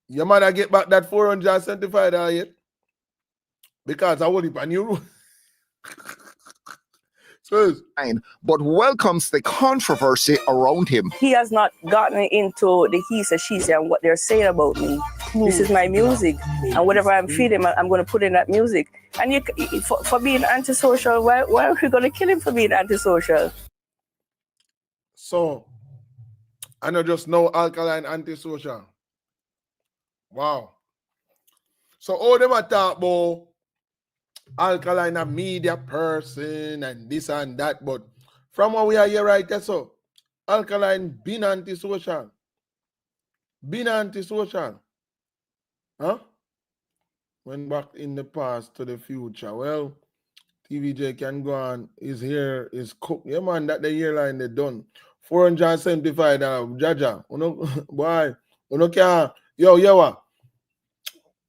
Your mother get back that $475 yet? Because I want it on your room. But welcomes the controversy around him. He has not gotten into the he said, she said, and what they're saying about me. This is my music, and whatever I'm feeding, I'm going to put in that music. And you, for being antisocial, why are we going to kill him for being antisocial? So, I know just no Alkaline antisocial. Wow. So all them talk about Alkaline a media person and this and that, but from what we are here right there, so Alkaline been antisocial. Been antisocial. Huh? Went back in the past to the future. Well, TVJ can go on. Is here, is cooked. Yeah, man, that the yearline they done. $475. Jaja. Boy, can yo,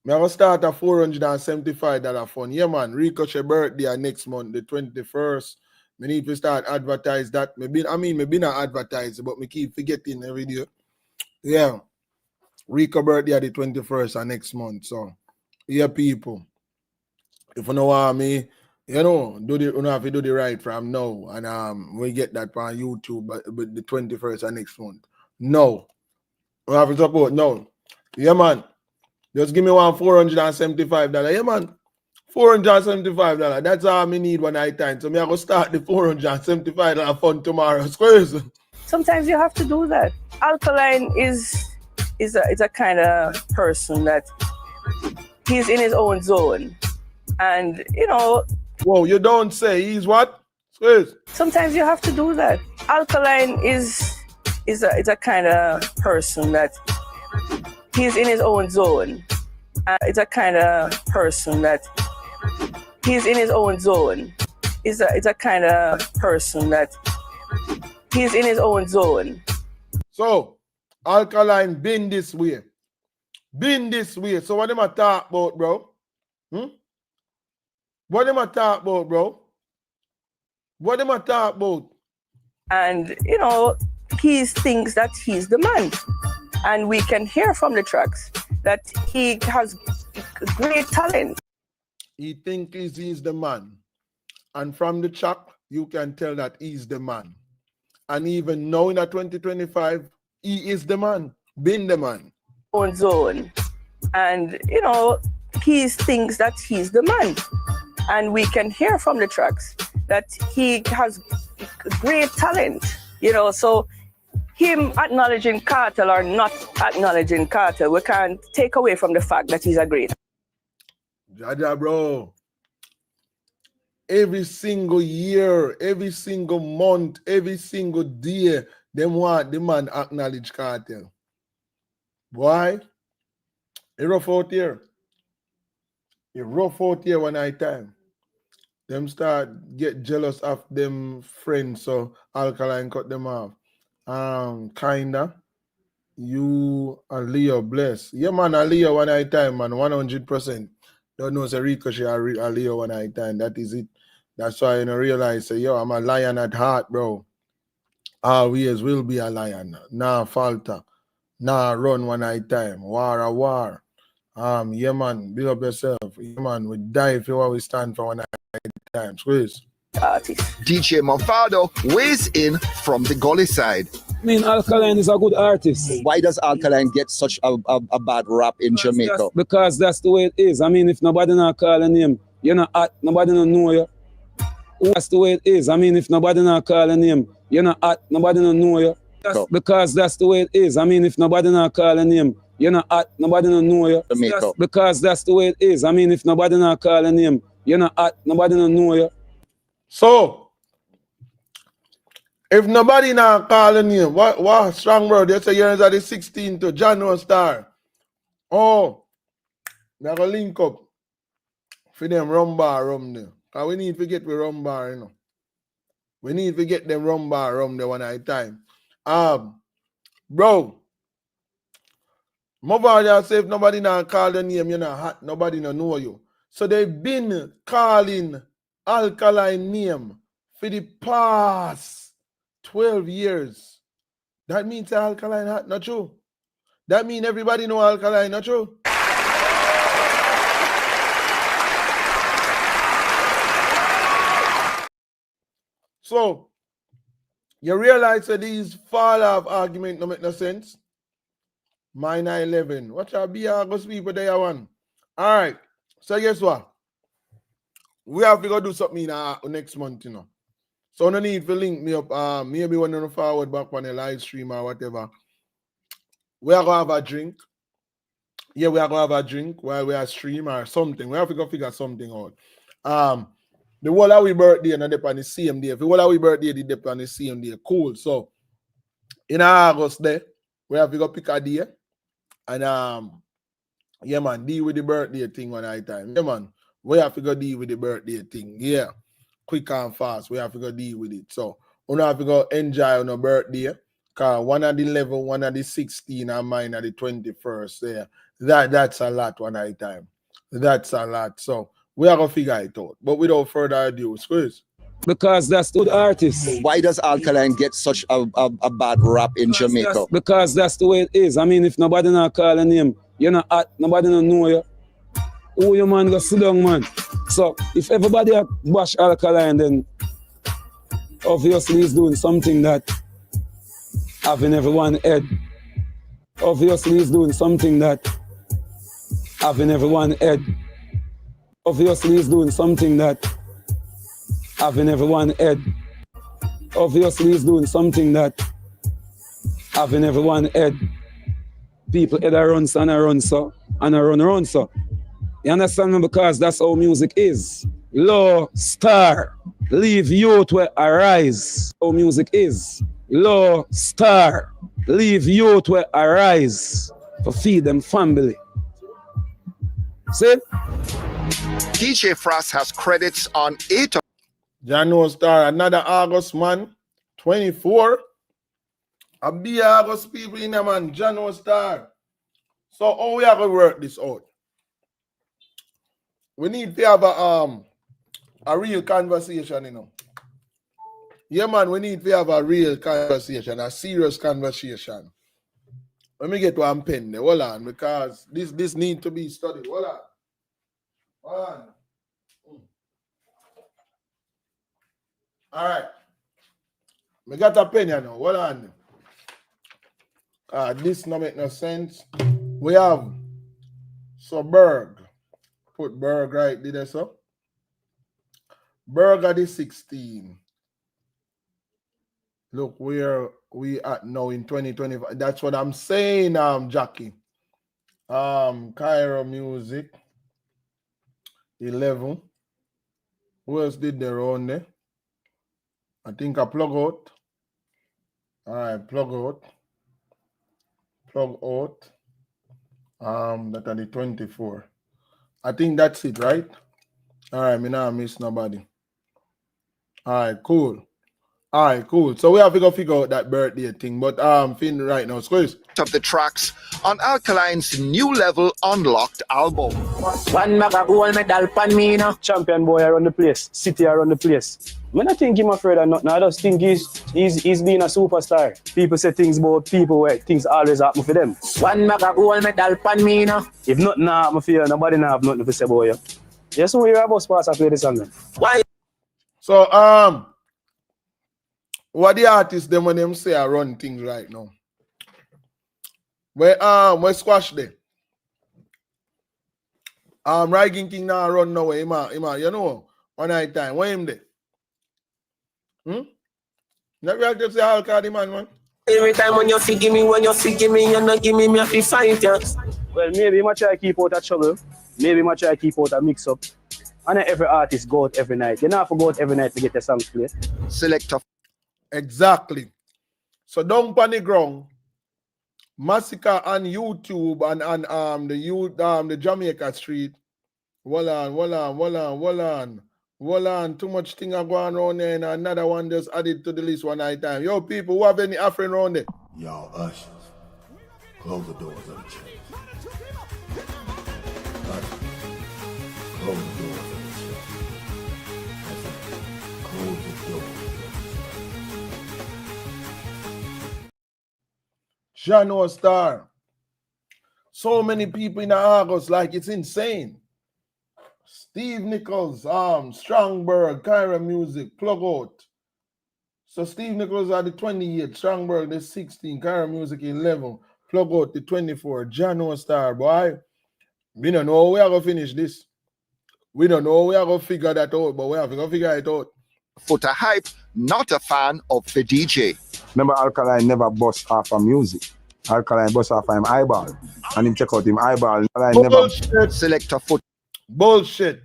I'm going to start a $475 fund. Yeah, man. Ricochet birthday next month, the 21st. I need to start advertise that. Maybe not advertise, but me keep forgetting every day. Yeah. Rico birthday the 21st of next month. So, yeah, people. If you know what I mean, you know, you have to do the right from now. And we get that on YouTube but the 21st of next month. No. We have to support. No. Yeah, man. Just give me one $475. Yeah, man. $475. That's all I need one night time. So, I'm going to start the $475 fund tomorrow. Squares. Sometimes you have to do that. Alkaline is a kind of person that he's in his own zone. And, you know... Whoa, you don't say. He's what? Squares. Sometimes you have to do that. Alkaline is a kind of person that he's in his own zone. It's a kind of person that he's in his own zone. It's a kind of person that he's in his own zone. So, Alkaline been this way. Been this way. So what am I talk about, bro? What am I talk about, bro? What am I talk about? And, you know, he thinks that he's the man. And we can hear from the tracks that he has great talent. He thinks he's the man. And from the track, you can tell that he's the man. And even now in 2025, he is the man. Been the man. Own zone. And, you know, he thinks that he's the man. And we can hear from the tracks that he has great talent. You know, so him acknowledging Cartel or not acknowledging Cartel, we can't take away from the fact that he's a great. Jaja, bro. Every single year, every single month, every single day, them want the man acknowledge Cartel. Why? It rough out here. It rough out here one night time. Them start get jealous of them friends, so Alkaline cut them off. Kinda. You and Leo bless. Yeah, man, a Leo one night time, man, 100%. Don't know say Ricochet a Leo one night time. That is it. That's why I realize, say, yo, I'm a lion at heart, bro. Always will be a lion. Nah, falter. Nah, run one night time. War a war. Yeah, man, build up yourself. Yeah, man, we die if you always stand for one night time. Squeeze. DJ Monfado weighs in from the Gully side. I mean, Alkaline is a good artist. Why does Alkaline get such a bad rap in Jamaica? Because that's the way it is. I mean, if nobody not calling him, you're not hot, nobody don't know you. That's the way it is. I mean, if nobody not calling him, you're not hot, nobody don't know you. Because that's the way it is. I mean, if nobody not calling him, you're not hot, nobody don't know you. Because that's the way it is. I mean, if nobody not calling him, you're not hot, nobody don't know you. So, if nobody not calling you, what strong word? You say you're at the 16th to January Star. Oh, they're going to link up for them rum bar rum there. Because we need to get the rum bar, you know. We need to get them rum bar rum there one at a time. Bro, Mobile say if nobody not call the name, you're not hot, nobody not know you. So they've been calling Alkaline name for the past 12 years. That means Alkaline hot, not true. That means everybody know Alkaline, not true. So, you realize that these fall off argument don't make no sense? Minor 11. What shall be August people there one? All right. So guess what? We have to go do something next month, you know. So no need to link me up. Maybe when you forward back on a live stream or whatever. We are gonna have a drink. Yeah, we are gonna have a drink while we are stream or something. We have to go figure something out. The whole of we birthday and dep on the same day. If the whole of we birthday they dep on the same day, cool. So in August there, we have to go pick a day. And yeah, man, deal with the birthday thing one night time. Yeah, man, we have to go deal with the birthday thing. Yeah, quick and fast. We have to go deal with it. So we have to go enjoy on a birthday. Cause one of the 11, one of the 16, and mine at the 21st. Yeah, that's a lot one night time. That's a lot. So we are gonna figure it out. But without further ado, squeeze. Because that's the good artist. Why does Alkaline get such a bad rap in Jamaica? Because that's the way it is. I mean, if nobody not calling him, you're not hot, nobody don't know you. Oh, your man, go sit down, man. So if everybody bash Alkaline, then obviously he's doing something that having everyone head. Obviously he's doing something that having everyone head. Obviously he's doing something that having everyone head. Obviously he's doing something that having everyone head. People head around so and around so and around so. You understand me? Because that's how music is. Low star, leave youth where arise. How music is. Low star, leave youth where arise. To feed them family. See? DJ Frost has credits on 8 of Jano Star, another August, man. 24. A be August people in there, man. Jano Star. So how we have to work this out? We need to have a real conversation, you know. Yeah, man, we need to have a real conversation, a serious conversation. Let me get one pen there. Hold on, because this need to be studied. Hold on. Hold on. All right. We got a pen here now. Hold on. This no make no sense. We have so Berg. Put Berg right there, so. Berg at the 16. Look where we at now in 2025. That's what I'm saying, Jackie. Cairo Music 11. Who else did their own there? I think I plug out. All right, plug out. Plug out. That are the 24. I think that's it, right? All right, me now miss nobody. All right, cool. All right, cool. So we have to go figure out that birthday thing, but Finn right now, squeeze. of the tracks on Alkaline's new level Unlocked album. One mega gold medal pan me now. Champion boy around the place, city around the place. I don't think him afraid of nothing. I just think he's being a superstar. People say things about people where things always happen for them. One mega gold medal pan me now. If nothing happen for you, nobody have nothing to say about you. Yes, so we're about to play this song then. Why? So what the artists them when them say I run things right now? Where squash there? Writing King now run now ima, you know, one night time. Where him there? Never just say Alkaline man. Every time when you forgive me, you not give me a free fight, yeah. Well, maybe I try to keep out a trouble. Maybe I try to keep out a mix up. And every artist go out every night. You don't have to go out every night to get your songs played. Selector. Exactly. So down on the ground, massacre on YouTube and the Jamaica street. Hold on. Too much thing are going on there, and another one just added to the list one night time. Yo, people, who have any offering around there? Y'all ushers, close the doors of the church. Ushers, close the doors of the church. Close the doors. Jano Star. So many people in August, like it's insane. Steve Nichols, Strongberg, Kyra Music, plug out. So Steve Nichols are the 28, Strongberg the 16, Kyra Music 11, plug out the 24, Jano Star, boy. We don't know how we are going to finish this. We don't know how we are going to figure that out, but we have to go figure it out. For the hype, not a fan of the DJ. Remember, Alkaline never bust off of music. Alkaline bust off of him eyeball. And him check out him eyeball. Alkaline never... Selector foot. Bullshit.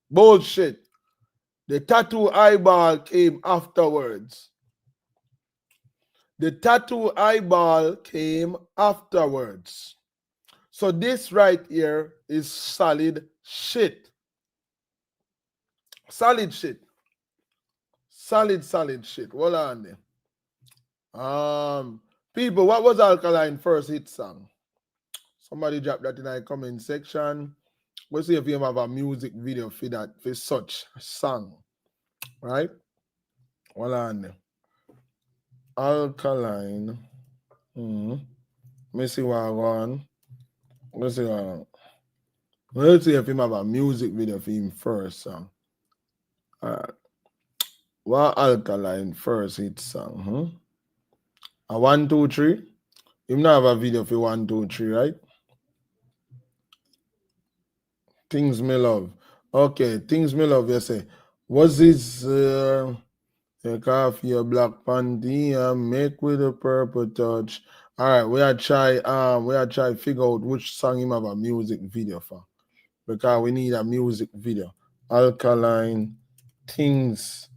The tattoo eyeball came afterwards. So this right here is solid shit. Solid shit. Hold on there. People, what was Alkaline first hit song? Somebody drop that in the comment section. We'll see if you have a music video for that, for such a song. Right? Hold on there. Alkaline. Let me see what I want. Let's see if he have a music video for him first song. What Alkaline first hit song? A 1, 2, 3. Him not have a video for 1, 2, 3, right? Things Me Love. Okay, Things Me Love, you say. What's this? Take off your black panty and make with a purple touch. All right, we are try figure out which song him have a music video for. Because we need a music video. Alkaline, Things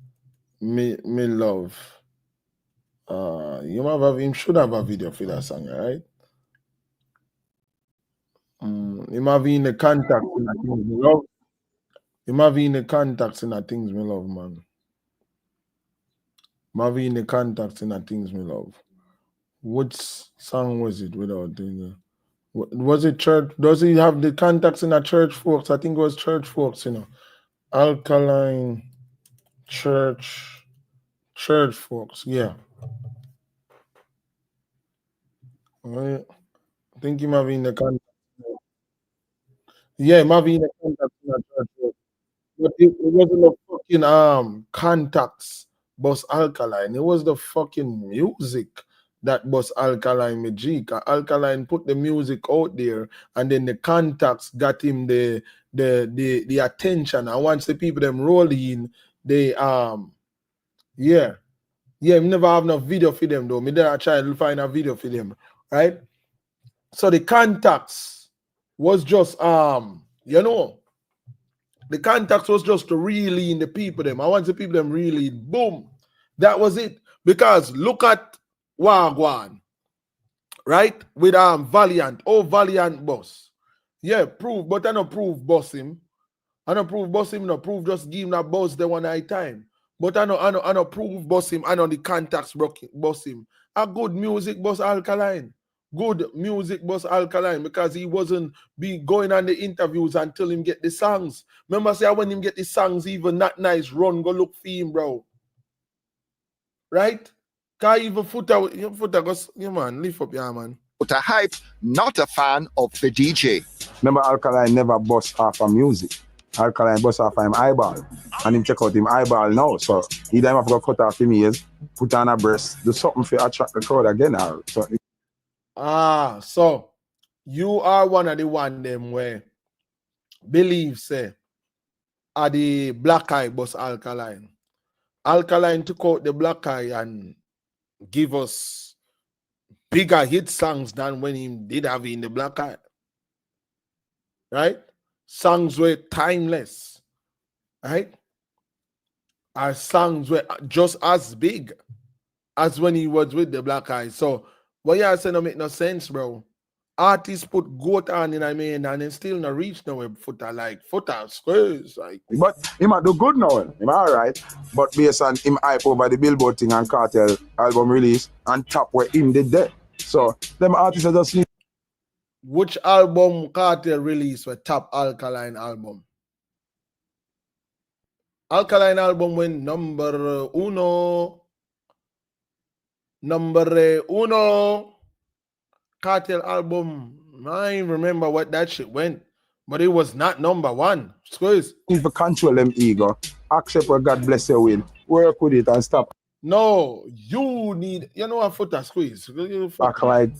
Me Love. Him should have a video for that song, right? Him having the contacts in the things me love. Him having the contacts in the things me love, man. Him having the contacts in the things me love. What song was it without doing that? Was it church? Does he have the contacts in a church folks? I think it was church folks, you know. Alkaline church folks, yeah. I think him having the contacts. Yeah, him having the contacts in a church folks. But it wasn't the fucking contacts bus Alkaline. It was the fucking music that bus Alkaline Majika. Alkaline put the music out there, and then the contacts got him the attention. And once the people them roll in, they yeah, me never have no video for them though. Me there try to find a video for them, right? So the contacts was just you know. The contacts was just to reel in the people them. I want the people them really boom. That was it. Because look at Wagwan, right? With Valiant. Oh, Valiant boss. Yeah, prove, but I don't prove boss him. I don't prove boss him, no prove just give him that boss the one night time. But I know prove boss him, I know the contacts boss him. A good music boss Alkaline. Good music boss Alkaline, because he wasn't be going on the interviews until him get the songs. Remember, say when him get the songs, even not nice, run, go look for him, bro. Right? Cause even footer goes, yeah, man, lift up, yeah, man. But a hype, not a fan of the DJ. Remember, Alkaline never bust off of music. Alkaline bust off of him eyeball. And him check out him eyeball now. So he don't have to go cut off him ears, put on a breast, do something for attract the crowd again. So so you are one of the one them where believe say are the black eye bus Alkaline. Alkaline took out the black eye and give us bigger hit songs than when he did have in the black eye. Right? Songs were timeless. Right? Our songs were just as big as when he was with the black eye. So what you saying don't make no sense, bro. Artists put goat on in I mean and then still not reach nowhere footer squares. Like, but he might do good now. He might alright. But based on him hype over the Billboard thing and Cartel album release and top where him did that. So them artists are just need. Which album Cartel release were top Alkaline album? Alkaline album went number uno. Cartel album, I don't remember what that shit went, but it was not number one. Squeeze. If you control them ego, accept what God bless you with, work with it and stop. No, you need, you know what, footer squeeze. Back like,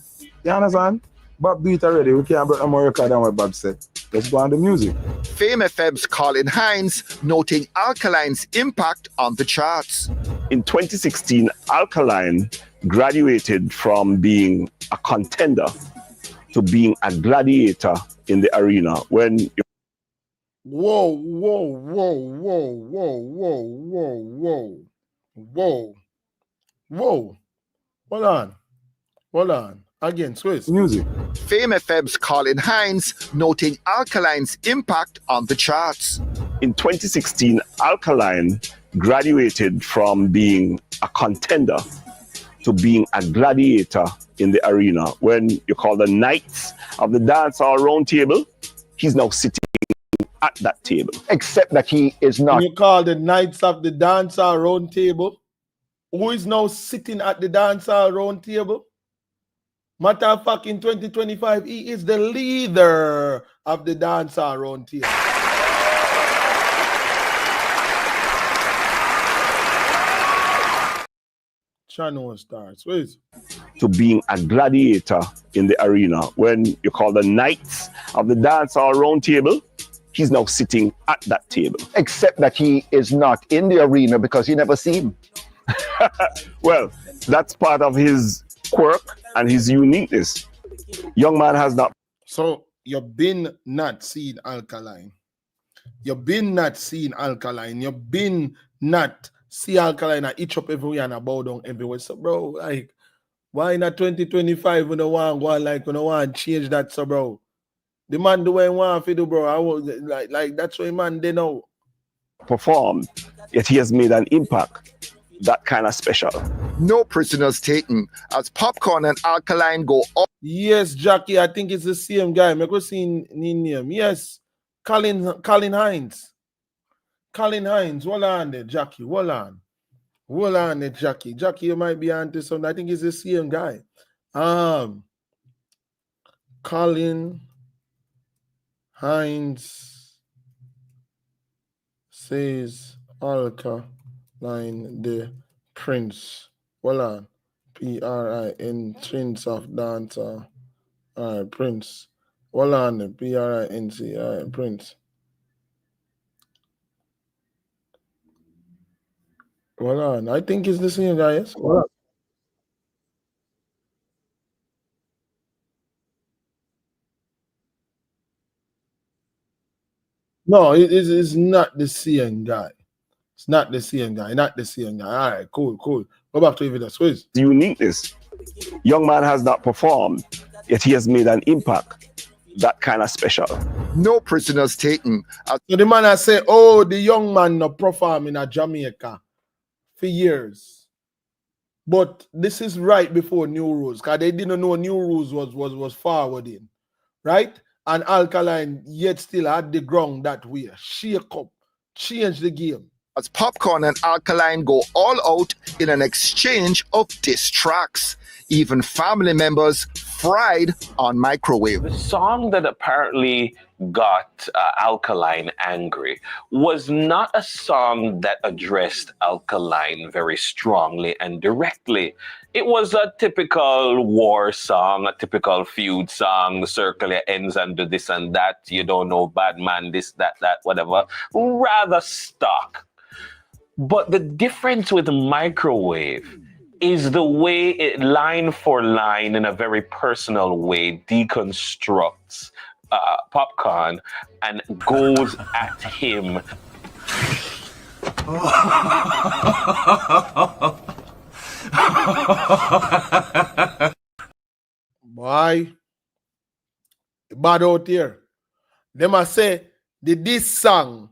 you understand? Bob do it already. We can't break no more record than what Bob said. Let's go on the music. Fame FM's Colin Hines noting Alkaline's impact on the charts. In 2016, Alkaline graduated from being a contender to being a gladiator in the arena when you... Whoa. Hold on. Again, Swiss. Music. Fame FM's Colin Hines noting Alkaline's impact on the charts. In 2016, Alkaline graduated from being a contender to being a gladiator in the arena. When you call the Knights of the Dancehall Round Table, he's now sitting at that table. Except that he is not. When you call the Knights of the Dancehall Round Table, who is now sitting at the Dancehall Round Table? Matter of fact, in 2025, he is the leader of the Dancehall Round Table. Channel starts. Where is it? To being a gladiator in the arena. When you call the Knights of the Dancehall Round Table, he's now sitting at that table. Except that he is not in the arena because you never see him. Well, that's part of his quirk and his uniqueness. Young man has not. So you've been not seeing Alkaline. You've been not seeing Alkaline. You've been not see Alkaline and itch up everywhere and bow down everywhere. So bro, like, why not 2025 when no one go like when no one change that, so bro? The man do what he want to do, bro. I was like that's what man they know. Performed, yet he has made an impact. That kind of special. No prisoners taken as Popcorn and Alkaline go up. Yes, Jackie, I think it's the same guy. I go see name. Yes, Colin Hines. Colin Hines. Hold on there, Jackie. Hold on there, Jackie. Jackie, you might be onto something. I think it's the same guy. Colin Hines says Alkaline the Prince. Hold on. P-R-I-N, Prince of Dancer. All right, Prince. Hold on. P-R-I-N-C. All right, Prince. Hold on. I think it's the same guy, yes? Hold on. No, it's not the same guy. It's not the same guy. Not the same guy. All right, cool. Go back to evidence, please. The uniqueness. Young man has not performed, yet he has made an impact. That kind of special. No prisoners taken. So the man I say, oh, the young man not perform in Jamaica for years. But this is right before New Rules, because they didn't know New Rules was forwarding, right? And Alkaline yet still had the ground that way. Shake up, change the game. As Popcorn and Alkaline go all out in an exchange of diss tracks. Even family members fried on microwave. The song that apparently got Alkaline angry was not a song that addressed Alkaline very strongly and directly. It was a typical war song, a typical feud song. The circle ends and do this and that. You don't know, bad man, this, that, whatever. Rather stock. But the difference with microwave is the way it line for line in a very personal way deconstructs Popcorn and goes at him. Boy, bad out here. They must say this song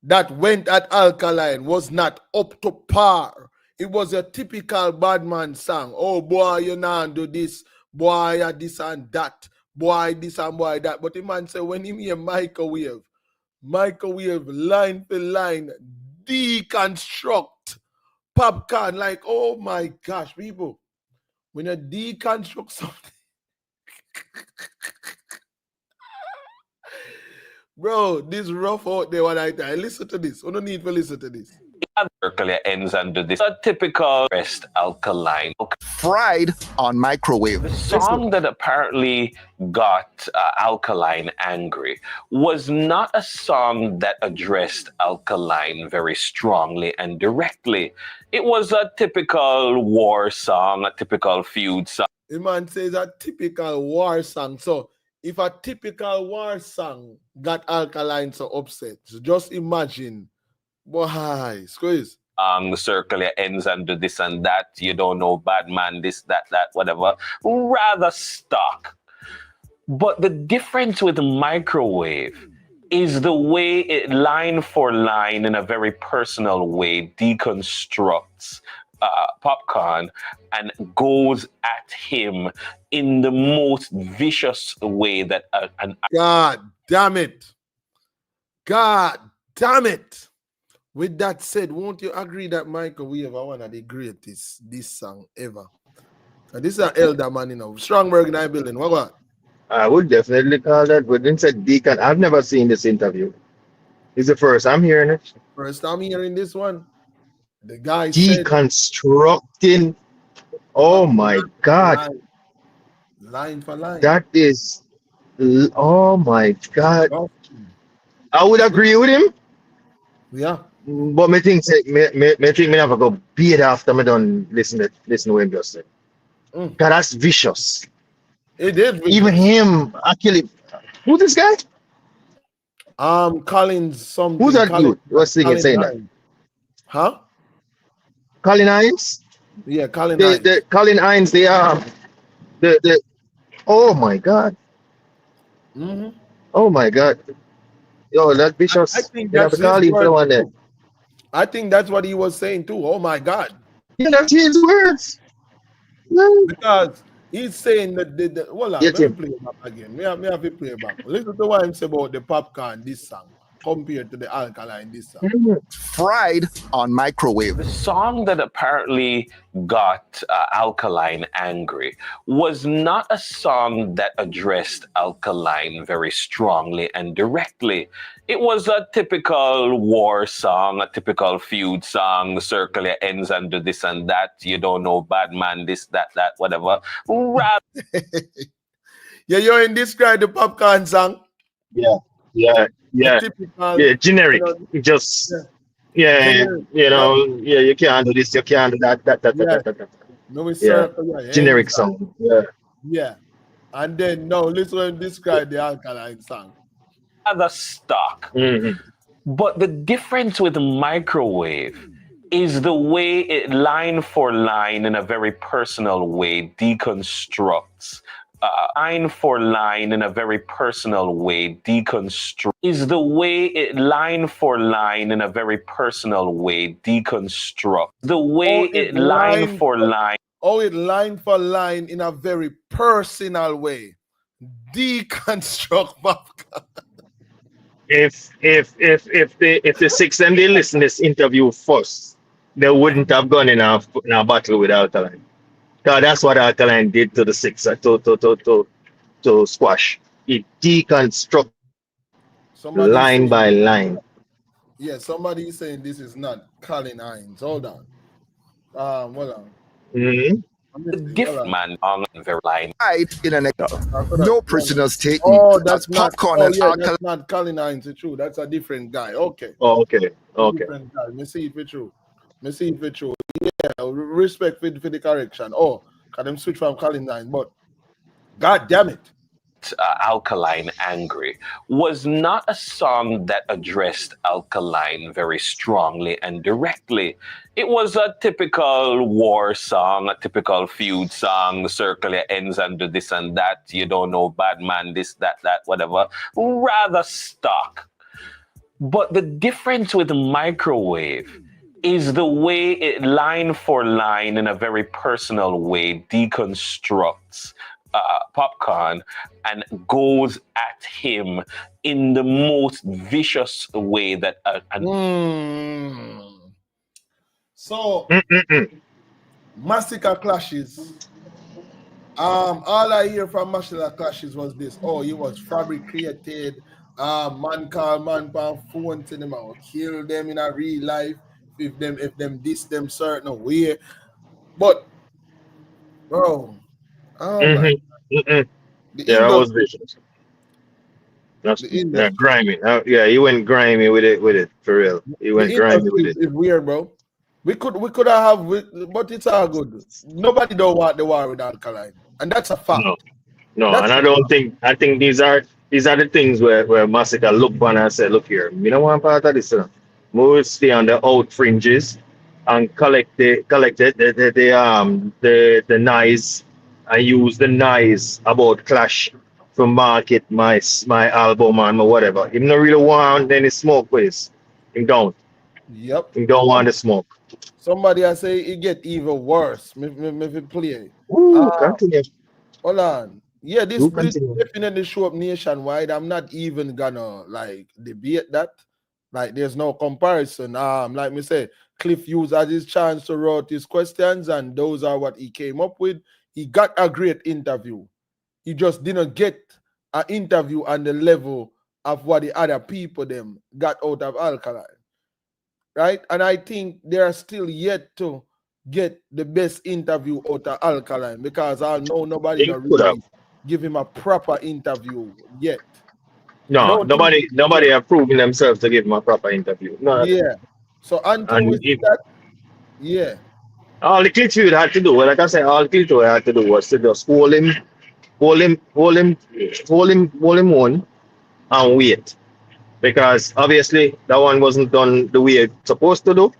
that went at Alkaline was not up to par. It was a typical bad man song. Oh boy, you now do this, boy, this and that, boy, this and boy that. But the man said when he hear microwave line for line, deconstruct Popcorn, like, oh my gosh, people, when you deconstruct something, bro, this rough out there. What I listen to this. I don't need to listen to this. Circle ends and do this. A typical rest Alkaline. Fried on microwave. The song that apparently got Alkaline angry was not a song that addressed Alkaline very strongly and directly. It was a typical war song, a typical feud song. The man says a typical war song. So if a typical war song got Alkaline so upset, so just imagine. Boy, squeeze. The circle ends and do this and that. You don't know, bad man, this, that, whatever. Rather stock. But the difference with microwave is the way it line for line in a very personal way deconstructs Popcorn and goes at him in the most vicious way that God damn it. God damn it. With that said, won't you agree that Microwave are one of the greatest this song ever? And this is an elder man, you know. Strongberg in our building. What? I would definitely call that, but then said Deacon. I've never seen this interview. It's the first I'm hearing it. First time hearing this one. The guy deconstructing. Oh my God. Line for line. That is, oh my God. I would agree with him. Yeah. But me think me have to go beat after me done listen to him just say. God, that's vicious. It did. Even him actually. Who's this guy? Collins something. Who's that dude? What's saying that? Huh? Colin Hines? Yeah, Colin Hines. Colin Hines, they are the oh my God. Mm-hmm. Oh my God. Yo, that I Bishop's, think you have that's to his call him for word one there. too. I think that's what he was saying too. Oh my God. Yeah, that's his words. Yeah. Because he's saying that hold on, Get let me him. play it back again. Me have to play it back. Listen to what he said about the popcorn this song compared to the alkaline this song. Fried on microwave. The song that apparently got Alkaline angry was not a song that addressed Alkaline very strongly and directly. It was a typical war song, a typical feud song. The circle ends under this and that. You don't know, bad man, this, that, whatever. Yeah, you in describe the popcorn song. Yeah, The typical, yeah, generic. you know, It just, generic. you can't do this, you can't do that. No, we Yeah, circle your generic ends. song. Yeah. Yeah. And then now listen when describe the alkaline song. Rather stock. But the difference with microwave is the way it line for line in a very personal way deconstructs. Line for line in a very personal way deconstruct is the way it line for line in a very personal way deconstruct. The way it line for line. Oh, it line for line in a very personal way. Deconstruct popcorn. If the six them they listen this interview first, they wouldn't have gone in a battle with Alkaline. Because that's what Alkaline did to the six to squash. It deconstruct line by line. Yeah, somebody is saying this is not Colin Hines. Hold on. Hold on. Mm-hmm. Gift man on very line. In an no prisoners taken. Oh, that's not. popcorn Oh, and yeah, alkaline. that's not Colin Hines. It's true. That's a different guy. Okay. Oh, okay. Different guy. Me see if it's true. Yeah, respect for the correction. Oh, can them switch from Colin Hines, but God damn it. Alkaline angry was not a song that addressed Alkaline very strongly and directly. It was a typical war song, a typical feud song. The circle ends under this and that. You don't know, bad man, this, that, whatever. Rather stock. But the difference with microwave is the way it line for line in a very personal way deconstructs popcorn and goes at him in the most vicious way that So massacre clashes. All I hear from massacre clashes was this. Oh, he was fabricated. Man call man on phone to them or kill them in a real life if them diss them certain way. But bro, Yeah, that was vicious. That's grimy. Yeah, he went grimy with it for real. He went grimy with it. It's weird, bro. We could have, but it's all good. Nobody don't want the war with Alkaline, and that's a fact. No, and I think these are the things where Massacre look on and say, look here, we don't want part of this. We stay on the out fringes and collect the noise and use the noise about Clash to market my album and whatever. He don't really want any smoke with this. He don't. Yep. He don't want the smoke. Somebody I say it get even worse. Me play. Continue. Hold on. Yeah, this definitely show up nationwide. I'm not even gonna like debate that. Like there's no comparison. Like me say, Cliff Hughes had his chance to write his questions, and those are what he came up with. He got a great interview. He just didn't get an interview on the level of what the other people them got out of Alkaline. Right? And I think they are still yet to get the best interview out of Alkaline because I know nobody really give him a proper interview yet. No, nobody have proven themselves to give him a proper interview. No. Yeah. So until we see that, yeah. All the Clitfield had to do, like I said, all Clitfield had to do was to just hold him one and wait. Because obviously that one wasn't done the way it's supposed to do.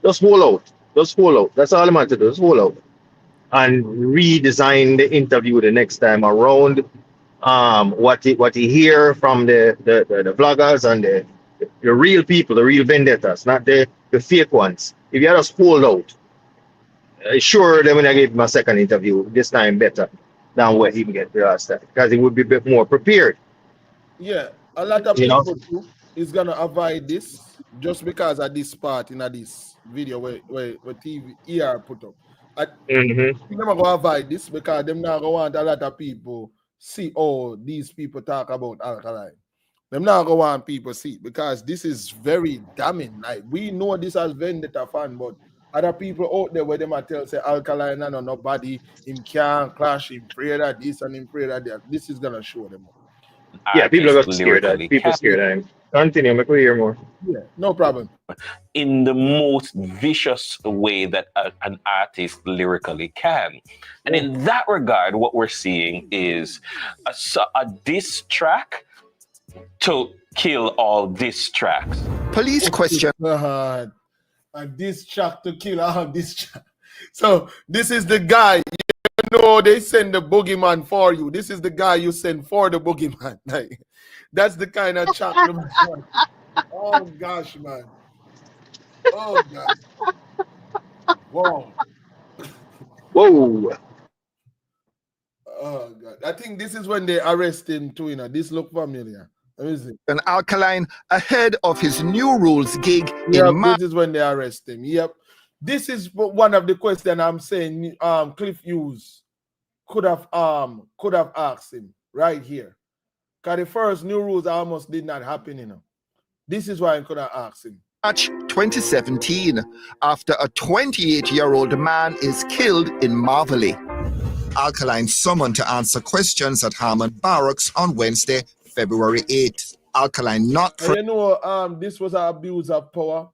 Just hold out. That's all I'm had to do. Just hold out. And redesign the interview the next time around what he hear from the vloggers and the real people, the real vendettas, not the fake ones. If you just hold out, sure, then when I give him a second interview, this time better than what he get the last time, because he would be a bit more prepared. Yeah, a lot of You know? people too is gonna avoid this just because of this part in this video where TV ER put up. Them not gonna avoid this because them not gonna want a lot of people see these people talk about Alkaline. Them not gonna want people see it because this is very damning. Like, we know this as Vendetta fan, but other people out there where them are tell say Alkaline and nobody, him can't clash, him afraid of this and him afraid of that. This is gonna show them. Yeah, people are Artists scared. lyrically People can scared of him. Continue, make we hear more. Yeah, no problem. in the most vicious way that an artist lyrically can. And in that regard, what we're seeing is a diss track to kill all diss tracks. Police question. A diss track to kill all diss track. So this is the guy, you know, they send the boogeyman for you. This is the guy you send for the boogeyman. Like, that's the kind of track. Oh gosh, man. Oh God. Wow. Whoa. Oh God. I think this is when they arrest him too, you know. This look familiar. Let me see. An Alkaline ahead of his New Rules gig Yep, in this is when they arrest him. Yep. This is one of the questions I'm saying Cliff Hughes could have asked him right here. Because the first New Rules almost did not happen, you know. This is why I could have asked him. March 2017, after a 28-year-old man is killed in Marvelly. Alkaline summoned to answer questions at Harmon Barracks on Wednesday, February 8th. Alkaline not... You know, this was an abuse of power.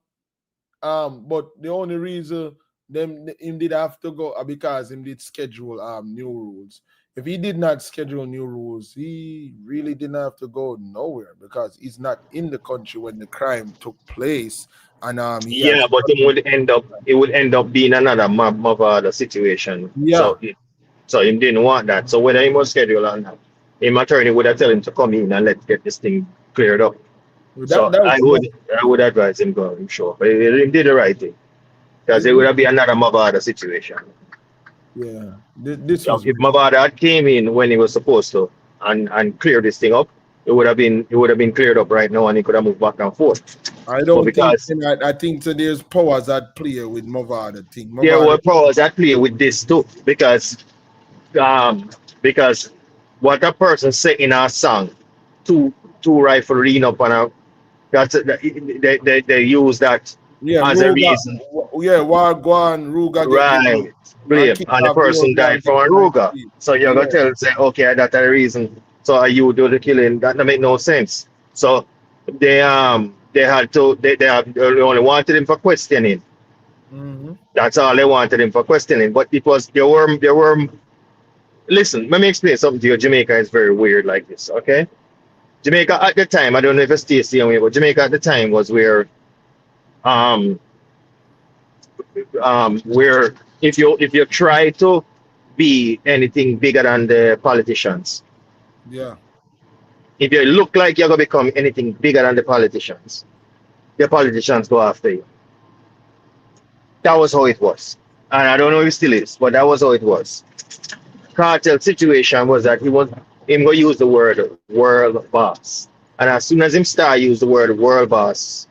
But the only reason him did have to go because him did schedule New Rules. If he did not schedule New Rules, he really didn't have to go nowhere because he's not in the country when the crime took place. And but it would end up being another Mavada situation. Yeah. So he didn't want that. So whether he was scheduled or not, his attorney would have told him to come in and let's get this thing cleared up. I would advise him go, I'm sure. But he did the right thing. Because it would have been another Mavada situation. Yeah. If Mavada had came in when he was supposed to and clear this thing up, it would have been cleared up right now and he could have moved back and forth. I think so there's powers at play with Mavada thing. There were powers at play with this too, because what a person say in a song, two rifle lean up on they use that as a reason. Yeah, Warguan, Ruga. Right. And the person died from a Ruga. So you're going to say, okay, that's a reason. So you do the killing. That make no sense. So they only wanted him for questioning. That's all they wanted him for questioning. But there were listen, let me explain something to you. Jamaica is very weird like this, okay? Jamaica at the time, I don't know if it's still the same way, but Jamaica at the time was where if you try to be anything bigger than the politicians, if you look like you're gonna become anything bigger than the politicians go after you. That was how it was, and I don't know if it still is, but that was how it was. Cartel situation was that him gonna use the word world boss, and as soon as him start use the word world boss,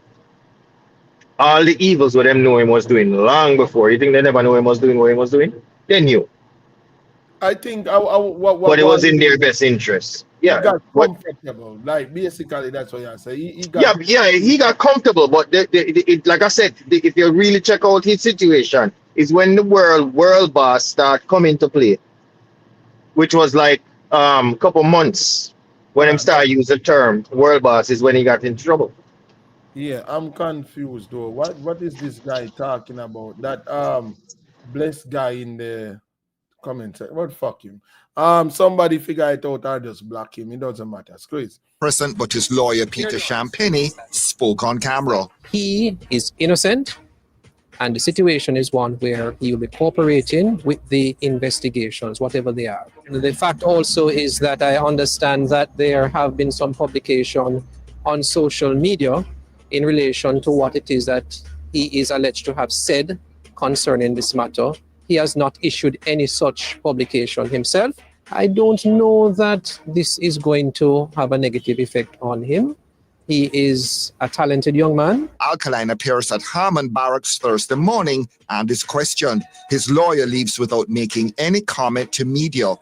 all the evils what them know him was doing long before. You think they never know him was doing what he was doing? They knew. I think but it was in their best interest. Yeah. He got comfortable. Like basically that's what I say. He got comfortable, but like I said, if you really check out his situation, is when the world boss start coming to play. Which was like couple months when him start use the term world boss is when he got in trouble. Yeah, I'm confused though. What is this guy talking about? That blessed guy in the comment section. What fuck him? Somebody figure it out or just block him. It doesn't matter. It's crazy. Present, but his lawyer Peter Champagne spoke on camera. He is innocent. And the situation is one where he will be cooperating with the investigations, whatever they are. The fact also is that I understand that there have been some publication on social media in relation to what it is that he is alleged to have said concerning this matter. He has not issued any such publication himself. I don't know that this is going to have a negative effect on him. He is a talented young man. Alkaline appears at Harmon Barracks Thursday morning and is questioned. His lawyer leaves without making any comment to media.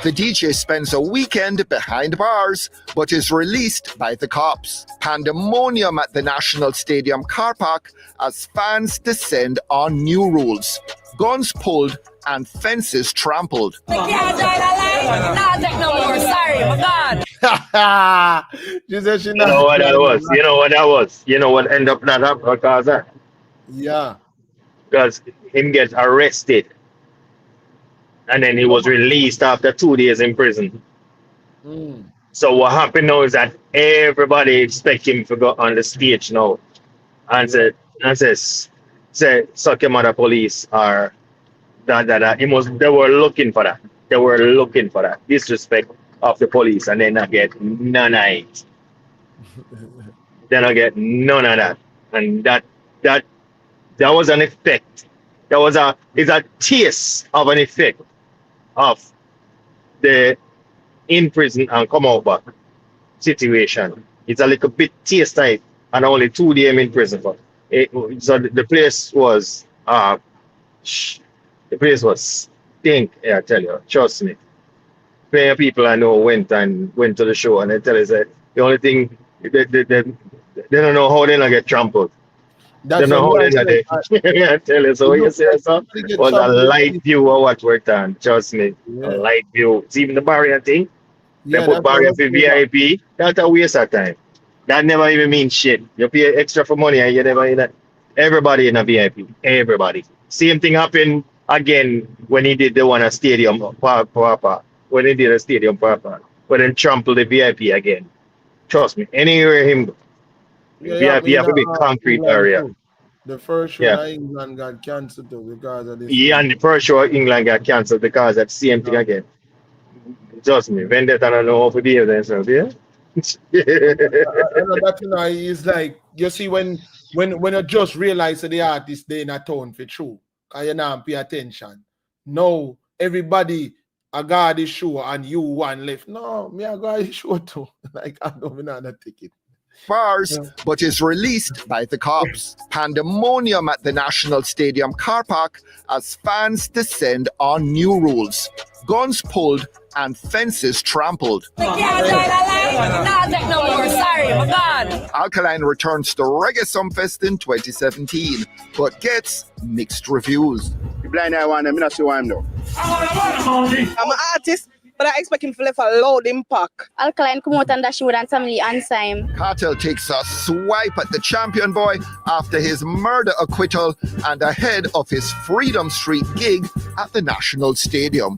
The DJ spends a weekend behind bars, but is released by the cops. Pandemonium at the National Stadium car park as fans descend on new rules. Guns pulled and fences trampled. You know what that was? You know what that was? You know what ended up not happening because that? Yeah. Because him gets arrested. And then he was released after 2 days in prison. So what happened now is that everybody expect him to go on the stage now and say suck your mother police or that. They were looking for that. They were looking for that. Disrespect of the police, and then I get none of it. Then I get none of that. And that was an effect. It's a taste of an effect of the in prison and come out back situation. It's a little bit taste type and only 2 days in prison for it. So the place was stink, I tell you, trust me. Plenty of people I know went to the show and they tell us that the only thing they don't know how they're gonna get trampled. They don't know how they're gonna I tell you. So when you say so was a light view of what we're done. Trust me. A light view. It's even the barrier thing. They put barrier for VIP. That's a waste of time. That never even means shit. You pay extra for money and you never in that. Everybody in a VIP. Everybody. Same thing happened again when he did the one at Stadium Park. When he did a Stadium Park. When they trampled the VIP again. Trust me. Anywhere him go. VIP have a big concrete area. The first show in England got cancelled because of this. Yeah, and the first show in England got cancelled because of the same thing again. Trust me, Vendetta don't know how to behave themselves, yeah? That is like, you see, when you just realize that the artist they in a tone for true, and you not pay attention. No, everybody I got this show and you one left. No, me I got this show too. Like I don't know a ticket. Bars, but is released by the cops. Pandemonium at the National Stadium car park as fans descend on new rules. Guns pulled and fences trampled. Alkaline returns to Reggae Sumfest in 2017, but gets mixed reviews. The blind eye one, I'm not sure why I'm though. I'm an artist, but I expect him to leave a loud impact. Alkaline come out and dash with and family on time. Cartel takes a swipe at the champion boy after his murder acquittal and ahead of his Freedom Street gig at the National Stadium.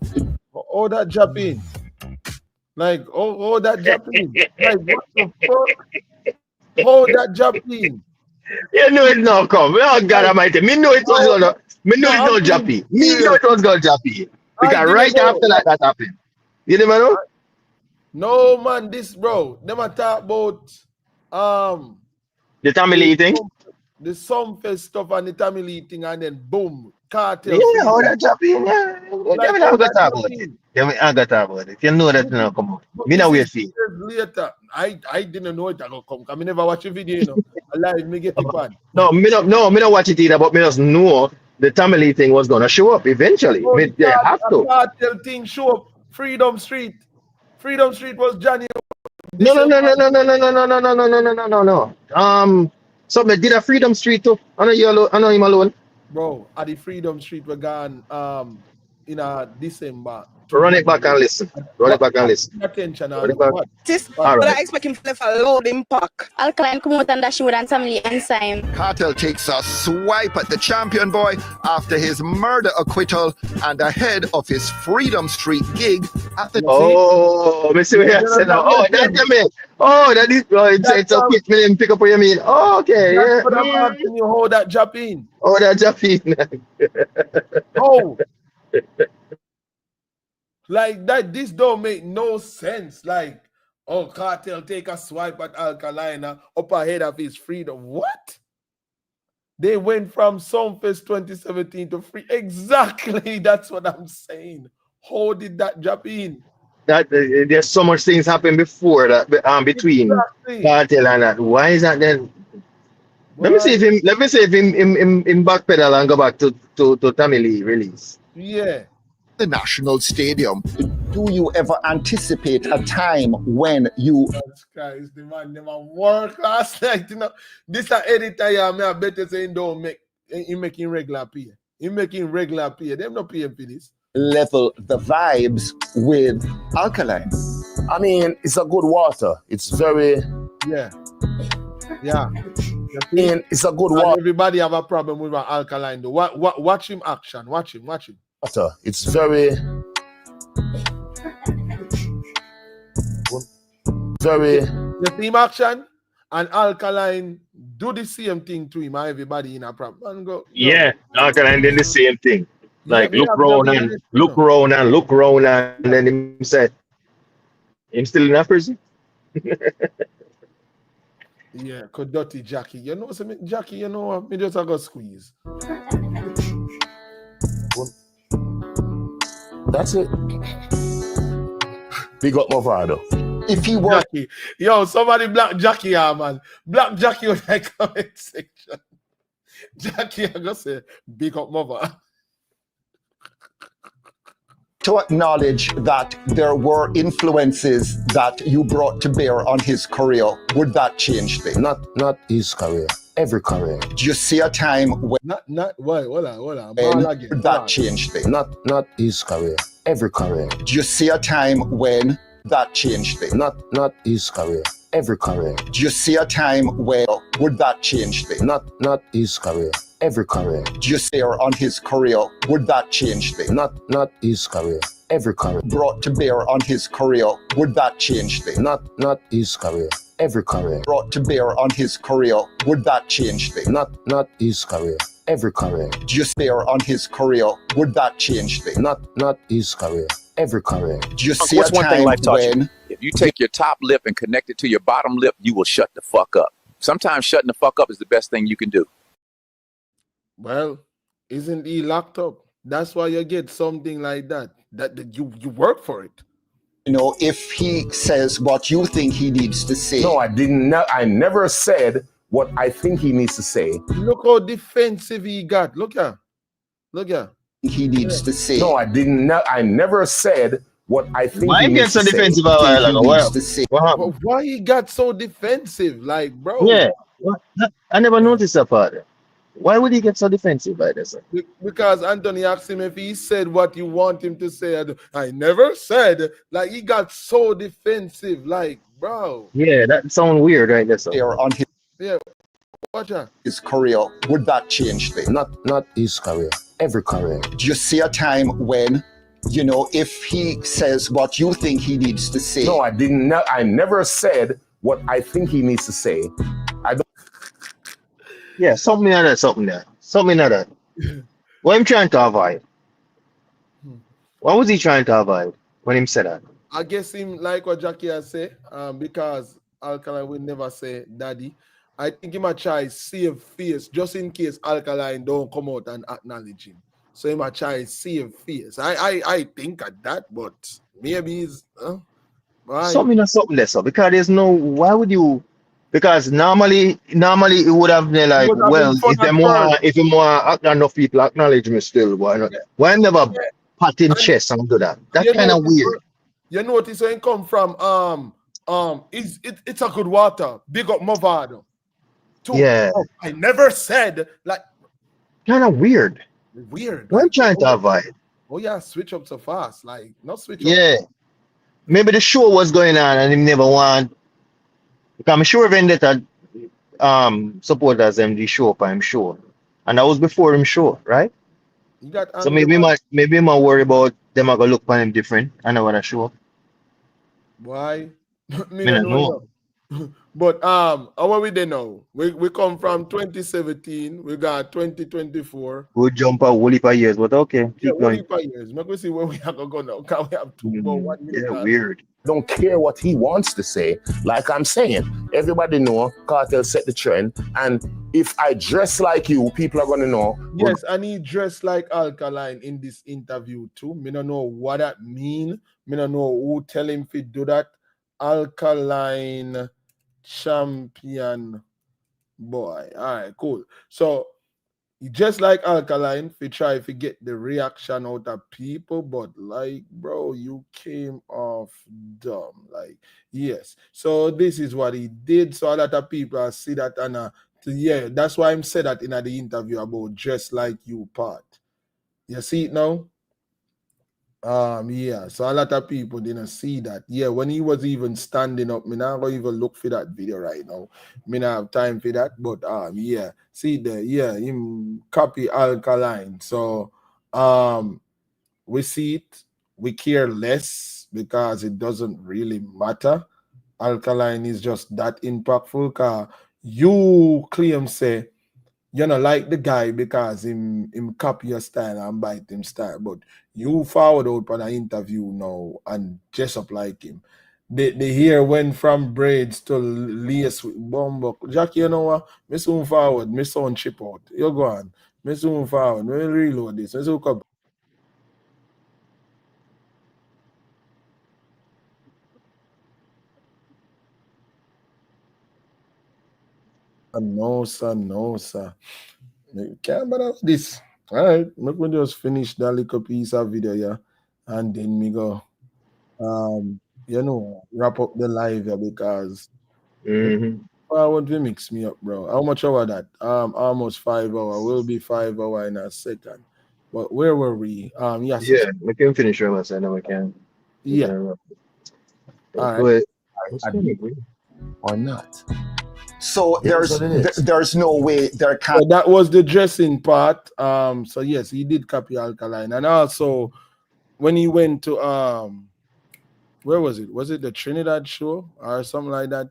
Oh, that Japan. Like, oh, that Japan. Like, what the fuck? Oh, that Japan. You know it now come. Oh, God Almighty. Me know it was gonna. Me know it was Japan. Me know it was gonna Japan. Because right after that happened. You never know? No, man, this bro. Them talk about the Tamil thing? The Sumfest stuff and the Tamil thing, and then boom, cartel. Yeah, all that Japan, yeah. Like, I'm gonna talk about it. I'm gonna talk about it. You know that now come out. Me now wait for it. Later, I didn't know it gonna come. I never watch a video, you know. Alive, me get it on. No, me not watch it either, but me just know the Tamil thing was gonna show up eventually. Oh, they have to. Cartel thing show up. Freedom Street was January. No. So me did a Freedom Street too. I know him alone. Bro, at the Freedom Street we're gone in December. Run it back and listen. Attention. But I expect him to leave a loud impact. Alkaline come out and dash with and family on time. Cartel takes a swipe at the champion boy after his murder acquittal and ahead of his Freedom Street gig at the me see what you said now. Oh, that's me. Oh, that is it's a quick million pick up what you mean. Oh, okay, That's yeah. what I'm asking you. How that jump in? Oh, that Jaffy. How? Like that, this don't make no sense. Like, oh, Cartel take a swipe at Alkaline up ahead of his freedom. What? They went from Songfest 2017 to free. Exactly, that's what I'm saying. How did that jump in? That there's so much things happen before that between Exactly. Cartel and that. Why is that then? Let me see if him backpedal and go back to Tamil release. Yeah. The National Stadium. Do you ever anticipate a time when you Jesus Christ, the man never work last night. You know, this a editor, yeah, I better say don't make he making regular pay. He making regular pay. Them not paying for this. level the vibes with Alkaline? I mean, it's a good water. It's very. Yeah. Yeah. It's a good And water. everybody have a problem with an Alkaline though. Watch him action. Watch him. It's very. The team action and Alkaline do the same thing to him and everybody in a problem. And go, Yeah, Alkaline did the same thing. Like Yeah, look round and then him said, him still in a prison. Yeah, could dirty Jackie. You know, so Jackie, you know what? Me just a go squeeze. That's it. Big up Movado. If he were Jackie, yo, somebody black Jackie, man. Black Jackie on that comment section. Jackie, I go say, big up mother. to acknowledge that there were influences that you brought to bear on his career, would that change things? Not his career. Every career. Do you see a time when Wait, hold on. would that change things? Not his career. Every career. Do you see a time when that changed things? Not his career. Every career. Do you see a time when would that change things? Not his career. Every career. Do you see on his career, would that change things? Not his career. Every career. Brought to bear on his career, would that change things? Not his career. Every career. Brought to bear on his career, would that change things? Not his career. Every career. Do you see on his career, would that change things? Not his career. Every career. Do you see What's a one thing time life taught you? when If you take your top lip and connect it to your bottom lip, you will shut the fuck up. Sometimes shutting the fuck up is the best thing you can do. Well, isn't he locked up? That's why you get something like that. That you work for it. you know, if he says what you think he needs to say? No, I didn't. I never said what I think he needs to say. Look how defensive he got. Look here. He needs to say. No, I didn't. I never said what I think. Why he get so defensive a while ago? Why he got so defensive? Like, bro. Yeah. I never noticed that part. Why would he get so defensive by this? Because Anthony asked him if he said what you want him to say. I never said. Like, he got so defensive. Like, bro. Yeah, that sounds weird right there. So. On his, yeah. Watch out. His career, would that change things? Not his career. Every career. Do you see a time when, you know, if he says what you think he needs to say? No, I didn't. I never said what I think he needs to say. I don't. Yeah, something like that. Something like that. What I'm trying to avoid? What was he trying to avoid when he said that? I guess him like what Jackie has said, because Alkaline will never say daddy. I think he might try save face just in case Alkaline don't come out and acknowledge him. So he might try save face. I think at that, but maybe he's something there, so because there's no why would you. Because normally it would have been like, well, if you more enough people acknowledge me still, why not? Why never pat in chest and do that? That's kind of weird. You notice when it come from it's a good water. Big up Movado. Yeah. I never said like kind of weird. Weird. What I'm trying to avoid. Oh yeah, switch up so fast. Like not switch up. Yeah. Maybe the show was going on and he never want. Because I'm sure Vendetta supporters them the show up, I'm sure. And that was before him show, right? So maybe my worry about them are gonna look for him different. I know when I show up. Why? Me don't know. But how we there now? We come from 2017. We got 2024. We'll jump a whole heap of years, but okay, Yeah, keep what going. years? Make we see where we are gonna go now. Can we have about 1 minute? Yeah, weird. Don't care what he wants to say. Like I'm saying, everybody know Cartel set the trend, and if I dress like you, people are gonna know. Yes, and he dressed like Alkaline in this interview too. Me don't know what that mean. Me don't know who tell him to do that. Alkaline champion boy. All right, cool. So he just like Alkaline, we try to get the reaction out of people, but like, bro, you came off dumb. Like, yes. So this is what he did. So a lot of people see that, and yeah, that's why I'm said that in the interview about just like you part. You see it now? Yeah, so a lot of people didn't see that. Yeah, when he was even standing up, me not gonna even look for that video right now. Me not have time for that, but yeah, see there, yeah, him copy Alkaline. So we see it, we care less because it doesn't really matter. Alkaline is just that impactful. Cause you claim say you know like the guy because him copy your style and bite him style, but you forward out on an interview now and dress up like him. The hair went from braids to lace with bumbo. Jackie, you know what? Me soon forward, me sound chip out. You go on. Me soon forward. Me reload this. Me soon come. No, sir, no, sir. You can't bother with this. All right, make me just finish that little piece of video, yeah, and then me go, you know, wrap up the live, yeah, because I want to mix me up, bro. How much hour that? Almost 5 hours. Will be 5 hours in a second. But where were we? Yes. Yeah, we can finish your I know we can. Yeah. All All go right. ahead. Or not. So It is what it is. there's no way there can. So that was the dressing part. So yes, he did copy Alkaline, and also when he went to where was it? Was it the Trinidad show or something like that?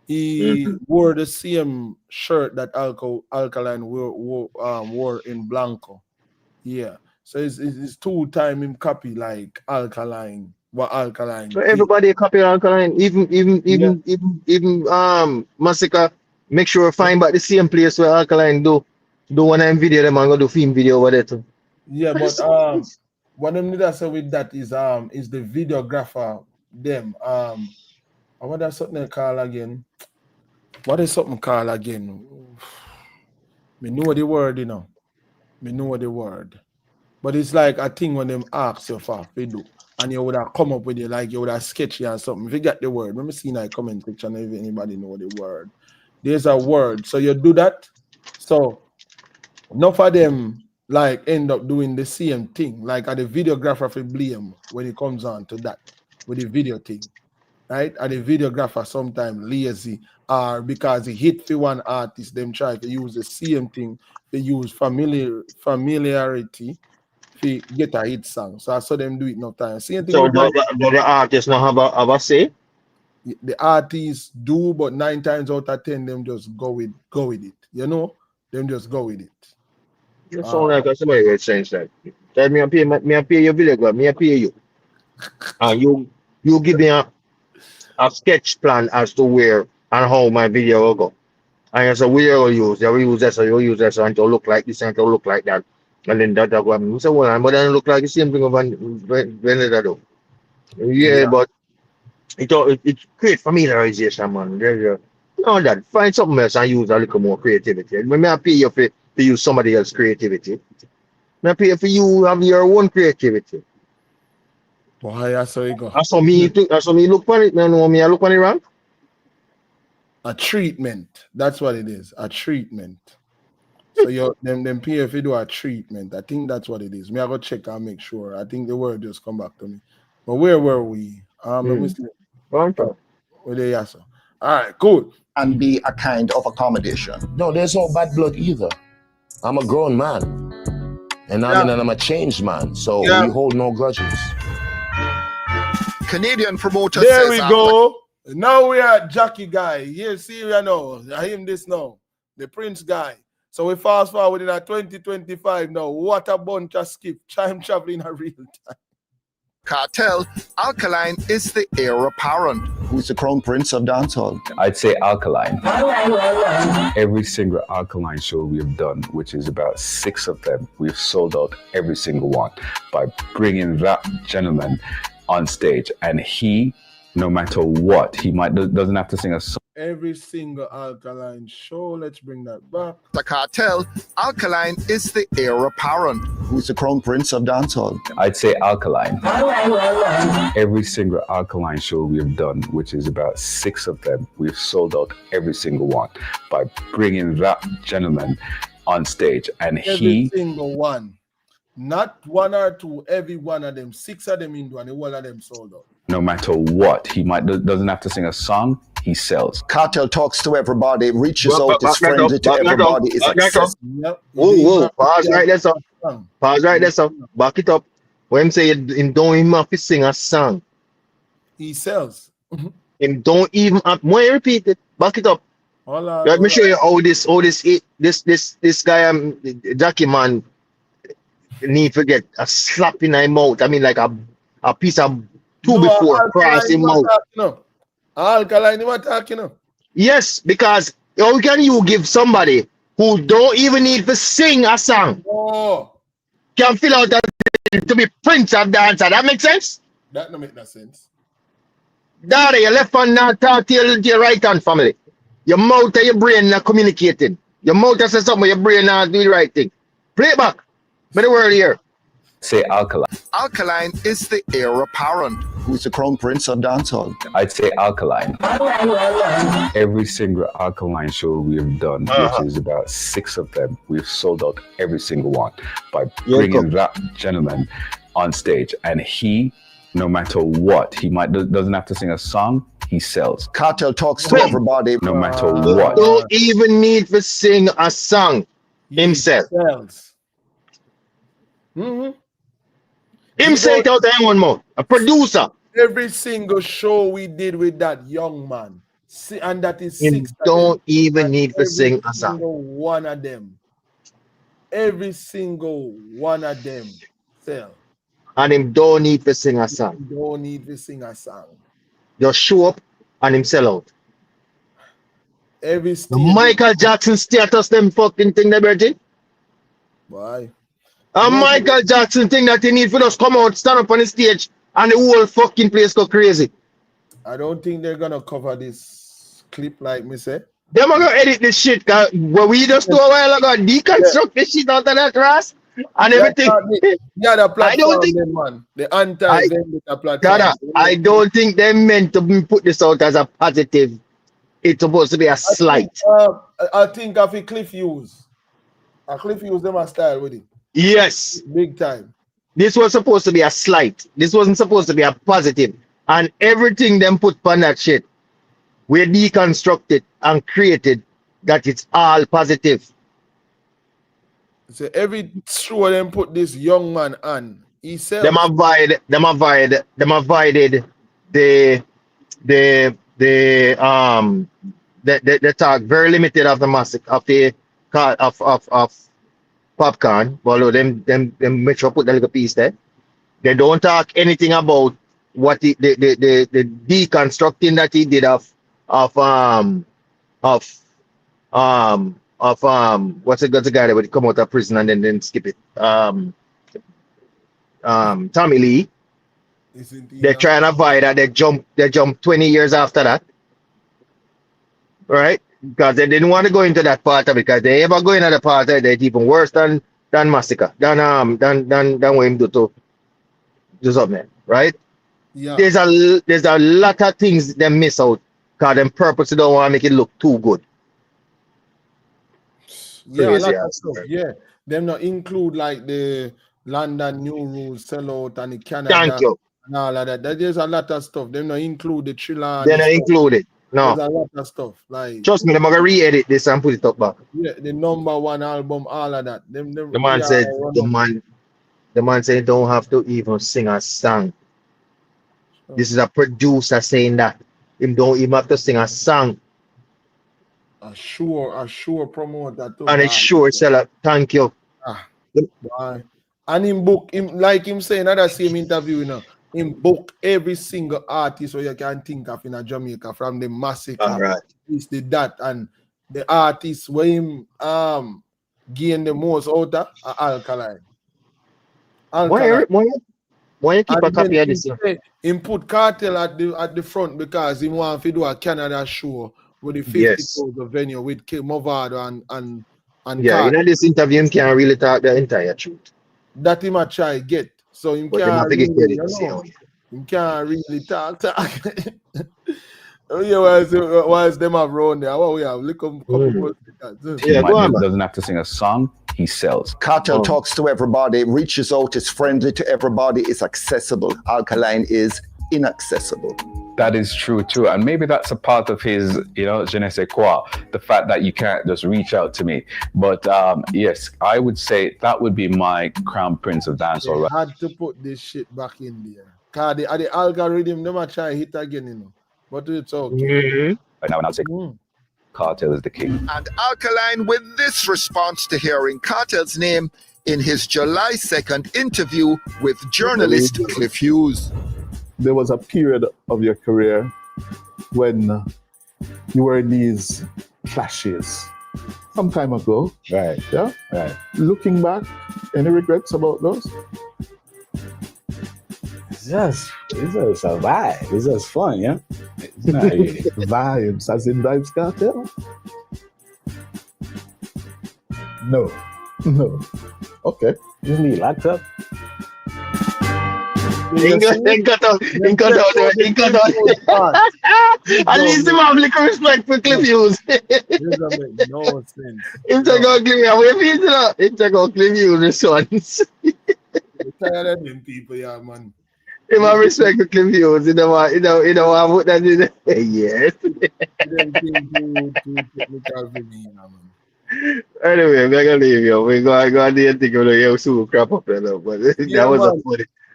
He wore the same shirt that Alkaline wore in Blanco. Yeah. So it's 2 times him copy like Alkaline. What Alkaline? So everybody copy Alkaline, even Massacre. Make sure find back the same place where Alkaline do one time video them and go do film video over there too. Yeah, but what I need to say with that is the videographer them what is something called again? What is something called again? Me know the word, you know. Me know the word. But it's like a thing when them ask you for do. And you would have come up with it like you would have sketchy or something. If you get the word, let me see in the comment section if anybody know the word. There's a word. So you do that. So enough of them like end up doing the same thing. Like the videographer for blame when it comes on to that with the video thing. Right? And the videographer sometimes lazy or because he hit for one artist, them try to use the same thing. They use familiarity to get a hit song. So I saw them do it no time. Same thing. So the artist not have a say? The artists do, but 9 times out of 10, them just go with it. You know? Them just go with it. You sound like somebody will change that. Tell me I pay your video, me I pay you. And you give me a sketch plan as to where and how my video will go. And I say, where you use? You use this, or you use this, and to look like this, and to look like that. And then that go on. So, well, but then look like the same thing of when that do. Yeah, but it create familiarization, man. You know that. Find something else and use a little more creativity. When I pay you for use somebody else's creativity, I pay for you have your own creativity. Why that's how you go. That's how me look on it. No, me I look on it wrong. A treatment. That's what it is. A treatment. So you them pay if you do a treatment. I think that's what it is. Me I go check and make sure. I think the word just come back to me. But where were we? Let me see. Where they are, so. All right, cool. And be a kind of accommodation. No, there's no bad blood either. I'm a grown man. And I'm a changed man. So we hold no grudges. Canadian promoter there says we go. Now we are Jackie guy. Here, see we know. I him this now. The Prince guy. So we fast forward in a 2025 now. What a bunch of skip. Time traveling a real time. Cartel, Alkaline is the heir apparent. Who's the crown prince of dancehall? I'd say Alkaline. Every single Alkaline show we've done, which is about 6 of them, we've sold out every single one by bringing that gentleman on stage. And he, no matter what, he doesn't have to sing a song. Every single Alkaline show. Let's bring that back. The Cartel, Alkaline is the heir apparent. Who's the crown prince of dancehall? I'd say Alkaline. Every single Alkaline show we've done, which is about 6 of them, we've sold out every single one by bringing that gentleman on stage. And Every single one. Not 1 or 2, every one of them. 6 of them in one, all of them sold out. no matter what, he doesn't have to sing a song, he sells. Cartel talks to everybody, reaches out, is friendly to everybody, is accessible. Whoa, pause right there, son. Pause right there, son. Back it up. When him say him don't even have to sing a song, he sells. Him don't even have, when you repeat it, back it up. Let me show you how this guy, Jackie man, need to get a slap in his mouth. I mean, like a piece of two before cross him mouth. Alkaline, you talking? Yes, because how can you give somebody who don't even need to sing a song can fill out that to be prince of dancer? That makes sense? That don't make no sense. Daddy, your left hand not talk to your right hand family. Your mouth and your brain not communicating. Your mouth says something, your brain not do the right thing. Play it back. But the word here. Say Alkaline. Alkaline is the heir apparent. Who's the crown prince of dancehall? I'd say Alkaline. Every single Alkaline show we've done, which is about 6 of them, we've sold out every single one by bringing that gentleman on stage. And he, no matter what, he doesn't have to sing a song, he sells. Cartel talks to everybody, no matter what. Don't even need to sing a song himself. Him say it out there one more. A producer. Every single show we did with that young man, and that is him 6. Don't even need to sing a song. One of them. Every single one of them sell. And him don't need to sing a song. Don't need to sing a song. Just show up and him sell out. Every Michael Jackson status them fucking thing they virgin. Why? And Michael Jackson thing that he need for us come out, stand up on the stage, and the whole fucking place go crazy. I don't think they're gonna cover this clip like me say. They're gonna edit this shit, cause what we just do a while ago, deconstruct this shit out of that grass and everything. Yeah, the platform, I don't think them, man. The anti-vendetta platform. I don't think they meant to put this out as a positive. It's supposed to be a slight. I think of a Cliff Hughes. A Cliff Hughes them a style with it. Yes. Big time. This was supposed to be a slight. This wasn't supposed to be a positive. And everything them put on that shit, we deconstructed and created that it's all positive. So every show them put this young man on, he sells. Them avoided the talk very limited of the massive of the of popcorn, although them make sure put that little piece there. They don't talk anything about what the deconstructing that he did of what's the guy that would come out of prison and then skip it? Tommy Lee. They try and avoid that. They jump 20 years after that. Right? Because they didn't want to go into that part of it, because they ever go into the part of it, it's even worse than Massacre, than what him do something, right? Yeah. There's a lot of things they miss out because them purposely don't want to make it look too good. Yeah, a lot of stuff. Yeah. Them not include like the London New Rules sellout and the Canada. Thank you. And all of that. There's a lot of stuff. Them not include the TRELAWNY. They're not included. No. There's a lot of stuff. Like, trust me, I'm gonna re-edit this and put it up back. Yeah, the #1 album, all of that. The man said the man said don't have to even sing a song. This is a producer saying that. him don't even have to sing a song. A sure promoter too. And it's sure seller. Thank you. Why? And him book him like him saying that same interview, you know. Him book every single artist so you can think of in a Jamaica, from the Massacre, All right. this, the that, and the artists where him gain the most out of Alkaline. Why you keep a copy of this? Him put Cartel at the front because he want to do a Canada show with the 50,000 venue with Movado and yeah, Cartel. in this interview, him can't really talk the entire truth. That him a try get. So him can't really, him can't really talk. Why is them have round there? What we have? Look couple He doesn't have to sing a song. He sells. Cartel talks to everybody, reaches out, is friendly to everybody, is accessible. Alkaline is inaccessible. That is true too, and maybe that's a part of his, je ne sais quoi, the fact that you can't just reach out to me. But yes, I would say that would be my crown prince of dancehall. Had to put this shit back in there. Cause the algorithm, they might try hit again, but it's okay. Right now, I'll say Cartel is the king. And Alkaline with this response to hearing Cartel's name in his July 2nd interview with journalist Cliff Hughes. There was a period of your career when you were in these clashes some time ago. Right. Yeah. Right. Looking back, any regrets about those? It's just a vibe. It's just fun, yeah. It's not really. Vibes, as in Vibes Cartel? No. Okay. Just need locked up. He cut out. At least him have little respect for Cliff Hughes. No sense. Him take out Cliff Hughes. Him take out Cliff Hughes response. Tired of them people, yeah, man. Him have respect for Cliff Hughes. You know what? Put that in there. Yes. Anyway, I'm gonna leave you. We're gonna do a thing with you soon crap up there, but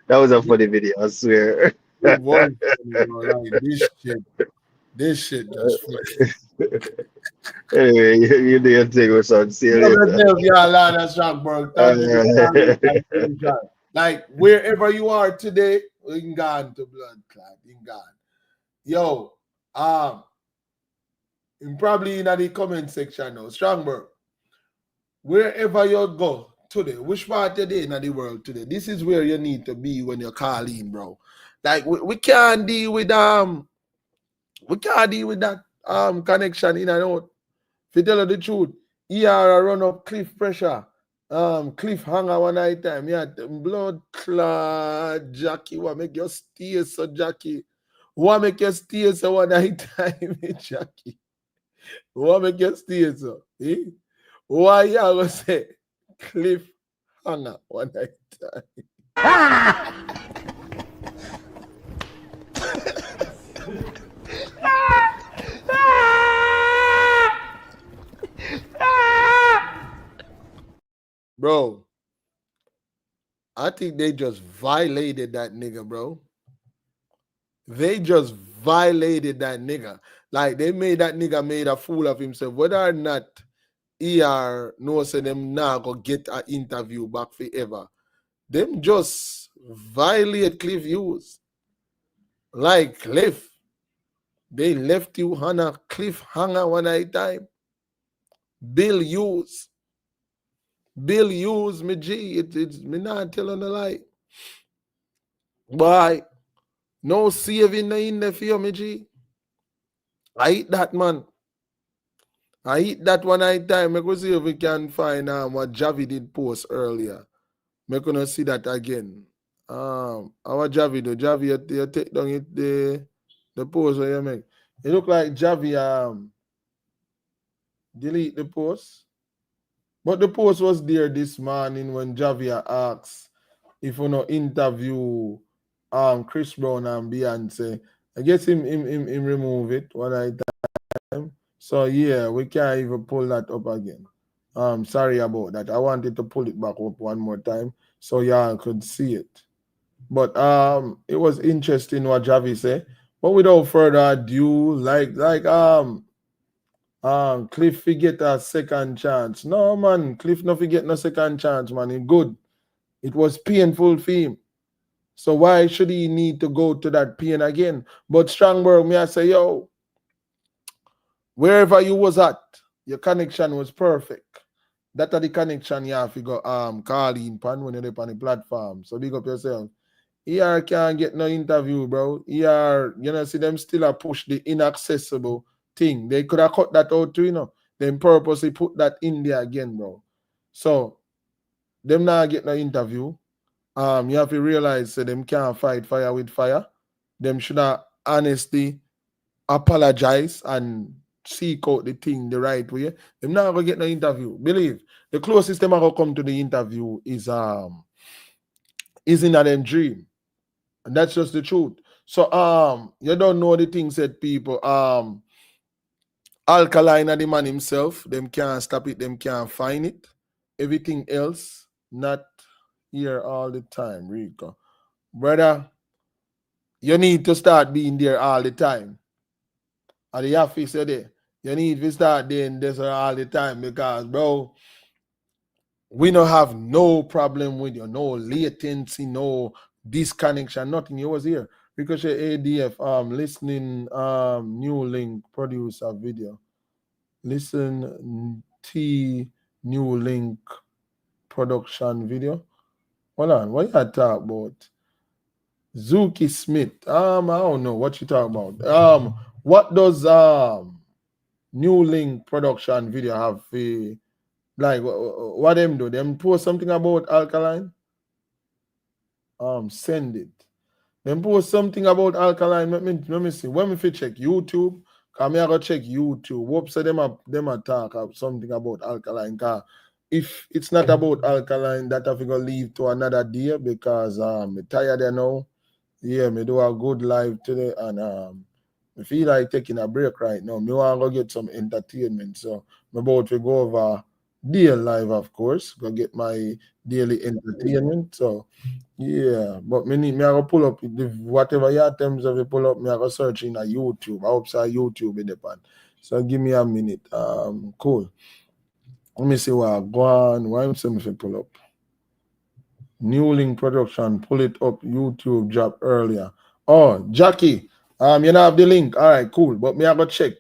that was a funny video, I swear. It was funny, bro. Like, this shit just funny. Anyway, you do your thing with some serious. Like wherever you are today, we can go on to blood clot. Yo, and probably in the comment section now, Strongberg. Wherever you go today, which part of the in the world today, this is where you need to be when you're calling, bro. Like we can't deal with that connection in and out. If you tell you the truth, ER run up cliff pressure, cliff hanger one night time. Yeah, blood clot, Jackie. What make you stay so, Jackie? What make you stay so one night time, Jackie? What make you stay so? Eh? Why you gonna say cliff hanger one night time? Bro, I think they just violated that nigga, bro. They just violated that nigga. Like, they made that nigga made a fool of himself. Whether or not ER knows them now go get an interview back forever. Them just violate Cliff Hughes. Like Cliff. They left you on a cliffhanger one night time. Bill Hughes. Bill Hughes, me G. It's me not telling a lie. Why? No saving in there for you, me G. I eat that, man. I eat that one night time. I go see if we can find what Javi did post earlier. I'm gonna see that again. Our Javi do. Javi, you take down it the post where you make. It look like Javi delete the post. But the post was there this morning when Javier asked if you know interview Chris Brown and Beyonce. I guess him remove it one night time. So yeah, we can't even pull that up again. Sorry about that. I wanted to pull it back up one more time so y'all could see it. But it was interesting what Javi said But without further ado, Cliff get a second chance. No man, Cliff no get no second chance, man. He good. It was painful for him. So why should he need to go to that pain again? But Strongberg, me I say, yo, wherever you was at, your connection was perfect. That are the connection you have to go call in pan when you're on the platform. So big up yourself. Here can't get no interview, bro. Here, see them still a push the inaccessible thing. They could have cut that out too, Then purposely put that in there again, bro. So them not get no interview. You have to realize that them can't fight fire with fire. Them should have honestly apologize and seek out the thing the right way. Them not gonna get no interview. Believe the closest them are gonna come to the interview is in them dream. And that's just the truth. So you don't know the things that people Alkaline and the man himself, them can't stop it, them can't find it. Everything else, not here all the time, Rico. Brother, you need to start being there all the time. At the office there, you need to start doing this all the time because, bro, we don't have no problem with you, no latency, no disconnection, nothing. You was here. Ricochet ADF, listening, new link, produce a video. Listen, T, new link, production video. Hold on, what you talk about? Zuki Smith. I don't know what you talk about. What does new link production video have? Like what them do? Them post something about Alkaline? Send it. Them post something about Alkaline. Let me see. When me check YouTube, come here go check YouTube. Hope say them a talk of something about Alkaline. Cause if it's not about Alkaline, that have to go leave to another day because I'm tired there now. Yeah, me do a good live today and I feel like taking a break right now. Me want to go get some entertainment. So I'm about to go over day live, of course. Go get my daily entertainment. So yeah, but me I go pull up whatever your terms of you pull up, me I go search in a YouTube. I hope so YouTube in the pan. So give me a minute. Cool. Let me see what I go on. Why am I pull up? New link production, pull it up. YouTube drop earlier. Oh, Jackie. You don't have the link. All right, cool. But me I go check.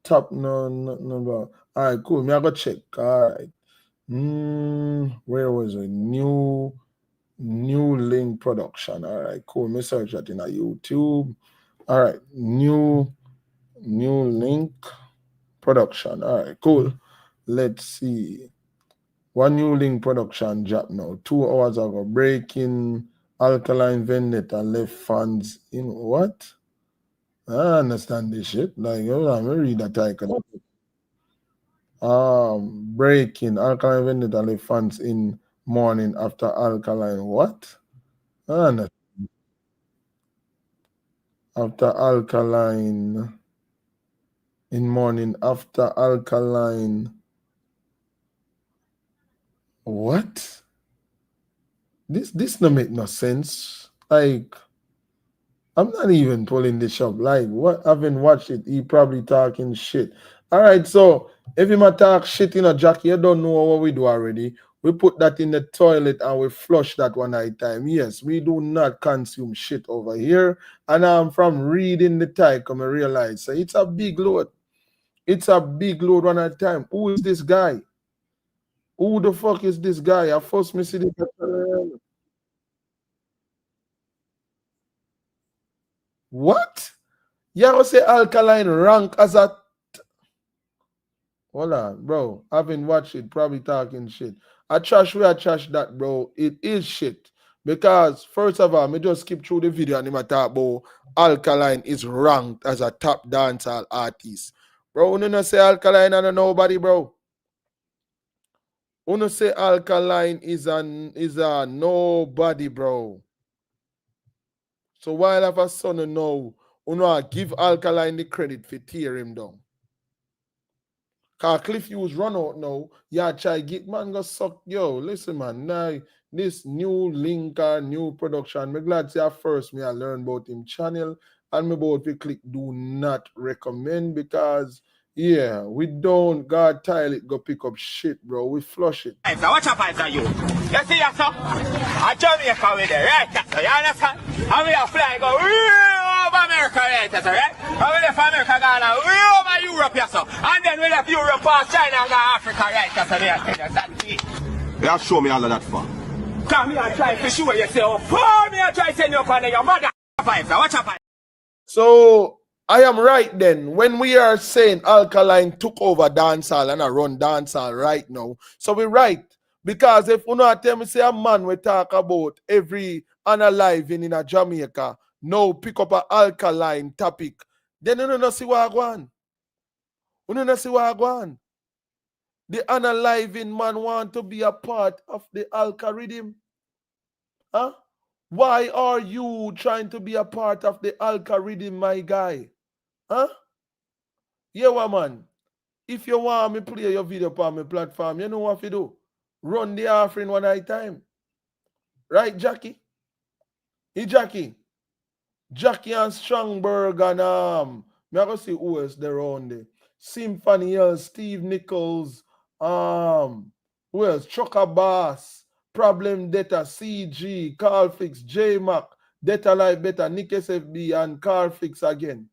Top no. All right, cool. Me I go check. All right. Where was it? New link production. All right, cool. Me search that in a YouTube. All right, new link production. All right, cool. Let's see. One new link production job now. 2 hours ago. Breaking Alkaline Vendetta left fans in what? I understand this shit. Like, let me read that title. Breaking Alkaline Vendetta left fans in morning after Alkaline. What? I understand. After Alkaline. In morning after Alkaline. What? This don't make no sense. Like, I'm not even pulling this up. Like, what? I haven't watched it. He probably talking shit. All right, so if him a talk shit Jackie, you don't know what we do already. We put that in the toilet and we flush that one at a time. Yes, we do not consume shit over here. And I'm from reading the title, I realize so it's a big load. It's a big load one at a time. Who is this guy? Who the fuck is this guy? I first me see the what? You gonna say Alkaline rank as a hold on, bro. I haven't watched it, probably talking shit. I trash that, bro. It is shit. Because first of all, me just skip through the video and him talk about Alkaline is ranked as a top dancehall artist. Bro, you know say Alkaline and nobody, bro. You say Alkaline is a nobody, bro. So while I have a son now, I give Alkaline the credit for tear him down. Cause Cliff Hughes run out now. Yeah, try get man go suck. Yo, listen, man. Now this new linker, new production. Me glad say at first me I learn about him channel and me about to click do not recommend because yeah, we don't God tile it go pick up shit, bro. We flush it. So what happens to you? You see us up? I Jamaica with the right, so you understand? And we are flying go over America right, so right? And we left America gone over Europe, yes, so. And then we left Europe past China and go Africa right, so they are saying that's it. You have show me all of that for. Come here and try to show yourself. For me and try to send you up on your mother. So what happens? So I am right then. When we are saying Alkaline took over dancehall and I run dancehall right now. So we're right. Because if you not tell me say a man we talk about every unaliving in a Jamaica, no pick up an Alkaline topic, then you don't see what I go on. You don't see what I go on. The unaliving man want to be a part of the Alka rhythm. Huh? Why are you trying to be a part of the Alka rhythm, my guy? Huh? Yeah, what man? If you want me play your video on my platform, you know what to do. Run the offering one at a time. Right, Jackie? Hey, Jackie. Jackie and Strongberg and me I go see who else there on there. Symphony Hill, Steve Nichols, who else? Trucker Bass, Problem Data, CG, Carl Fix, J Mac, Data Life Better, Nick SFB, and Carl Fix again.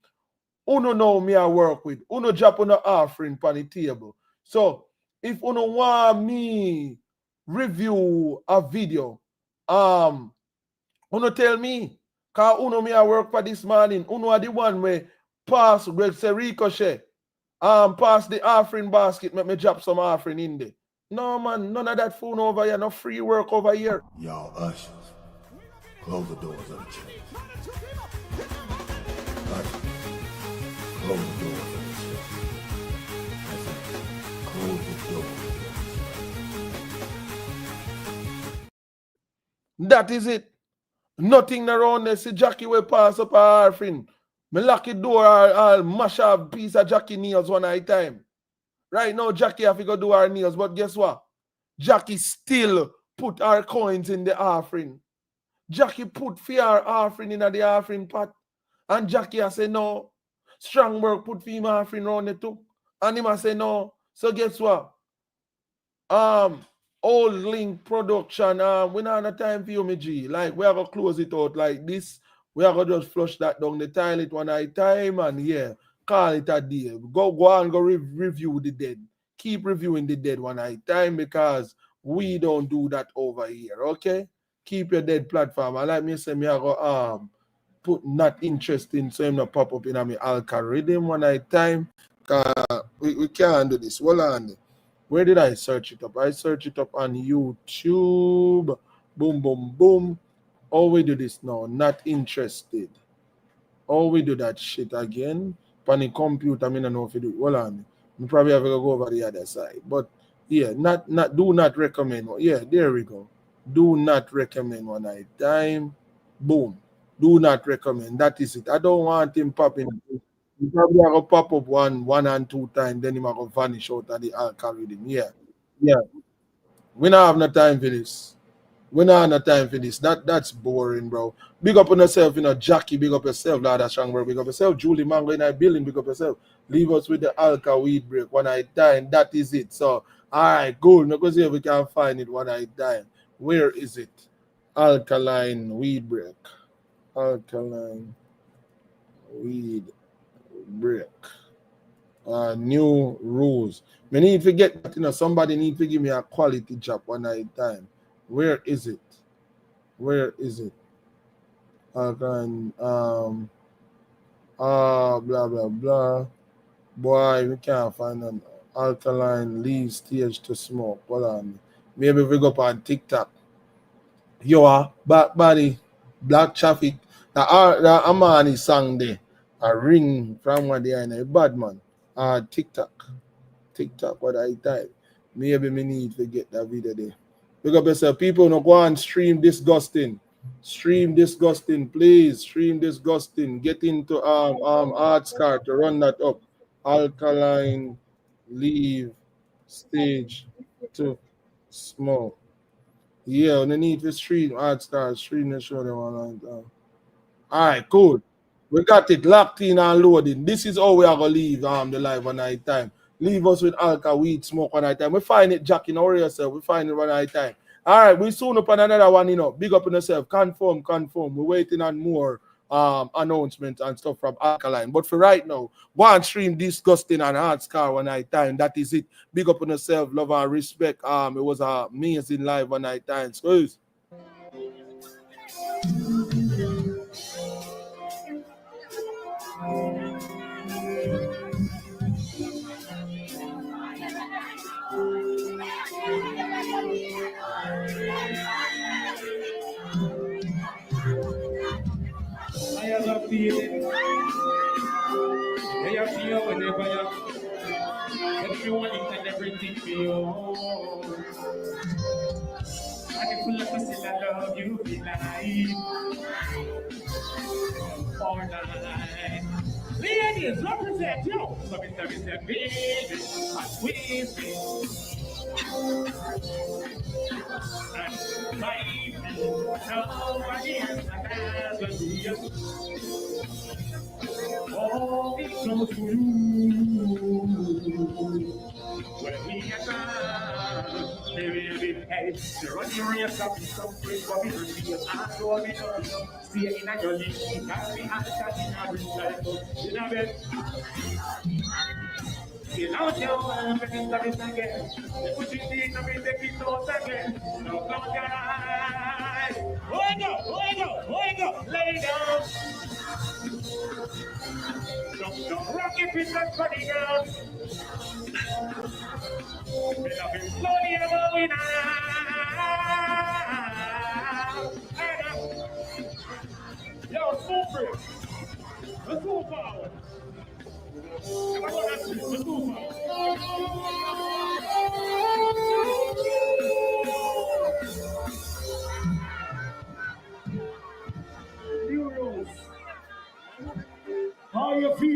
Uno know me I work with. Uno drop on the offering on the table. So if uno want me review a video, uno tell me. Cause uno me I work for this morning. Uno are the one where pass Greg say ricochet. Pass the offering basket, make me drop some offering in there. No man, none of that phone over here, no free work over here. Y'all ushers, close the doors of the church. Ushers, close the doors of the church. I said, close the doors. That is it. Nothing around there. See Jackie will pass up our offering. Me lock the door, I'll mash up a piece of Jackie nails one at a time. Right now, Jackie have to go do our nails, but guess what? Jackie still put our coins in the offering. Jackie put our offering in the offering pot. And Jackie has say no. Strongberg put him offering around it too. And him say no. So guess what? Old Link production, we not have time for you, me G. Like, we are going to close it out like this. We are going to just flush that down the toilet one at a time and yeah, call it a day. Go on, go review the dead. Keep reviewing the dead one at a time because we don't do that over here, okay? Keep your dead platform. And like me say, me I go put not interesting so him not pop up in my algorithm one at a time. We can't do this. Hold on. Where did I search it up? I search it up on YouTube. Boom, boom, boom. Oh, we do this now. Not interested. Oh, we do that shit again. On the computer, I don't know if you do it. Hold on. We probably have to go over the other side. But yeah, do not recommend. Yeah, there we go. Do not recommend one at a time. Boom. Do not recommend. That is it. I don't want him popping. He probably going to pop up one and two times, then he might go vanish out of the algorithm. Yeah. Yeah. We don't have no time for this. We don't have no time for this. That's boring, bro. Big up on yourself, Jackie, big up yourself, Lord Strongberg, big up yourself, Julie Mango in our building, big up yourself. Leave us with the Alka weed break one at a time. That is it. So, all right, good. Now go see if we can find it one at a time. Where is it? Alkaline weed break. Alkaline weed break. New rules. We need to get that, somebody need to give me a quality job one at a time. Where is it? Where is it? Alkaline, blah blah blah. Boy, we can't find an Alkaline leave stage to smoke. Hold on. Maybe we go up on TikTok. Yo, back body, black traffic. The Amani song there. A ring from one day and a bad man. TikTok, what I type. Maybe me need to get that video there. Big up yourself. People no go and stream Disgusting. Stream Disgusting, please. Stream Disgusting. Get into Arts Card to run that up. Alkaline leave stage to smoke. Yeah, underneath the stream, art stars, stream the show them online. All right, cool. We got it locked in and loading. This is how we are gonna leave the live one night time. Leave us with alcohol, weed, smoke one night time. We find it, Jack, don't worry yourself. We find it one night time. All right, we soon up on another one, Big up on yourself. Confirm. We're waiting on more announcements and stuff from Alkaline. But for right now, go and stream Disgusting and Hard Scar one night time. That is it. Big up on yourself, love and respect. It was an amazing live one night time. Squeeze. I have a feeling. They are here whenever you everyone and everything for you. And if you let me say I love you, be like all night. Ladies, represent you. So Mr. Baby, and squeeze me. And baby, nobody else has a deal. Oh, it comes to you when we are done. They will be paid. They're running race up in some place for me to see us. I know we don't see it in your league. Can't be answered in a rich life. In a bed. Get out your world, but it's not again. They put it in, and we take it out again. No, come down. Wake up, lay down. Don't rock it with that body down. We love him slowly and going out. Yo, super. Let's go forward. Let's go forward. New rules. How you feeling?